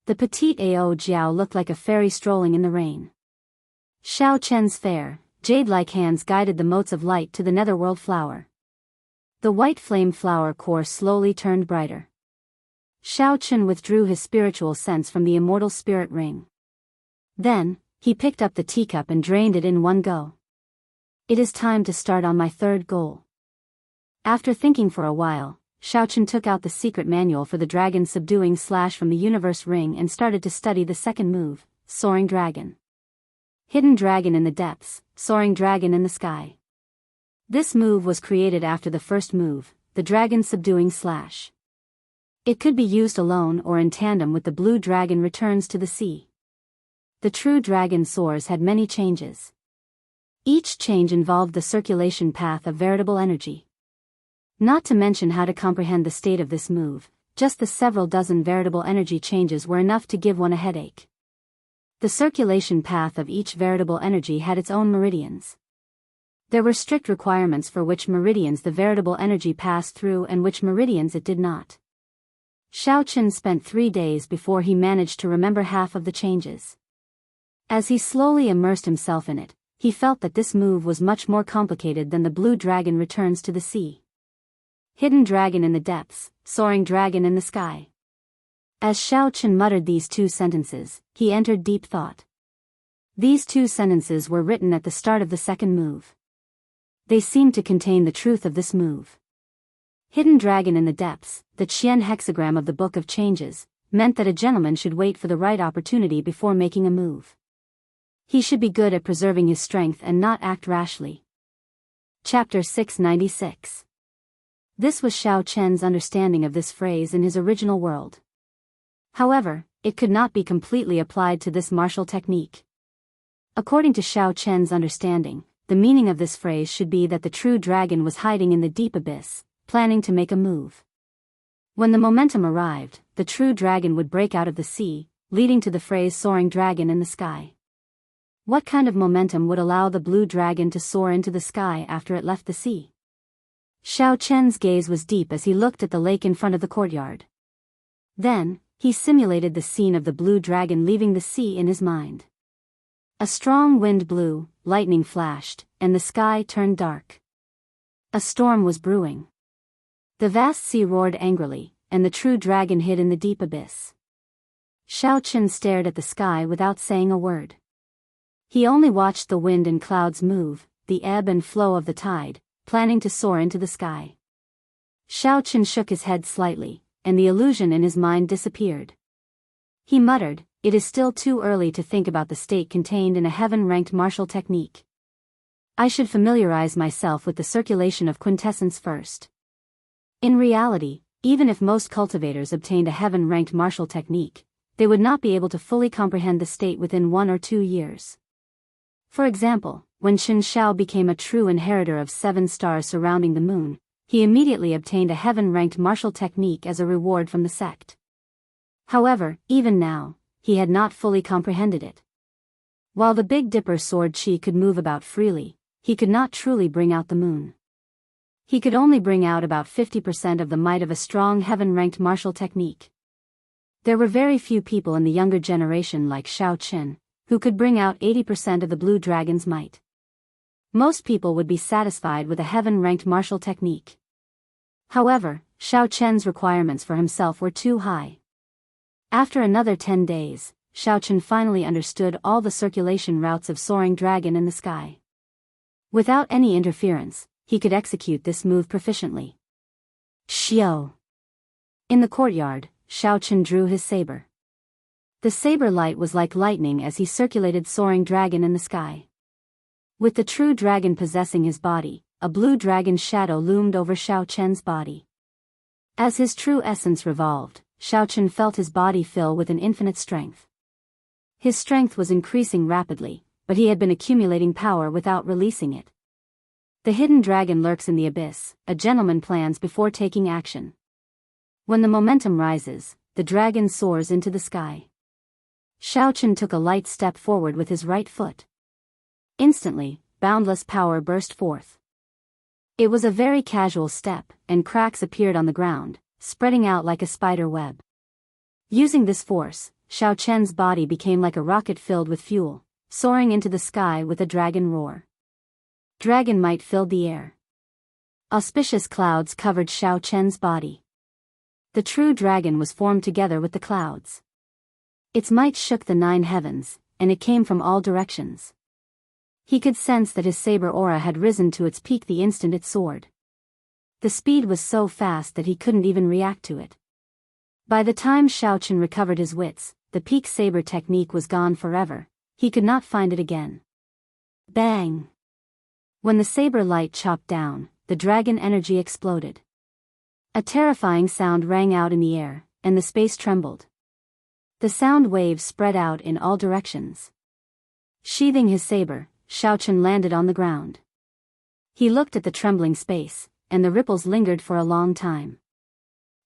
The petite Ao Jiao looked like a fairy strolling in the rain. Xiaochen's fair, jade-like hands guided the motes of light to the netherworld flower. The white flame flower core slowly turned brighter. Xiaochen withdrew his spiritual sense from the immortal spirit ring. Then, he picked up the teacup and drained it in one go. "It is time to start on my third goal." After thinking for a while, Xiaochen took out the secret manual for the dragon subduing slash from the universe ring and started to study the second move, Soaring Dragon. Hidden dragon in the depths, soaring dragon in the sky. This move was created after the first move, the dragon subduing slash. It could be used alone or in tandem with the blue dragon returns to the sea. The true dragon soars had many changes. Each change involved the circulation path of veritable energy. Not to mention how to comprehend the state of this move, just the several dozen veritable energy changes were enough to give one a headache. The circulation path of each veritable energy had its own meridians. There were strict requirements for which meridians the veritable energy passed through and which meridians it did not. Xiao Qin spent 3 days before he managed to remember half of the changes. As he slowly immersed himself in it, he felt that this move was much more complicated than the blue dragon returns to the sea. Hidden dragon in the depths, soaring dragon in the sky. As Xiao Qin muttered these 2 sentences, he entered deep thought. These 2 sentences were written at the start of the second move. They seemed to contain the truth of this move. Hidden dragon in the depths, the Qian hexagram of the Book of Changes, meant that a gentleman should wait for the right opportunity before making a move. He should be good at preserving his strength and not act rashly. Chapter 696. This was Xiao Chen's understanding of this phrase in his original world. However, it could not be completely applied to this martial technique. According to Xiao Chen's understanding, the meaning of this phrase should be that the true dragon was hiding in the deep abyss, planning to make a move. When the momentum arrived, the true dragon would break out of the sea, leading to the phrase soaring dragon in the sky. What kind of momentum would allow the blue dragon to soar into the sky after it left the sea? Xiao Chen's gaze was deep as he looked at the lake in front of the courtyard. Then, he simulated the scene of the blue dragon leaving the sea in his mind. A strong wind blew, lightning flashed, and the sky turned dark. A storm was brewing. The vast sea roared angrily, and the true dragon hid in the deep abyss. Xiao Chen stared at the sky without saying a word. He only watched the wind and clouds move, the ebb and flow of the tide, planning to soar into the sky. Xiao Chen shook his head slightly, and the illusion in his mind disappeared. He muttered, "It is still too early to think about the state contained in a heaven-ranked martial technique. I should familiarize myself with the circulation of quintessence first." In reality, even if most cultivators obtained a heaven-ranked martial technique, they would not be able to fully comprehend the state within 1 or 2 years. For example, when Qin Shao became a true inheritor of 7 stars surrounding the moon, he immediately obtained a heaven-ranked martial technique as a reward from the sect. However, even now, he had not fully comprehended it. While the Big Dipper sword chi could move about freely, he could not truly bring out the moon. He could only bring out about 50% of the might of a strong heaven-ranked martial technique. There were very few people in the younger generation like Xiao Qin, who could bring out 80% of the blue dragon's might. Most people would be satisfied with a heaven-ranked martial technique. However, Xiao Chen's requirements for himself were too high. After another 10 days, Xiao Chen finally understood all the circulation routes of soaring dragon in the sky. Without any interference, he could execute this move proficiently. Xiao. In the courtyard, Xiao Chen drew his saber. The saber light was like lightning as he circulated soaring dragon in the sky. With the true dragon possessing his body, a blue dragon's shadow loomed over Xiao Chen's body. As his true essence revolved, Xiao Chen felt his body fill with an infinite strength. His strength was increasing rapidly, but he had been accumulating power without releasing it. The hidden dragon lurks in the abyss, a gentleman plans before taking action. When the momentum rises, the dragon soars into the sky. Xiao Chen took a light step forward with his right foot. Instantly, boundless power burst forth. It was a very casual step, and cracks appeared on the ground, spreading out like a spider web. Using this force, Xiao Chen's body became like a rocket filled with fuel, soaring into the sky with a dragon roar. Dragon might filled the air. Auspicious clouds covered Xiao Chen's body. The true dragon was formed together with the clouds. Its might shook the 9 heavens, and it came from all directions. He could sense that his saber aura had risen to its peak the instant it soared. The speed was so fast that he couldn't even react to it. By the time Xiao Chen recovered his wits, the peak saber technique was gone forever. He could not find it again. Bang! When the saber light chopped down, the dragon energy exploded. A terrifying sound rang out in the air, and the space trembled. The sound waves spread out in all directions. Sheathing his saber, Xiaochen landed on the ground. He looked at the trembling space, and the ripples lingered for a long time.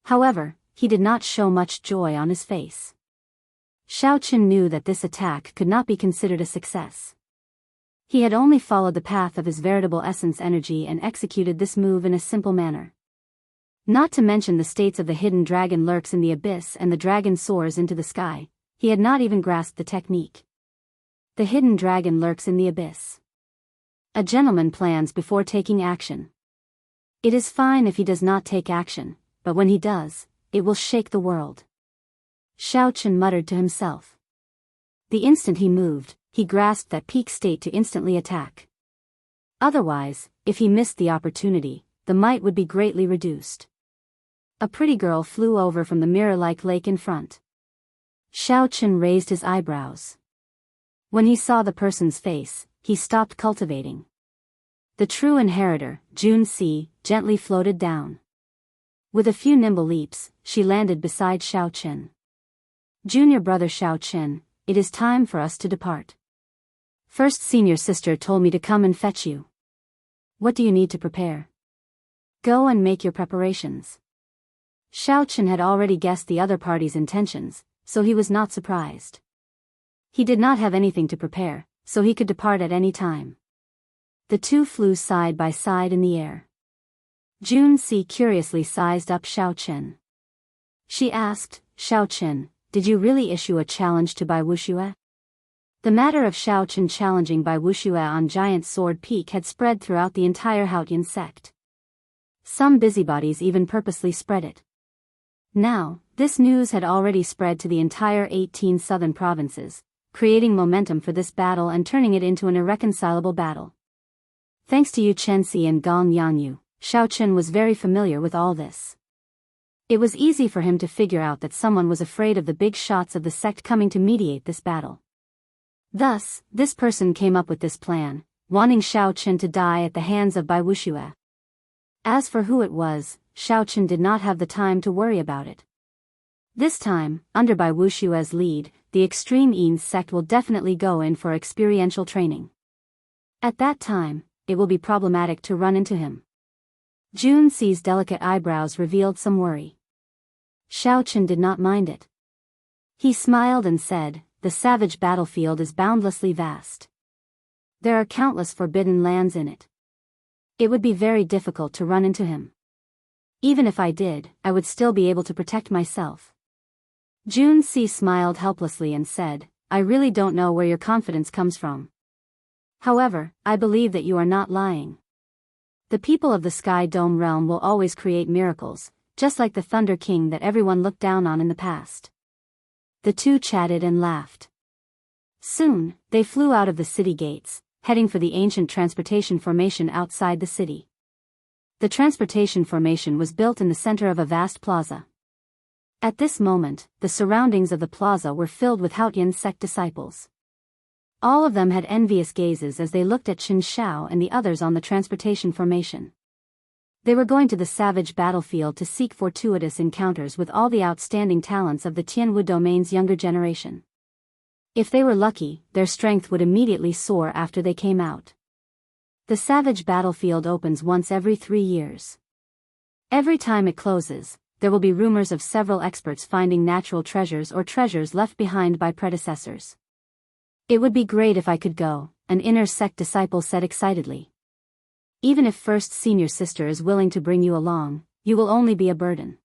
However, he did not show much joy on his face. Xiaochen knew that this attack could not be considered a success. He had only followed the path of his veritable essence energy and executed this move in a simple manner. Not to mention the states of the hidden dragon lurks in the abyss and the dragon soars into the sky, he had not even grasped the technique. The hidden dragon lurks in the abyss. A gentleman plans before taking action. It is fine if he does not take action, but when he does, it will shake the world. Xiaochen muttered to himself. The instant he moved, he grasped that peak state to instantly attack. Otherwise, if he missed the opportunity, the might would be greatly reduced. A pretty girl flew over from the mirror-like lake in front. Xiaochen raised his eyebrows. When he saw the person's face, he stopped cultivating. The true inheritor, Junci, gently floated down. With a few nimble leaps, she landed beside Xiaochen. Junior brother Xiaochen, it is time for us to depart. First senior sister told me to come and fetch you. What do you need to prepare? Go and make your preparations. Xiaochen had already guessed the other party's intentions, so he was not surprised. He did not have anything to prepare, so he could depart at any time. The two flew side by side in the air. Junci curiously sized up Xiaochen. She asked, Xiaochen, did you really issue a challenge to Bai Wuxia? The matter of Xiaochen challenging Bai Wuxia on Giant Sword Peak had spread throughout the entire Haotian sect. Some busybodies even purposely spread it. Now, this news had already spread to the entire 18 southern provinces, creating momentum for this battle and turning it into an irreconcilable battle. Thanks to Yu Chenxi and Gong Yanyu, Xiaochen was very familiar with all this. It was easy for him to figure out that someone was afraid of the big shots of the sect coming to mediate this battle. Thus, this person came up with this plan, wanting Xiaochen to die at the hands of Bai Wuxia. As for who it was, Xiaochen did not have the time to worry about it. This time, under Bai Wuxia's lead, the extreme Yin sect will definitely go in for experiential training. At that time, it will be problematic to run into him. Junci's delicate eyebrows revealed some worry. Xiaochen did not mind it. He smiled and said, the savage battlefield is boundlessly vast. There are countless forbidden lands in it. It would be very difficult to run into him. Even if I did, I would still be able to protect myself. Junci smiled helplessly and said, I really don't know where your confidence comes from. However, I believe that you are not lying. The people of the Sky Dome realm will always create miracles, just like the Thunder King that everyone looked down on in the past. The two chatted and laughed. Soon, they flew out of the city gates, heading for the ancient transportation formation outside the city. The transportation formation was built in the center of a vast plaza. At this moment, the surroundings of the plaza were filled with Haotian sect disciples. All of them had envious gazes as they looked at Qin Shao and the others on the transportation formation. They were going to the savage battlefield to seek fortuitous encounters with all the outstanding talents of the Tianwu domain's younger generation. If they were lucky, their strength would immediately soar after they came out. The savage battlefield opens once every 3 years. Every time it closes, there will be rumors of several experts finding natural treasures or treasures left behind by predecessors. It would be great if I could go, an inner sect disciple said excitedly. Even if first senior sister is willing to bring you along, you will only be a burden.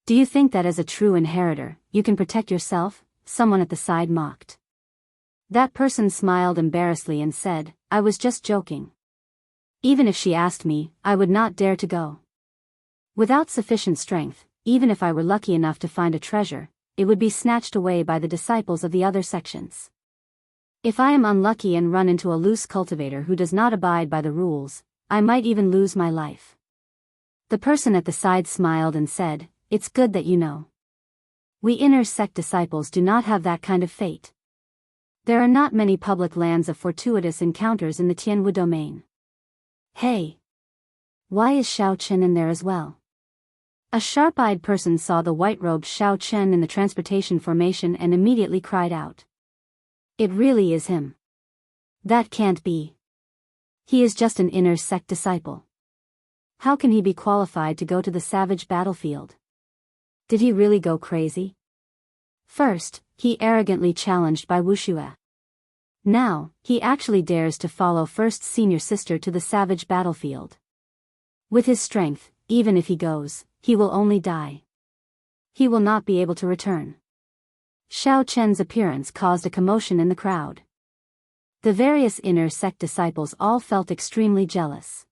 Do you think that as a true inheritor, you can protect yourself? Someone at the side mocked. That person smiled embarrassedly and said, I was just joking. Even if she asked me, I would not dare to go. Without sufficient strength, even if I were lucky enough to find a treasure, it would be snatched away by the disciples of the other sections. If I am unlucky and run into a loose cultivator who does not abide by the rules, I might even lose my life. The person at the side smiled and said, it's good that you know. We inner sect disciples do not have that kind of fate. There are not many public lands of fortuitous encounters in the Tianwu domain. Hey! Why is Xiaochen in there as well? A sharp-eyed person saw the white-robed Xiao Chen in the transportation formation and immediately cried out. It really is him. That can't be. He is just an inner sect disciple. How can he be qualified to go to the savage battlefield? Did he really go crazy? First, he arrogantly challenged by Wuxia. Now, he actually dares to follow first senior sister to the savage battlefield. With his strength, even if he goes, he will only die. He will not be able to return. Xiao Chen's appearance caused a commotion in the crowd. The various inner sect disciples all felt extremely jealous.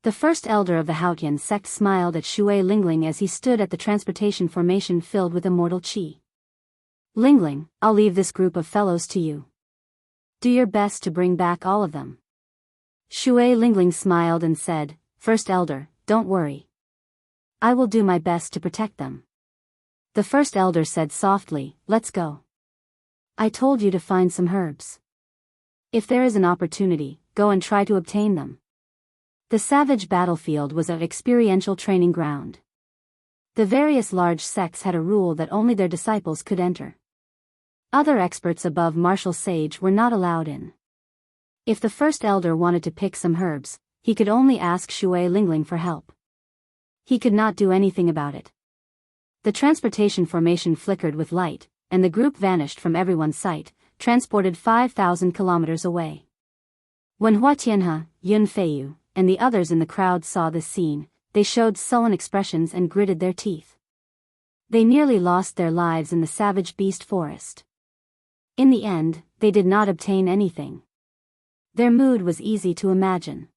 The first elder of the Haotian sect smiled at Shui Lingling as he stood at the transportation formation filled with immortal qi. Lingling, I'll leave this group of fellows to you. Do your best to bring back all of them. Shui Lingling smiled and said, First elder, don't worry. I will do my best to protect them. The first elder said softly, Let's go. I told you to find some herbs. If there is an opportunity, go and try to obtain them. The savage battlefield was an experiential training ground. The various large sects had a rule that only their disciples could enter. Other experts above martial sage were not allowed in. If the first elder wanted to pick some herbs, he could only ask Shui Lingling for help. He could not do anything about it. The transportation formation flickered with light, and the group vanished from everyone's sight, transported 5,000 kilometers away. When Hua Tianhe, Yun Feiyu, and the others in the crowd saw this scene, they showed sullen expressions and gritted their teeth. They nearly lost their lives in the savage beast forest. In the end, they did not obtain anything. Their mood was easy to imagine.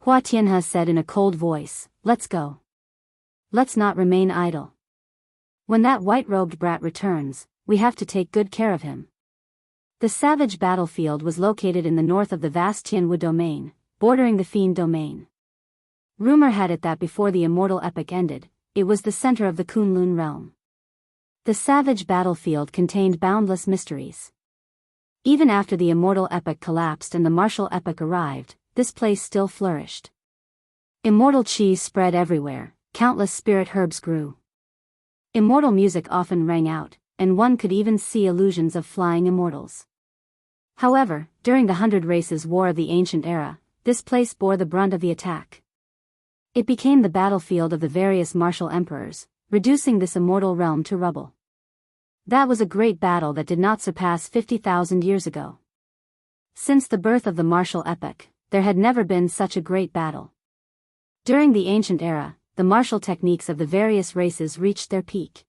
Hua Tianhe said in a cold voice, Let's go. Let's not remain idle. When that white-robed brat returns, we have to take good care of him. The savage battlefield was located in the north of the vast Jianghu domain, bordering the Fiend domain. Rumor had it that before the immortal epic ended, it was the center of the Kunlun realm. The savage battlefield contained boundless mysteries. Even after the immortal epic collapsed and the martial epic arrived, this place still flourished. Immortal qi spread everywhere, countless spirit herbs grew. Immortal music often rang out, and one could even see illusions of flying immortals. However, during the 100 Races War of the Ancient Era, this place bore the brunt of the attack. It became the battlefield of the various martial emperors, reducing this immortal realm to rubble. That was a great battle that did not surpass 50,000 years ago. Since the birth of the martial epic, there had never been such a great battle. During the ancient era, the martial techniques of the various races reached their peak.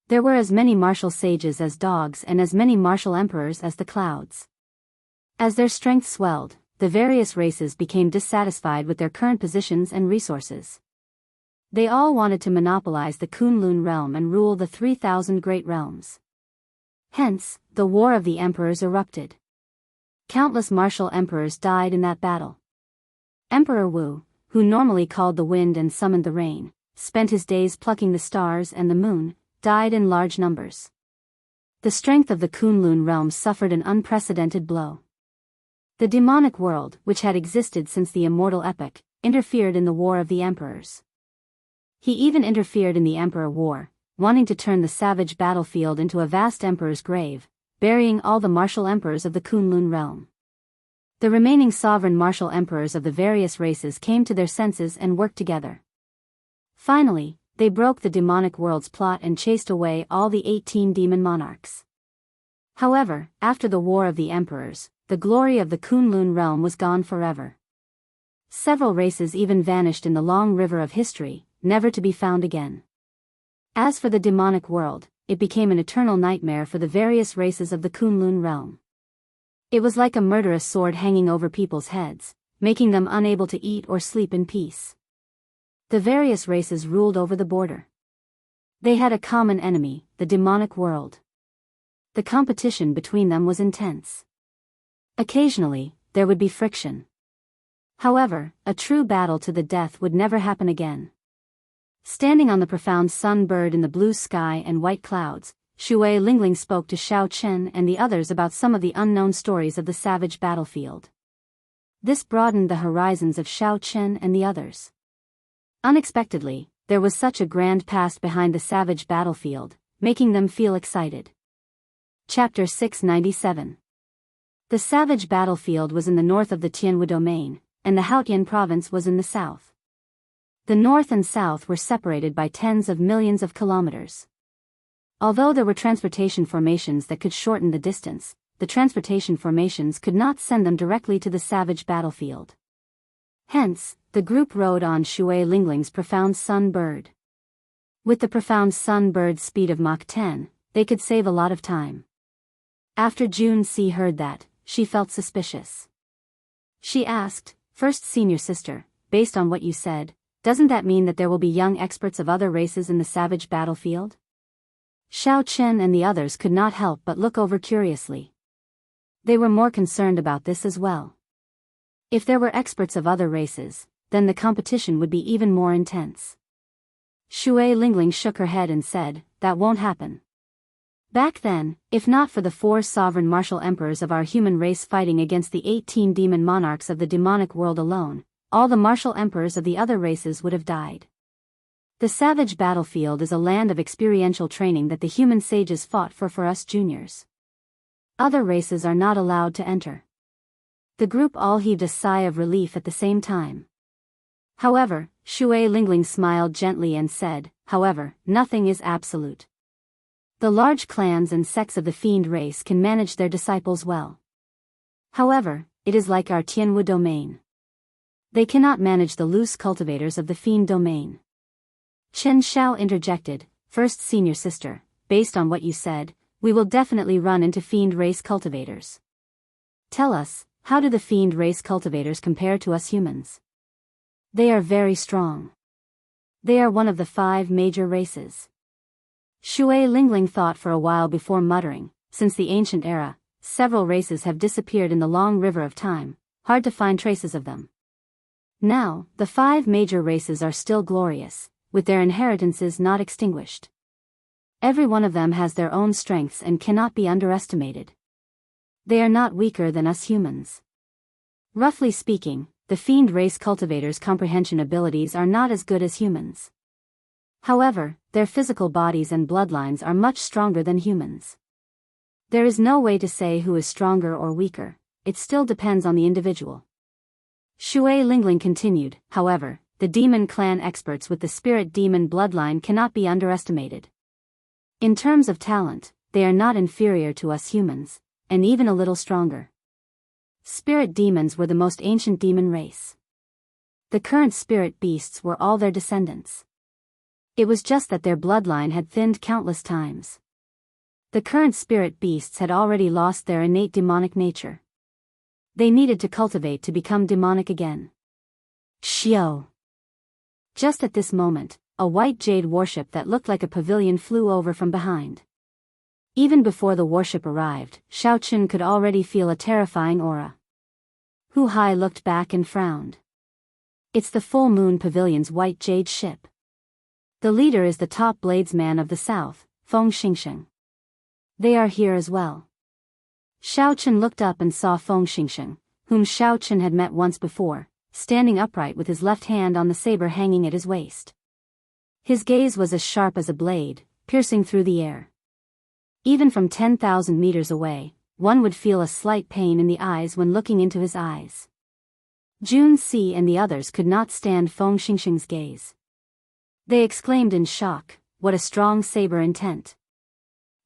There were as many martial sages as dogs and as many martial emperors as the clouds. As their strength swelled, the various races became dissatisfied with their current positions and resources. They all wanted to monopolize the Kunlun realm and rule the 3,000 great realms. Hence, the War of the Emperors erupted. Countless martial emperors died in that battle. Emperor Wu, who normally called the wind and summoned the rain, spent his days plucking the stars and the moon, died in large numbers. The strength of the Kunlun realm suffered an unprecedented blow. The demonic world, which had existed since the immortal epic, interfered in the War of the Emperors. He even interfered in the Emperor War, wanting to turn the savage battlefield into a vast emperor's grave, burying all the martial emperors of the Kunlun realm. The remaining sovereign martial emperors of the various races came to their senses and worked together. Finally, they broke the demonic world's plot and chased away all the 18 demon monarchs. However, after the War of the Emperors, the glory of the Kunlun realm was gone forever. Several races even vanished in the long river of history, never to be found again. As for the demonic world, it became an eternal nightmare for the various races of the Kunlun realm. It was like a murderous sword hanging over people's heads, making them unable to eat or sleep in peace. The various races ruled over the border. They had a common enemy, the demonic world. The competition between them was intense. Occasionally, there would be friction. However, a true battle to the death would never happen again. Standing on the profound sun bird in the blue sky and white clouds, Shui Lingling spoke to Xiao Chen and the others about some of the unknown stories of the savage battlefield. This broadened the horizons of Xiao Chen and the others. Unexpectedly, there was such a grand past behind the savage battlefield, making them feel excited. Chapter 697. The savage battlefield was in the north of the Jianghu domain, and the Haotian province was in the south. The north and south were separated by tens of millions of kilometers. Although there were transportation formations that could shorten the distance, the transportation formations could not send them directly to the savage battlefield. Hence, the group rode on Shui Lingling's profound sun bird. With the profound sun bird's speed of Mach 10, they could save a lot of time. After Junci heard that, she felt suspicious. She asked, "First senior sister, based on what you said, doesn't that mean that there will be young experts of other races in the savage battlefield?" Xiao Chen and the others could not help but look over curiously. They were more concerned about this as well. If there were experts of other races, then the competition would be even more intense. Shui Lingling shook her head and said, "That won't happen. Back then, if not for the 4 sovereign martial emperors of our human race fighting against the 18 demon monarchs of the demonic world alone, all the martial emperors of the other races would have died. The savage battlefield is a land of experiential training that the human sages fought for us juniors. Other races are not allowed to enter." The group all heaved a sigh of relief at the same time. However, Shui Lingling smiled gently and said, "However, nothing is absolute. The large clans and sects of the fiend race can manage their disciples well. However, it is like our Tianwu domain. They cannot manage the loose cultivators of the fiend domain." Chen Xiao interjected, "First senior sister, based on what you said, we will definitely run into fiend race cultivators. Tell us, how do the fiend race cultivators compare to us humans?" "They are very strong. They are one of the 5 major races." Shui Lingling thought for a while before muttering, "Since the ancient era, several races have disappeared in the long river of time, hard to find traces of them. Now, the 5 major races are still glorious, with their inheritances not extinguished. Every one of them has their own strengths and cannot be underestimated. They are not weaker than us humans. Roughly speaking, the fiend race cultivators' comprehension abilities are not as good as humans. However, their physical bodies and bloodlines are much stronger than humans. There is no way to say who is stronger or weaker, it still depends on the individual." Shui Lingling continued, "However, the demon clan experts with the spirit demon bloodline cannot be underestimated. In terms of talent, they are not inferior to us humans, and even a little stronger. Spirit demons were the most ancient demon race. The current spirit beasts were all their descendants. It was just that their bloodline had thinned countless times. The current spirit beasts had already lost their innate demonic nature. They needed to cultivate to become demonic again." Xiao. Just at this moment, a white jade warship that looked like a pavilion flew over from behind. Even before the warship arrived, Xiao Qun could already feel a terrifying aura. Hu Hai looked back and frowned. "It's the full moon pavilion's white jade ship. The leader is the top bladesman of the south, Feng Xingsheng. They are here as well." Xiao Qun looked up and saw Feng Xingsheng, whom Xiao Qun had met once before, standing upright with his left hand on the saber hanging at his waist. His gaze was as sharp as a blade, piercing through the air. Even from 10,000 meters away, one would feel a slight pain in the eyes when looking into his eyes. Junci and the others could not stand Feng Xingsheng's gaze. They exclaimed in shock, "What a strong saber intent."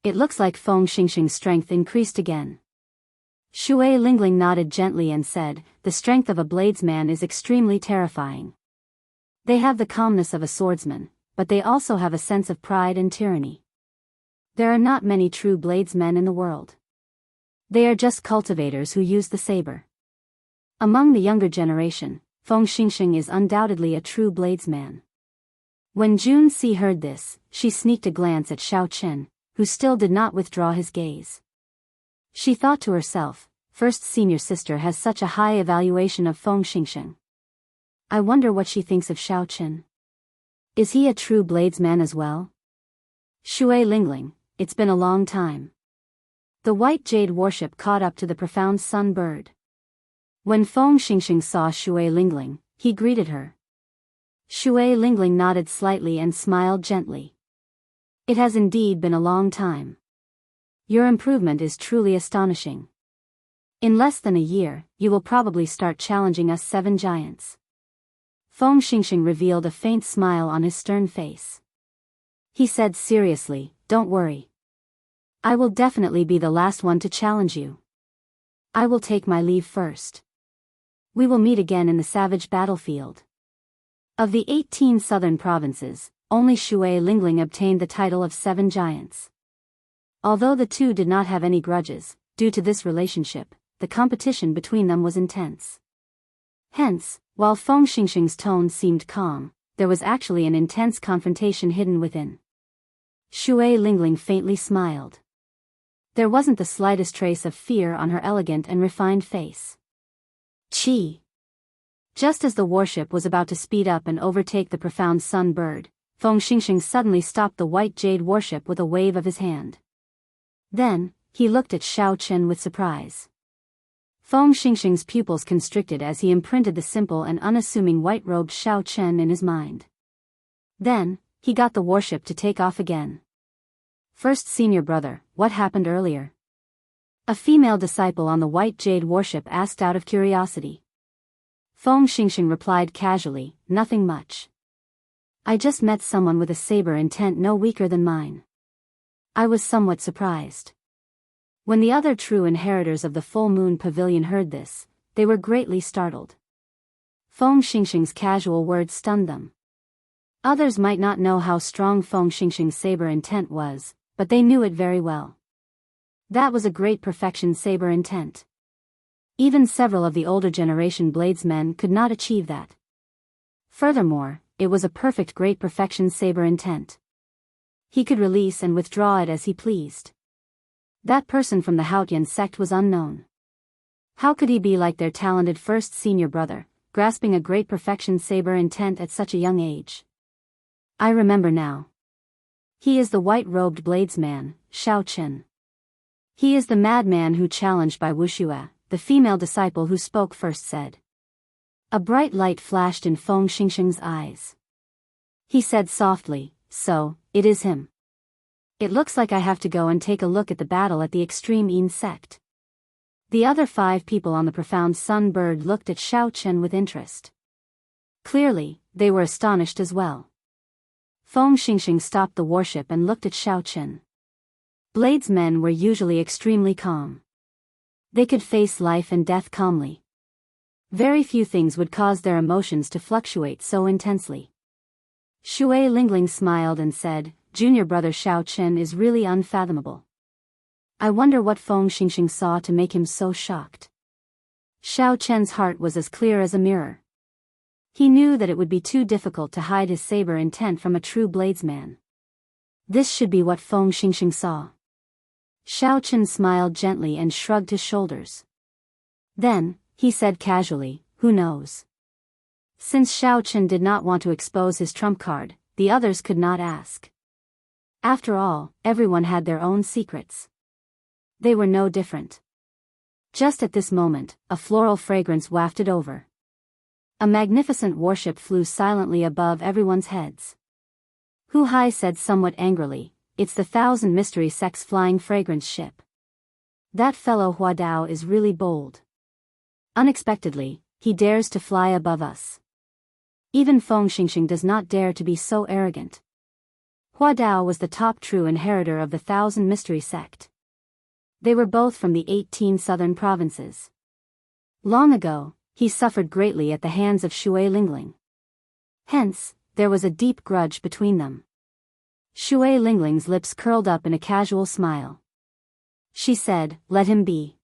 It looks like Feng Xingsheng's strength increased again. Shui Lingling nodded gently and said, "The strength of a bladesman is extremely terrifying. They have the calmness of a swordsman, but they also have a sense of pride and tyranny. There are not many true bladesmen in the world. They are just cultivators who use the saber. Among the younger generation, Feng Xingsheng is undoubtedly a true bladesman." When Junci heard this, she sneaked a glance at Xiao Chen, who still did not withdraw his gaze. She thought to herself, "First senior sister has such a high evaluation of Feng Xingsheng. I wonder what she thinks of Xiao Chen. Is he a true bladesman as well?" "Shui Lingling, it's been a long time." The white jade warship caught up to the profound sun bird. When Feng Xingsheng saw Shui Lingling, he greeted her. Shui Lingling nodded slightly and smiled gently. It has indeed been a long time. Your improvement is truly astonishing. In less than a year, you will probably start challenging us 7 giants. Feng Xingxing revealed a faint smile on his stern face. He said seriously, don't worry. I will definitely be the last one to challenge you. I will take my leave first. We will meet again in the savage battlefield. Of the 18 southern provinces, only Shui Lingling obtained the title of 7 giants. Although the two did not have any grudges, due to this relationship, the competition between them was intense. Hence, while Feng Xingxing's tone seemed calm, there was actually an intense confrontation hidden within. Shui Lingling faintly smiled. There wasn't the slightest trace of fear on her elegant and refined face. Chi. Just as the warship was about to speed up and overtake the profound sun bird, Feng Xingxing suddenly stopped the white jade warship with a wave of his hand. Then, he looked at Xiao Chen with surprise. Feng Xingxing's pupils constricted as he imprinted the simple and unassuming white-robed Xiao Chen in his mind. Then, he got the warship to take off again. First senior brother, what happened earlier? A female disciple on the white jade warship asked out of curiosity. Feng Xingxing replied casually, nothing much. I just met someone with a saber intent no weaker than mine. I was somewhat surprised. When the other true inheritors of the Full Moon Pavilion heard this, they were greatly startled. Feng Xingxing's casual words stunned them. Others might not know how strong Feng Xingxing's saber intent was, but they knew it very well. That was a great perfection saber intent. Even several of the older generation bladesmen could not achieve that. Furthermore, it was a perfect great perfection saber intent. He could release and withdraw it as he pleased. That person from the Haotian sect was unknown. How could he be like their talented first senior brother, grasping a great perfection saber intent at such a young age? I remember now. He is the white-robed bladesman, Xiao Chen. He is the madman who challenged by Wuxia, the female disciple who spoke first said. A bright light flashed in Feng Xingxing's eyes. He said softly, so, it is him. It looks like I have to go and take a look at the battle at the extreme Yin sect. The other 5 people on the profound sun bird looked at Xiao Chen with interest. Clearly, they were astonished as well. Feng Xingxing stopped the warship and looked at Xiao Chen. Bladesmen were usually extremely calm. They could face life and death calmly. Very few things would cause their emotions to fluctuate so intensely. Shui Lingling smiled and said, Junior brother Xiao Chen is really unfathomable. I wonder what Feng Xingxing saw to make him so shocked. Xiao Chen's heart was as clear as a mirror. He knew that it would be too difficult to hide his saber intent from a true bladesman. This should be what Feng Xingxing saw. Xiao Chen smiled gently and shrugged his shoulders. Then, he said casually, who knows? Since Xiao Chen did not want to expose his trump card, the others could not ask. After all, everyone had their own secrets. They were no different. Just at this moment, a floral fragrance wafted over. A magnificent warship flew silently above everyone's heads. Hu Hai said somewhat angrily, it's the 1,000 Mystery Sect's flying fragrance ship. That fellow Hua Dao is really bold. Unexpectedly, he dares to fly above us. Even Feng Xingxing does not dare to be so arrogant. Hua Dao was the top true inheritor of the 1,000 Mystery Sect. They were both from the 18 southern provinces. Long ago, he suffered greatly at the hands of Shui Lingling. Hence, there was a deep grudge between them. Shui Lingling's lips curled up in a casual smile. She said, let him be.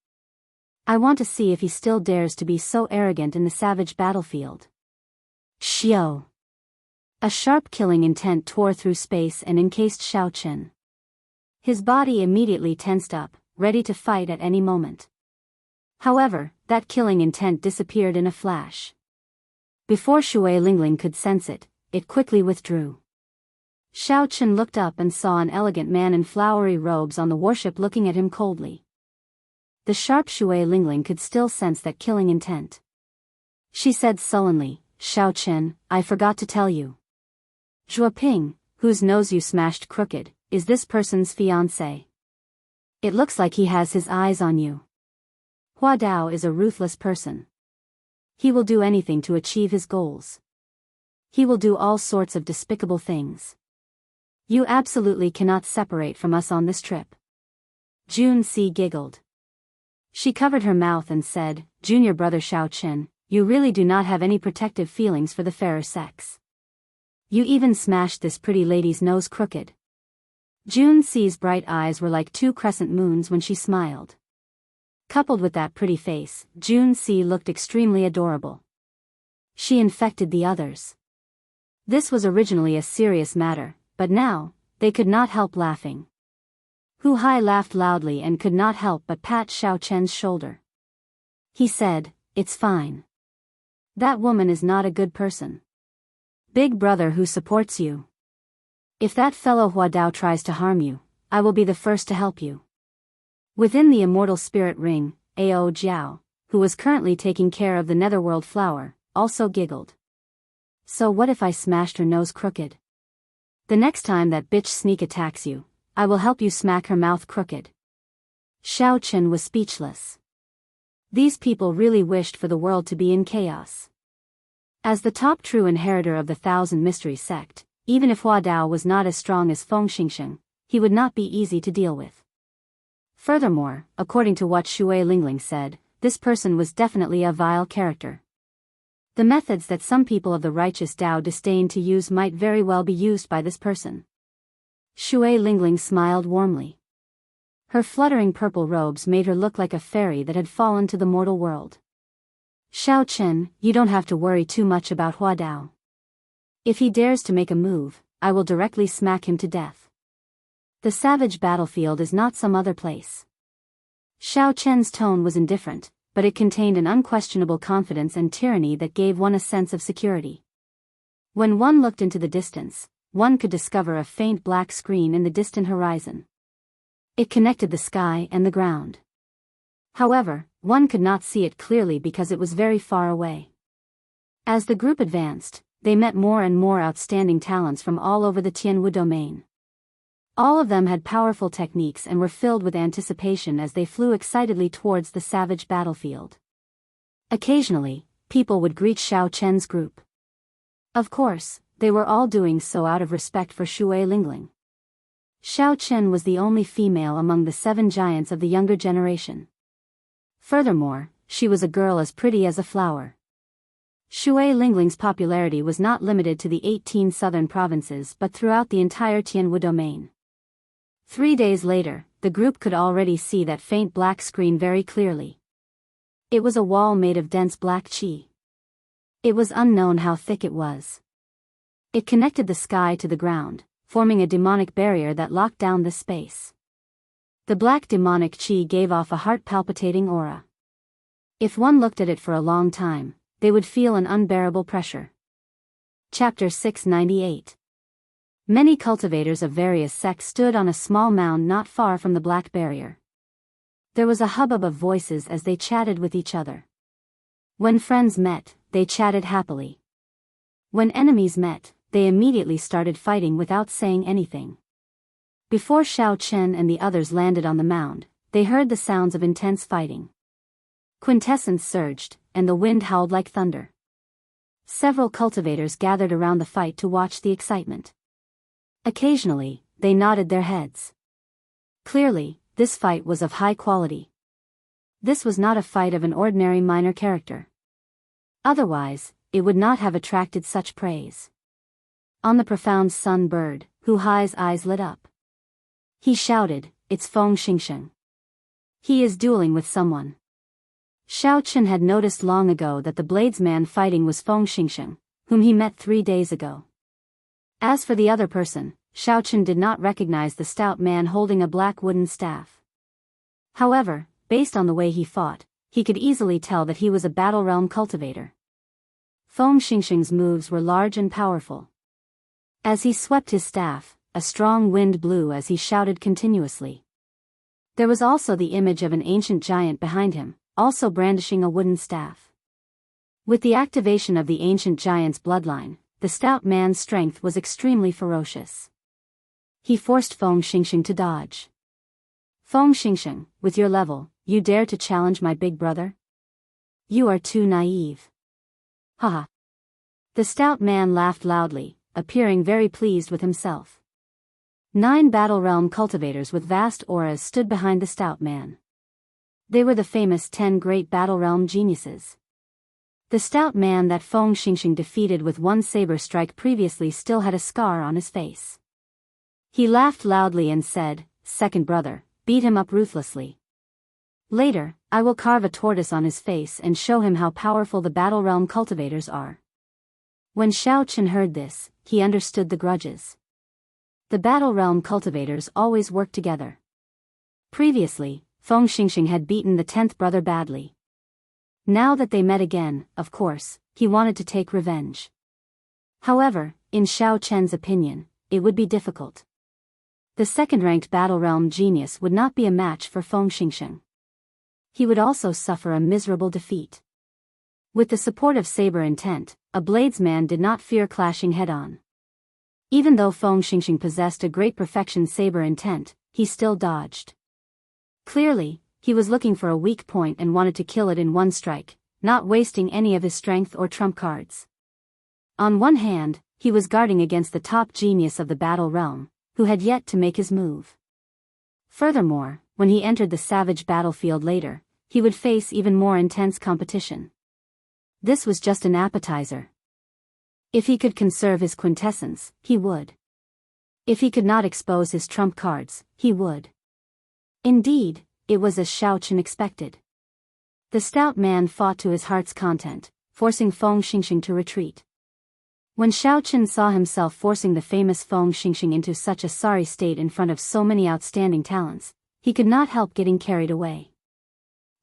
I want to see if he still dares to be so arrogant in the savage battlefield. Xiao. A sharp killing intent tore through space and encased Xiao Chen. His body immediately tensed up, ready to fight at any moment. However, that killing intent disappeared in a flash. Before Shui Lingling could sense it, it quickly withdrew. Xiao Chen looked up and saw an elegant man in flowery robes on the warship looking at him coldly. The sharp Shui Lingling could still sense that killing intent. She said sullenly, Xiao Chen, I forgot to tell you. Zhuoping, whose nose you smashed crooked, is this person's fiancé. It looks like he has his eyes on you. Hua Dao is a ruthless person. He will do anything to achieve his goals. He will do all sorts of despicable things. You absolutely cannot separate from us on this trip. Jun Si giggled. She covered her mouth and said, Junior brother Xiao Chen, you really do not have any protective feelings for the fairer sex. You even smashed this pretty lady's nose crooked. Jun Si's bright eyes were like two crescent moons when she smiled. Coupled with that pretty face, Jun Si looked extremely adorable. She infected the others. This was originally a serious matter, but now, they could not help laughing. Hu Hai laughed loudly and could not help but pat Xiao Chen's shoulder. He said, It's fine. That woman is not a good person. Big brother who supports you. If that fellow Hua Dao tries to harm you, I will be the first to help you. Within the immortal spirit ring, Ao Jiao, who was currently taking care of the netherworld flower, also giggled. So what if I smashed her nose crooked? The next time that bitch sneak attacks you, I will help you smack her mouth crooked. Xiao Chen was speechless. These people really wished for the world to be in chaos. As the top true inheritor of the Thousand Mysteries sect, even if Hua Dao was not as strong as Feng Xingsheng, he would not be easy to deal with. Furthermore, according to what Shui Lingling said, this person was definitely a vile character. The methods that some people of the righteous Dao disdain to use might very well be used by this person. Shui Lingling smiled warmly. Her fluttering purple robes made her look like a fairy that had fallen to the mortal world. Xiao Chen, you don't have to worry too much about Hua Dao. If he dares to make a move, I will directly smack him to death. The savage battlefield is not some other place. Xiao Chen's tone was indifferent, but it contained an unquestionable confidence and tyranny that gave one a sense of security. When one looked into the distance, one could discover a faint black screen in the distant horizon. It connected the sky and the ground. However, one could not see it clearly because it was very far away. As the group advanced, they met more and more outstanding talents from all over the Tianwu domain. All of them had powerful techniques and were filled with anticipation as they flew excitedly towards the savage battlefield. Occasionally, people would greet Xiao Chen's group. Of course, they were all doing so out of respect for Shui Lingling. Xiao Chen was the only female among the 7 giants of the younger generation. Furthermore, she was a girl as pretty as a flower. Shui Lingling's popularity was not limited to the 18 southern provinces but throughout the entire Tianwu domain. 3 days later, the group could already see that faint black screen very clearly. It was a wall made of dense black qi. It was unknown how thick it was. It connected the sky to the ground, forming a demonic barrier that locked down the space. The black demonic qi gave off a heart-palpitating aura. If one looked at it for a long time, they would feel an unbearable pressure. Chapter 698. Many cultivators of various sects stood on a small mound not far from the black barrier. There was a hubbub of voices as they chatted with each other. When friends met, they chatted happily. When enemies met, they immediately started fighting without saying anything. Before Xiao Chen and the others landed on the mound, they heard the sounds of intense fighting. Quintessence surged, and the wind howled like thunder. Several cultivators gathered around the fight to watch the excitement. Occasionally, they nodded their heads. Clearly, this fight was of high quality. This was not a fight of an ordinary minor character. Otherwise, it would not have attracted such praise. On the profound sun bird, Hu Hai's eyes lit up. He shouted, It's Feng Xingsheng. He is dueling with someone. Xiao Chen had noticed long ago that the bladesman fighting was Feng Xingsheng, whom he met 3 days ago. As for the other person, Xiao Chen did not recognize the stout man holding a black wooden staff. However, based on the way he fought, he could easily tell that he was a Battle Realm cultivator. Feng Xingsheng's moves were large and powerful. As he swept his staff, a strong wind blew as he shouted continuously. There was also the image of an ancient giant behind him, also brandishing a wooden staff. With the activation of the ancient giant's bloodline, the stout man's strength was extremely ferocious. He forced Feng Xingxing to dodge. Feng Xingxing, with your level, you dare to challenge my big brother? You are too naive. Haha. The stout man laughed loudly, appearing very pleased with himself. 9 Battle Realm cultivators with vast auras stood behind the stout man. They were the famous 10 great Battle Realm geniuses. The stout man that Feng Xingxing defeated with one saber strike previously still had a scar on his face. He laughed loudly and said, "Second brother, beat him up ruthlessly. Later, I will carve a tortoise on his face and show him how powerful the Battle Realm cultivators are." When Xiao Chen heard this, he understood the grudges. The Battle Realm cultivators always worked together. Previously, Feng Xingxing had beaten the 10th brother badly. Now that they met again, of course, he wanted to take revenge. However, in Xiao Chen's opinion, it would be difficult. The second-ranked Battle Realm genius would not be a match for Feng Xingxing. He would also suffer a miserable defeat. With the support of Saber Intent, a bladesman did not fear clashing head-on. Even though Feng Xingxing possessed a great perfection Saber Intent, he still dodged. Clearly, he was looking for a weak point and wanted to kill it in one strike, not wasting any of his strength or trump cards. On one hand, he was guarding against the top genius of the Battle Realm, who had yet to make his move. Furthermore, when he entered the savage battlefield later, he would face even more intense competition. This was just an appetizer. If he could conserve his quintessence, he would. If he could not expose his trump cards, he would. Indeed, it was as Xiao Chen expected. The stout man fought to his heart's content, forcing Feng Xingxing to retreat. When Xiao Chen saw himself forcing the famous Feng Xingxing into such a sorry state in front of so many outstanding talents, he could not help getting carried away.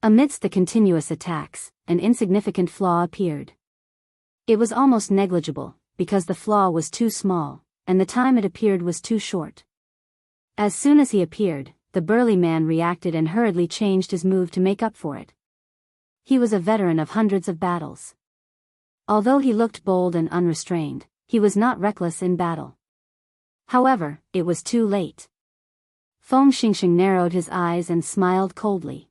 Amidst the continuous attacks, an insignificant flaw appeared. It was almost negligible, because the flaw was too small, and the time it appeared was too short. As soon as he appeared, the burly man reacted and hurriedly changed his move to make up for it. He was a veteran of hundreds of battles. Although he looked bold and unrestrained, he was not reckless in battle. However, it was too late. Feng Xingxing narrowed his eyes and smiled coldly.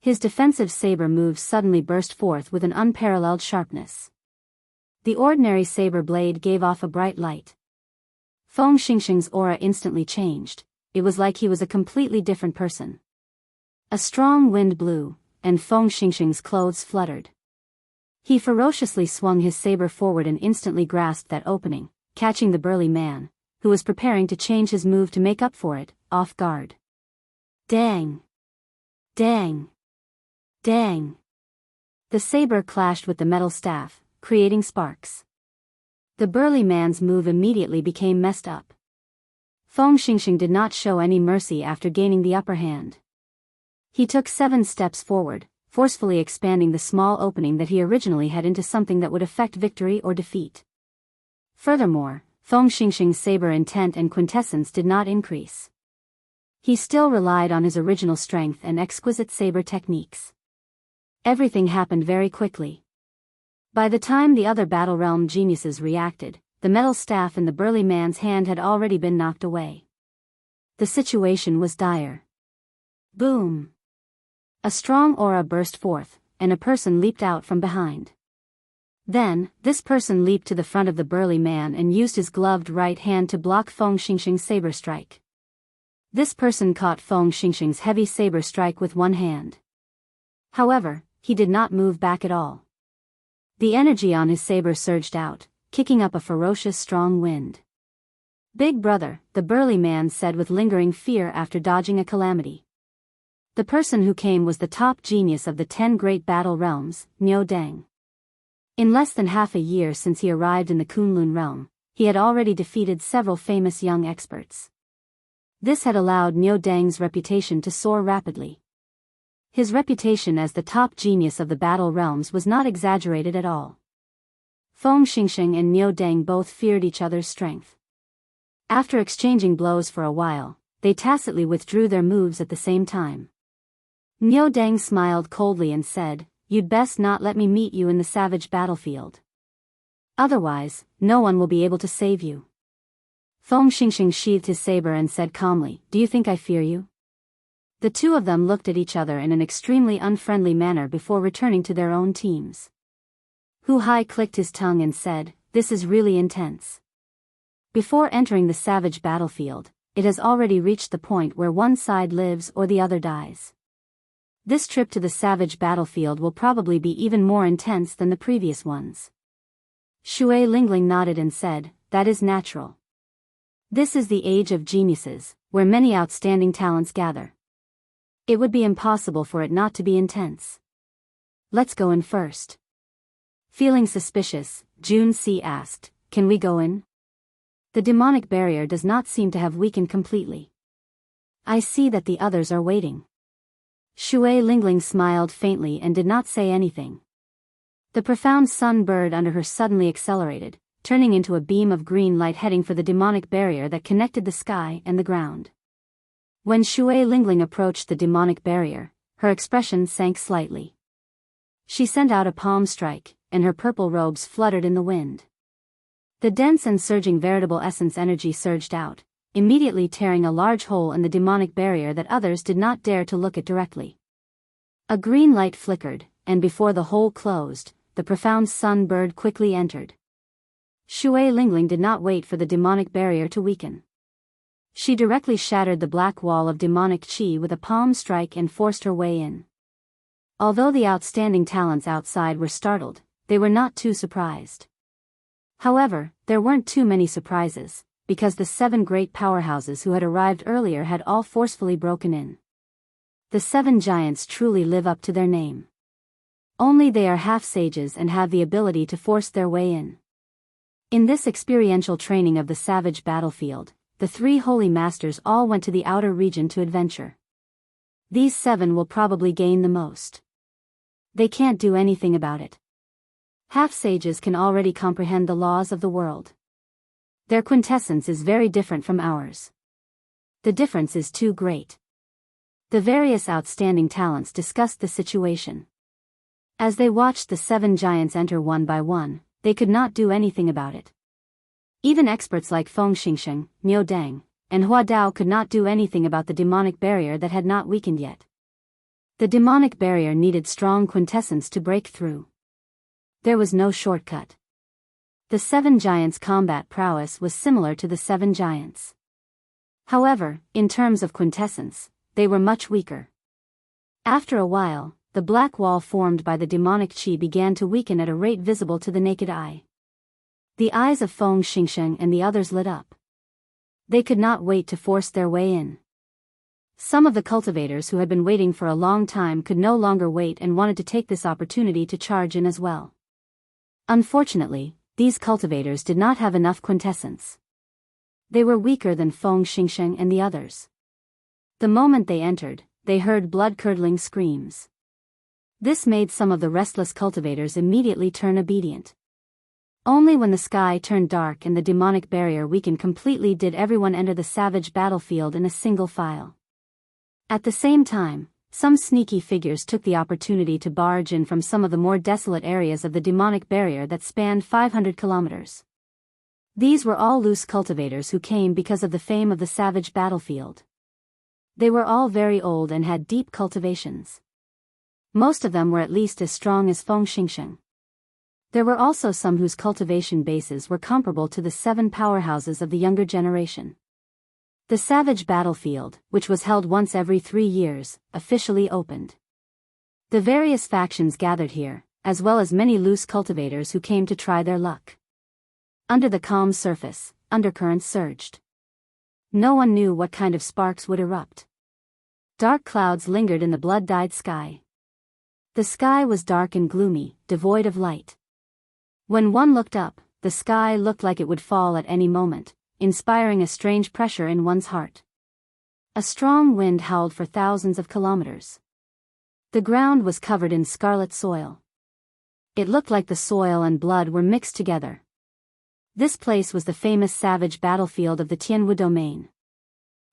His defensive saber move suddenly burst forth with an unparalleled sharpness. The ordinary saber blade gave off a bright light. Feng Xingxing's aura instantly changed. It was like he was a completely different person. A strong wind blew, and Feng Xingxing's clothes fluttered. He ferociously swung his saber forward and instantly grasped that opening, catching the burly man, who was preparing to change his move to make up for it, off guard. Dang! Dang! Dang! The saber clashed with the metal staff, creating sparks. The burly man's move immediately became messed up. Feng Xingxing did not show any mercy after gaining the upper hand. He took 7 steps forward, forcefully expanding the small opening that he originally had into something that would affect victory or defeat. Furthermore, Feng Xingxing's saber intent and quintessence did not increase. He still relied on his original strength and exquisite saber techniques. Everything happened very quickly. By the time the other Battle Realm geniuses reacted, the metal staff in the burly man's hand had already been knocked away. The situation was dire. Boom! A strong aura burst forth, and a person leaped out from behind. Then, this person leaped to the front of the burly man and used his gloved right hand to block Feng Xingxing's saber strike. This person caught Feng Xingxing's heavy saber strike with one hand. However, he did not move back at all. The energy on his saber surged out, kicking up a ferocious strong wind. "Big brother," the burly man said with lingering fear after dodging a calamity. The person who came was the top genius of the 10 great battle realms, Niu Deng. In less than half a year since he arrived in the Kunlun realm, he had already defeated several famous young experts. This had allowed Niu Deng's reputation to soar rapidly. His reputation as the top genius of the battle realms was not exaggerated at all. Feng Xingxing and Niu Deng both feared each other's strength. After exchanging blows for a while, they tacitly withdrew their moves at the same time. Niu Deng smiled coldly and said, you'd best not let me meet you in the savage battlefield. Otherwise, no one will be able to save you. Feng Xingxing sheathed his saber and said calmly, do you think I fear you? The two of them looked at each other in an extremely unfriendly manner before returning to their own teams. Hu Hai clicked his tongue and said, this is really intense. Before entering the savage battlefield, it has already reached the point where one side lives or the other dies. This trip to the savage battlefield will probably be even more intense than the previous ones. Shui Lingling nodded and said, that is natural. This is the age of geniuses, where many outstanding talents gather. It would be impossible for it not to be intense. Let's go in first. Feeling suspicious, Jun Si asked, can we go in? The demonic barrier does not seem to have weakened completely. I see that the others are waiting. Shui Lingling smiled faintly and did not say anything. The profound sun bird under her suddenly accelerated, turning into a beam of green light heading for the demonic barrier that connected the sky and the ground. When Shui Lingling approached the demonic barrier, her expression sank slightly. She sent out a palm strike, and her purple robes fluttered in the wind. The dense and surging veritable essence energy surged out, immediately tearing a large hole in the demonic barrier that others did not dare to look at directly. A green light flickered, and before the hole closed, the profound sun bird quickly entered. Shui Lingling did not wait for the demonic barrier to weaken. She directly shattered the black wall of demonic qi with a palm strike and forced her way in. Although the outstanding talents outside were startled, they were not too surprised. However, there weren't too many surprises, because the 7 great powerhouses who had arrived earlier had all forcefully broken in. The 7 giants truly live up to their name. Only they are half-sages and have the ability to force their way in. In this experiential training of the savage battlefield, the 3 holy masters all went to the outer region to adventure. These 7 will probably gain the most. They can't do anything about it. Half-sages can already comprehend the laws of the world. Their quintessence is very different from ours. The difference is too great. The various outstanding talents discussed the situation. As they watched the 7 giants enter one by one, they could not do anything about it. Even experts like Feng Xingxing, Miao Deng, and Hua Dao could not do anything about the demonic barrier that had not weakened yet. The demonic barrier needed strong quintessence to break through. There was no shortcut. The 7 giants' combat prowess was similar to the 7 giants. However, in terms of quintessence, they were much weaker. After a while, the black wall formed by the demonic qi began to weaken at a rate visible to the naked eye. The eyes of Feng Xingxing and the others lit up. They could not wait to force their way in. Some of the cultivators who had been waiting for a long time could no longer wait and wanted to take this opportunity to charge in as well. Unfortunately, these cultivators did not have enough quintessence. They were weaker than Feng Xingxing and the others. The moment they entered, they heard blood-curdling screams. This made some of the restless cultivators immediately turn obedient. Only when the sky turned dark and the demonic barrier weakened completely did everyone enter the savage battlefield in a single file. At the same time, some sneaky figures took the opportunity to barge in from some of the more desolate areas of the demonic barrier that spanned 500 kilometers. These were all loose cultivators who came because of the fame of the savage battlefield. They were all very old and had deep cultivations. Most of them were at least as strong as Feng Xingxing. There were also some whose cultivation bases were comparable to the 7 powerhouses of the younger generation. The savage battlefield, which was held once every 3 years, officially opened. The various factions gathered here, as well as many loose cultivators who came to try their luck. Under the calm surface, undercurrents surged. No one knew what kind of sparks would erupt. Dark clouds lingered in the blood-dyed sky. The sky was dark and gloomy, devoid of light. When one looked up, the sky looked like it would fall at any moment, inspiring a strange pressure in one's heart. A strong wind howled for thousands of kilometers. The ground was covered in scarlet soil. It looked like the soil and blood were mixed together. This place was the famous savage battlefield of the Tianwu domain.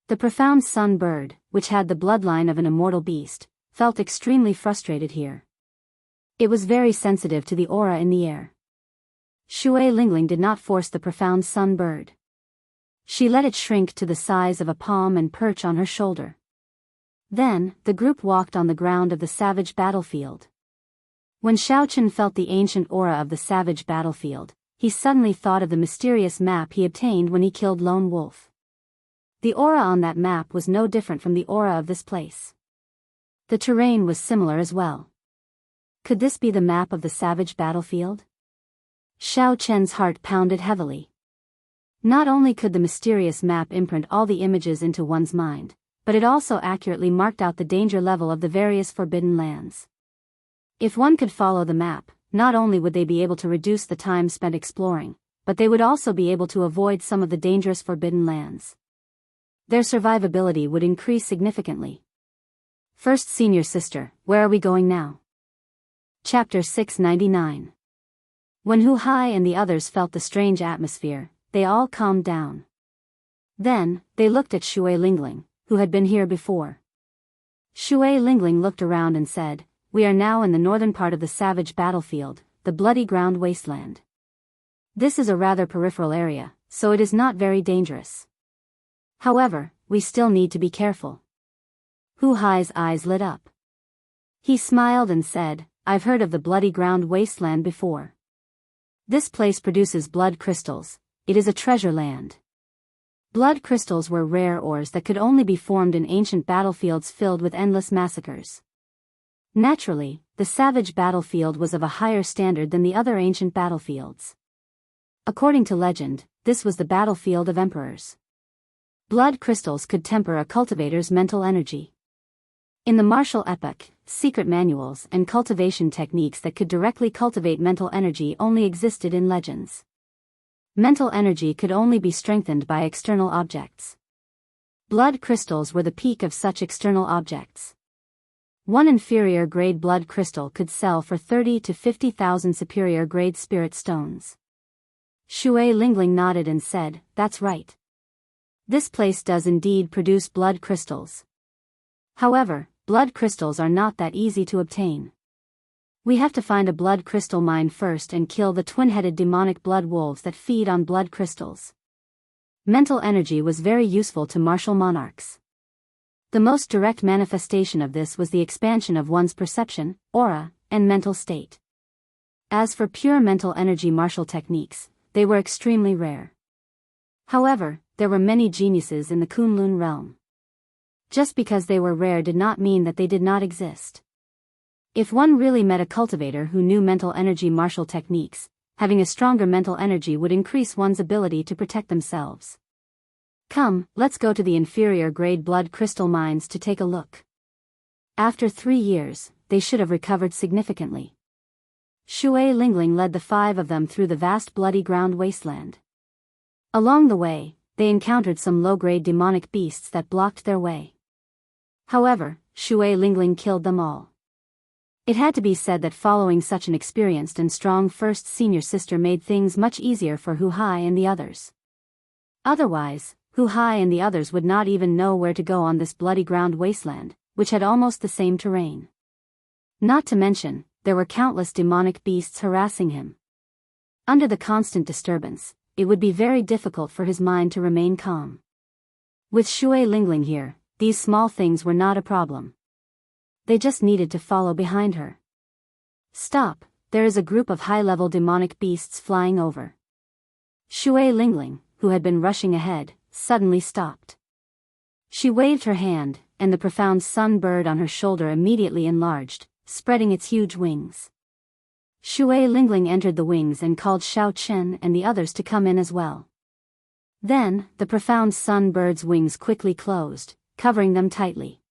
The profound sun bird, which had the bloodline of an immortal beast, felt extremely frustrated here. It was very sensitive to the aura in the air. Shui Lingling did not force the profound sun bird. She let it shrink to the size of a palm and perch on her shoulder. Then, the group walked on the ground of the savage battlefield. When Xiaochen felt the ancient aura of the savage battlefield, he suddenly thought of the mysterious map he obtained when he killed Lone Wolf. The aura on that map was no different from the aura of this place. The terrain was similar as well. Could this be the map of the savage battlefield? Xiaochen's heart pounded heavily. Not only could the mysterious map imprint all the images into one's mind, but it also accurately marked out the danger level of the various forbidden lands. If one could follow the map, not only would they be able to reduce the time spent exploring, but they would also be able to avoid some of the dangerous forbidden lands. Their survivability would increase significantly. First Senior Sister, where are we going now? Chapter 699. When Hu Hai and the others felt the strange atmosphere, they all calmed down. Then, they looked at Shui Lingling, who had been here before. Shui Lingling looked around and said, "We are now in the northern part of the savage battlefield, the bloody ground wasteland. This is a rather peripheral area, so it is not very dangerous. However, we still need to be careful." Hu Hai's eyes lit up. He smiled and said, "I've heard of the bloody ground wasteland before. This place produces blood crystals. It is a treasure land." Blood crystals were rare ores that could only be formed in ancient battlefields filled with endless massacres. Naturally, the savage battlefield was of a higher standard than the other ancient battlefields. According to legend, this was the battlefield of emperors. Blood crystals could temper a cultivator's mental energy. In the martial epoch, secret manuals and cultivation techniques that could directly cultivate mental energy only existed in legends. Mental energy could only be strengthened by external objects. Blood crystals were the peak of such external objects. One inferior-grade blood crystal could sell for 30 to 50,000 superior-grade spirit stones. Shui Lingling nodded and said, "That's right. This place does indeed produce blood crystals. However, blood crystals are not that easy to obtain. We have to find a blood crystal mine first and kill the twin-headed demonic blood wolves that feed on blood crystals." Mental energy was very useful to martial monarchs. The most direct manifestation of this was the expansion of one's perception, aura, and mental state. As for pure mental energy martial techniques, they were extremely rare. However, there were many geniuses in the Kunlun realm. Just because they were rare did not mean that they did not exist. If one really met a cultivator who knew mental energy martial techniques, having a stronger mental energy would increase one's ability to protect themselves. Come, let's go to the inferior-grade blood crystal mines to take a look. After 3 years, they should have recovered significantly. Shui Lingling led the 5 of them through the vast bloody ground wasteland. Along the way, they encountered some low-grade demonic beasts that blocked their way. However, Shui Lingling killed them all. It had to be said that following such an experienced and strong first senior sister made things much easier for Hu Hai and the others. Otherwise, Hu Hai and the others would not even know where to go on this bloody ground wasteland, which had almost the same terrain. Not to mention, there were countless demonic beasts harassing him. Under the constant disturbance, it would be very difficult for his mind to remain calm. With Shui Lingling here, these small things were not a problem. They just needed to follow behind her. "Stop, there is a group of high-level demonic beasts flying over." Shui Lingling, who had been rushing ahead, suddenly stopped. She waved her hand, and the profound sun bird on her shoulder immediately enlarged, spreading its huge wings. Shui Lingling entered the wings and called Xiao Chen and the others to come in as well. Then, the profound sun bird's wings quickly closed, covering them tightly.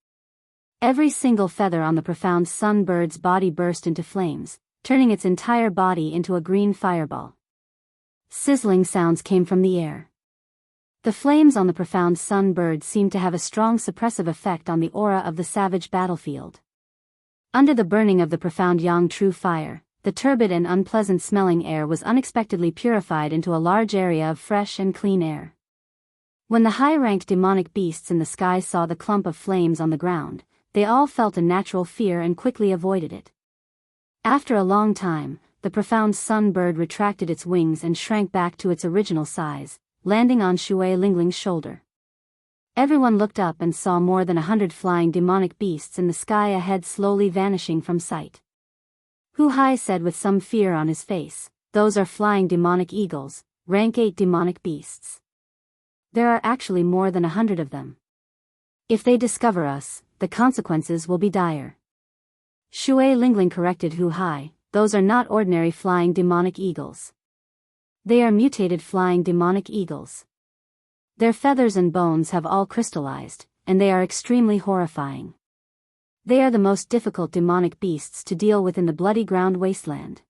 Every single feather on the profound sun bird's body burst into flames, turning its entire body into a green fireball. Sizzling sounds came from the air. The flames on the profound sun bird seemed to have a strong suppressive effect on the aura of the savage battlefield. Under the burning of the profound yang true fire, the turbid and unpleasant-smelling air was unexpectedly purified into a large area of fresh and clean air. When the high-ranked demonic beasts in the sky saw the clump of flames on the ground, they all felt a natural fear and quickly avoided it. After a long time, the profound sun bird retracted its wings and shrank back to its original size, landing on Shui Lingling's shoulder. Everyone looked up and saw more than 100 flying demonic beasts in the sky ahead, slowly vanishing from sight. Hu Hai said with some fear on his face, "Those are flying demonic eagles, rank 8 demonic beasts. There are actually more than 100 of them. If they discover us, the consequences will be dire." Shui Lingling corrected Hu Hai, "Those are not ordinary flying demonic eagles. They are mutated flying demonic eagles. Their feathers and bones have all crystallized, and they are extremely horrifying. They are the most difficult demonic beasts to deal with in the bloody ground wasteland."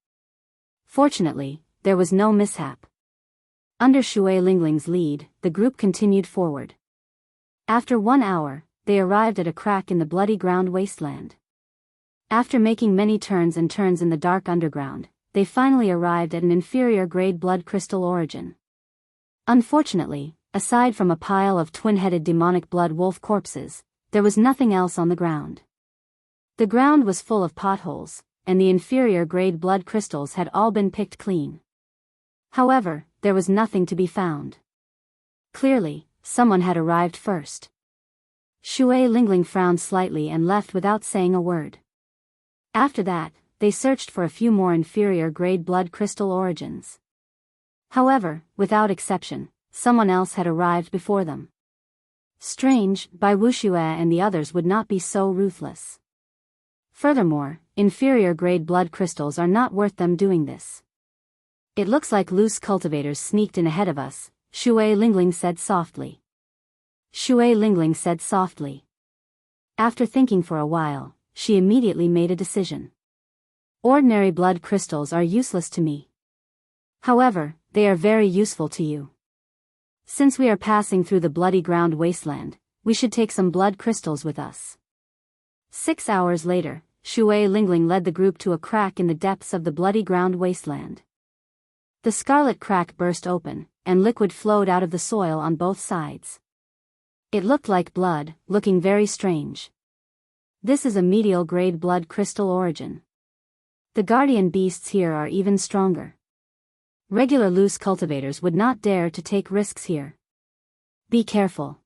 Fortunately, there was no mishap. Under Shui Lingling's lead, the group continued forward. After 1 hour, they arrived at a crack in the bloody ground wasteland. After making many turns and turns in the dark underground, they finally arrived at an inferior-grade blood crystal origin. Unfortunately, aside from a pile of twin-headed demonic blood wolf corpses, there was nothing else on the ground. The ground was full of potholes, and the inferior-grade blood crystals had all been picked clean. However, there was nothing to be found. Clearly, someone had arrived first. Shui Lingling frowned slightly and left without saying a word. After that, they searched for a few more inferior-grade blood crystal origins. However, without exception, someone else had arrived before them. Strange, Bai Wuxia and the others would not be so ruthless. Furthermore, inferior-grade blood crystals are not worth them doing this. "It looks like loose cultivators sneaked in ahead of us," Shui Lingling said softly. Shui Lingling said softly. After thinking for a while, she immediately made a decision. "Ordinary blood crystals are useless to me. However, they are very useful to you. Since we are passing through the bloody ground wasteland, we should take some blood crystals with us." 6 hours later, Shui Lingling led the group to a crack in the depths of the bloody ground wasteland. The scarlet crack burst open, and liquid flowed out of the soil on both sides. It looked like blood, looking very strange. This is a medial-grade blood crystal origin. The guardian beasts here are even stronger. Regular loose cultivators would not dare to take risks here. Be careful.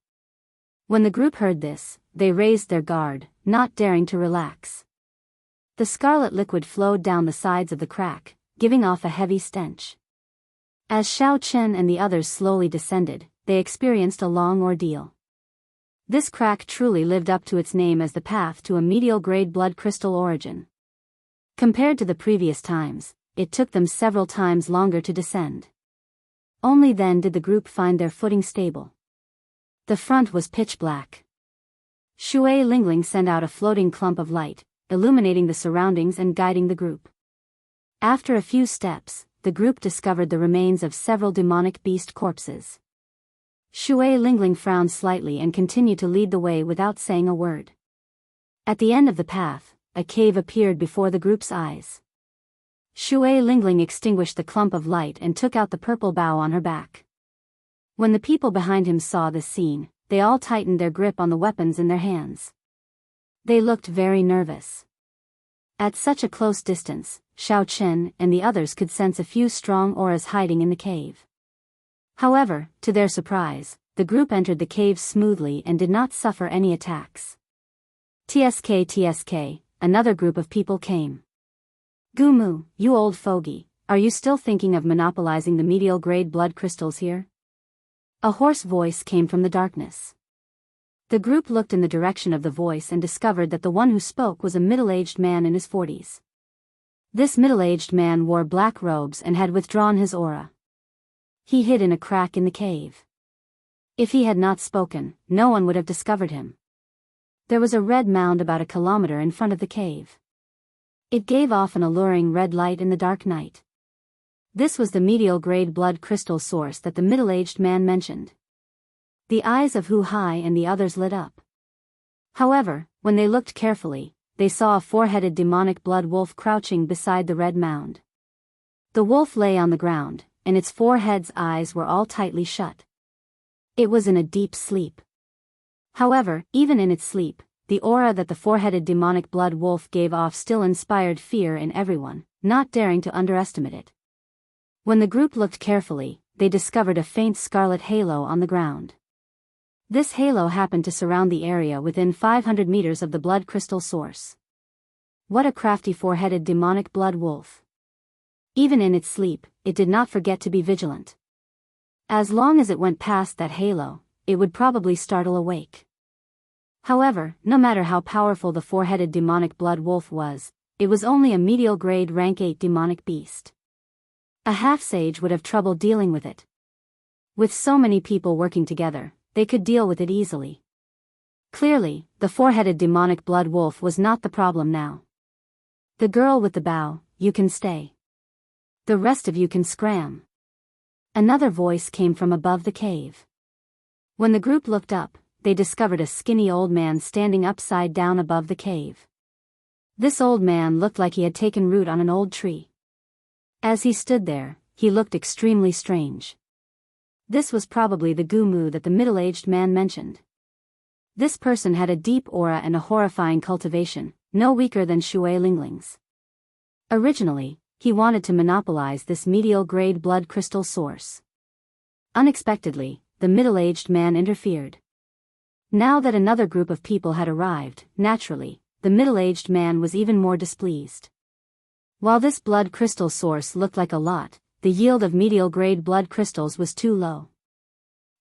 When the group heard this, they raised their guard, not daring to relax. The scarlet liquid flowed down the sides of the crack, giving off a heavy stench. As Xiao Chen and the others slowly descended, they experienced a long ordeal. This crack truly lived up to its name as the path to a medial-grade blood crystal origin. Compared to the previous times, it took them several times longer to descend. Only then did the group find their footing stable. The front was pitch black. Shui Lingling sent out a floating clump of light, illuminating the surroundings and guiding the group. After a few steps, the group discovered the remains of several demonic beast corpses. Shui Lingling frowned slightly and continued to lead the way without saying a word. At the end of the path, a cave appeared before the group's eyes. Shui Lingling extinguished the clump of light and took out the purple bow on her back. When the people behind him saw this scene, they all tightened their grip on the weapons in their hands. They looked very nervous. At such a close distance, Xiao Chen and the others could sense a few strong auras hiding in the cave. However, to their surprise, the group entered the cave smoothly and did not suffer any attacks. TSK, another group of people came. "Gumu, you old fogey, are you still thinking of monopolizing the medial-grade blood crystals here?" A hoarse voice came from the darkness. The group looked in the direction of the voice and discovered that the one who spoke was a middle-aged man in his 40s. This middle-aged man wore black robes and had withdrawn his aura. He hid in a crack in the cave. If he had not spoken, no one would have discovered him. There was a red mound about a kilometer in front of the cave. It gave off an alluring red light in the dark night. This was the medial-grade blood crystal source that the middle-aged man mentioned. The eyes of Hu Hai and the others lit up. However, when they looked carefully, they saw a four-headed demonic blood wolf crouching beside the red mound. The wolf lay on the ground, and its 4 heads' eyes were all tightly shut. It was in a deep sleep. However, even in its sleep, the aura that the four-headed demonic blood wolf gave off still inspired fear in everyone, not daring to underestimate it. When the group looked carefully, they discovered a faint scarlet halo on the ground. This halo happened to surround the area within 500 meters of the blood crystal source. What a crafty four-headed demonic blood wolf. Even in its sleep, it did not forget to be vigilant. As long as it went past that halo, it would probably startle awake. However, no matter how powerful the four-headed demonic blood wolf was, it was only a medial grade rank 8 demonic beast. A half-sage would have trouble dealing with it. With so many people working together, they could deal with it easily. Clearly, the four-headed demonic blood wolf was not the problem now. The girl with the bow, you can stay. The rest of you can scram. Another voice came from above the cave. When the group looked up, they discovered a skinny old man standing upside down above the cave. This old man looked like he had taken root on an old tree. As he stood there, he looked extremely strange. This was probably the Gumu that the middle-aged man mentioned. This person had a deep aura and a horrifying cultivation, no weaker than Shui Lingling's. Originally, he wanted to monopolize this medial-grade blood crystal source. Unexpectedly, the middle-aged man interfered. Now that another group of people had arrived, naturally, the middle-aged man was even more displeased. While this blood crystal source looked like a lot, the yield of medial-grade blood crystals was too low.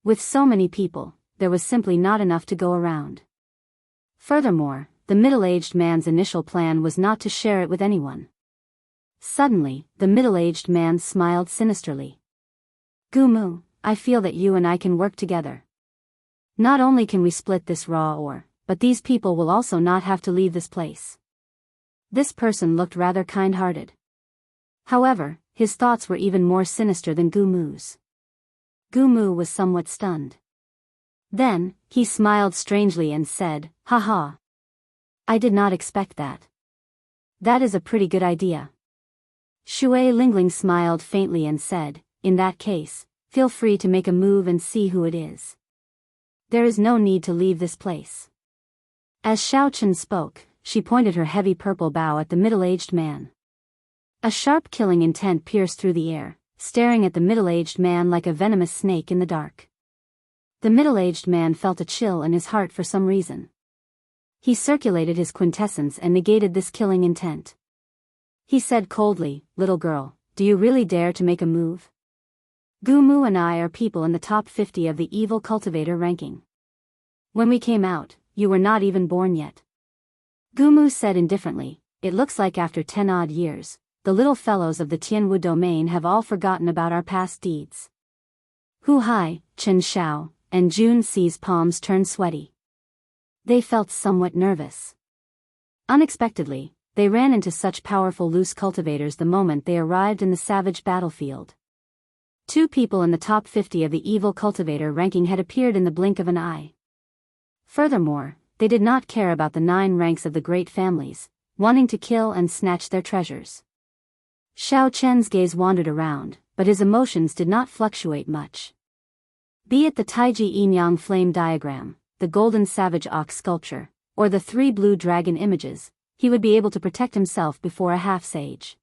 With so many people, there was simply not enough to go around. Furthermore, the middle-aged man's initial plan was not to share it with anyone. Suddenly, the middle-aged man smiled sinisterly. Gumu, I feel that you and I can work together. Not only can we split this raw ore, but these people will also not have to leave this place. This person looked rather kind-hearted. However, his thoughts were even more sinister than Gumu's. Gumu was somewhat stunned. Then, he smiled strangely and said, "Haha. I did not expect that. That is a pretty good idea." Shui Lingling smiled faintly and said, "In that case, feel free to make a move and see who it is. There is no need to leave this place." As Xiao Chen spoke, she pointed her heavy purple bow at the middle-aged man. A sharp killing intent pierced through the air, staring at the middle-aged man like a venomous snake in the dark. The middle-aged man felt a chill in his heart for some reason. He circulated his quintessence and negated this killing intent. He said coldly, "Little girl, do you really dare to make a move? Gumu and I are people in the top 50 of the evil cultivator ranking. When we came out, you were not even born yet." Gumu said indifferently, "It looks like after 10 odd years, the little fellows of the Tianwu domain have all forgotten about our past deeds." Hu Hai, Chen Xiao, and Jun Si's palms turned sweaty. They felt somewhat nervous. Unexpectedly, they ran into such powerful loose cultivators the moment they arrived in the savage battlefield. 2 people in the top 50 of the evil cultivator ranking had appeared in the blink of an eye. Furthermore, they did not care about the 9 ranks of the great families, wanting to kill and snatch their treasures. Xiao Chen's gaze wandered around, but his emotions did not fluctuate much. Be it the Taiji Yin-Yang flame diagram, the golden savage ox sculpture, or the 3 blue dragon images, he would be able to protect himself before a half-sage.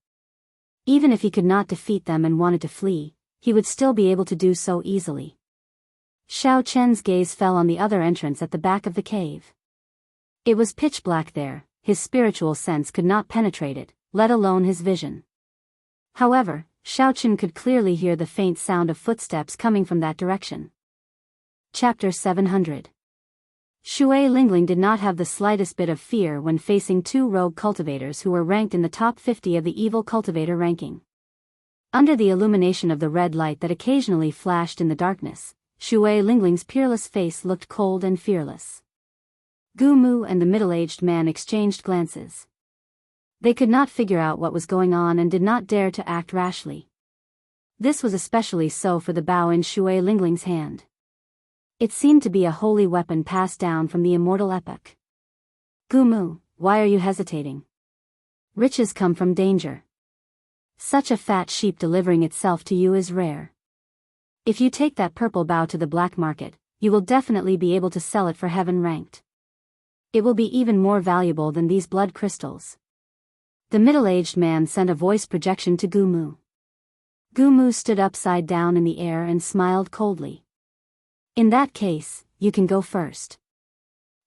Even if he could not defeat them and wanted to flee, he would still be able to do so easily. Xiao Chen's gaze fell on the other entrance at the back of the cave. It was pitch black there, his spiritual sense could not penetrate it, let alone his vision. However, Xiao Chen could clearly hear the faint sound of footsteps coming from that direction. Chapter 700. Shui Lingling did not have the slightest bit of fear when facing 2 rogue cultivators who were ranked in the top 50 of the evil cultivator ranking. Under the illumination of the red light that occasionally flashed in the darkness, Shui Lingling's peerless face looked cold and fearless. Gumu and the middle-aged man exchanged glances. They could not figure out what was going on and did not dare to act rashly. This was especially so for the bow in Shui Lingling's hand. It seemed to be a holy weapon passed down from the immortal epoch. Gumu, why are you hesitating? Riches come from danger. Such a fat sheep delivering itself to you is rare. If you take that purple bow to the black market, you will definitely be able to sell it for heaven ranked. It will be even more valuable than these blood crystals. The middle-aged man sent a voice projection to Gumu. Gumu stood upside down in the air and smiled coldly. In that case, you can go first.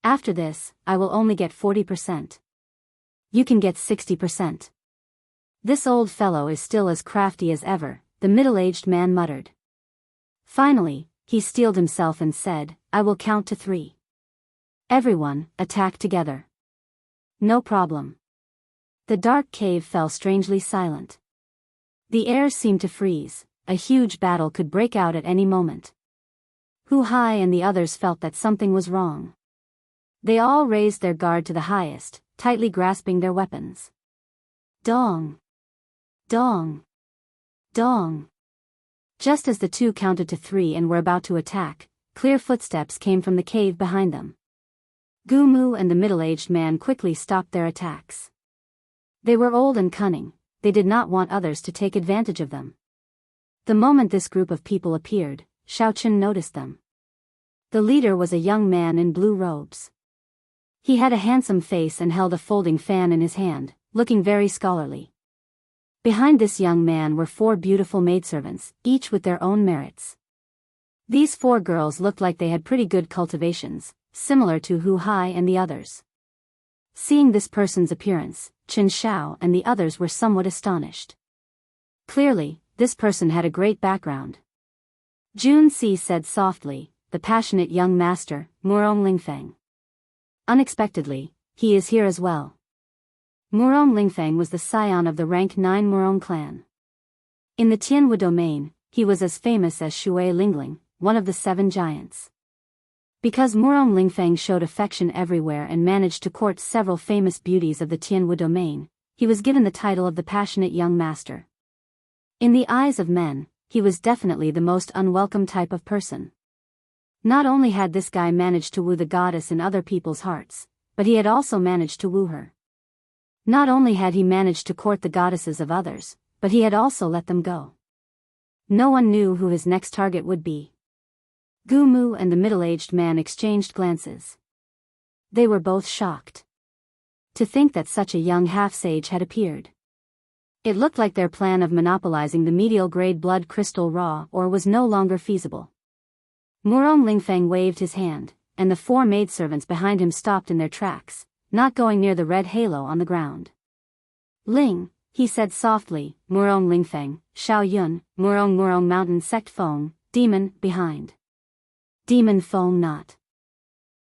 After this, I will only get 40%. You can get 60%. This old fellow is still as crafty as ever, the middle-aged man muttered. Finally, he steeled himself and said, I will count to 3. Everyone, attack together. No problem. The dark cave fell strangely silent. The air seemed to freeze, a huge battle could break out at any moment. Hu Hai and the others felt that something was wrong. They all raised their guard to the highest, tightly grasping their weapons. Dong! Dong! Dong! Just as the two counted to 3 and were about to attack, clear footsteps came from the cave behind them. Gumu and the middle-aged man quickly stopped their attacks. They were old and cunning, they did not want others to take advantage of them. The moment this group of people appeared, Xiaochen noticed them. The leader was a young man in blue robes. He had a handsome face and held a folding fan in his hand, looking very scholarly. Behind this young man were 4 beautiful maidservants, each with their own merits. These 4 girls looked like they had pretty good cultivations, similar to Hu Hai and the others. Seeing this person's appearance, Chen Xiao and the others were somewhat astonished. Clearly, this person had a great background. Jun Si said softly, the passionate young master, Murong Lingfeng. Unexpectedly, he is here as well. Murong Lingfeng was the scion of the rank 9 Murong clan. In the Tianwu domain, he was as famous as Shui Lingling, one of the 7 giants. Because Murong Lingfeng showed affection everywhere and managed to court several famous beauties of the Tianwu domain, he was given the title of the passionate young master. In the eyes of men, he was definitely the most unwelcome type of person. Not only had this guy managed to woo the goddess in other people's hearts, but he had also managed to woo her. Not only had he managed to court the goddesses of others, but he had also let them go. No one knew who his next target would be. Gumu and the middle-aged man exchanged glances. They were both shocked. To think that such a young half-sage had appeared. It looked like their plan of monopolizing the medial-grade blood crystal raw ore was no longer feasible. Murong Lingfeng waved his hand, and the 4 maidservants behind him stopped in their tracks, not going near the red halo on the ground. Ling, he said softly, Murong Lingfeng, Xiao Yun, Murong Mountain Sect Feng, Demon, behind. Demon Feng not.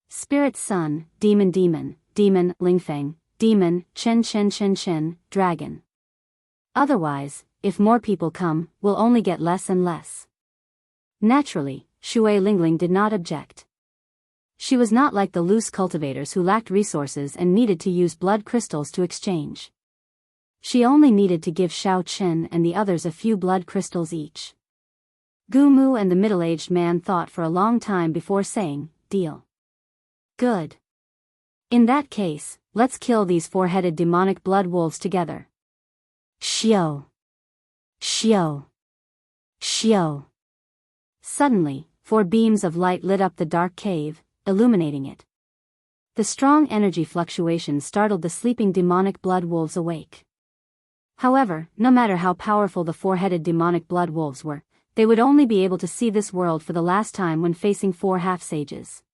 Spirit Sun, Demon Lingfeng, Demon, Chen, Dragon. Otherwise, if more people come, we'll only get less and less. Naturally, Shui Lingling did not object. She was not like the loose cultivators who lacked resources and needed to use blood crystals to exchange. She only needed to give Xiao Chen and the others a few blood crystals each. Gumu and the middle-aged man thought for a long time before saying, deal. Good. In that case, let's kill these 4-headed demonic blood wolves together. Xiao. Xiao. Xiao. Suddenly, 4 beams of light lit up the dark cave, illuminating it. The strong energy fluctuation startled the sleeping demonic blood wolves awake. However, no matter how powerful the 4-headed demonic blood wolves were, they would only be able to see this world for the last time when facing 4 half-sages.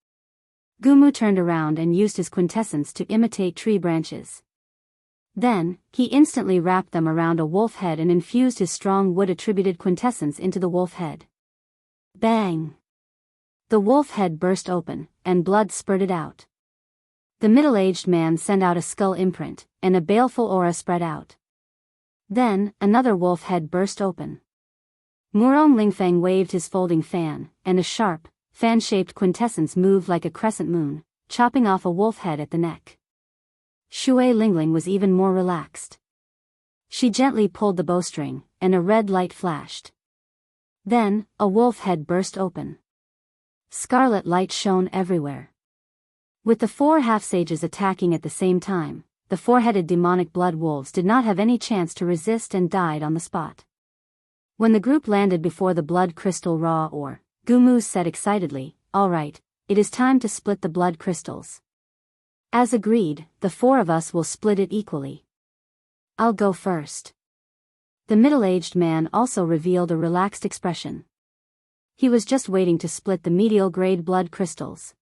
Gumu turned around and used his quintessence to imitate tree branches. Then, he instantly wrapped them around a wolf head and infused his strong wood-attributed quintessence into the wolf head. Bang! The wolf head burst open, and blood spurted out. The middle-aged man sent out a skull imprint, and a baleful aura spread out. Then, another wolf head burst open. Murong Lingfeng waved his folding fan, and a sharp, fan-shaped quintessence moved like a crescent moon, chopping off a wolf head at the neck. Shui Lingling was even more relaxed. She gently pulled the bowstring, and a red light flashed. Then, a wolf head burst open. Scarlet light shone everywhere. With the 4 half-sages attacking at the same time, the 4-headed demonic blood wolves did not have any chance to resist and died on the spot. When the group landed before the blood crystal raw ore, Gumu said excitedly, "All right, it is time to split the blood crystals." As agreed, the four of us will split it equally. I'll go first. The middle-aged man also revealed a relaxed expression. He was just waiting to split the medial-grade blood crystals.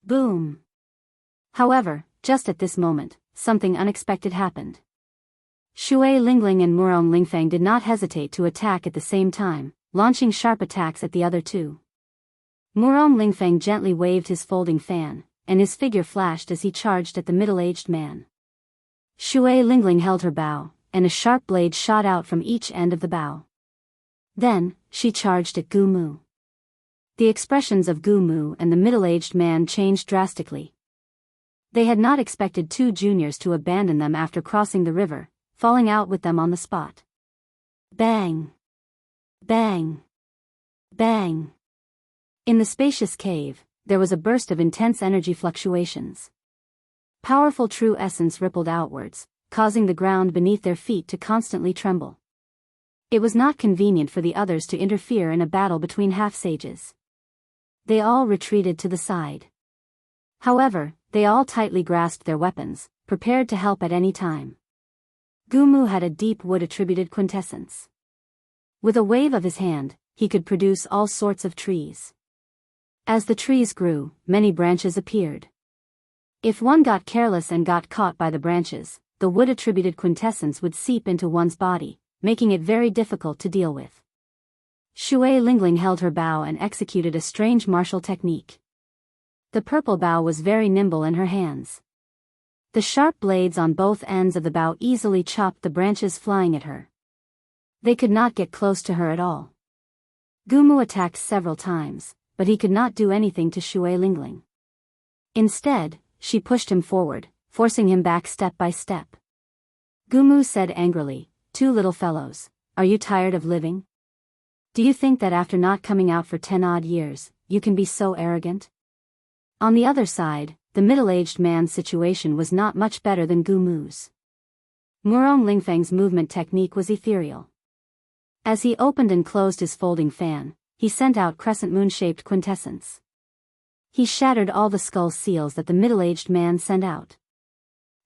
Boom! However, just at this moment, something unexpected happened. Shui Lingling and Murong Lingfeng did not hesitate to attack at the same time, launching sharp attacks at the other two. Murong Lingfeng gently waved his folding fan, and his figure flashed as he charged at the middle-aged man. Shui Lingling held her bow, and a sharp blade shot out from each end of the bow. Then, she charged at Gu Mu. The expressions of Gu Mu and the middle-aged man changed drastically. They had not expected two juniors to abandon them after crossing the river, falling out with them on the spot. Bang! Bang! Bang! In the spacious cave, there was a burst of intense energy fluctuations. Powerful true essence rippled outwards, causing the ground beneath their feet to constantly tremble. It was not convenient for the others to interfere in a battle between half-sages. They all retreated to the side. However, they all tightly grasped their weapons, prepared to help at any time. Gu Mu had a deep wood-attributed quintessence. With a wave of his hand, he could produce all sorts of trees. As the trees grew, many branches appeared. If one got careless and got caught by the branches, the wood-attributed quintessence would seep into one's body, making it very difficult to deal with. Shui Lingling held her bow and executed a strange martial technique. The purple bow was very nimble in her hands. The sharp blades on both ends of the bow easily chopped the branches flying at her. They could not get close to her at all. Gu Mu attacked several times, but he could not do anything to Shui Lingling. Instead, she pushed him forward, forcing him back step by step. Gu Mu said angrily, "Two little fellows, are you tired of living? Do you think that after not coming out for 10 odd years, you can be so arrogant?" On the other side, the middle-aged man's situation was not much better than Gu Mu's. Murong Lingfeng's movement technique was ethereal. As he opened and closed his folding fan, he sent out crescent moon-shaped quintessence. He shattered all the skull seals that the middle-aged man sent out.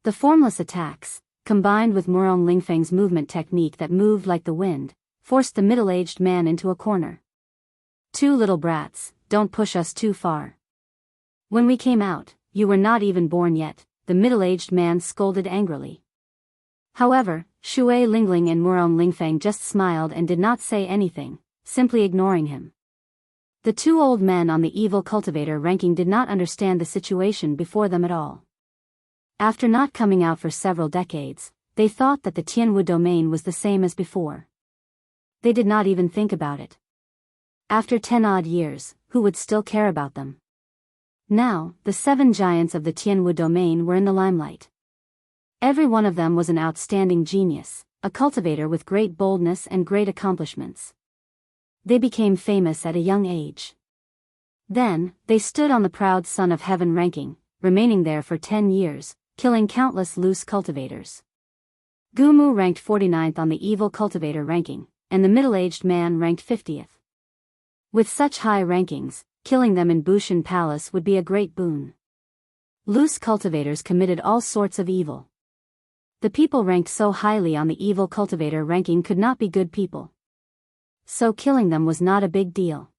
The formless attacks, combined with Murong Lingfeng's movement technique that moved like the wind, forced the middle-aged man into a corner. "Two little brats, don't push us too far. When we came out, you were not even born yet," the middle-aged man scolded angrily. However, Shui Lingling and Murong Lingfeng just smiled and did not say anything, simply ignoring him. The two old men on the evil cultivator ranking did not understand the situation before them at all. After not coming out for several decades, they thought that the Tianwu domain was the same as before. They did not even think about it. After 10 odd years, who would still care about them? Now, the 7 giants of the Tianwu domain were in the limelight. Every one of them was an outstanding genius, a cultivator with great boldness and great accomplishments. They became famous at a young age. Then, they stood on the proud Son of Heaven ranking, remaining there for 10 years, killing countless loose cultivators. Gu Mu ranked 49th on the evil cultivator ranking, and the middle-aged man ranked 50th. With such high rankings, killing them in Bushan Palace would be a great boon. Loose cultivators committed all sorts of evil. The people ranked so highly on the evil cultivator ranking could not be good people. So killing them was not a big deal.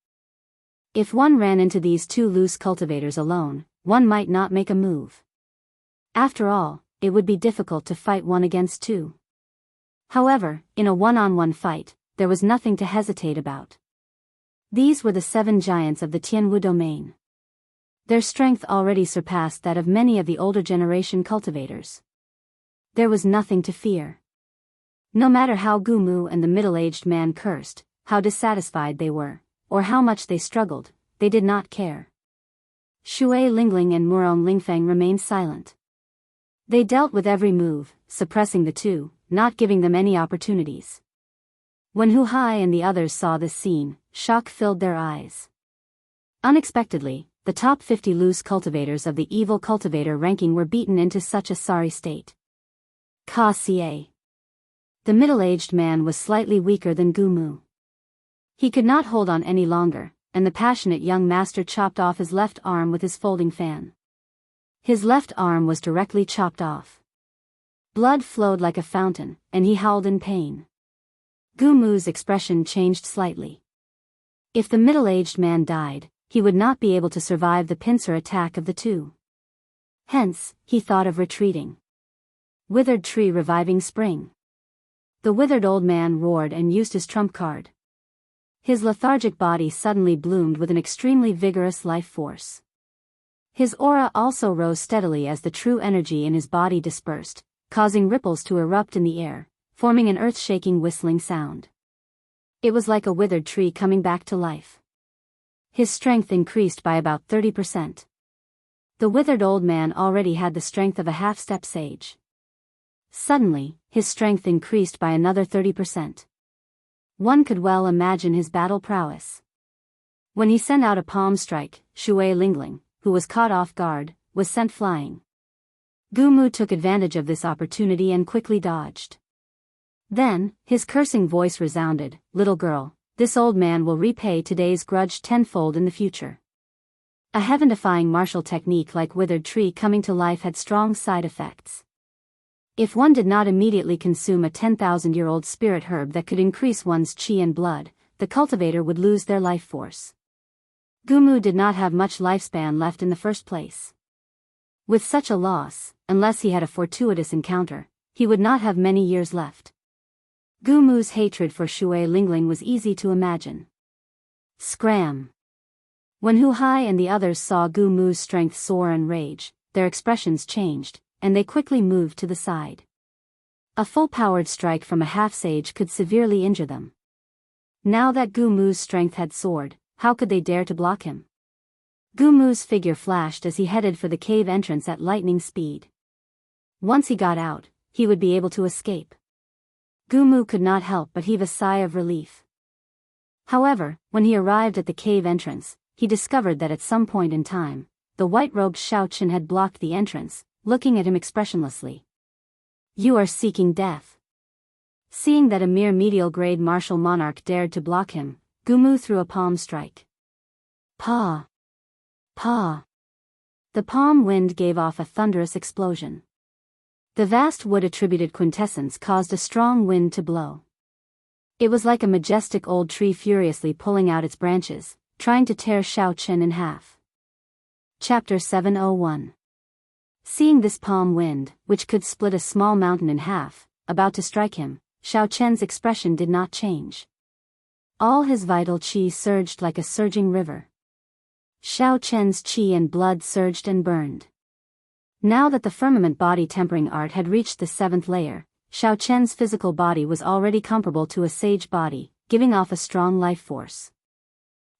If one ran into these two loose cultivators alone, one might not make a move. After all, it would be difficult to fight one against two. However, in a one-on-one fight, there was nothing to hesitate about. These were the 7 giants of the Tianwu domain. Their strength already surpassed that of many of the older generation cultivators. There was nothing to fear. No matter how Gu Mu and the middle-aged man cursed, how dissatisfied they were, or how much they struggled, they did not care. Shui Lingling and Murong Lingfeng remained silent. They dealt with every move, suppressing the two, not giving them any opportunities. When Hu Hai and the others saw this scene, shock filled their eyes. Unexpectedly, the top 50 loose cultivators of the evil cultivator ranking were beaten into such a sorry state. Ka Xie. The middle-aged man was slightly weaker than Gu Mu. He could not hold on any longer, and the passionate young master chopped off his left arm with his folding fan. His left arm was directly chopped off. Blood flowed like a fountain, and he howled in pain. Gu Mu's expression changed slightly. If the middle-aged man died, he would not be able to survive the pincer attack of the two. Hence, he thought of retreating. Withered tree reviving spring. The withered old man roared and used his trump card. His lethargic body suddenly bloomed with an extremely vigorous life force. His aura also rose steadily as the true energy in his body dispersed, causing ripples to erupt in the air, forming an earth-shaking whistling sound. It was like a withered tree coming back to life. His strength increased by about 30%. The withered old man already had the strength of a half-step sage. Suddenly, his strength increased by another 30%. One could well imagine his battle prowess. When he sent out a palm strike, Shui Lingling, who was caught off guard, was sent flying. Gu Mu took advantage of this opportunity and quickly dodged. Then, his cursing voice resounded, "Little girl, this old man will repay today's grudge tenfold in the future." A heaven-defying martial technique like withered tree coming to life had strong side effects. If one did not immediately consume a 10,000-year-old spirit herb that could increase one's qi and blood, the cultivator would lose their life force. Gu Mu did not have much lifespan left in the first place. With such a loss, unless he had a fortuitous encounter, he would not have many years left. Gu Mu's hatred for Shui Lingling was easy to imagine. Scram! When Hu Hai and the others saw Gu Mu's strength soar and rage, their expressions changed, and they quickly moved to the side. A full-powered strike from a half-sage could severely injure them. Now that Gu Mu's strength had soared, how could they dare to block him? Gu Mu's figure flashed as he headed for the cave entrance at lightning speed. Once he got out, he would be able to escape. Gu Mu could not help but heave a sigh of relief. However, when he arrived at the cave entrance, he discovered that at some point in time, the white-robed Shao Chen had blocked the entrance, looking at him expressionlessly. "You are seeking death." Seeing that a mere medial-grade martial monarch dared to block him, Gu Mu threw a palm strike. Pa! Pa! The palm wind gave off a thunderous explosion. The vast wood-attributed quintessence caused a strong wind to blow. It was like a majestic old tree furiously pulling out its branches, trying to tear Shao Chen in half. Chapter 701. Seeing this palm wind, which could split a small mountain in half, about to strike him, Shao Chen's expression did not change. All his vital qi surged like a surging river. Shao Chen's qi and blood surged and burned. Now that the firmament body tempering art had reached the 7th layer, Shao Chen's physical body was already comparable to a sage body, giving off a strong life force.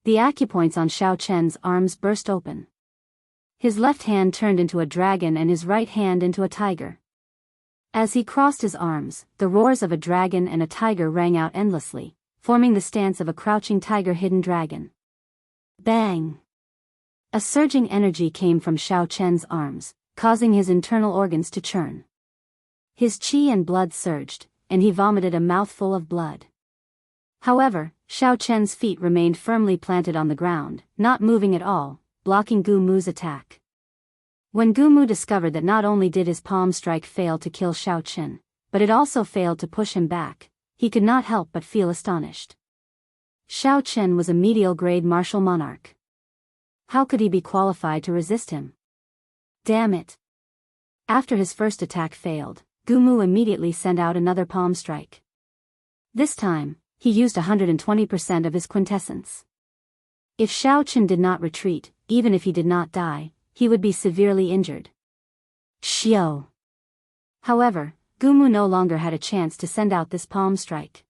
The acupoints on Shao Chen's arms burst open. His left hand turned into a dragon and his right hand into a tiger. As he crossed his arms, the roars of a dragon and a tiger rang out endlessly, forming the stance of a crouching tiger-hidden dragon. Bang! A surging energy came from Shao Chen's arms, causing his internal organs to churn. His qi and blood surged, and he vomited a mouthful of blood. However, Shao Chen's feet remained firmly planted on the ground, not moving at all, blocking Gu Mu's attack. When Gu Mu discovered that not only did his palm strike fail to kill Shao Chen, but it also failed to push him back, he could not help but feel astonished. Shao Chen was a medial-grade martial monarch. How could he be qualified to resist him? Damn it! After his first attack failed, Gu Mu immediately sent out another palm strike. This time, he used 120% of his quintessence. If Shao Chen did not retreat, even if he did not die, he would be severely injured. Xiao! However, Gu Mu no longer had a chance to send out this palm strike.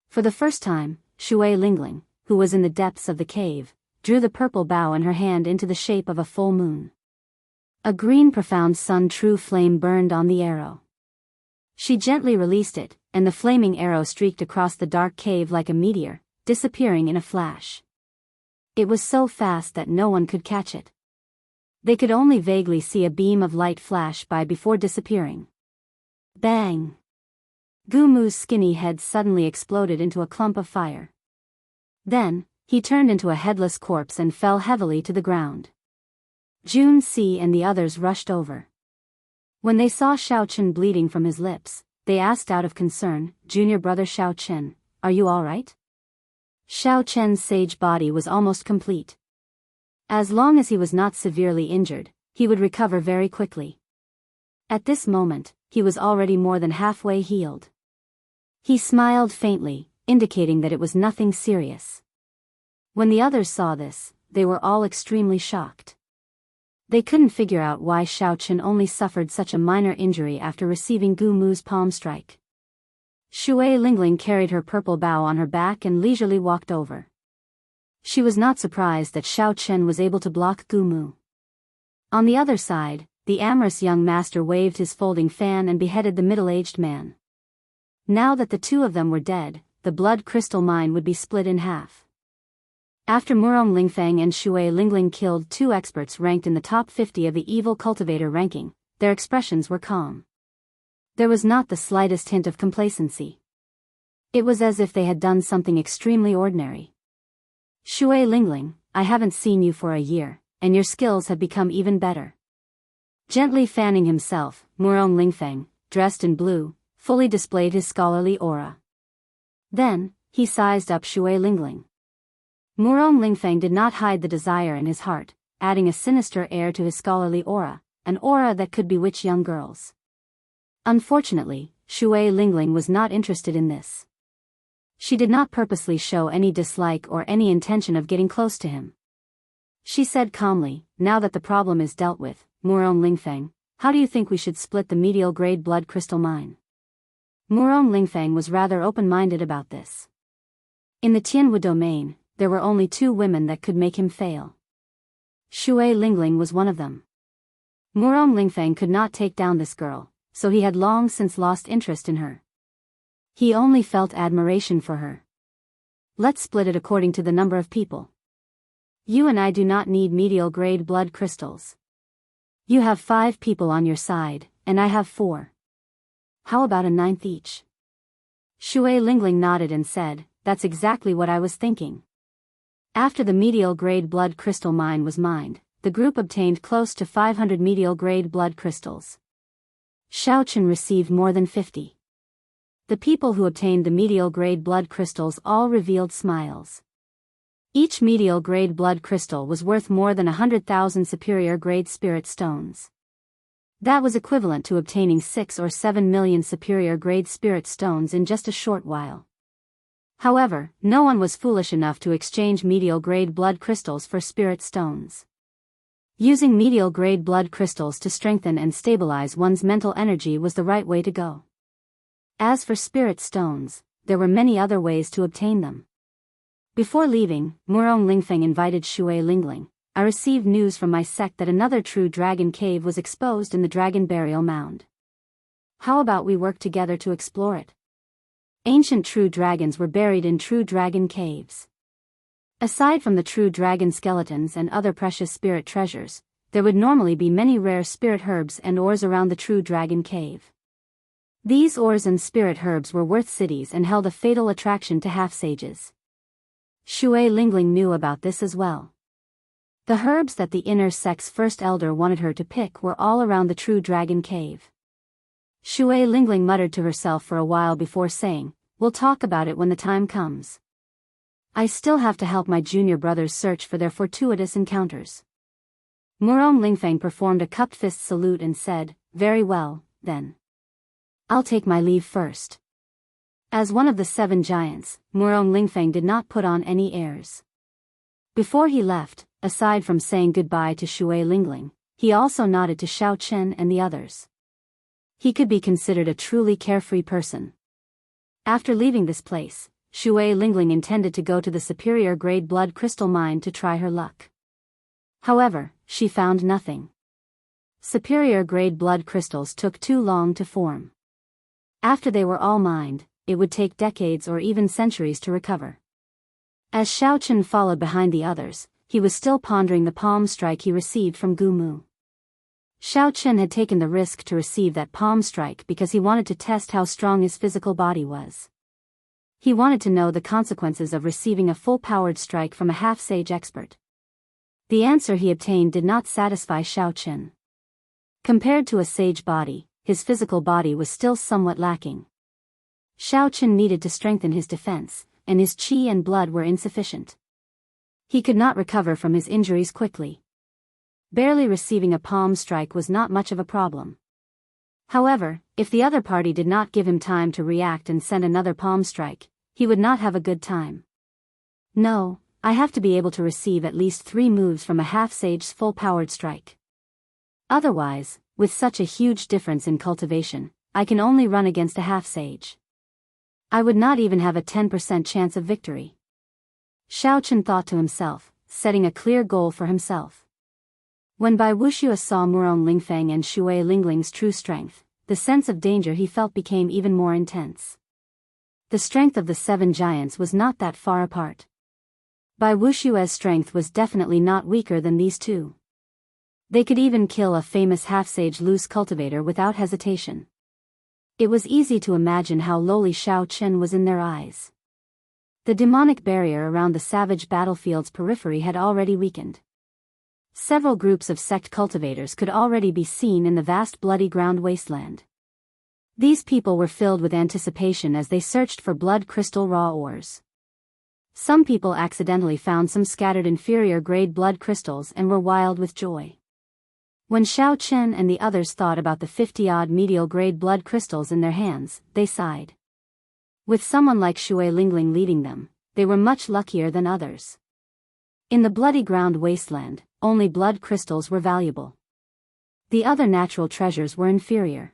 For the first time, Shui Lingling, who was in the depths of the cave, drew the purple bow in her hand into the shape of a full moon. A green profound sun true flame burned on the arrow. She gently released it, and the flaming arrow streaked across the dark cave like a meteor, disappearing in a flash. It was so fast that no one could catch it. They could only vaguely see a beam of light flash by before disappearing. Bang! Gu Mu's skinny head suddenly exploded into a clump of fire. Then, he turned into a headless corpse and fell heavily to the ground. Junsi and the others rushed over. When they saw Xiao Chen bleeding from his lips, they asked out of concern, "Junior brother Xiao Chen, are you all right?" Xiao Chen's sage body was almost complete. As long as he was not severely injured, he would recover very quickly. At this moment, he was already more than halfway healed. He smiled faintly, indicating that it was nothing serious. When the others saw this, they were all extremely shocked. They couldn't figure out why Xiao Chen only suffered such a minor injury after receiving Gu Mu's palm strike. Shui Lingling carried her purple bow on her back and leisurely walked over. She was not surprised that Xiao Chen was able to block Gu Mu. On the other side, the amorous young master waved his folding fan and beheaded the middle-aged man. Now that the two of them were dead, the blood crystal mine would be split in half. After Murong Lingfeng and Shui Lingling killed two experts ranked in the top 50 of the evil cultivator ranking, their expressions were calm. There was not the slightest hint of complacency. It was as if they had done something extremely ordinary. "Shui Lingling, I haven't seen you for a year, and your skills have become even better." Gently fanning himself, Murong Lingfeng, dressed in blue, fully displayed his scholarly aura. Then, he sized up Shui Lingling. Murong Lingfeng did not hide the desire in his heart, adding a sinister air to his scholarly aura, an aura that could bewitch young girls. Unfortunately, Shui Lingling was not interested in this. She did not purposely show any dislike or any intention of getting close to him. She said calmly, "Now that the problem is dealt with, Murong Lingfeng, how do you think we should split the medial-grade blood crystal mine?" Murong Lingfeng was rather open-minded about this. In the Tianwu domain, there were only two women that could make him fail. Shui Lingling was one of them. Murong Lingfeng could not take down this girl, so he had long since lost interest in her. He only felt admiration for her. "Let's split it according to the number of people. You and I do not need medial-grade blood crystals. You have 5 people on your side, and I have 4. How about a 9th each?" Shui Lingling nodded and said, "That's exactly what I was thinking." After the medial-grade blood crystal mine was mined, the group obtained close to 500 medial-grade blood crystals. Xiao Chen received more than 50. The people who obtained the medial-grade blood crystals all revealed smiles. Each medial-grade blood crystal was worth more than 100,000 superior-grade spirit stones. That was equivalent to obtaining 6 or 7 million superior-grade spirit stones in just a short while. However, no one was foolish enough to exchange medial-grade blood crystals for spirit stones. Using medial-grade blood crystals to strengthen and stabilize one's mental energy was the right way to go. As for spirit stones, there were many other ways to obtain them. Before leaving, Murong Lingfeng invited Shui Lingling. "I received news from my sect that another true dragon cave was exposed in the dragon burial mound. How about we work together to explore it? Ancient true dragons were buried in true dragon caves. Aside from the true dragon skeletons and other precious spirit treasures, there would normally be many rare spirit herbs and ores around the true dragon cave. These ores and spirit herbs were worth cities and held a fatal attraction to half-sages." Shui Lingling knew about this as well. The herbs that the inner sect's first elder wanted her to pick were all around the true dragon cave. Shui Lingling muttered to herself for a while before saying, "We'll talk about it when the time comes. I still have to help my junior brothers search for their fortuitous encounters." Murong Lingfeng performed a cupped fist salute and said, "Very well, then. I'll take my leave first." As one of the 7 giants, Murong Lingfeng did not put on any airs. Before he left, aside from saying goodbye to Shui Lingling, he also nodded to Xiao Chen and the others. He could be considered a truly carefree person. After leaving this place, Shui Lingling intended to go to the superior-grade blood crystal mine to try her luck. However, she found nothing. Superior-grade blood crystals took too long to form. After they were all mined, it would take decades or even centuries to recover. As Xiao Chen followed behind the others, he was still pondering the palm strike he received from Gu Mu. Xiao Chen had taken the risk to receive that palm strike because he wanted to test how strong his physical body was. He wanted to know the consequences of receiving a full-powered strike from a half-sage expert. The answer he obtained did not satisfy Xiaochen. Compared to a sage body, his physical body was still somewhat lacking. Xiaochen needed to strengthen his defense, and his qi and blood were insufficient. He could not recover from his injuries quickly. Barely receiving a palm strike was not much of a problem. However, if the other party did not give him time to react and send another palm strike, he would not have a good time. No, I have to be able to receive at least 3 moves from a half-sage's full-powered strike. Otherwise, with such a huge difference in cultivation, I can only run against a half-sage. I would not even have a 10% chance of victory. Xiaochen thought to himself, setting a clear goal for himself. When Bai Wuxia saw Murong Lingfeng and Shui Lingling's true strength, the sense of danger he felt became even more intense. The strength of the 7 giants was not that far apart. Bai Wuxia's strength was definitely not weaker than these two. They could even kill a famous half-sage loose cultivator without hesitation. It was easy to imagine how lowly Xiaochen was in their eyes. The demonic barrier around the savage battlefield's periphery had already weakened. Several groups of sect cultivators could already be seen in the vast bloody ground wasteland. These people were filled with anticipation as they searched for blood crystal raw ores. Some people accidentally found some scattered inferior-grade blood crystals and were wild with joy. When Xiaochen and the others thought about the 50-odd medial-grade blood crystals in their hands, they sighed. With someone like Shui Lingling leading them, they were much luckier than others. In the bloody ground wasteland, only blood crystals were valuable. The other natural treasures were inferior.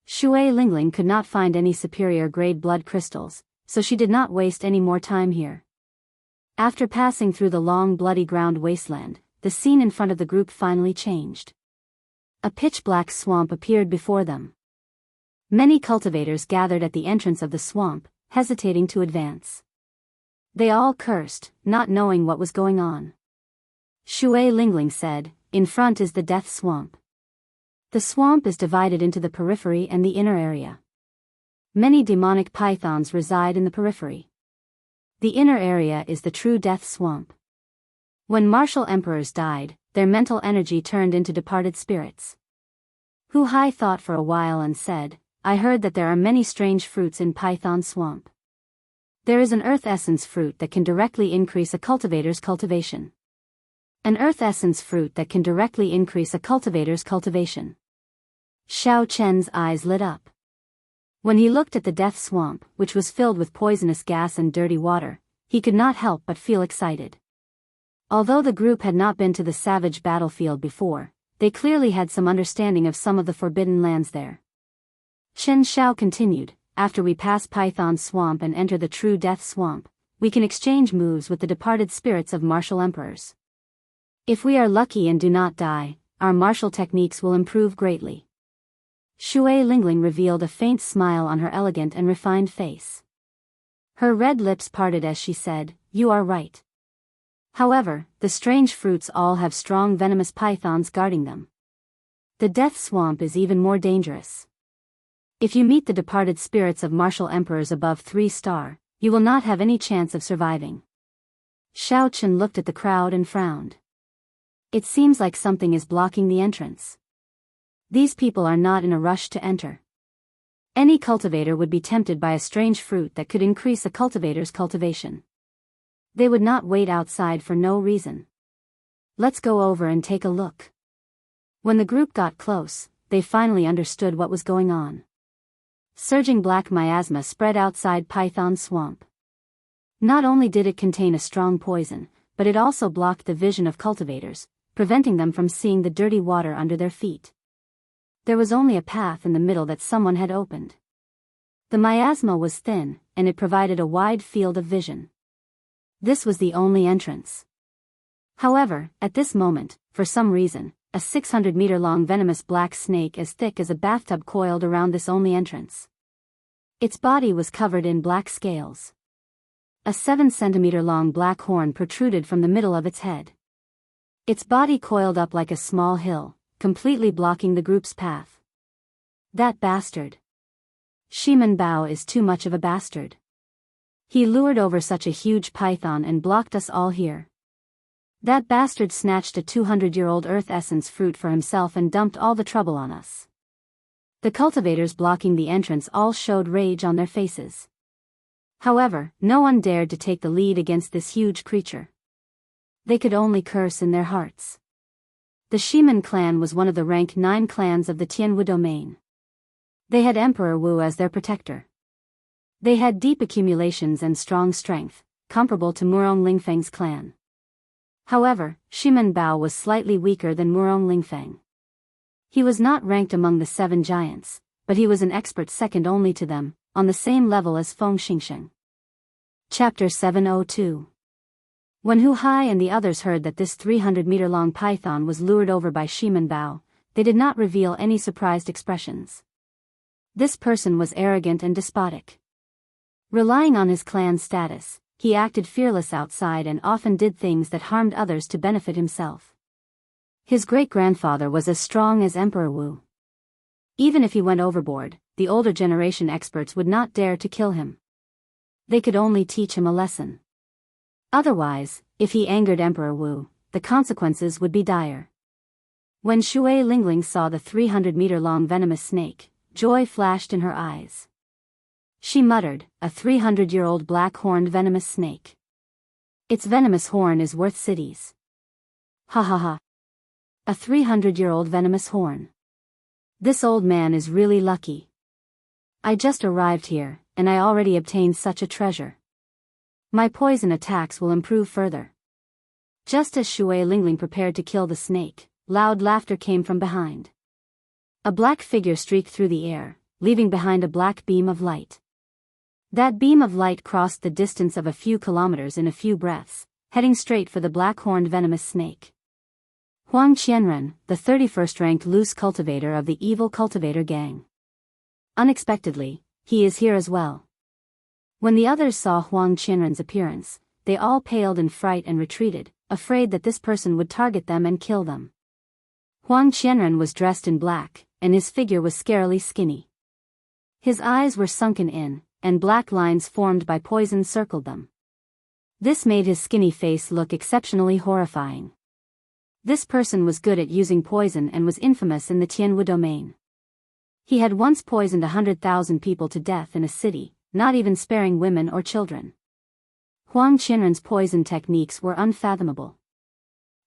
Shui Lingling could not find any superior-grade blood crystals, so she did not waste any more time here. After passing through the long bloody ground wasteland, the scene in front of the group finally changed. A pitch-black swamp appeared before them. Many cultivators gathered at the entrance of the swamp, hesitating to advance. They all cursed, not knowing what was going on. Shui Lingling said, "In front is the death swamp. The swamp is divided into the periphery and the inner area. Many demonic pythons reside in the periphery. The inner area is the true death swamp. When martial emperors died, their mental energy turned into departed spirits." Hu Hai thought for a while and said, "I heard that there are many strange fruits in Python Swamp. There is an earth essence fruit that can directly increase a cultivator's cultivation. An earth essence fruit that can directly increase a cultivator's cultivation." Xiaochen's eyes lit up. When he looked at the death swamp, which was filled with poisonous gas and dirty water, he could not help but feel excited. Although the group had not been to the savage battlefield before, they clearly had some understanding of some of the forbidden lands there. Chen Xiao continued, "After we pass Python Swamp and enter the true Death Swamp, we can exchange moves with the departed spirits of martial emperors. If we are lucky and do not die, our martial techniques will improve greatly." Shui Lingling revealed a faint smile on her elegant and refined face. Her red lips parted as she said, "You are right. However, the strange fruits all have strong venomous pythons guarding them. The Death Swamp is even more dangerous. If you meet the departed spirits of martial emperors above 3-star, you will not have any chance of surviving." Xiaochen looked at the crowd and frowned. It seems like something is blocking the entrance. These people are not in a rush to enter. Any cultivator would be tempted by a strange fruit that could increase a cultivator's cultivation. They would not wait outside for no reason. "Let's go over and take a look." When the group got close, they finally understood what was going on. Surging black miasma spread outside Python Swamp. Not only did it contain a strong poison, but it also blocked the vision of cultivators, preventing them from seeing the dirty water under their feet. There was only a path in the middle that someone had opened. The miasma was thin, and it provided a wide field of vision. This was the only entrance. However, at this moment, for some reason, a 600-meter-long venomous black snake as thick as a bathtub coiled around this only entrance. Its body was covered in black scales. A 7-centimeter-long black horn protruded from the middle of its head. Its body coiled up like a small hill, completely blocking the group's path. That bastard. Shiman Bao is too much of a bastard. He lured over such a huge python and blocked us all here. That bastard snatched a 200-year-old earth essence fruit for himself and dumped all the trouble on us. The cultivators blocking the entrance all showed rage on their faces. However, no one dared to take the lead against this huge creature. They could only curse in their hearts. The Shiman clan was one of the rank 9 clans of the Tianwu domain. They had Emperor Wu as their protector. They had deep accumulations and strong strength, comparable to Murong Lingfeng's clan. However, Shiman Bao was slightly weaker than Murong Lingfeng. He was not ranked among the 7 giants, but he was an expert second only to them, on the same level as Feng Xingsheng. Chapter 702. When Hu Hai and the others heard that this 300-meter-long python was lured over by Shiman Bao, they did not reveal any surprised expressions. This person was arrogant and despotic. Relying on his clan's status, he acted fearless outside and often did things that harmed others to benefit himself. His great-grandfather was as strong as Emperor Wu. Even if he went overboard, the older generation experts would not dare to kill him. They could only teach him a lesson. Otherwise, if he angered Emperor Wu, the consequences would be dire. When Shui Lingling saw the 300-meter-long venomous snake, joy flashed in her eyes. She muttered, "A 300-year-old black-horned venomous snake. Its venomous horn is worth cities. Ha ha ha. A 300-year-old venomous horn. This old man is really lucky. I just arrived here, and I already obtained such a treasure. My poison attacks will improve further." Just as Shui Lingling prepared to kill the snake, loud laughter came from behind. A black figure streaked through the air, leaving behind a black beam of light. That beam of light crossed the distance of a few kilometers in a few breaths, heading straight for the black-horned venomous snake. Huang Qianren, the 31st-ranked loose cultivator of the evil cultivator gang. Unexpectedly, he is here as well. When the others saw Huang Qianren's appearance, they all paled in fright and retreated, afraid that this person would target them and kill them. Huang Qianren was dressed in black, and his figure was scarily skinny. His eyes were sunken in, and black lines formed by poison circled them. This made his skinny face look exceptionally horrifying. This person was good at using poison and was infamous in the Tianwu domain. He had once poisoned 100,000 people to death in a city, not even sparing women or children. Huang Qianren's poison techniques were unfathomable.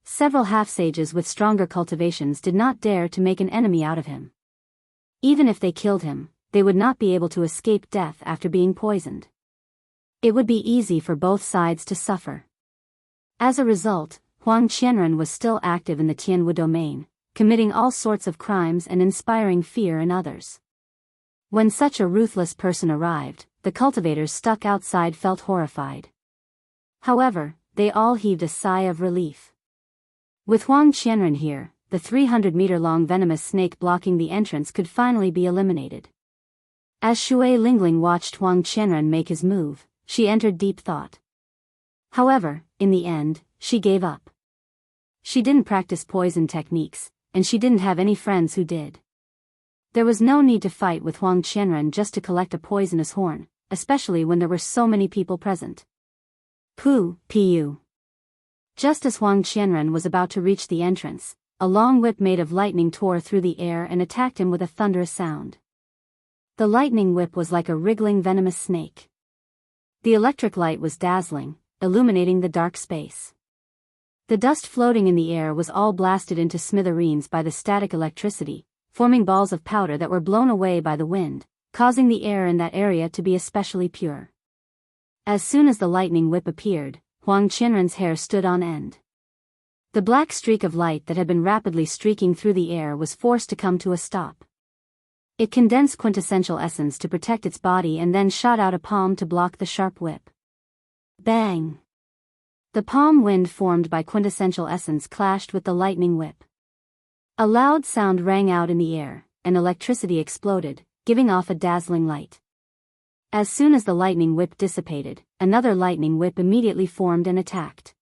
Several half-sages with stronger cultivations did not dare to make an enemy out of him. Even if they killed him, they would not be able to escape death after being poisoned. It would be easy for both sides to suffer. As a result, Huang Qianren was still active in the Tianwu domain, committing all sorts of crimes and inspiring fear in others. When such a ruthless person arrived, the cultivators stuck outside felt horrified. However, they all heaved a sigh of relief. With Huang Qianren here, the 300-meter-long venomous snake blocking the entrance could finally be eliminated. As Shui Lingling watched Huang Qianren make his move, she entered deep thought. However, in the end, she gave up. She didn't practice poison techniques, and she didn't have any friends who did. There was no need to fight with Huang Qianren just to collect a poisonous horn, especially when there were so many people present. Pu. Just as Huang Qianren was about to reach the entrance, a long whip made of lightning tore through the air and attacked him with a thunderous sound. The lightning whip was like a wriggling venomous snake. The electric light was dazzling, illuminating the dark space. The dust floating in the air was all blasted into smithereens by the static electricity, forming balls of powder that were blown away by the wind, causing the air in that area to be especially pure. As soon as the lightning whip appeared, Huang Qianren's hair stood on end. The black streak of light that had been rapidly streaking through the air was forced to come to a stop. It condensed quintessential essence to protect its body and then shot out a palm to block the sharp whip. Bang! The palm wind formed by quintessential essence clashed with the lightning whip. A loud sound rang out in the air, and electricity exploded, giving off a dazzling light. As soon as the lightning whip dissipated, another lightning whip immediately formed and attacked.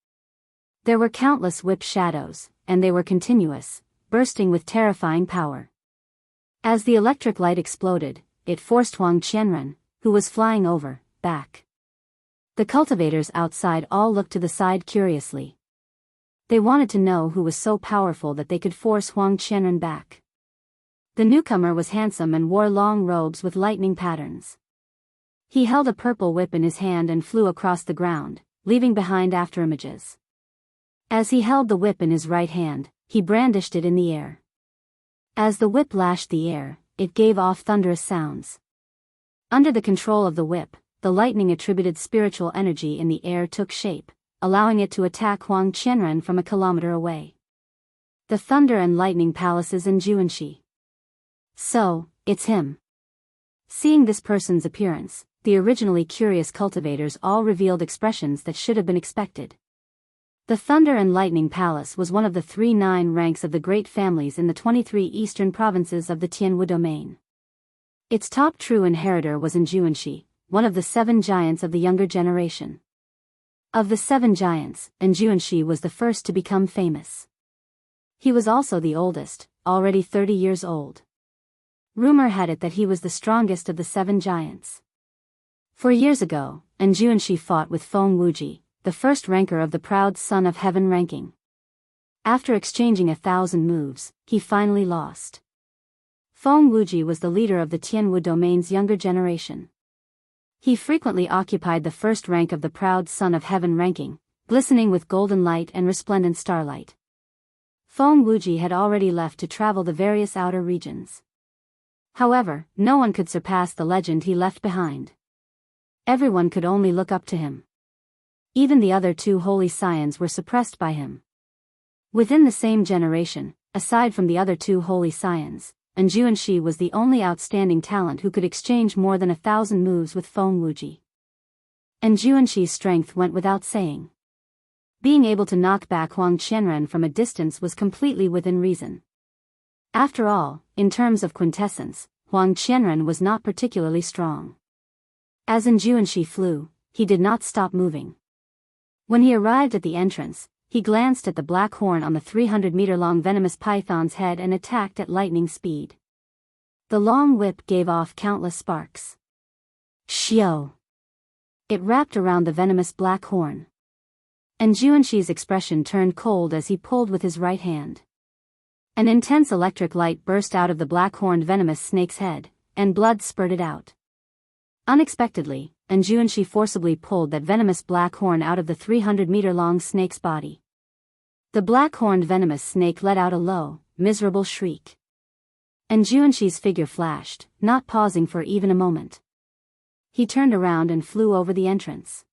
There were countless whip shadows, and they were continuous, bursting with terrifying power. As the electric light exploded, it forced Huang Qianren, who was flying over, back. The cultivators outside all looked to the side curiously. They wanted to know who was so powerful that they could force Huang Qianren back. The newcomer was handsome and wore long robes with lightning patterns. He held a purple whip in his hand and flew across the ground, leaving behind afterimages. As he held the whip in his right hand, he brandished it in the air. As the whip lashed the air, it gave off thunderous sounds. Under the control of the whip, the lightning-attributed spiritual energy in the air took shape, allowing it to attack Huang Qianren from a kilometer away. The Thunder and Lightning Palaces in Jianghu. So, it's him. Seeing this person's appearance, the originally curious cultivators all revealed expressions that should have been expected. The Thunder and Lightning Palace was one of the 3 ranks of the great families in the 23 eastern provinces of the Tianwu domain. Its top true inheritor was in Jianghu, one of the 7 giants of the younger generation. Of the 7 giants, Jianghu was the first to become famous. He was also the oldest, already 30 years old. Rumor had it that he was the strongest of the 7 giants. 4 years ago, Jianghu fought with Feng Wuji, the first ranker of the proud Son of Heaven ranking. After exchanging 1,000 moves, he finally lost. Feng Wuji was the leader of the Tianwu domain's younger generation. He frequently occupied the first rank of the proud Son of Heaven ranking, glistening with golden light and resplendent starlight. Feng Wuji had already left to travel the various outer regions. However, no one could surpass the legend he left behind. Everyone could only look up to him. Even the other 2 holy scions were suppressed by him. Within the same generation, aside from the other 2 holy scions, Jianghu was the only outstanding talent who could exchange more than 1,000 moves with Feng Wuji. Jianghu's strength went without saying. Being able to knock back Huang Qianren from a distance was completely within reason. After all, in terms of quintessence, Huang Qianren was not particularly strong. As Jianghu flew, he did not stop moving. When he arrived at the entrance, he glanced at the black horn on the 300-meter-long venomous python's head and attacked at lightning speed. The long whip gave off countless sparks. Xiao! It wrapped around the venomous black horn. Jianghu's expression turned cold as he pulled with his right hand. An intense electric light burst out of the black-horned venomous snake's head, and blood spurted out. Unexpectedly, Jianghu forcibly pulled that venomous black horn out of the 300-meter-long snake's body. The black-horned venomous snake let out a low, miserable shriek. Jianghu's figure flashed, not pausing for even a moment. He turned around and flew over the entrance.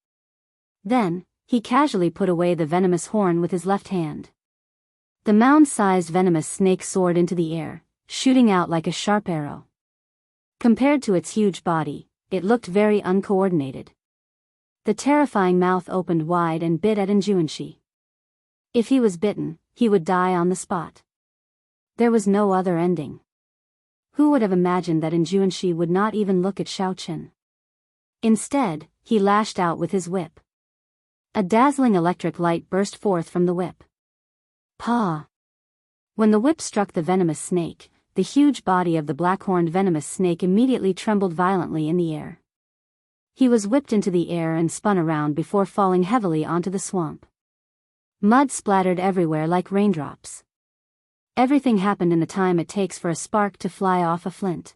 Then, he casually put away the venomous horn with his left hand. The mound-sized venomous snake soared into the air, shooting out like a sharp arrow. Compared to its huge body, it looked very uncoordinated. The terrifying mouth opened wide and bit at Jianghu. If he was bitten, he would die on the spot. There was no other ending. Who would have imagined that Jianghu would not even look at Xiaochen? Instead, he lashed out with his whip. A dazzling electric light burst forth from the whip. Pa! When the whip struck the venomous snake, the huge body of the black-horned venomous snake immediately trembled violently in the air. He was whipped into the air and spun around before falling heavily onto the swamp. Mud splattered everywhere like raindrops. Everything happened in the time it takes for a spark to fly off a flint.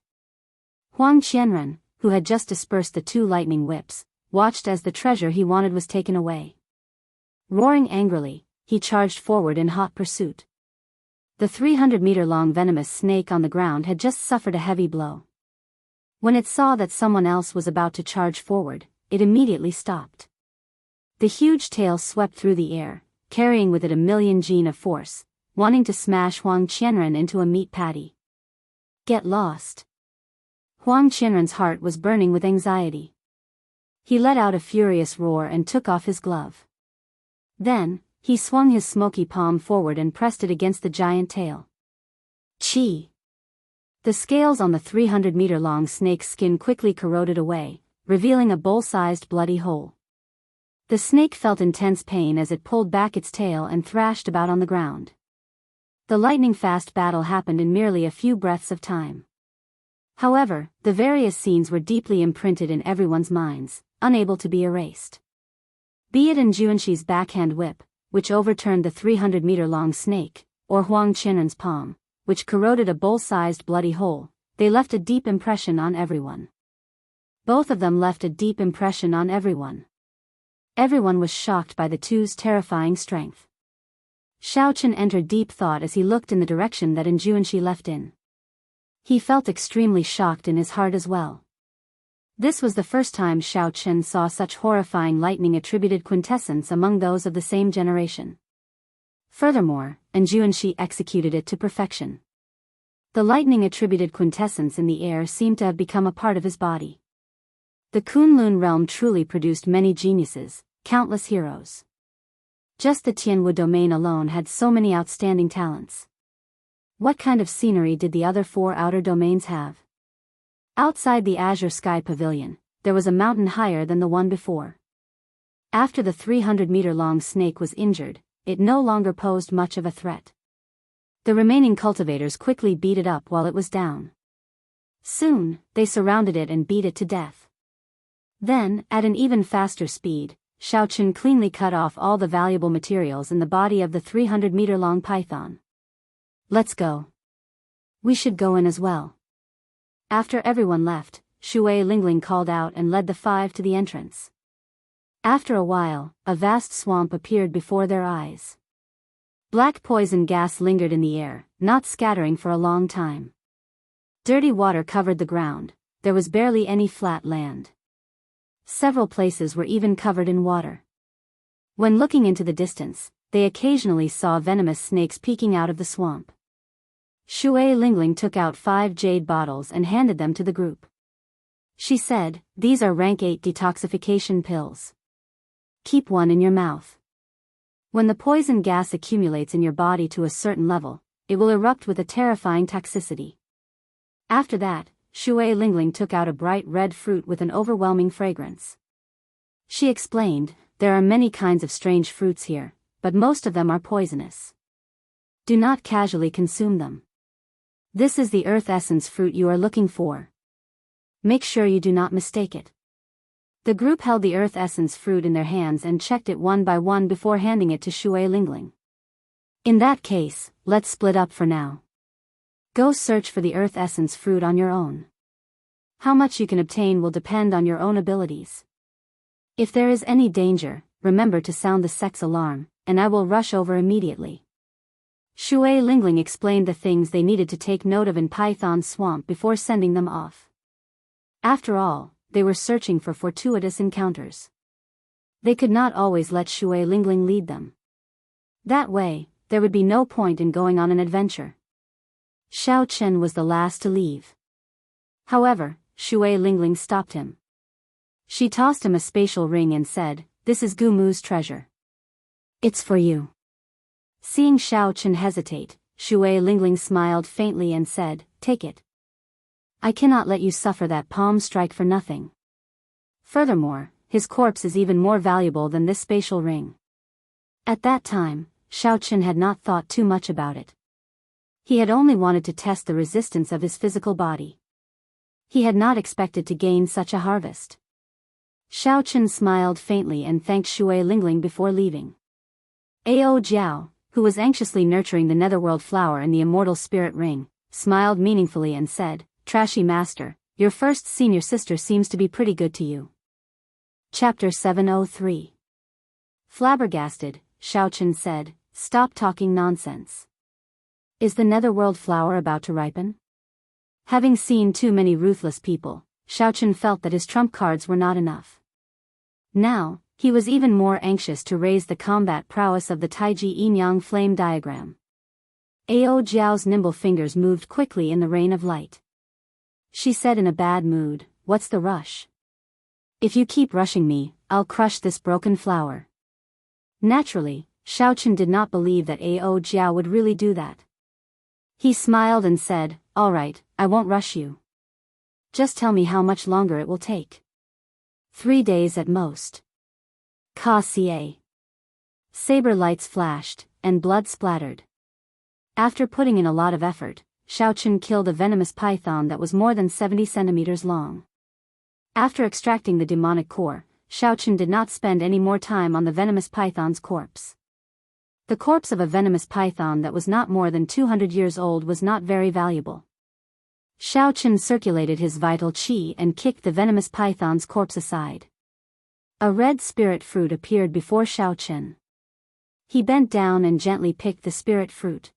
Huang Qianren, who had just dispersed the 2 lightning whips, watched as the treasure he wanted was taken away. Roaring angrily, he charged forward in hot pursuit. The 300-meter-long venomous snake on the ground had just suffered a heavy blow. When it saw that someone else was about to charge forward, it immediately stopped. The huge tail swept through the air, carrying with it a million gene of force, wanting to smash Huang Qianren into a meat patty. Get lost. Huang Qianren's heart was burning with anxiety. He let out a furious roar and took off his glove. Then, he swung his smoky palm forward and pressed it against the giant tail. Chi! The scales on the 300-meter-long snake's skin quickly corroded away, revealing a bowl-sized bloody hole. The snake felt intense pain as it pulled back its tail and thrashed about on the ground. The lightning-fast battle happened in merely a few breaths of time. However, the various scenes were deeply imprinted in everyone's minds, unable to be erased. Be it Jianghu's backhand whip, which overturned the 300-meter-long snake, or Huang Qianren's palm, which corroded a bowl-sized bloody hole, they left a deep impression on everyone. Both of them left a deep impression on everyone. Everyone was shocked by the two's terrifying strength. Xiaochen entered deep thought as he looked in the direction that Jianghu left in. He felt extremely shocked in his heart as well. This was the first time Xiaochen saw such horrifying lightning-attributed quintessence among those of the same generation. Furthermore, Jianghu executed it to perfection. The lightning-attributed quintessence in the air seemed to have become a part of his body. The Kunlun realm truly produced many geniuses, countless heroes. Just the Tianwu domain alone had so many outstanding talents. What kind of scenery did the other 4 outer domains have? Outside the Azure Sky Pavilion, there was a mountain higher than the one before. After the 300-meter-long snake was injured, it no longer posed much of a threat. The remaining cultivators quickly beat it up while it was down. Soon, they surrounded it and beat it to death. Then, at an even faster speed, Xiaochen cleanly cut off all the valuable materials in the body of the 300-meter-long python. Let's go. We should go in as well. After everyone left, Shui Lingling called out and led the 5 to the entrance. After a while, a vast swamp appeared before their eyes. Black poison gas lingered in the air, not scattering for a long time. Dirty water covered the ground, there was barely any flat land. Several places were even covered in water. When looking into the distance, they occasionally saw venomous snakes peeking out of the swamp. Shui Lingling took out 5 jade bottles and handed them to the group. She said, "These are rank 8 detoxification pills. Keep one in your mouth. When the poison gas accumulates in your body to a certain level, it will erupt with a terrifying toxicity." After that, Shui Lingling took out a bright red fruit with an overwhelming fragrance. She explained, "There are many kinds of strange fruits here, but most of them are poisonous. Do not casually consume them. This is the earth essence fruit you are looking for. Make sure you do not mistake it." The group held the earth essence fruit in their hands and checked it one by one before handing it to Shui Lingling. "In that case, let's split up for now. Go search for the earth essence fruit on your own. How much you can obtain will depend on your own abilities. If there is any danger, remember to sound the sex alarm, and I will rush over immediately." Shui Lingling explained the things they needed to take note of in Python Swamp before sending them off. After all, they were searching for fortuitous encounters. They could not always let Shui Lingling lead them. That way, there would be no point in going on an adventure. Xiao Chen was the last to leave. However, Shui Lingling stopped him. She tossed him a spatial ring and said, "This is Gumu's treasure. It's for you." Seeing Xiao Chen hesitate, Shui Lingling smiled faintly and said, "Take it. I cannot let you suffer that palm strike for nothing. Furthermore, his corpse is even more valuable than this spatial ring." At that time, Xiao Chen had not thought too much about it. He had only wanted to test the resistance of his physical body. He had not expected to gain such a harvest. Xiao Chen smiled faintly and thanked Shui Lingling before leaving. Ao Jiao, who was anxiously nurturing the netherworld flower in the immortal spirit ring, smiled meaningfully and said, "Trashy master, your first senior sister seems to be pretty good to you." Chapter 703. Flabbergasted, Xiao Chen said, "Stop talking nonsense. Is the netherworld flower about to ripen?" Having seen too many ruthless people, Xiao Chen felt that his trump cards were not enough. Now, he was even more anxious to raise the combat prowess of the Taiji Yin-Yang flame diagram. Ao Jiao's nimble fingers moved quickly in the rain of light. She said in a bad mood, "What's the rush? If you keep rushing me, I'll crush this broken flower." Naturally, Xiao Chen did not believe that Ao Jiao would really do that. He smiled and said, "All right, I won't rush you. Just tell me how much longer it will take." 3 days at most. Ka-ca. Saber lights flashed, and blood splattered. After putting in a lot of effort, Xiao Chen killed a venomous python that was more than 70 centimeters long. After extracting the demonic core, Xiao Chen did not spend any more time on the venomous python's corpse. The corpse of a venomous python that was not more than 200 years old was not very valuable. Xiao Chen circulated his vital qi and kicked the venomous python's corpse aside. A red spirit fruit appeared before Xiao Chen. He bent down and gently picked the spirit fruit.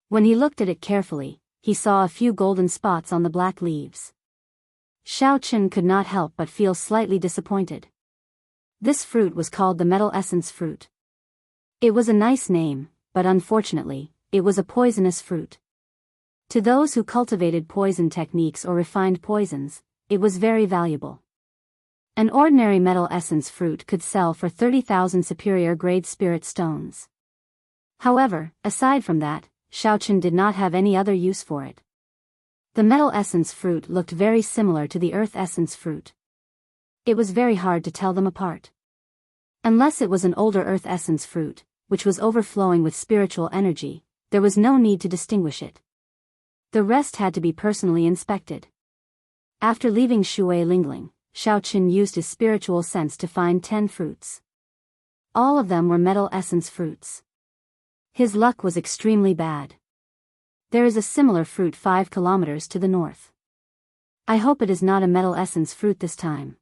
When he looked at it carefully, he saw a few golden spots on the black leaves. Xiao Chen could not help but feel slightly disappointed. This fruit was called the metal essence fruit. It was a nice name, but unfortunately, it was a poisonous fruit. To those who cultivated poison techniques or refined poisons, it was very valuable. An ordinary metal essence fruit could sell for 30,000 superior grade spirit stones. However, aside from that, Xiao Chen did not have any other use for it. The metal essence fruit looked very similar to the earth essence fruit. It was very hard to tell them apart. Unless it was an older earth essence fruit, which was overflowing with spiritual energy, there was no need to distinguish it. The rest had to be personally inspected. After leaving Shui Lingling, Xiao Chen used his spiritual sense to find 10 fruits. All of them were metal essence fruits. His luck was extremely bad. There is a similar fruit 5 kilometers to the north. I hope it is not a metal essence fruit this time.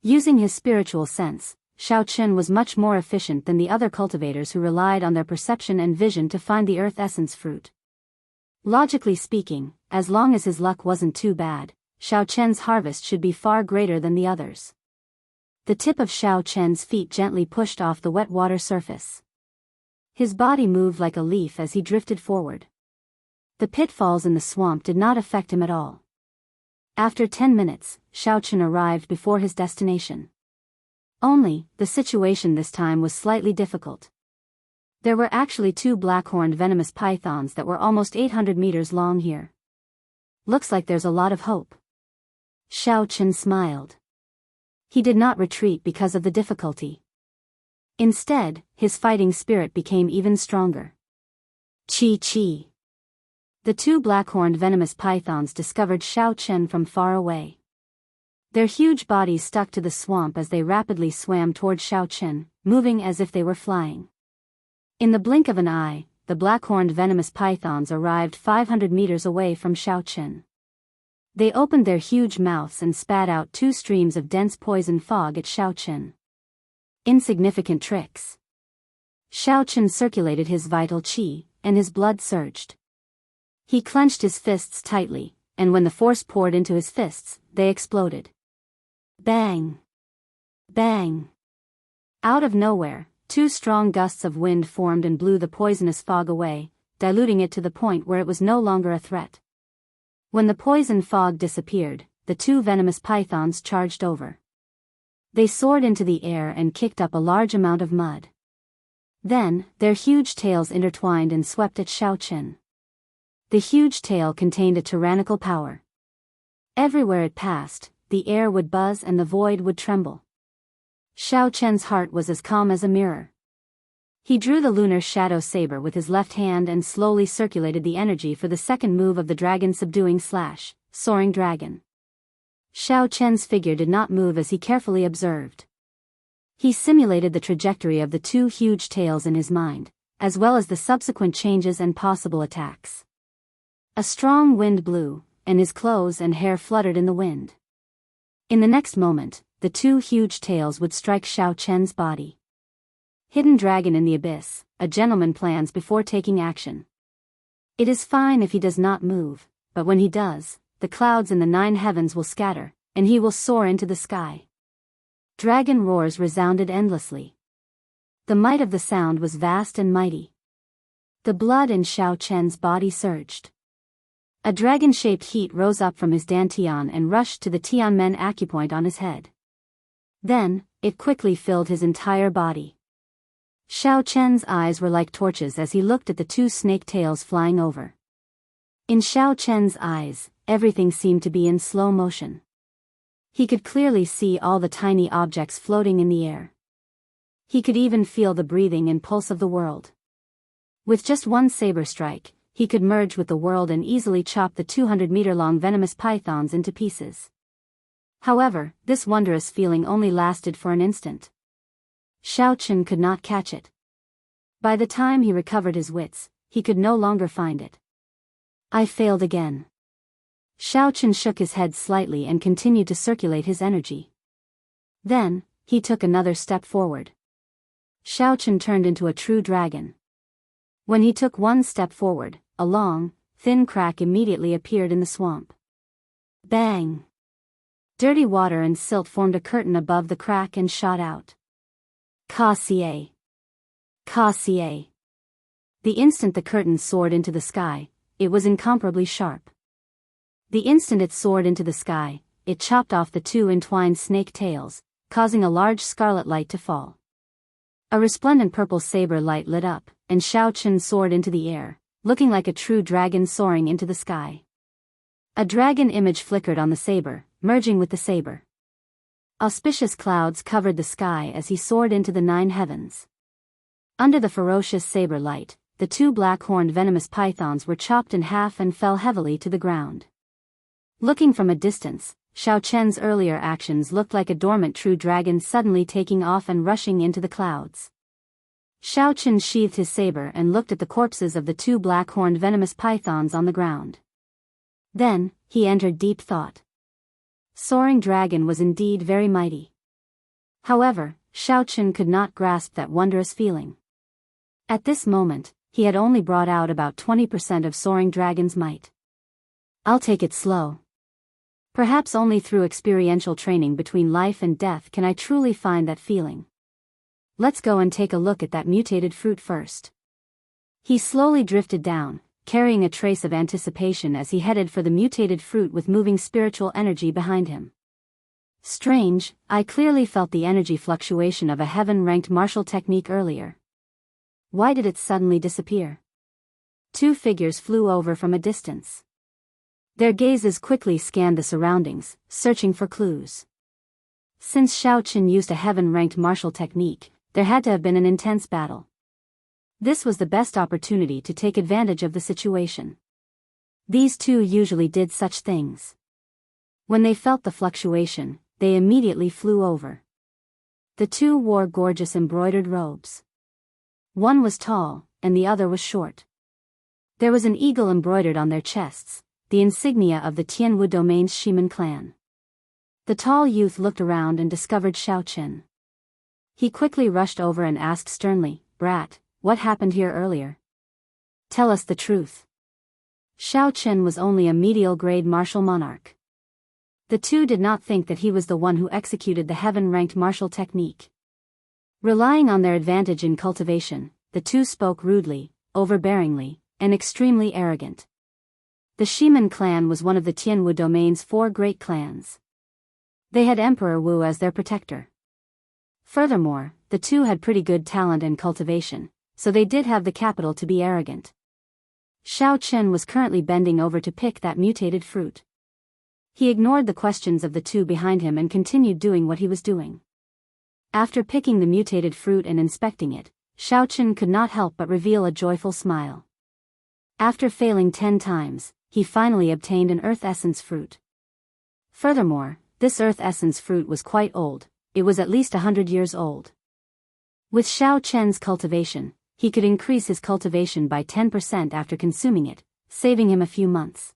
Using his spiritual sense, Xiao Chen was much more efficient than the other cultivators who relied on their perception and vision to find the earth essence fruit. Logically speaking, as long as his luck wasn't too bad, Xiao Chen's harvest should be far greater than the others. The tip of Xiao Chen's feet gently pushed off the wet water surface. His body moved like a leaf as he drifted forward. The pitfalls in the swamp did not affect him at all. After 10 minutes, Xiao Chen arrived before his destination. Only, the situation this time was slightly difficult. There were actually 2 black-horned venomous pythons that were almost 800 meters long here. Looks like there's a lot of hope. Xiao Chen smiled. He did not retreat because of the difficulty. Instead, his fighting spirit became even stronger. Chi. The 2 black-horned venomous pythons discovered Xiao Chen from far away. Their huge bodies stuck to the swamp as they rapidly swam toward Xiao Chen, moving as if they were flying. In the blink of an eye, the black-horned venomous pythons arrived 500 meters away from Xiao Chen. They opened their huge mouths and spat out 2 streams of dense poison fog at Xiao Chen. Insignificant tricks. Xiao Chen circulated his vital qi, and his blood surged. He clenched his fists tightly, and when the force poured into his fists, they exploded. Bang! Bang! Out of nowhere, 2 strong gusts of wind formed and blew the poisonous fog away, diluting it to the point where it was no longer a threat. When the poison fog disappeared, the 2 venomous pythons charged over. They soared into the air and kicked up a large amount of mud. Then, their huge tails intertwined and swept at Xiao Chen. The huge tail contained a tyrannical power. Everywhere it passed, the air would buzz and the void would tremble. Xiao Chen's heart was as calm as a mirror. He drew the lunar shadow saber with his left hand and slowly circulated the energy for the second move of the dragon subduing slash, soaring dragon. Xiao Chen's figure did not move as he carefully observed. He simulated the trajectory of the 2 huge tails in his mind, as well as the subsequent changes and possible attacks. A strong wind blew, and his clothes and hair fluttered in the wind. In the next moment, the 2 huge tails would strike Xiao Chen's body. Hidden dragon in the abyss, a gentleman plans before taking action. It is fine if he does not move, but when he does, the clouds in the 9 heavens will scatter, and he will soar into the sky. Dragon roars resounded endlessly. The might of the sound was vast and mighty. The blood in Xiao Chen's body surged. A dragon-shaped heat rose up from his dantian and rushed to the Tianmen acupoint on his head. Then, it quickly filled his entire body. Xiao Chen's eyes were like torches as he looked at the 2 snake tails flying over. In Xiao Chen's eyes, everything seemed to be in slow motion. He could clearly see all the tiny objects floating in the air. He could even feel the breathing and pulse of the world. With just one saber strike, he could merge with the world and easily chop the 200-meter-long venomous pythons into pieces. However, this wondrous feeling only lasted for an instant. Xiao Chen could not catch it. By the time he recovered his wits, he could no longer find it. I failed again. Xiao Chen shook his head slightly and continued to circulate his energy. Then, he took another step forward. Xiao Chen turned into a true dragon. When he took one step forward, a long, thin crack immediately appeared in the swamp. Bang! Dirty water and silt formed a curtain above the crack and shot out. Ka-xie! Ka-xie! The instant the curtain soared into the sky, it was incomparably sharp. The instant it soared into the sky, it chopped off the two entwined snake tails, causing a large scarlet light to fall. A resplendent purple saber light lit up, and Xiao Chen soared into the air, looking like a true dragon soaring into the sky. A dragon image flickered on the saber, merging with the saber. Auspicious clouds covered the sky as he soared into the 9 heavens. Under the ferocious saber light, the 2 black-horned venomous pythons were chopped in half and fell heavily to the ground. Looking from a distance, Xiao Chen's earlier actions looked like a dormant true dragon suddenly taking off and rushing into the clouds. Xiao Chen sheathed his saber and looked at the corpses of the 2 black-horned venomous pythons on the ground. Then, he entered deep thought. Soaring dragon was indeed very mighty. However, Xiao Chen could not grasp that wondrous feeling. At this moment, he had only brought out about 20% of soaring dragon's might. I'll take it slow. Perhaps only through experiential training between life and death can I truly find that feeling. Let's go and take a look at that mutated fruit first. He slowly drifted down, carrying a trace of anticipation as he headed for the mutated fruit with moving spiritual energy behind him. Strange, I clearly felt the energy fluctuation of a heaven-ranked martial technique earlier. Why did it suddenly disappear? 2 figures flew over from a distance. Their gazes quickly scanned the surroundings, searching for clues. Since Xiao Chen used a heaven-ranked martial technique, there had to have been an intense battle. This was the best opportunity to take advantage of the situation. These 2 usually did such things. When they felt the fluctuation, they immediately flew over. The 2 wore gorgeous embroidered robes. One was tall, and the other was short. There was an eagle embroidered on their chests, the insignia of the Tianwu domain's Shiman clan. The tall youth looked around and discovered Xiao Chen. He quickly rushed over and asked sternly, "Brat, what happened here earlier? Tell us the truth." Xiao Chen was only a medial-grade martial monarch. The 2 did not think that he was the one who executed the heaven-ranked martial technique. Relying on their advantage in cultivation, the 2 spoke rudely, overbearingly, and extremely arrogant. The Shiman clan was one of the Tianwu domain's 4 great clans. They had Emperor Wu as their protector. Furthermore, the 2 had pretty good talent in cultivation, so they did have the capital to be arrogant. Xiao Chen was currently bending over to pick that mutated fruit. He ignored the questions of the 2 behind him and continued doing what he was doing. After picking the mutated fruit and inspecting it, Xiao Chen could not help but reveal a joyful smile. After failing 10 times, he finally obtained an earth essence fruit. Furthermore, this earth essence fruit was quite old, it was at least 100 years old. With Xiao Chen's cultivation, he could increase his cultivation by 10% after consuming it, saving him a few months.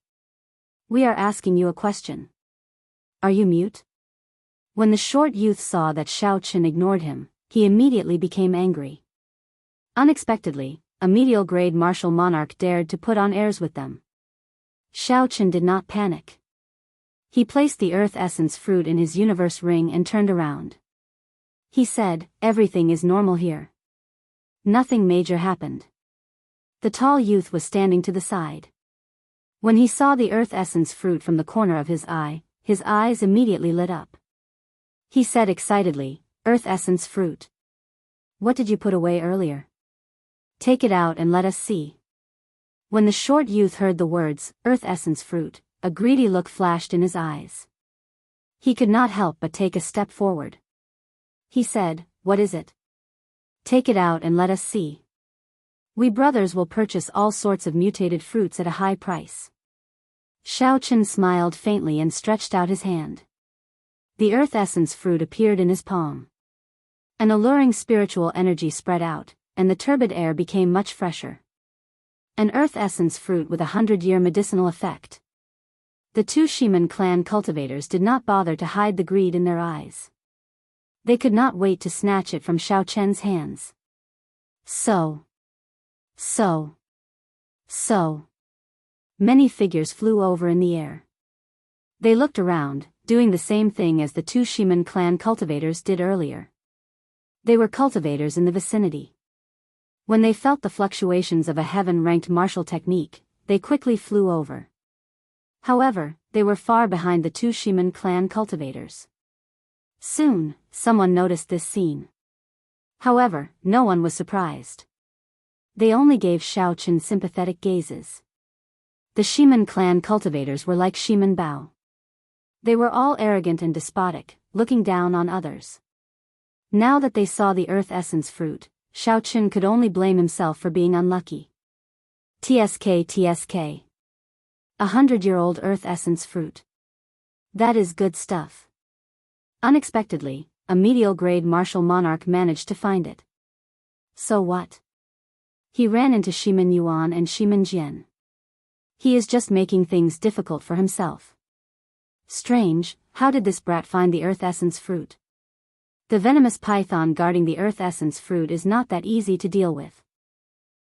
We are asking you a question. Are you mute? When the short youth saw that Xiao Chen ignored him, he immediately became angry. Unexpectedly, a medial-grade martial monarch dared to put on airs with them. Xiao Chen did not panic. He placed the earth essence fruit in his universe ring and turned around. He said, "Everything is normal here. Nothing major happened." The tall youth was standing to the side. When he saw the earth essence fruit from the corner of his eyes immediately lit up. He said excitedly, "Earth essence fruit. What did you put away earlier? Take it out and let us see." When the short youth heard the words, "Earth essence fruit," a greedy look flashed in his eyes. He could not help but take a step forward. He said, "What is it? Take it out and let us see. We brothers will purchase all sorts of mutated fruits at a high price." Xiao Chen smiled faintly and stretched out his hand. The earth essence fruit appeared in his palm. An alluring spiritual energy spread out, and the turbid air became much fresher. An earth essence fruit with 100-year medicinal effect. The two Shiman clan cultivators did not bother to hide the greed in their eyes. They could not wait to snatch it from Xiao Chen's hands. So. Many figures flew over in the air. They looked around, doing the same thing as the two Shiman clan cultivators did earlier. They were cultivators in the vicinity. When they felt the fluctuations of a heaven-ranked martial technique, they quickly flew over. However, they were far behind the two Shiman clan cultivators. Soon, someone noticed this scene. However, no one was surprised. They only gave Xiao Chen sympathetic gazes. The Shiman clan cultivators were like Shiman Bao. They were all arrogant and despotic, looking down on others. Now that they saw the earth essence fruit, Xiao Chen could only blame himself for being unlucky. TSK. 100-year-old earth essence fruit. That is good stuff. Unexpectedly, a medial-grade martial monarch managed to find it. So what? He ran into Shiman Yuan and Shiman Jian. He is just making things difficult for himself. Strange, how did this brat find the earth essence fruit? The venomous python guarding the earth essence fruit is not that easy to deal with.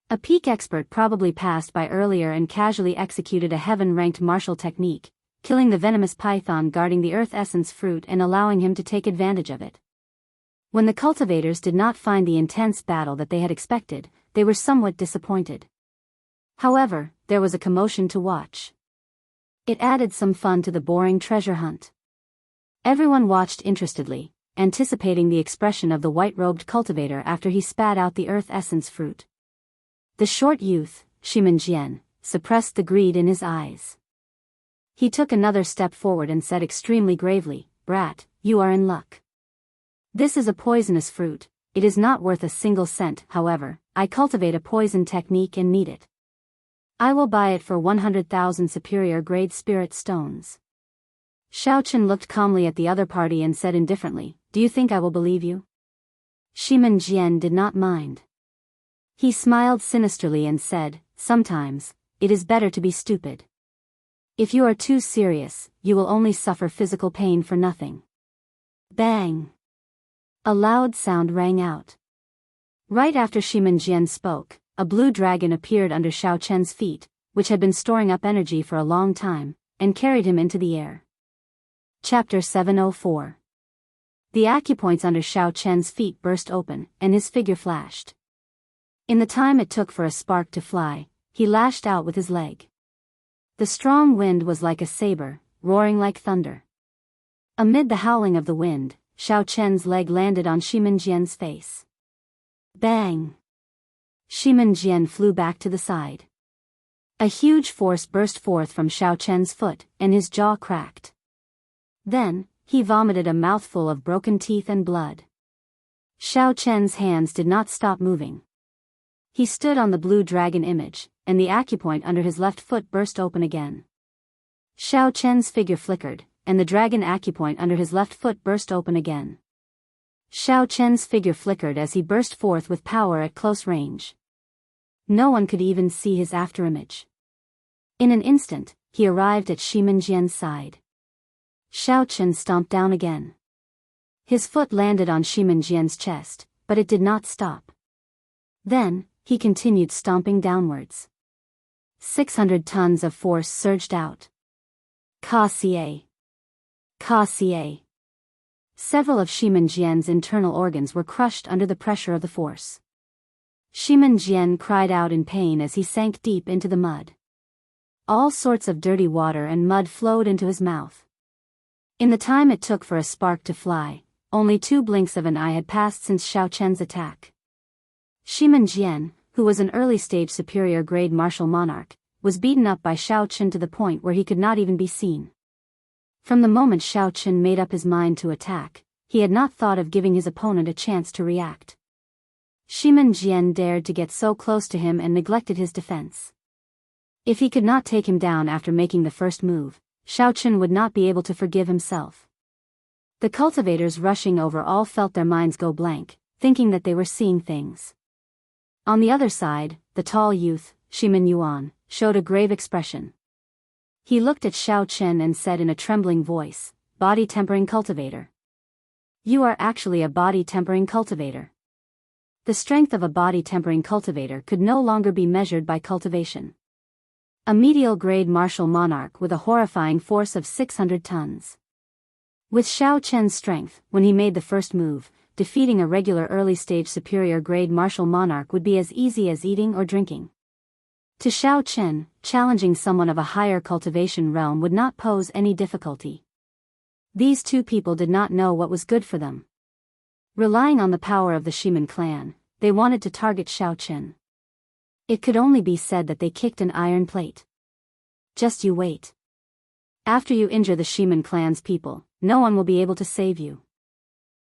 A peak expert probably passed by earlier and casually executed a heaven-ranked martial technique, killing the venomous python guarding the earth essence fruit and allowing him to take advantage of it. When the cultivators did not find the intense battle that they had expected, they were somewhat disappointed. However, there was a commotion to watch. It added some fun to the boring treasure hunt. Everyone watched interestedly, anticipating the expression of the white-robed cultivator after he spat out the earth essence fruit. The short youth, Shiman Jian, suppressed the greed in his eyes. He took another step forward and said extremely gravely, "Brat, you are in luck. This is a poisonous fruit, it is not worth a single cent, however, I cultivate a poison technique and need it. I will buy it for 100,000 superior-grade spirit stones." Xiao Chen looked calmly at the other party and said indifferently, "Do you think I will believe you?" Shiman Jian did not mind. He smiled sinisterly and said, "Sometimes, it is better to be stupid. If you are too serious, you will only suffer physical pain for nothing." Bang! A loud sound rang out. Right after Shiman Jian spoke, a blue dragon appeared under Xiao Chen's feet, which had been storing up energy for a long time, and carried him into the air. Chapter 704. The acupoints under Xiao Chen's feet burst open, and his figure flashed. In the time it took for a spark to fly, he lashed out with his leg. The strong wind was like a saber, roaring like thunder. Amid the howling of the wind, Xiao Chen's leg landed on Shiman Jian's face. Bang! Shiman Jian flew back to the side. A huge force burst forth from Xiao Chen's foot, and his jaw cracked. Then, he vomited a mouthful of broken teeth and blood. Xiao Chen's hands did not stop moving. He stood on the blue dragon image, and the acupoint under his left foot burst open again. Xiao Chen's figure flickered, and the dragon acupoint under his left foot burst open again. Xiao Chen's figure flickered as he burst forth with power at close range. No one could even see his afterimage. In an instant, he arrived at Shiman Jian's side. Xiao Chen stomped down again. His foot landed on Shiman Jian's chest, but it did not stop. Then, he continued stomping downwards. 600 tons of force surged out. Ka-xie. Several of Shiman Jian's internal organs were crushed under the pressure of the force. Shiman Jian cried out in pain as he sank deep into the mud. All sorts of dirty water and mud flowed into his mouth. In the time it took for a spark to fly, only 2 blinks of an eye had passed since Xiao Chen's attack. Shiman Jian, who was an early-stage superior-grade martial monarch, was beaten up by Xiao Chen to the point where he could not even be seen. From the moment Xiao Chen made up his mind to attack, he had not thought of giving his opponent a chance to react. Shiman Jian dared to get so close to him and neglected his defense. If he could not take him down after making the first move, Xiao Chen would not be able to forgive himself. The cultivators rushing over all felt their minds go blank, thinking that they were seeing things. On the other side, the tall youth, Shimen Yuan, showed a grave expression. He looked at Xiao Chen and said in a trembling voice, "Body tempering cultivator. You are actually a body tempering cultivator." The strength of a body tempering cultivator could no longer be measured by cultivation. A medial-grade martial monarch with a horrifying force of 600 tons. With Xiao Chen's strength, when he made the first move, defeating a regular early-stage superior-grade martial monarch would be as easy as eating or drinking. To Xiao Chen, challenging someone of a higher cultivation realm would not pose any difficulty. These two people did not know what was good for them. Relying on the power of the Shimen clan, they wanted to target Xiao Chen. It could only be said that they kicked an iron plate. Just you wait. After you injure the Shimen clan's people, no one will be able to save you.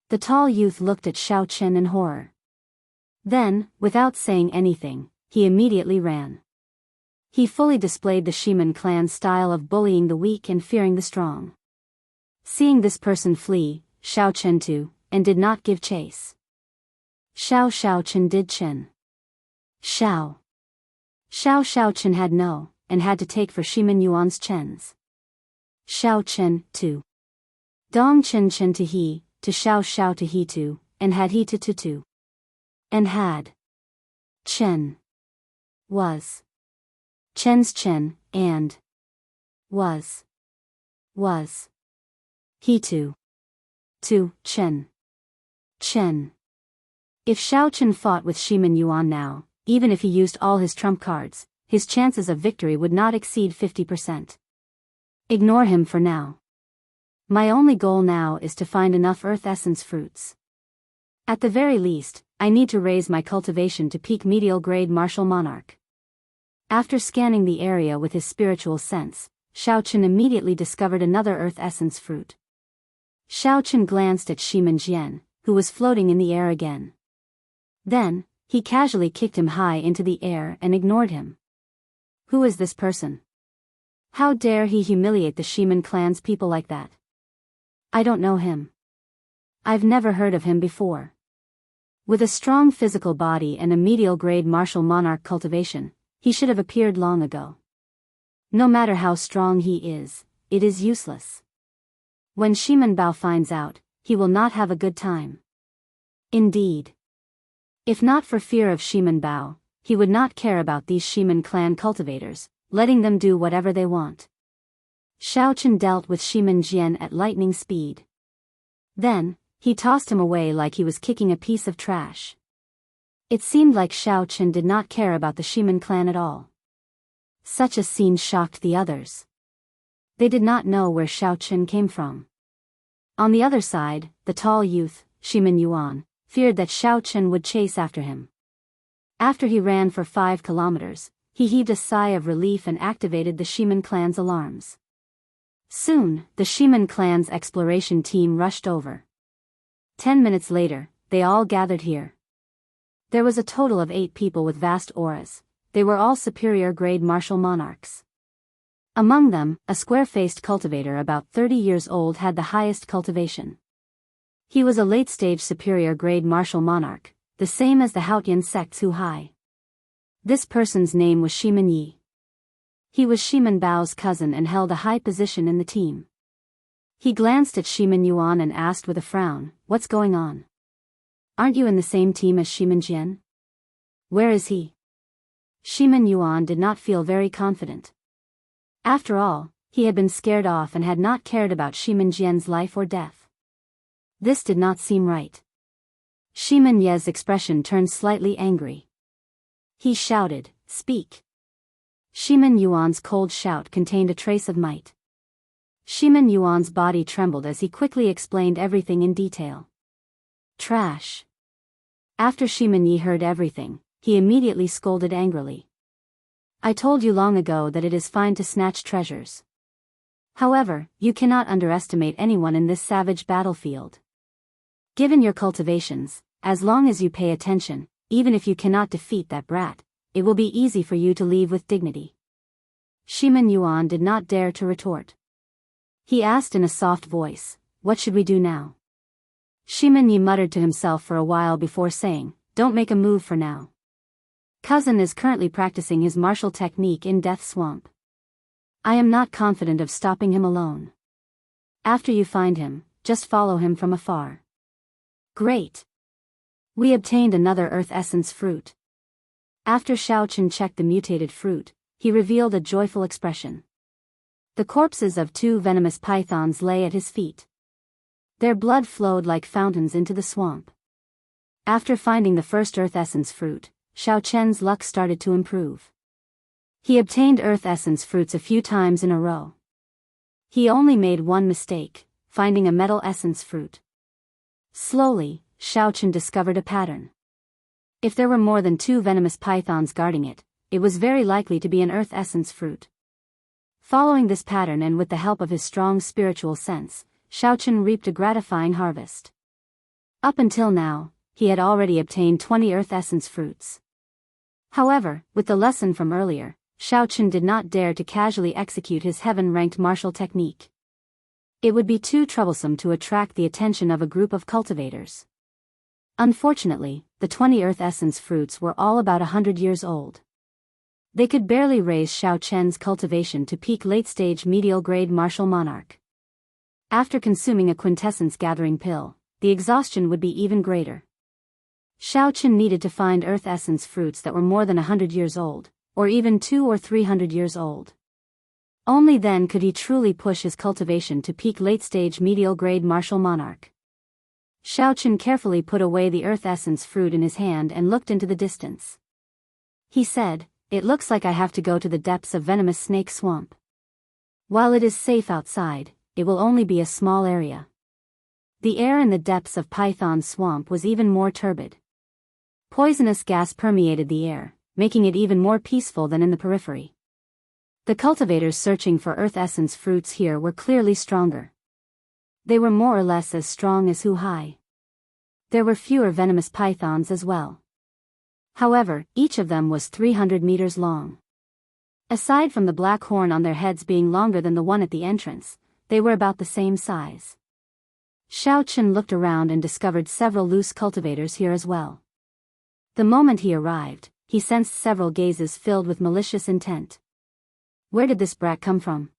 The tall youth looked at Xiao Chen in horror. Then, without saying anything, he immediately ran. He fully displayed the Shimen clan's style of bullying the weak and fearing the strong. Seeing this person flee, Xiao Chen too, and did not give chase. Xiao Chen did Chen. Xiao Chen had no, and had to take for Shimen Yuan's Chen's. Xiao Chen, too. Dong Chen to he, to Xiao to he too, and had he to. And had. Chen. Was. Chen's Chen, and. Was. He too. To, Chen. If Xiao Chen fought with Shimen Yuan now, even if he used all his trump cards, his chances of victory would not exceed 50%. Ignore him for now. My only goal now is to find enough earth essence fruits. At the very least, I need to raise my cultivation to peak medial grade martial monarch. After scanning the area with his spiritual sense, Xiao Chen immediately discovered another earth essence fruit. Xiao Chen glanced at Shimen Jian, who was floating in the air again. Then, he casually kicked him high into the air and ignored him. Who is this person? How dare he humiliate the Shimen clan's people like that? I don't know him. I've never heard of him before. With a strong physical body and a medial-grade martial monarch cultivation, he should have appeared long ago. No matter how strong he is, it is useless. When Shimen Bao finds out, he will not have a good time. Indeed. If not for fear of Shimen Bao, he would not care about these Shimen clan cultivators, letting them do whatever they want. Xiao Chen dealt with Shimen Jian at lightning speed. Then, he tossed him away like he was kicking a piece of trash. It seemed like Xiao Chen did not care about the Shimen clan at all. Such a scene shocked the others. They did not know where Xiao Chen came from. On the other side, the tall youth, Shimen Yuan, feared that Xiao Chen would chase after him. After he ran for 5 kilometers, he heaved a sigh of relief and activated the Shimen clan's alarms. Soon, the Shimen clan's exploration team rushed over. 10 minutes later, they all gathered here. There was a total of 8 people with vast auras. They were all superior-grade martial monarchs. Among them, a square-faced cultivator about 30 years old had the highest cultivation. He was a late-stage superior-grade martial monarch, the same as the Haotian sect's Hu Hai. This person's name was Shimen Yi. He was Shimen Bao's cousin and held a high position in the team. He glanced at Shimen Yuan and asked with a frown, "What's going on? Aren't you in the same team as Shimen Jian? Where is he?" Shimen Yuan did not feel very confident. After all, he had been scared off and had not cared about Shimen Jian's life or death. This did not seem right. Shimen Ye's expression turned slightly angry. He shouted, "Speak." Shimen Yuan's cold shout contained a trace of might. Shimen Yuan's body trembled as he quickly explained everything in detail. Trash. After Shimen Yi heard everything, he immediately scolded angrily. I told you long ago that it is fine to snatch treasures. However, you cannot underestimate anyone in this savage battlefield. Given your cultivations, as long as you pay attention, even if you cannot defeat that brat, it will be easy for you to leave with dignity. Shimen Yuan did not dare to retort. He asked in a soft voice, "What should we do now?" Shimen Yi muttered to himself for a while before saying, "Don't make a move for now. Cousin is currently practicing his martial technique in Death Swamp. I am not confident of stopping him alone. After you find him, just follow him from afar. Great. We obtained another Earth Essence fruit. After Xiaochen checked the mutated fruit, he revealed a joyful expression. The corpses of 2 venomous pythons lay at his feet. Their blood flowed like fountains into the swamp. After finding the first Earth Essence fruit, Xiaochen's luck started to improve. He obtained Earth Essence fruits a few times in a row. He only made one mistake, finding a Metal Essence fruit. Slowly, Xiaochen discovered a pattern. If there were more than 2 venomous pythons guarding it, it was very likely to be an Earth Essence fruit. Following this pattern and with the help of his strong spiritual sense, Xiaochen reaped a gratifying harvest. Up until now, he had already obtained 20 Earth Essence fruits. However, with the lesson from earlier, Xiaochen did not dare to casually execute his heaven-ranked martial technique. It would be too troublesome to attract the attention of a group of cultivators. Unfortunately, the 20 Earth Essence fruits were all about 100 years old. They could barely raise Xiaochen's cultivation to peak late-stage medial-grade martial monarch. After consuming a quintessence gathering pill, the exhaustion would be even greater. Xiaochen needed to find Earth Essence fruits that were more than 100 years old, or even 200 or 300 years old. Only then could he truly push his cultivation to peak late-stage medial-grade martial monarch. Xiaochen carefully put away the Earth Essence fruit in his hand and looked into the distance. He said, "It looks like I have to go to the depths of Venomous Snake Swamp. While it is safe outside, it will only be a small area." The air in the depths of Python Swamp was even more turbid. Poisonous gas permeated the air, making it even more peaceful than in the periphery. The cultivators searching for Earth Essence fruits here were clearly stronger. They were more or less as strong as Huhai. There were fewer venomous pythons as well. However, each of them was 300 meters long. Aside from the black horn on their heads being longer than the one at the entrance, they were about the same size. Xiaochen looked around and discovered several loose cultivators here as well. The moment he arrived, he sensed several gazes filled with malicious intent. Where did this brat come from?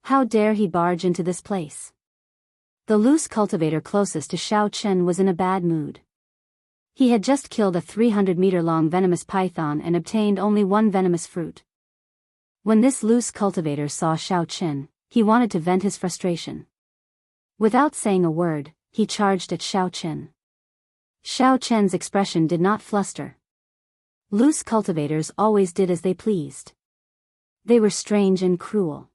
How dare he barge into this place? The loose cultivator closest to Xiaochen was in a bad mood. He had just killed a 300-meter-long venomous python and obtained only one venomous fruit. When this loose cultivator saw Xiaochen, he wanted to vent his frustration. Without saying a word, he charged at Xiaochen. Xiaochen's expression did not fluster. Loose cultivators always did as they pleased. They were strange and cruel.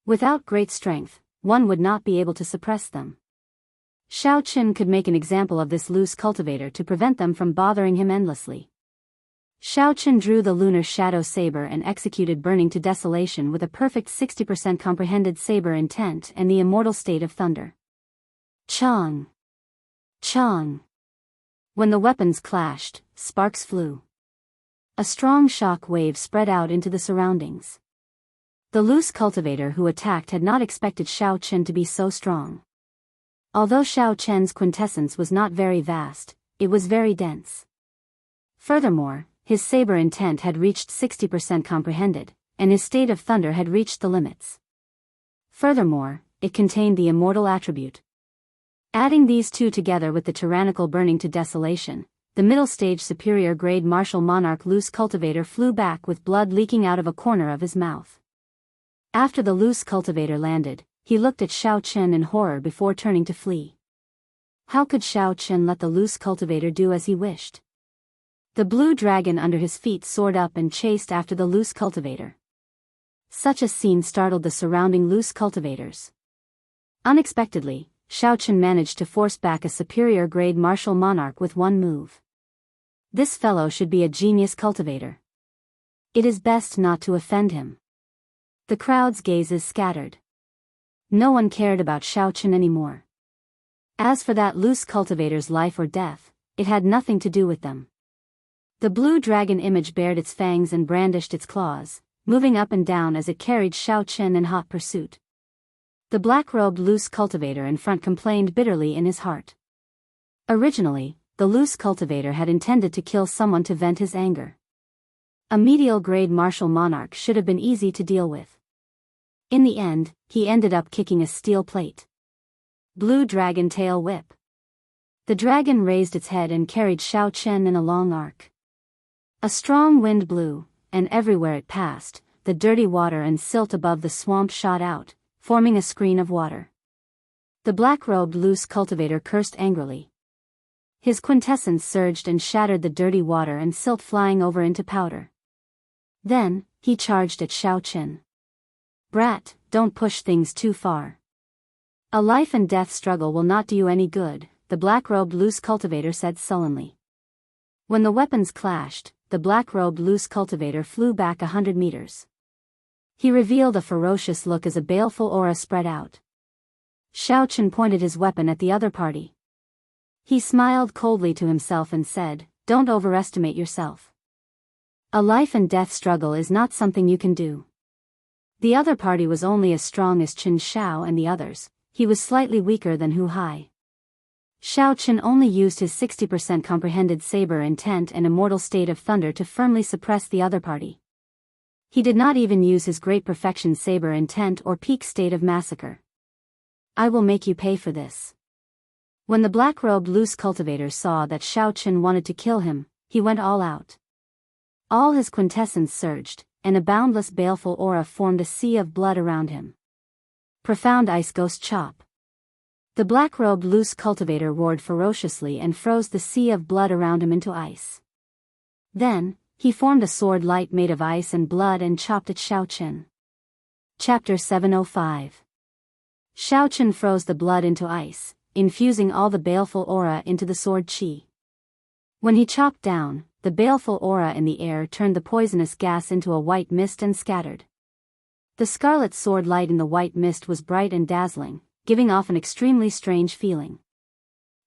Without great strength, one would not be able to suppress them. Xiaochen could make an example of this loose cultivator to prevent them from bothering him endlessly. Xiaochen drew the lunar shadow saber and executed burning to desolation with a perfect 60% comprehended saber intent and the immortal state of thunder. Chong! Chong! When the weapons clashed, sparks flew. A strong shock wave spread out into the surroundings. The loose cultivator who attacked had not expected Xiaochen to be so strong. Although Xiaochen's quintessence was not very vast, it was very dense. Furthermore, his saber intent had reached 60% comprehended, and his state of thunder had reached the limits. Furthermore, it contained the immortal attribute. Adding these two together with the tyrannical burning to desolation, the middle stage superior grade martial monarch loose cultivator flew back with blood leaking out of a corner of his mouth. After the loose cultivator landed, he looked at Xiaochen in horror before turning to flee. How could Xiaochen let the loose cultivator do as he wished? The blue dragon under his feet soared up and chased after the loose cultivator. Such a scene startled the surrounding loose cultivators. Unexpectedly, Xiaochen managed to force back a superior grade martial monarch with one move. This fellow should be a genius cultivator. It is best not to offend him. The crowd's gazes scattered. No one cared about Xiaochen anymore. As for that loose cultivator's life or death, it had nothing to do with them. The blue dragon image bared its fangs and brandished its claws, moving up and down as it carried Xiaochen in hot pursuit. The black-robed loose cultivator in front complained bitterly in his heart. Originally, the loose cultivator had intended to kill someone to vent his anger. A medial-grade martial monarch should have been easy to deal with. In the end, he ended up kicking a steel plate. Blue Dragon Tail Whip. The dragon raised its head and carried Xiao Chen in a long arc. A strong wind blew, and everywhere it passed, the dirty water and silt above the swamp shot out, forming a screen of water. The black-robed loose cultivator cursed angrily. His quintessence surged and shattered the dirty water and silt, flying over into powder. Then, he charged at Xiao Chen. "Brat, don't push things too far. A life and death struggle will not do you any good," the black-robed loose cultivator said sullenly. When the weapons clashed, the black-robed loose cultivator flew back 100 meters. He revealed a ferocious look as a baleful aura spread out. Xiao Chen pointed his weapon at the other party. He smiled coldly to himself and said, "Don't overestimate yourself. A life and death struggle is not something you can do." The other party was only as strong as Chen Xiao and the others. He was slightly weaker than Hu Hai. Xiao Chen only used his 60% comprehended saber intent and immortal state of thunder to firmly suppress the other party. He did not even use his great perfection saber intent or peak state of massacre. "I will make you pay for this." When the black-robed loose cultivator saw that Xiao Chen wanted to kill him, he went all out. All his quintessence surged, and a boundless baleful aura formed a sea of blood around him. Profound Ice Ghost Chop. The black-robed loose cultivator roared ferociously and froze the sea of blood around him into ice. Then, he formed a sword light made of ice and blood and chopped at Xiao Chen. Chapter 705. Xiao Chen froze the blood into ice, infusing all the baleful aura into the sword qi. When he chopped down, the baleful aura in the air turned the poisonous gas into a white mist and scattered. The scarlet sword light in the white mist was bright and dazzling, giving off an extremely strange feeling.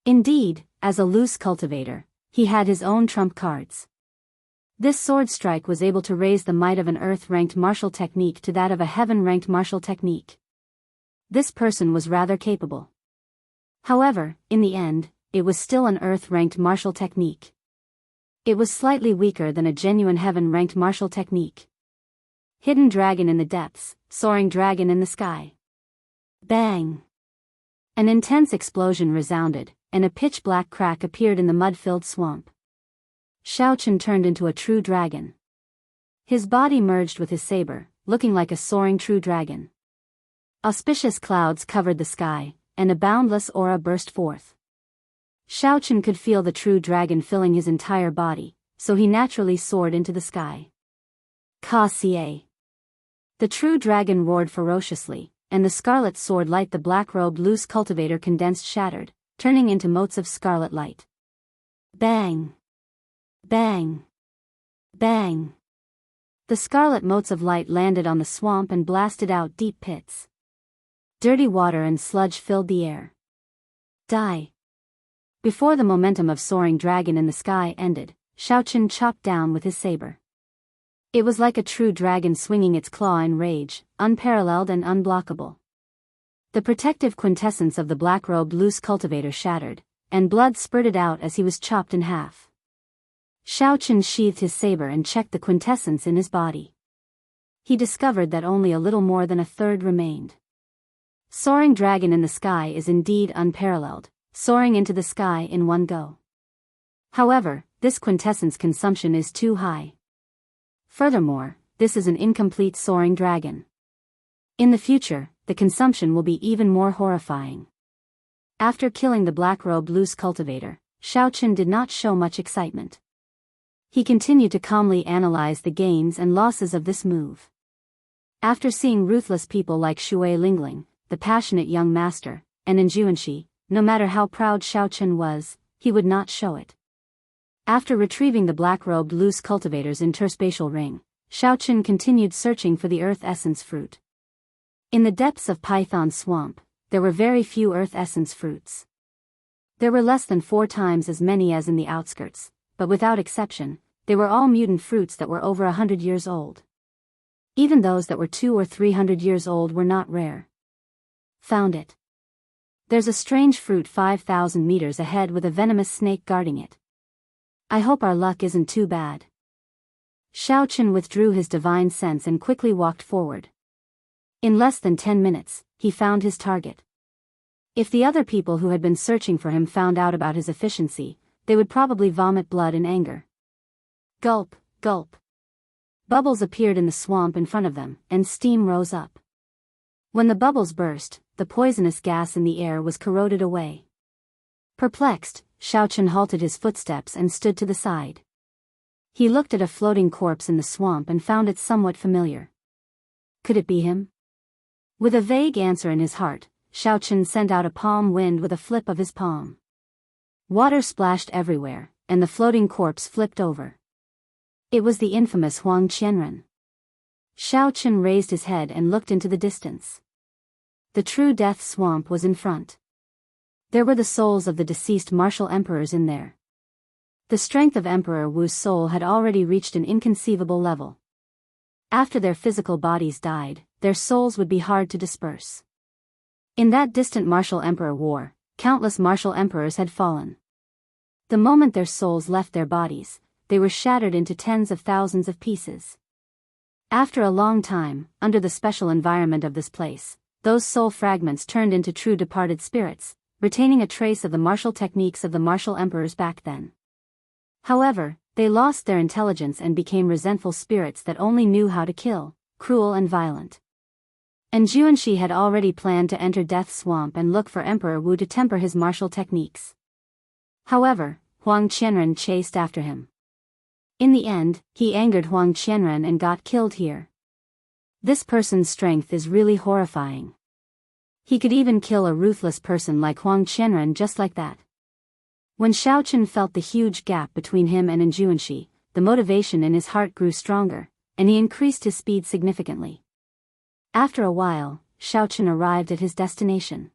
Indeed, as a loose cultivator, he had his own trump cards. This sword strike was able to raise the might of an earth-ranked martial technique to that of a heaven-ranked martial technique. This person was rather capable. However, in the end, it was still an earth-ranked martial technique. It was slightly weaker than a genuine heaven-ranked martial technique. Hidden dragon in the depths, soaring dragon in the sky. Bang! An intense explosion resounded, and a pitch-black crack appeared in the mud-filled swamp. Xiao Chen turned into a true dragon. His body merged with his saber, looking like a soaring true dragon. Auspicious clouds covered the sky, and a boundless aura burst forth. Xiao Chen could feel the true dragon filling his entire body, so he naturally soared into the sky. Ka-Xie. The true dragon roared ferociously, and the scarlet sword light the black-robed loose cultivator condensed shattered, turning into motes of scarlet light. Bang! Bang! Bang! The scarlet motes of light landed on the swamp and blasted out deep pits. Dirty water and sludge filled the air. Die! Before the momentum of soaring dragon in the sky ended, Xiao Chen chopped down with his saber. It was like a true dragon swinging its claw in rage, unparalleled and unblockable. The protective quintessence of the black-robed loose cultivator shattered, and blood spurted out as he was chopped in half. Xiao Chen sheathed his saber and checked the quintessence in his body. He discovered that only a little more than a third remained. Soaring dragon in the sky is indeed unparalleled, soaring into the sky in one go. However, this quintessence consumption is too high. Furthermore, this is an incomplete soaring dragon. In the future, the consumption will be even more horrifying. After killing the black-robed loose cultivator, Xiao Chen did not show much excitement. He continued to calmly analyze the gains and losses of this move. After seeing ruthless people like Shui Lingling, the passionate young master, and Enjuanshi, no matter how proud Xiao Chen was, he would not show it. After retrieving the black-robed loose cultivator's interspatial ring, Xiao Chen continued searching for the earth essence fruit. In the depths of Python Swamp, there were very few earth essence fruits. There were less than 4 times as many as in the outskirts, but without exception, they were all mutant fruits that were over 100 years old. Even those that were 200 or 300 years old were not rare. Found it. There's a strange fruit 5,000 meters ahead with a venomous snake guarding it. I hope our luck isn't too bad. Xiaochen withdrew his divine sense and quickly walked forward. In less than 10 minutes, he found his target. If the other people who had been searching for him found out about his efficiency, they would probably vomit blood in anger. Gulp, gulp. Bubbles appeared in the swamp in front of them, and steam rose up. When the bubbles burst, the poisonous gas in the air was corroded away. Perplexed, Xiaochen halted his footsteps and stood to the side. He looked at a floating corpse in the swamp and found it somewhat familiar. Could it be him? With a vague answer in his heart, Xiaochen sent out a palm wind with a flip of his palm. Water splashed everywhere, and the floating corpse flipped over. It was the infamous Huang Qianren. Xiaochen raised his head and looked into the distance. The true death swamp was in front. There were the souls of the deceased martial emperors in there. The strength of Emperor Wu's soul had already reached an inconceivable level. After their physical bodies died, their souls would be hard to disperse. In that distant martial emperor war, countless martial emperors had fallen. The moment their souls left their bodies, they were shattered into tens of thousands of pieces. After a long time, under the special environment of this place, those soul fragments turned into true departed spirits, retaining a trace of the martial techniques of the martial emperors back then. However, they lost their intelligence and became resentful spirits that only knew how to kill, cruel and violent. And Jianghu had already planned to enter Death Swamp and look for Emperor Wu to temper his martial techniques. However, Huang Qianren chased after him. In the end, he angered Huang Qianren and got killed here. This person's strength is really horrifying. He could even kill a ruthless person like Huang Qianren just like that. When Xiaochen felt the huge gap between him and Jianghu, the motivation in his heart grew stronger, and he increased his speed significantly. After a while, Xiaochen arrived at his destination.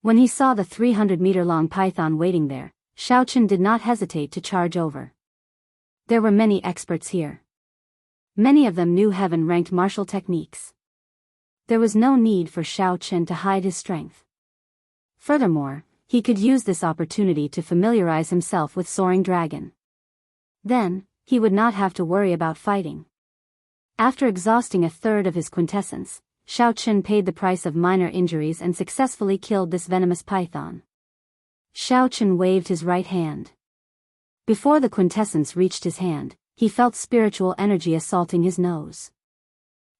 When he saw the 300-meter-long python waiting there, Xiaochen did not hesitate to charge over. There were many experts here. Many of them knew heaven-ranked martial techniques. There was no need for Xiaochen to hide his strength. Furthermore, he could use this opportunity to familiarize himself with Soaring Dragon. Then, he would not have to worry about fighting. After exhausting a third of his quintessence, Xiaochen paid the price of minor injuries and successfully killed this venomous python. Xiaochen waved his right hand. Before the quintessence reached his hand, he felt spiritual energy assaulting his nose.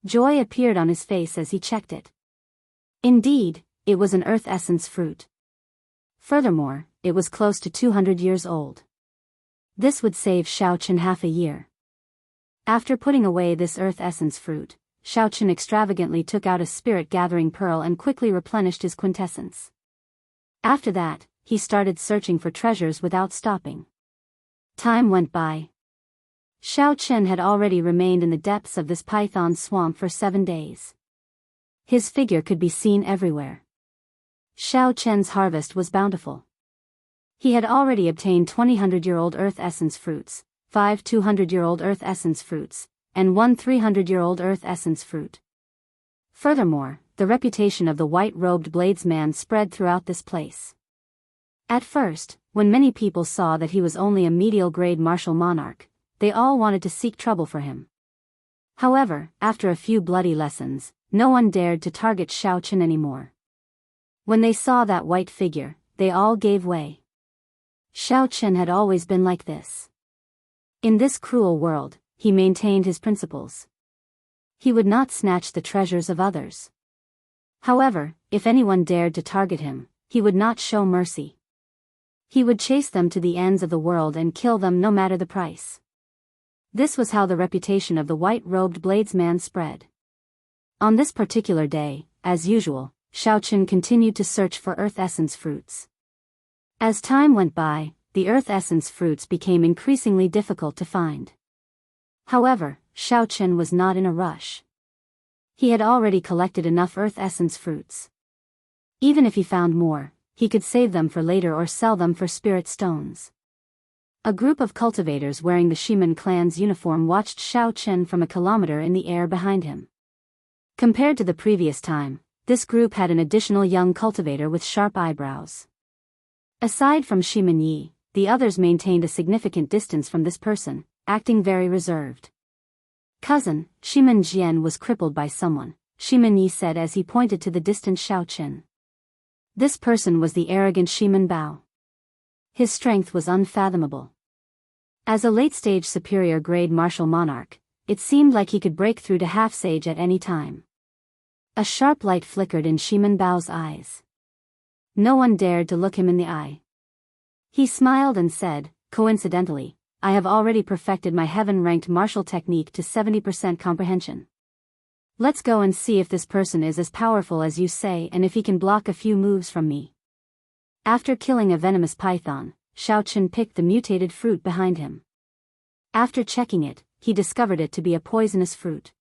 Joy appeared on his face as he checked it. Indeed, it was an earth essence fruit. Furthermore, it was close to 200 years old. This would save Xiaochen half a year. After putting away this earth essence fruit, Xiaochen extravagantly took out a spirit-gathering pearl and quickly replenished his quintessence. After that, he started searching for treasures without stopping. Time went by. Xiaochen had already remained in the depths of this python swamp for 7 days. His figure could be seen everywhere. Xiaochen's harvest was bountiful. He had already obtained 20 100-year-old earth essence fruits, 5 200-year-old earth essence fruits, and 1 300-year-old earth essence fruit. Furthermore, the reputation of the white-robed bladesman spread throughout this place. At first, when many people saw that he was only a medial-grade martial monarch, they all wanted to seek trouble for him. However, after a few bloody lessons, no one dared to target Xiaochen anymore. When they saw that white figure, they all gave way. Xiaochen had always been like this. In this cruel world, he maintained his principles. He would not snatch the treasures of others. However, if anyone dared to target him, he would not show mercy. He would chase them to the ends of the world and kill them no matter the price. This was how the reputation of the white-robed bladesman spread. On this particular day, as usual, Xiaochen continued to search for earth essence fruits. As time went by, the earth essence fruits became increasingly difficult to find. However, Xiaochen was not in a rush. He had already collected enough earth essence fruits. Even if he found more, he could save them for later or sell them for spirit stones. A group of cultivators wearing the Shiman clan's uniform watched Xiaochen from a kilometer in the air behind him. Compared to the previous time, this group had an additional young cultivator with sharp eyebrows. Aside from Shimen Yi, the others maintained a significant distance from this person, acting very reserved. Cousin, Shimen Jian was crippled by someone, Shimen Yi said as he pointed to the distant Xiaochen. This person was the arrogant Shimen Bao. His strength was unfathomable. As a late-stage superior-grade martial monarch, it seemed like he could break through to half-sage at any time. A sharp light flickered in Shimen Bao's eyes. No one dared to look him in the eye. He smiled and said, coincidentally, I have already perfected my heaven-ranked martial technique to 70% comprehension. Let's go and see if this person is as powerful as you say and if he can block a few moves from me. After killing a venomous python, Xiaochen picked the mutated fruit behind him. After checking it, he discovered it to be a poisonous fruit.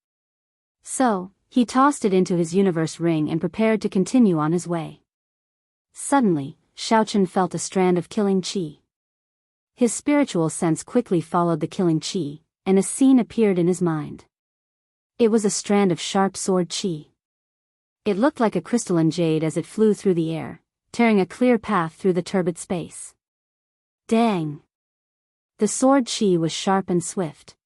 So, he tossed it into his universe ring and prepared to continue on his way. Suddenly, Xiaochen felt a strand of killing qi. His spiritual sense quickly followed the killing qi, and a scene appeared in his mind. It was a strand of sharp sword qi. It looked like a crystalline jade as it flew through the air, tearing a clear path through the turbid space. Dang! The sword qi was sharp and swift.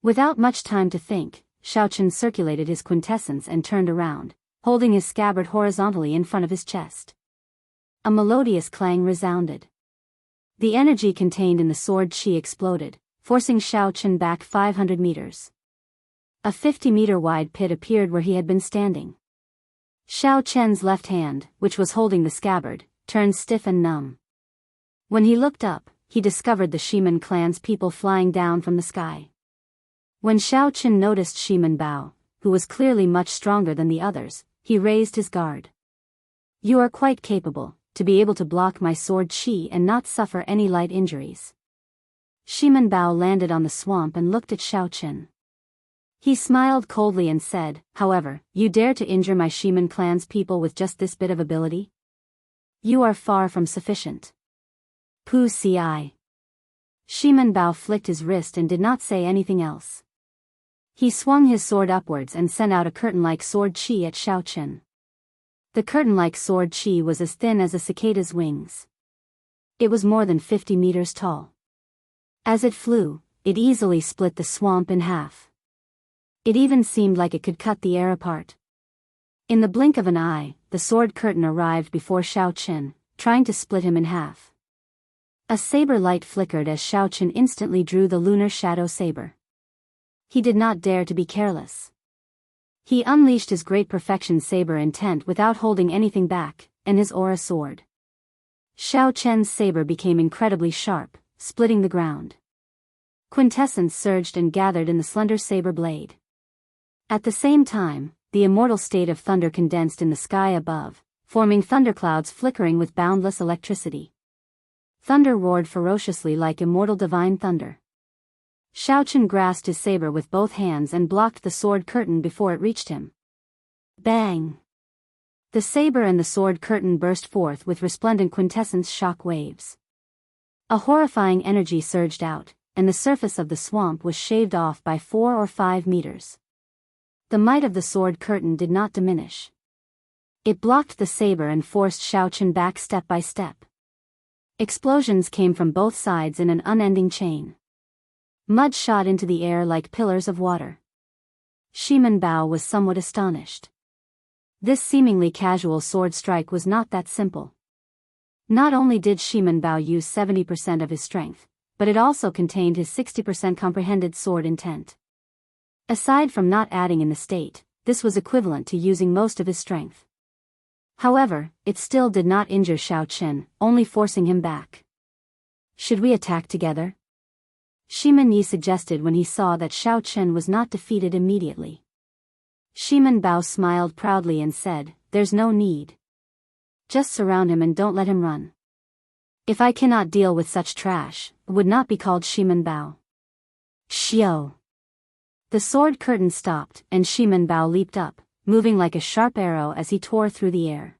Without much time to think, Xiaochen circulated his quintessence and turned around, holding his scabbard horizontally in front of his chest. A melodious clang resounded. The energy contained in the sword qi exploded, forcing Xiaochen back 500 meters. A 50-meter-wide pit appeared where he had been standing. Xiaochen's left hand, which was holding the scabbard, turned stiff and numb. When he looked up, he discovered the Shimen clan's people flying down from the sky. When Xiaochen noticed Shimen Bao, who was clearly much stronger than the others, he raised his guard. You are quite capable, to be able to block my sword qi and not suffer any light injuries. Shimen Bao landed on the swamp and looked at Xiaochen. He smiled coldly and said, however, you dare to injure my Shimen clan's people with just this bit of ability? You are far from sufficient. Pu ci. Shimen Bao flicked his wrist and did not say anything else. He swung his sword upwards and sent out a curtain-like sword qi at Xiaochen. The curtain-like sword qi was as thin as a cicada's wings. It was more than 50 meters tall. As it flew, it easily split the swamp in half. It even seemed like it could cut the air apart. In the blink of an eye, the sword curtain arrived before Xiaochen, trying to split him in half. A saber light flickered as Xiaochen instantly drew the lunar shadow saber. He did not dare to be careless. He unleashed his great perfection saber intent without holding anything back, and his aura soared. Xiaochen's saber became incredibly sharp, splitting the ground. Quintessence surged and gathered in the slender saber blade. At the same time, the immortal state of thunder condensed in the sky above, forming thunderclouds flickering with boundless electricity. Thunder roared ferociously like immortal divine thunder. Xiaochen grasped his saber with both hands and blocked the sword curtain before it reached him. Bang! The saber and the sword curtain burst forth with resplendent quintessence shock waves. A horrifying energy surged out, and the surface of the swamp was shaved off by 4 or 5 meters. The might of the sword curtain did not diminish. It blocked the saber and forced Xiaochen back step by step. Explosions came from both sides in an unending chain. Mud shot into the air like pillars of water. Shimen Bao was somewhat astonished. This seemingly casual sword strike was not that simple. Not only did Shimen Bao use 70% of his strength, but it also contained his 60% comprehended sword intent. Aside from not adding in the state, this was equivalent to using most of his strength. However, it still did not injure Xiaochen, only forcing him back. Should we attack together? Shimen Yi suggested when he saw that Xiaochen was not defeated immediately. Shimen Bao smiled proudly and said, there's no need. Just surround him and don't let him run. If I cannot deal with such trash, it would not be called Shimen Bao. Xiao. The sword curtain stopped and Shimen Bao leaped up, moving like a sharp arrow as he tore through the air.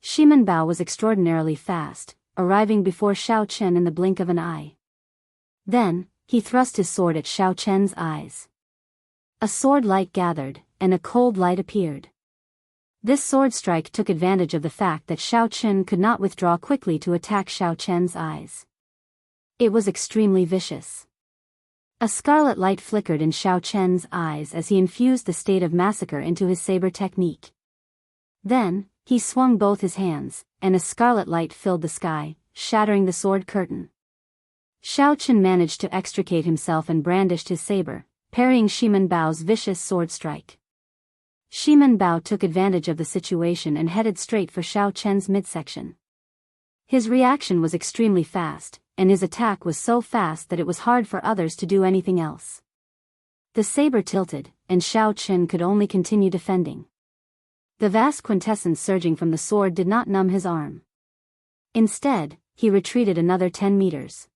Shimen Bao was extraordinarily fast, arriving before Xiaochen in the blink of an eye. Then, he thrust his sword at Xiaochen's eyes. A sword light gathered, and a cold light appeared. This sword strike took advantage of the fact that Xiao Chen could not withdraw quickly to attack Xiao Chen's eyes. It was extremely vicious. A scarlet light flickered in Xiao Chen's eyes as he infused the state of massacre into his saber technique. Then, he swung both his hands, and a scarlet light filled the sky, shattering the sword curtain. Xiao Chen managed to extricate himself and brandished his saber, parrying Shimen Bao's vicious sword strike. Shimen Bao took advantage of the situation and headed straight for Xiao Chen's midsection. His reaction was extremely fast, and his attack was so fast that it was hard for others to do anything else. The saber tilted, and Xiao Chen could only continue defending. The vast quintessence surging from the sword did not numb his arm. Instead, he retreated another 10 meters.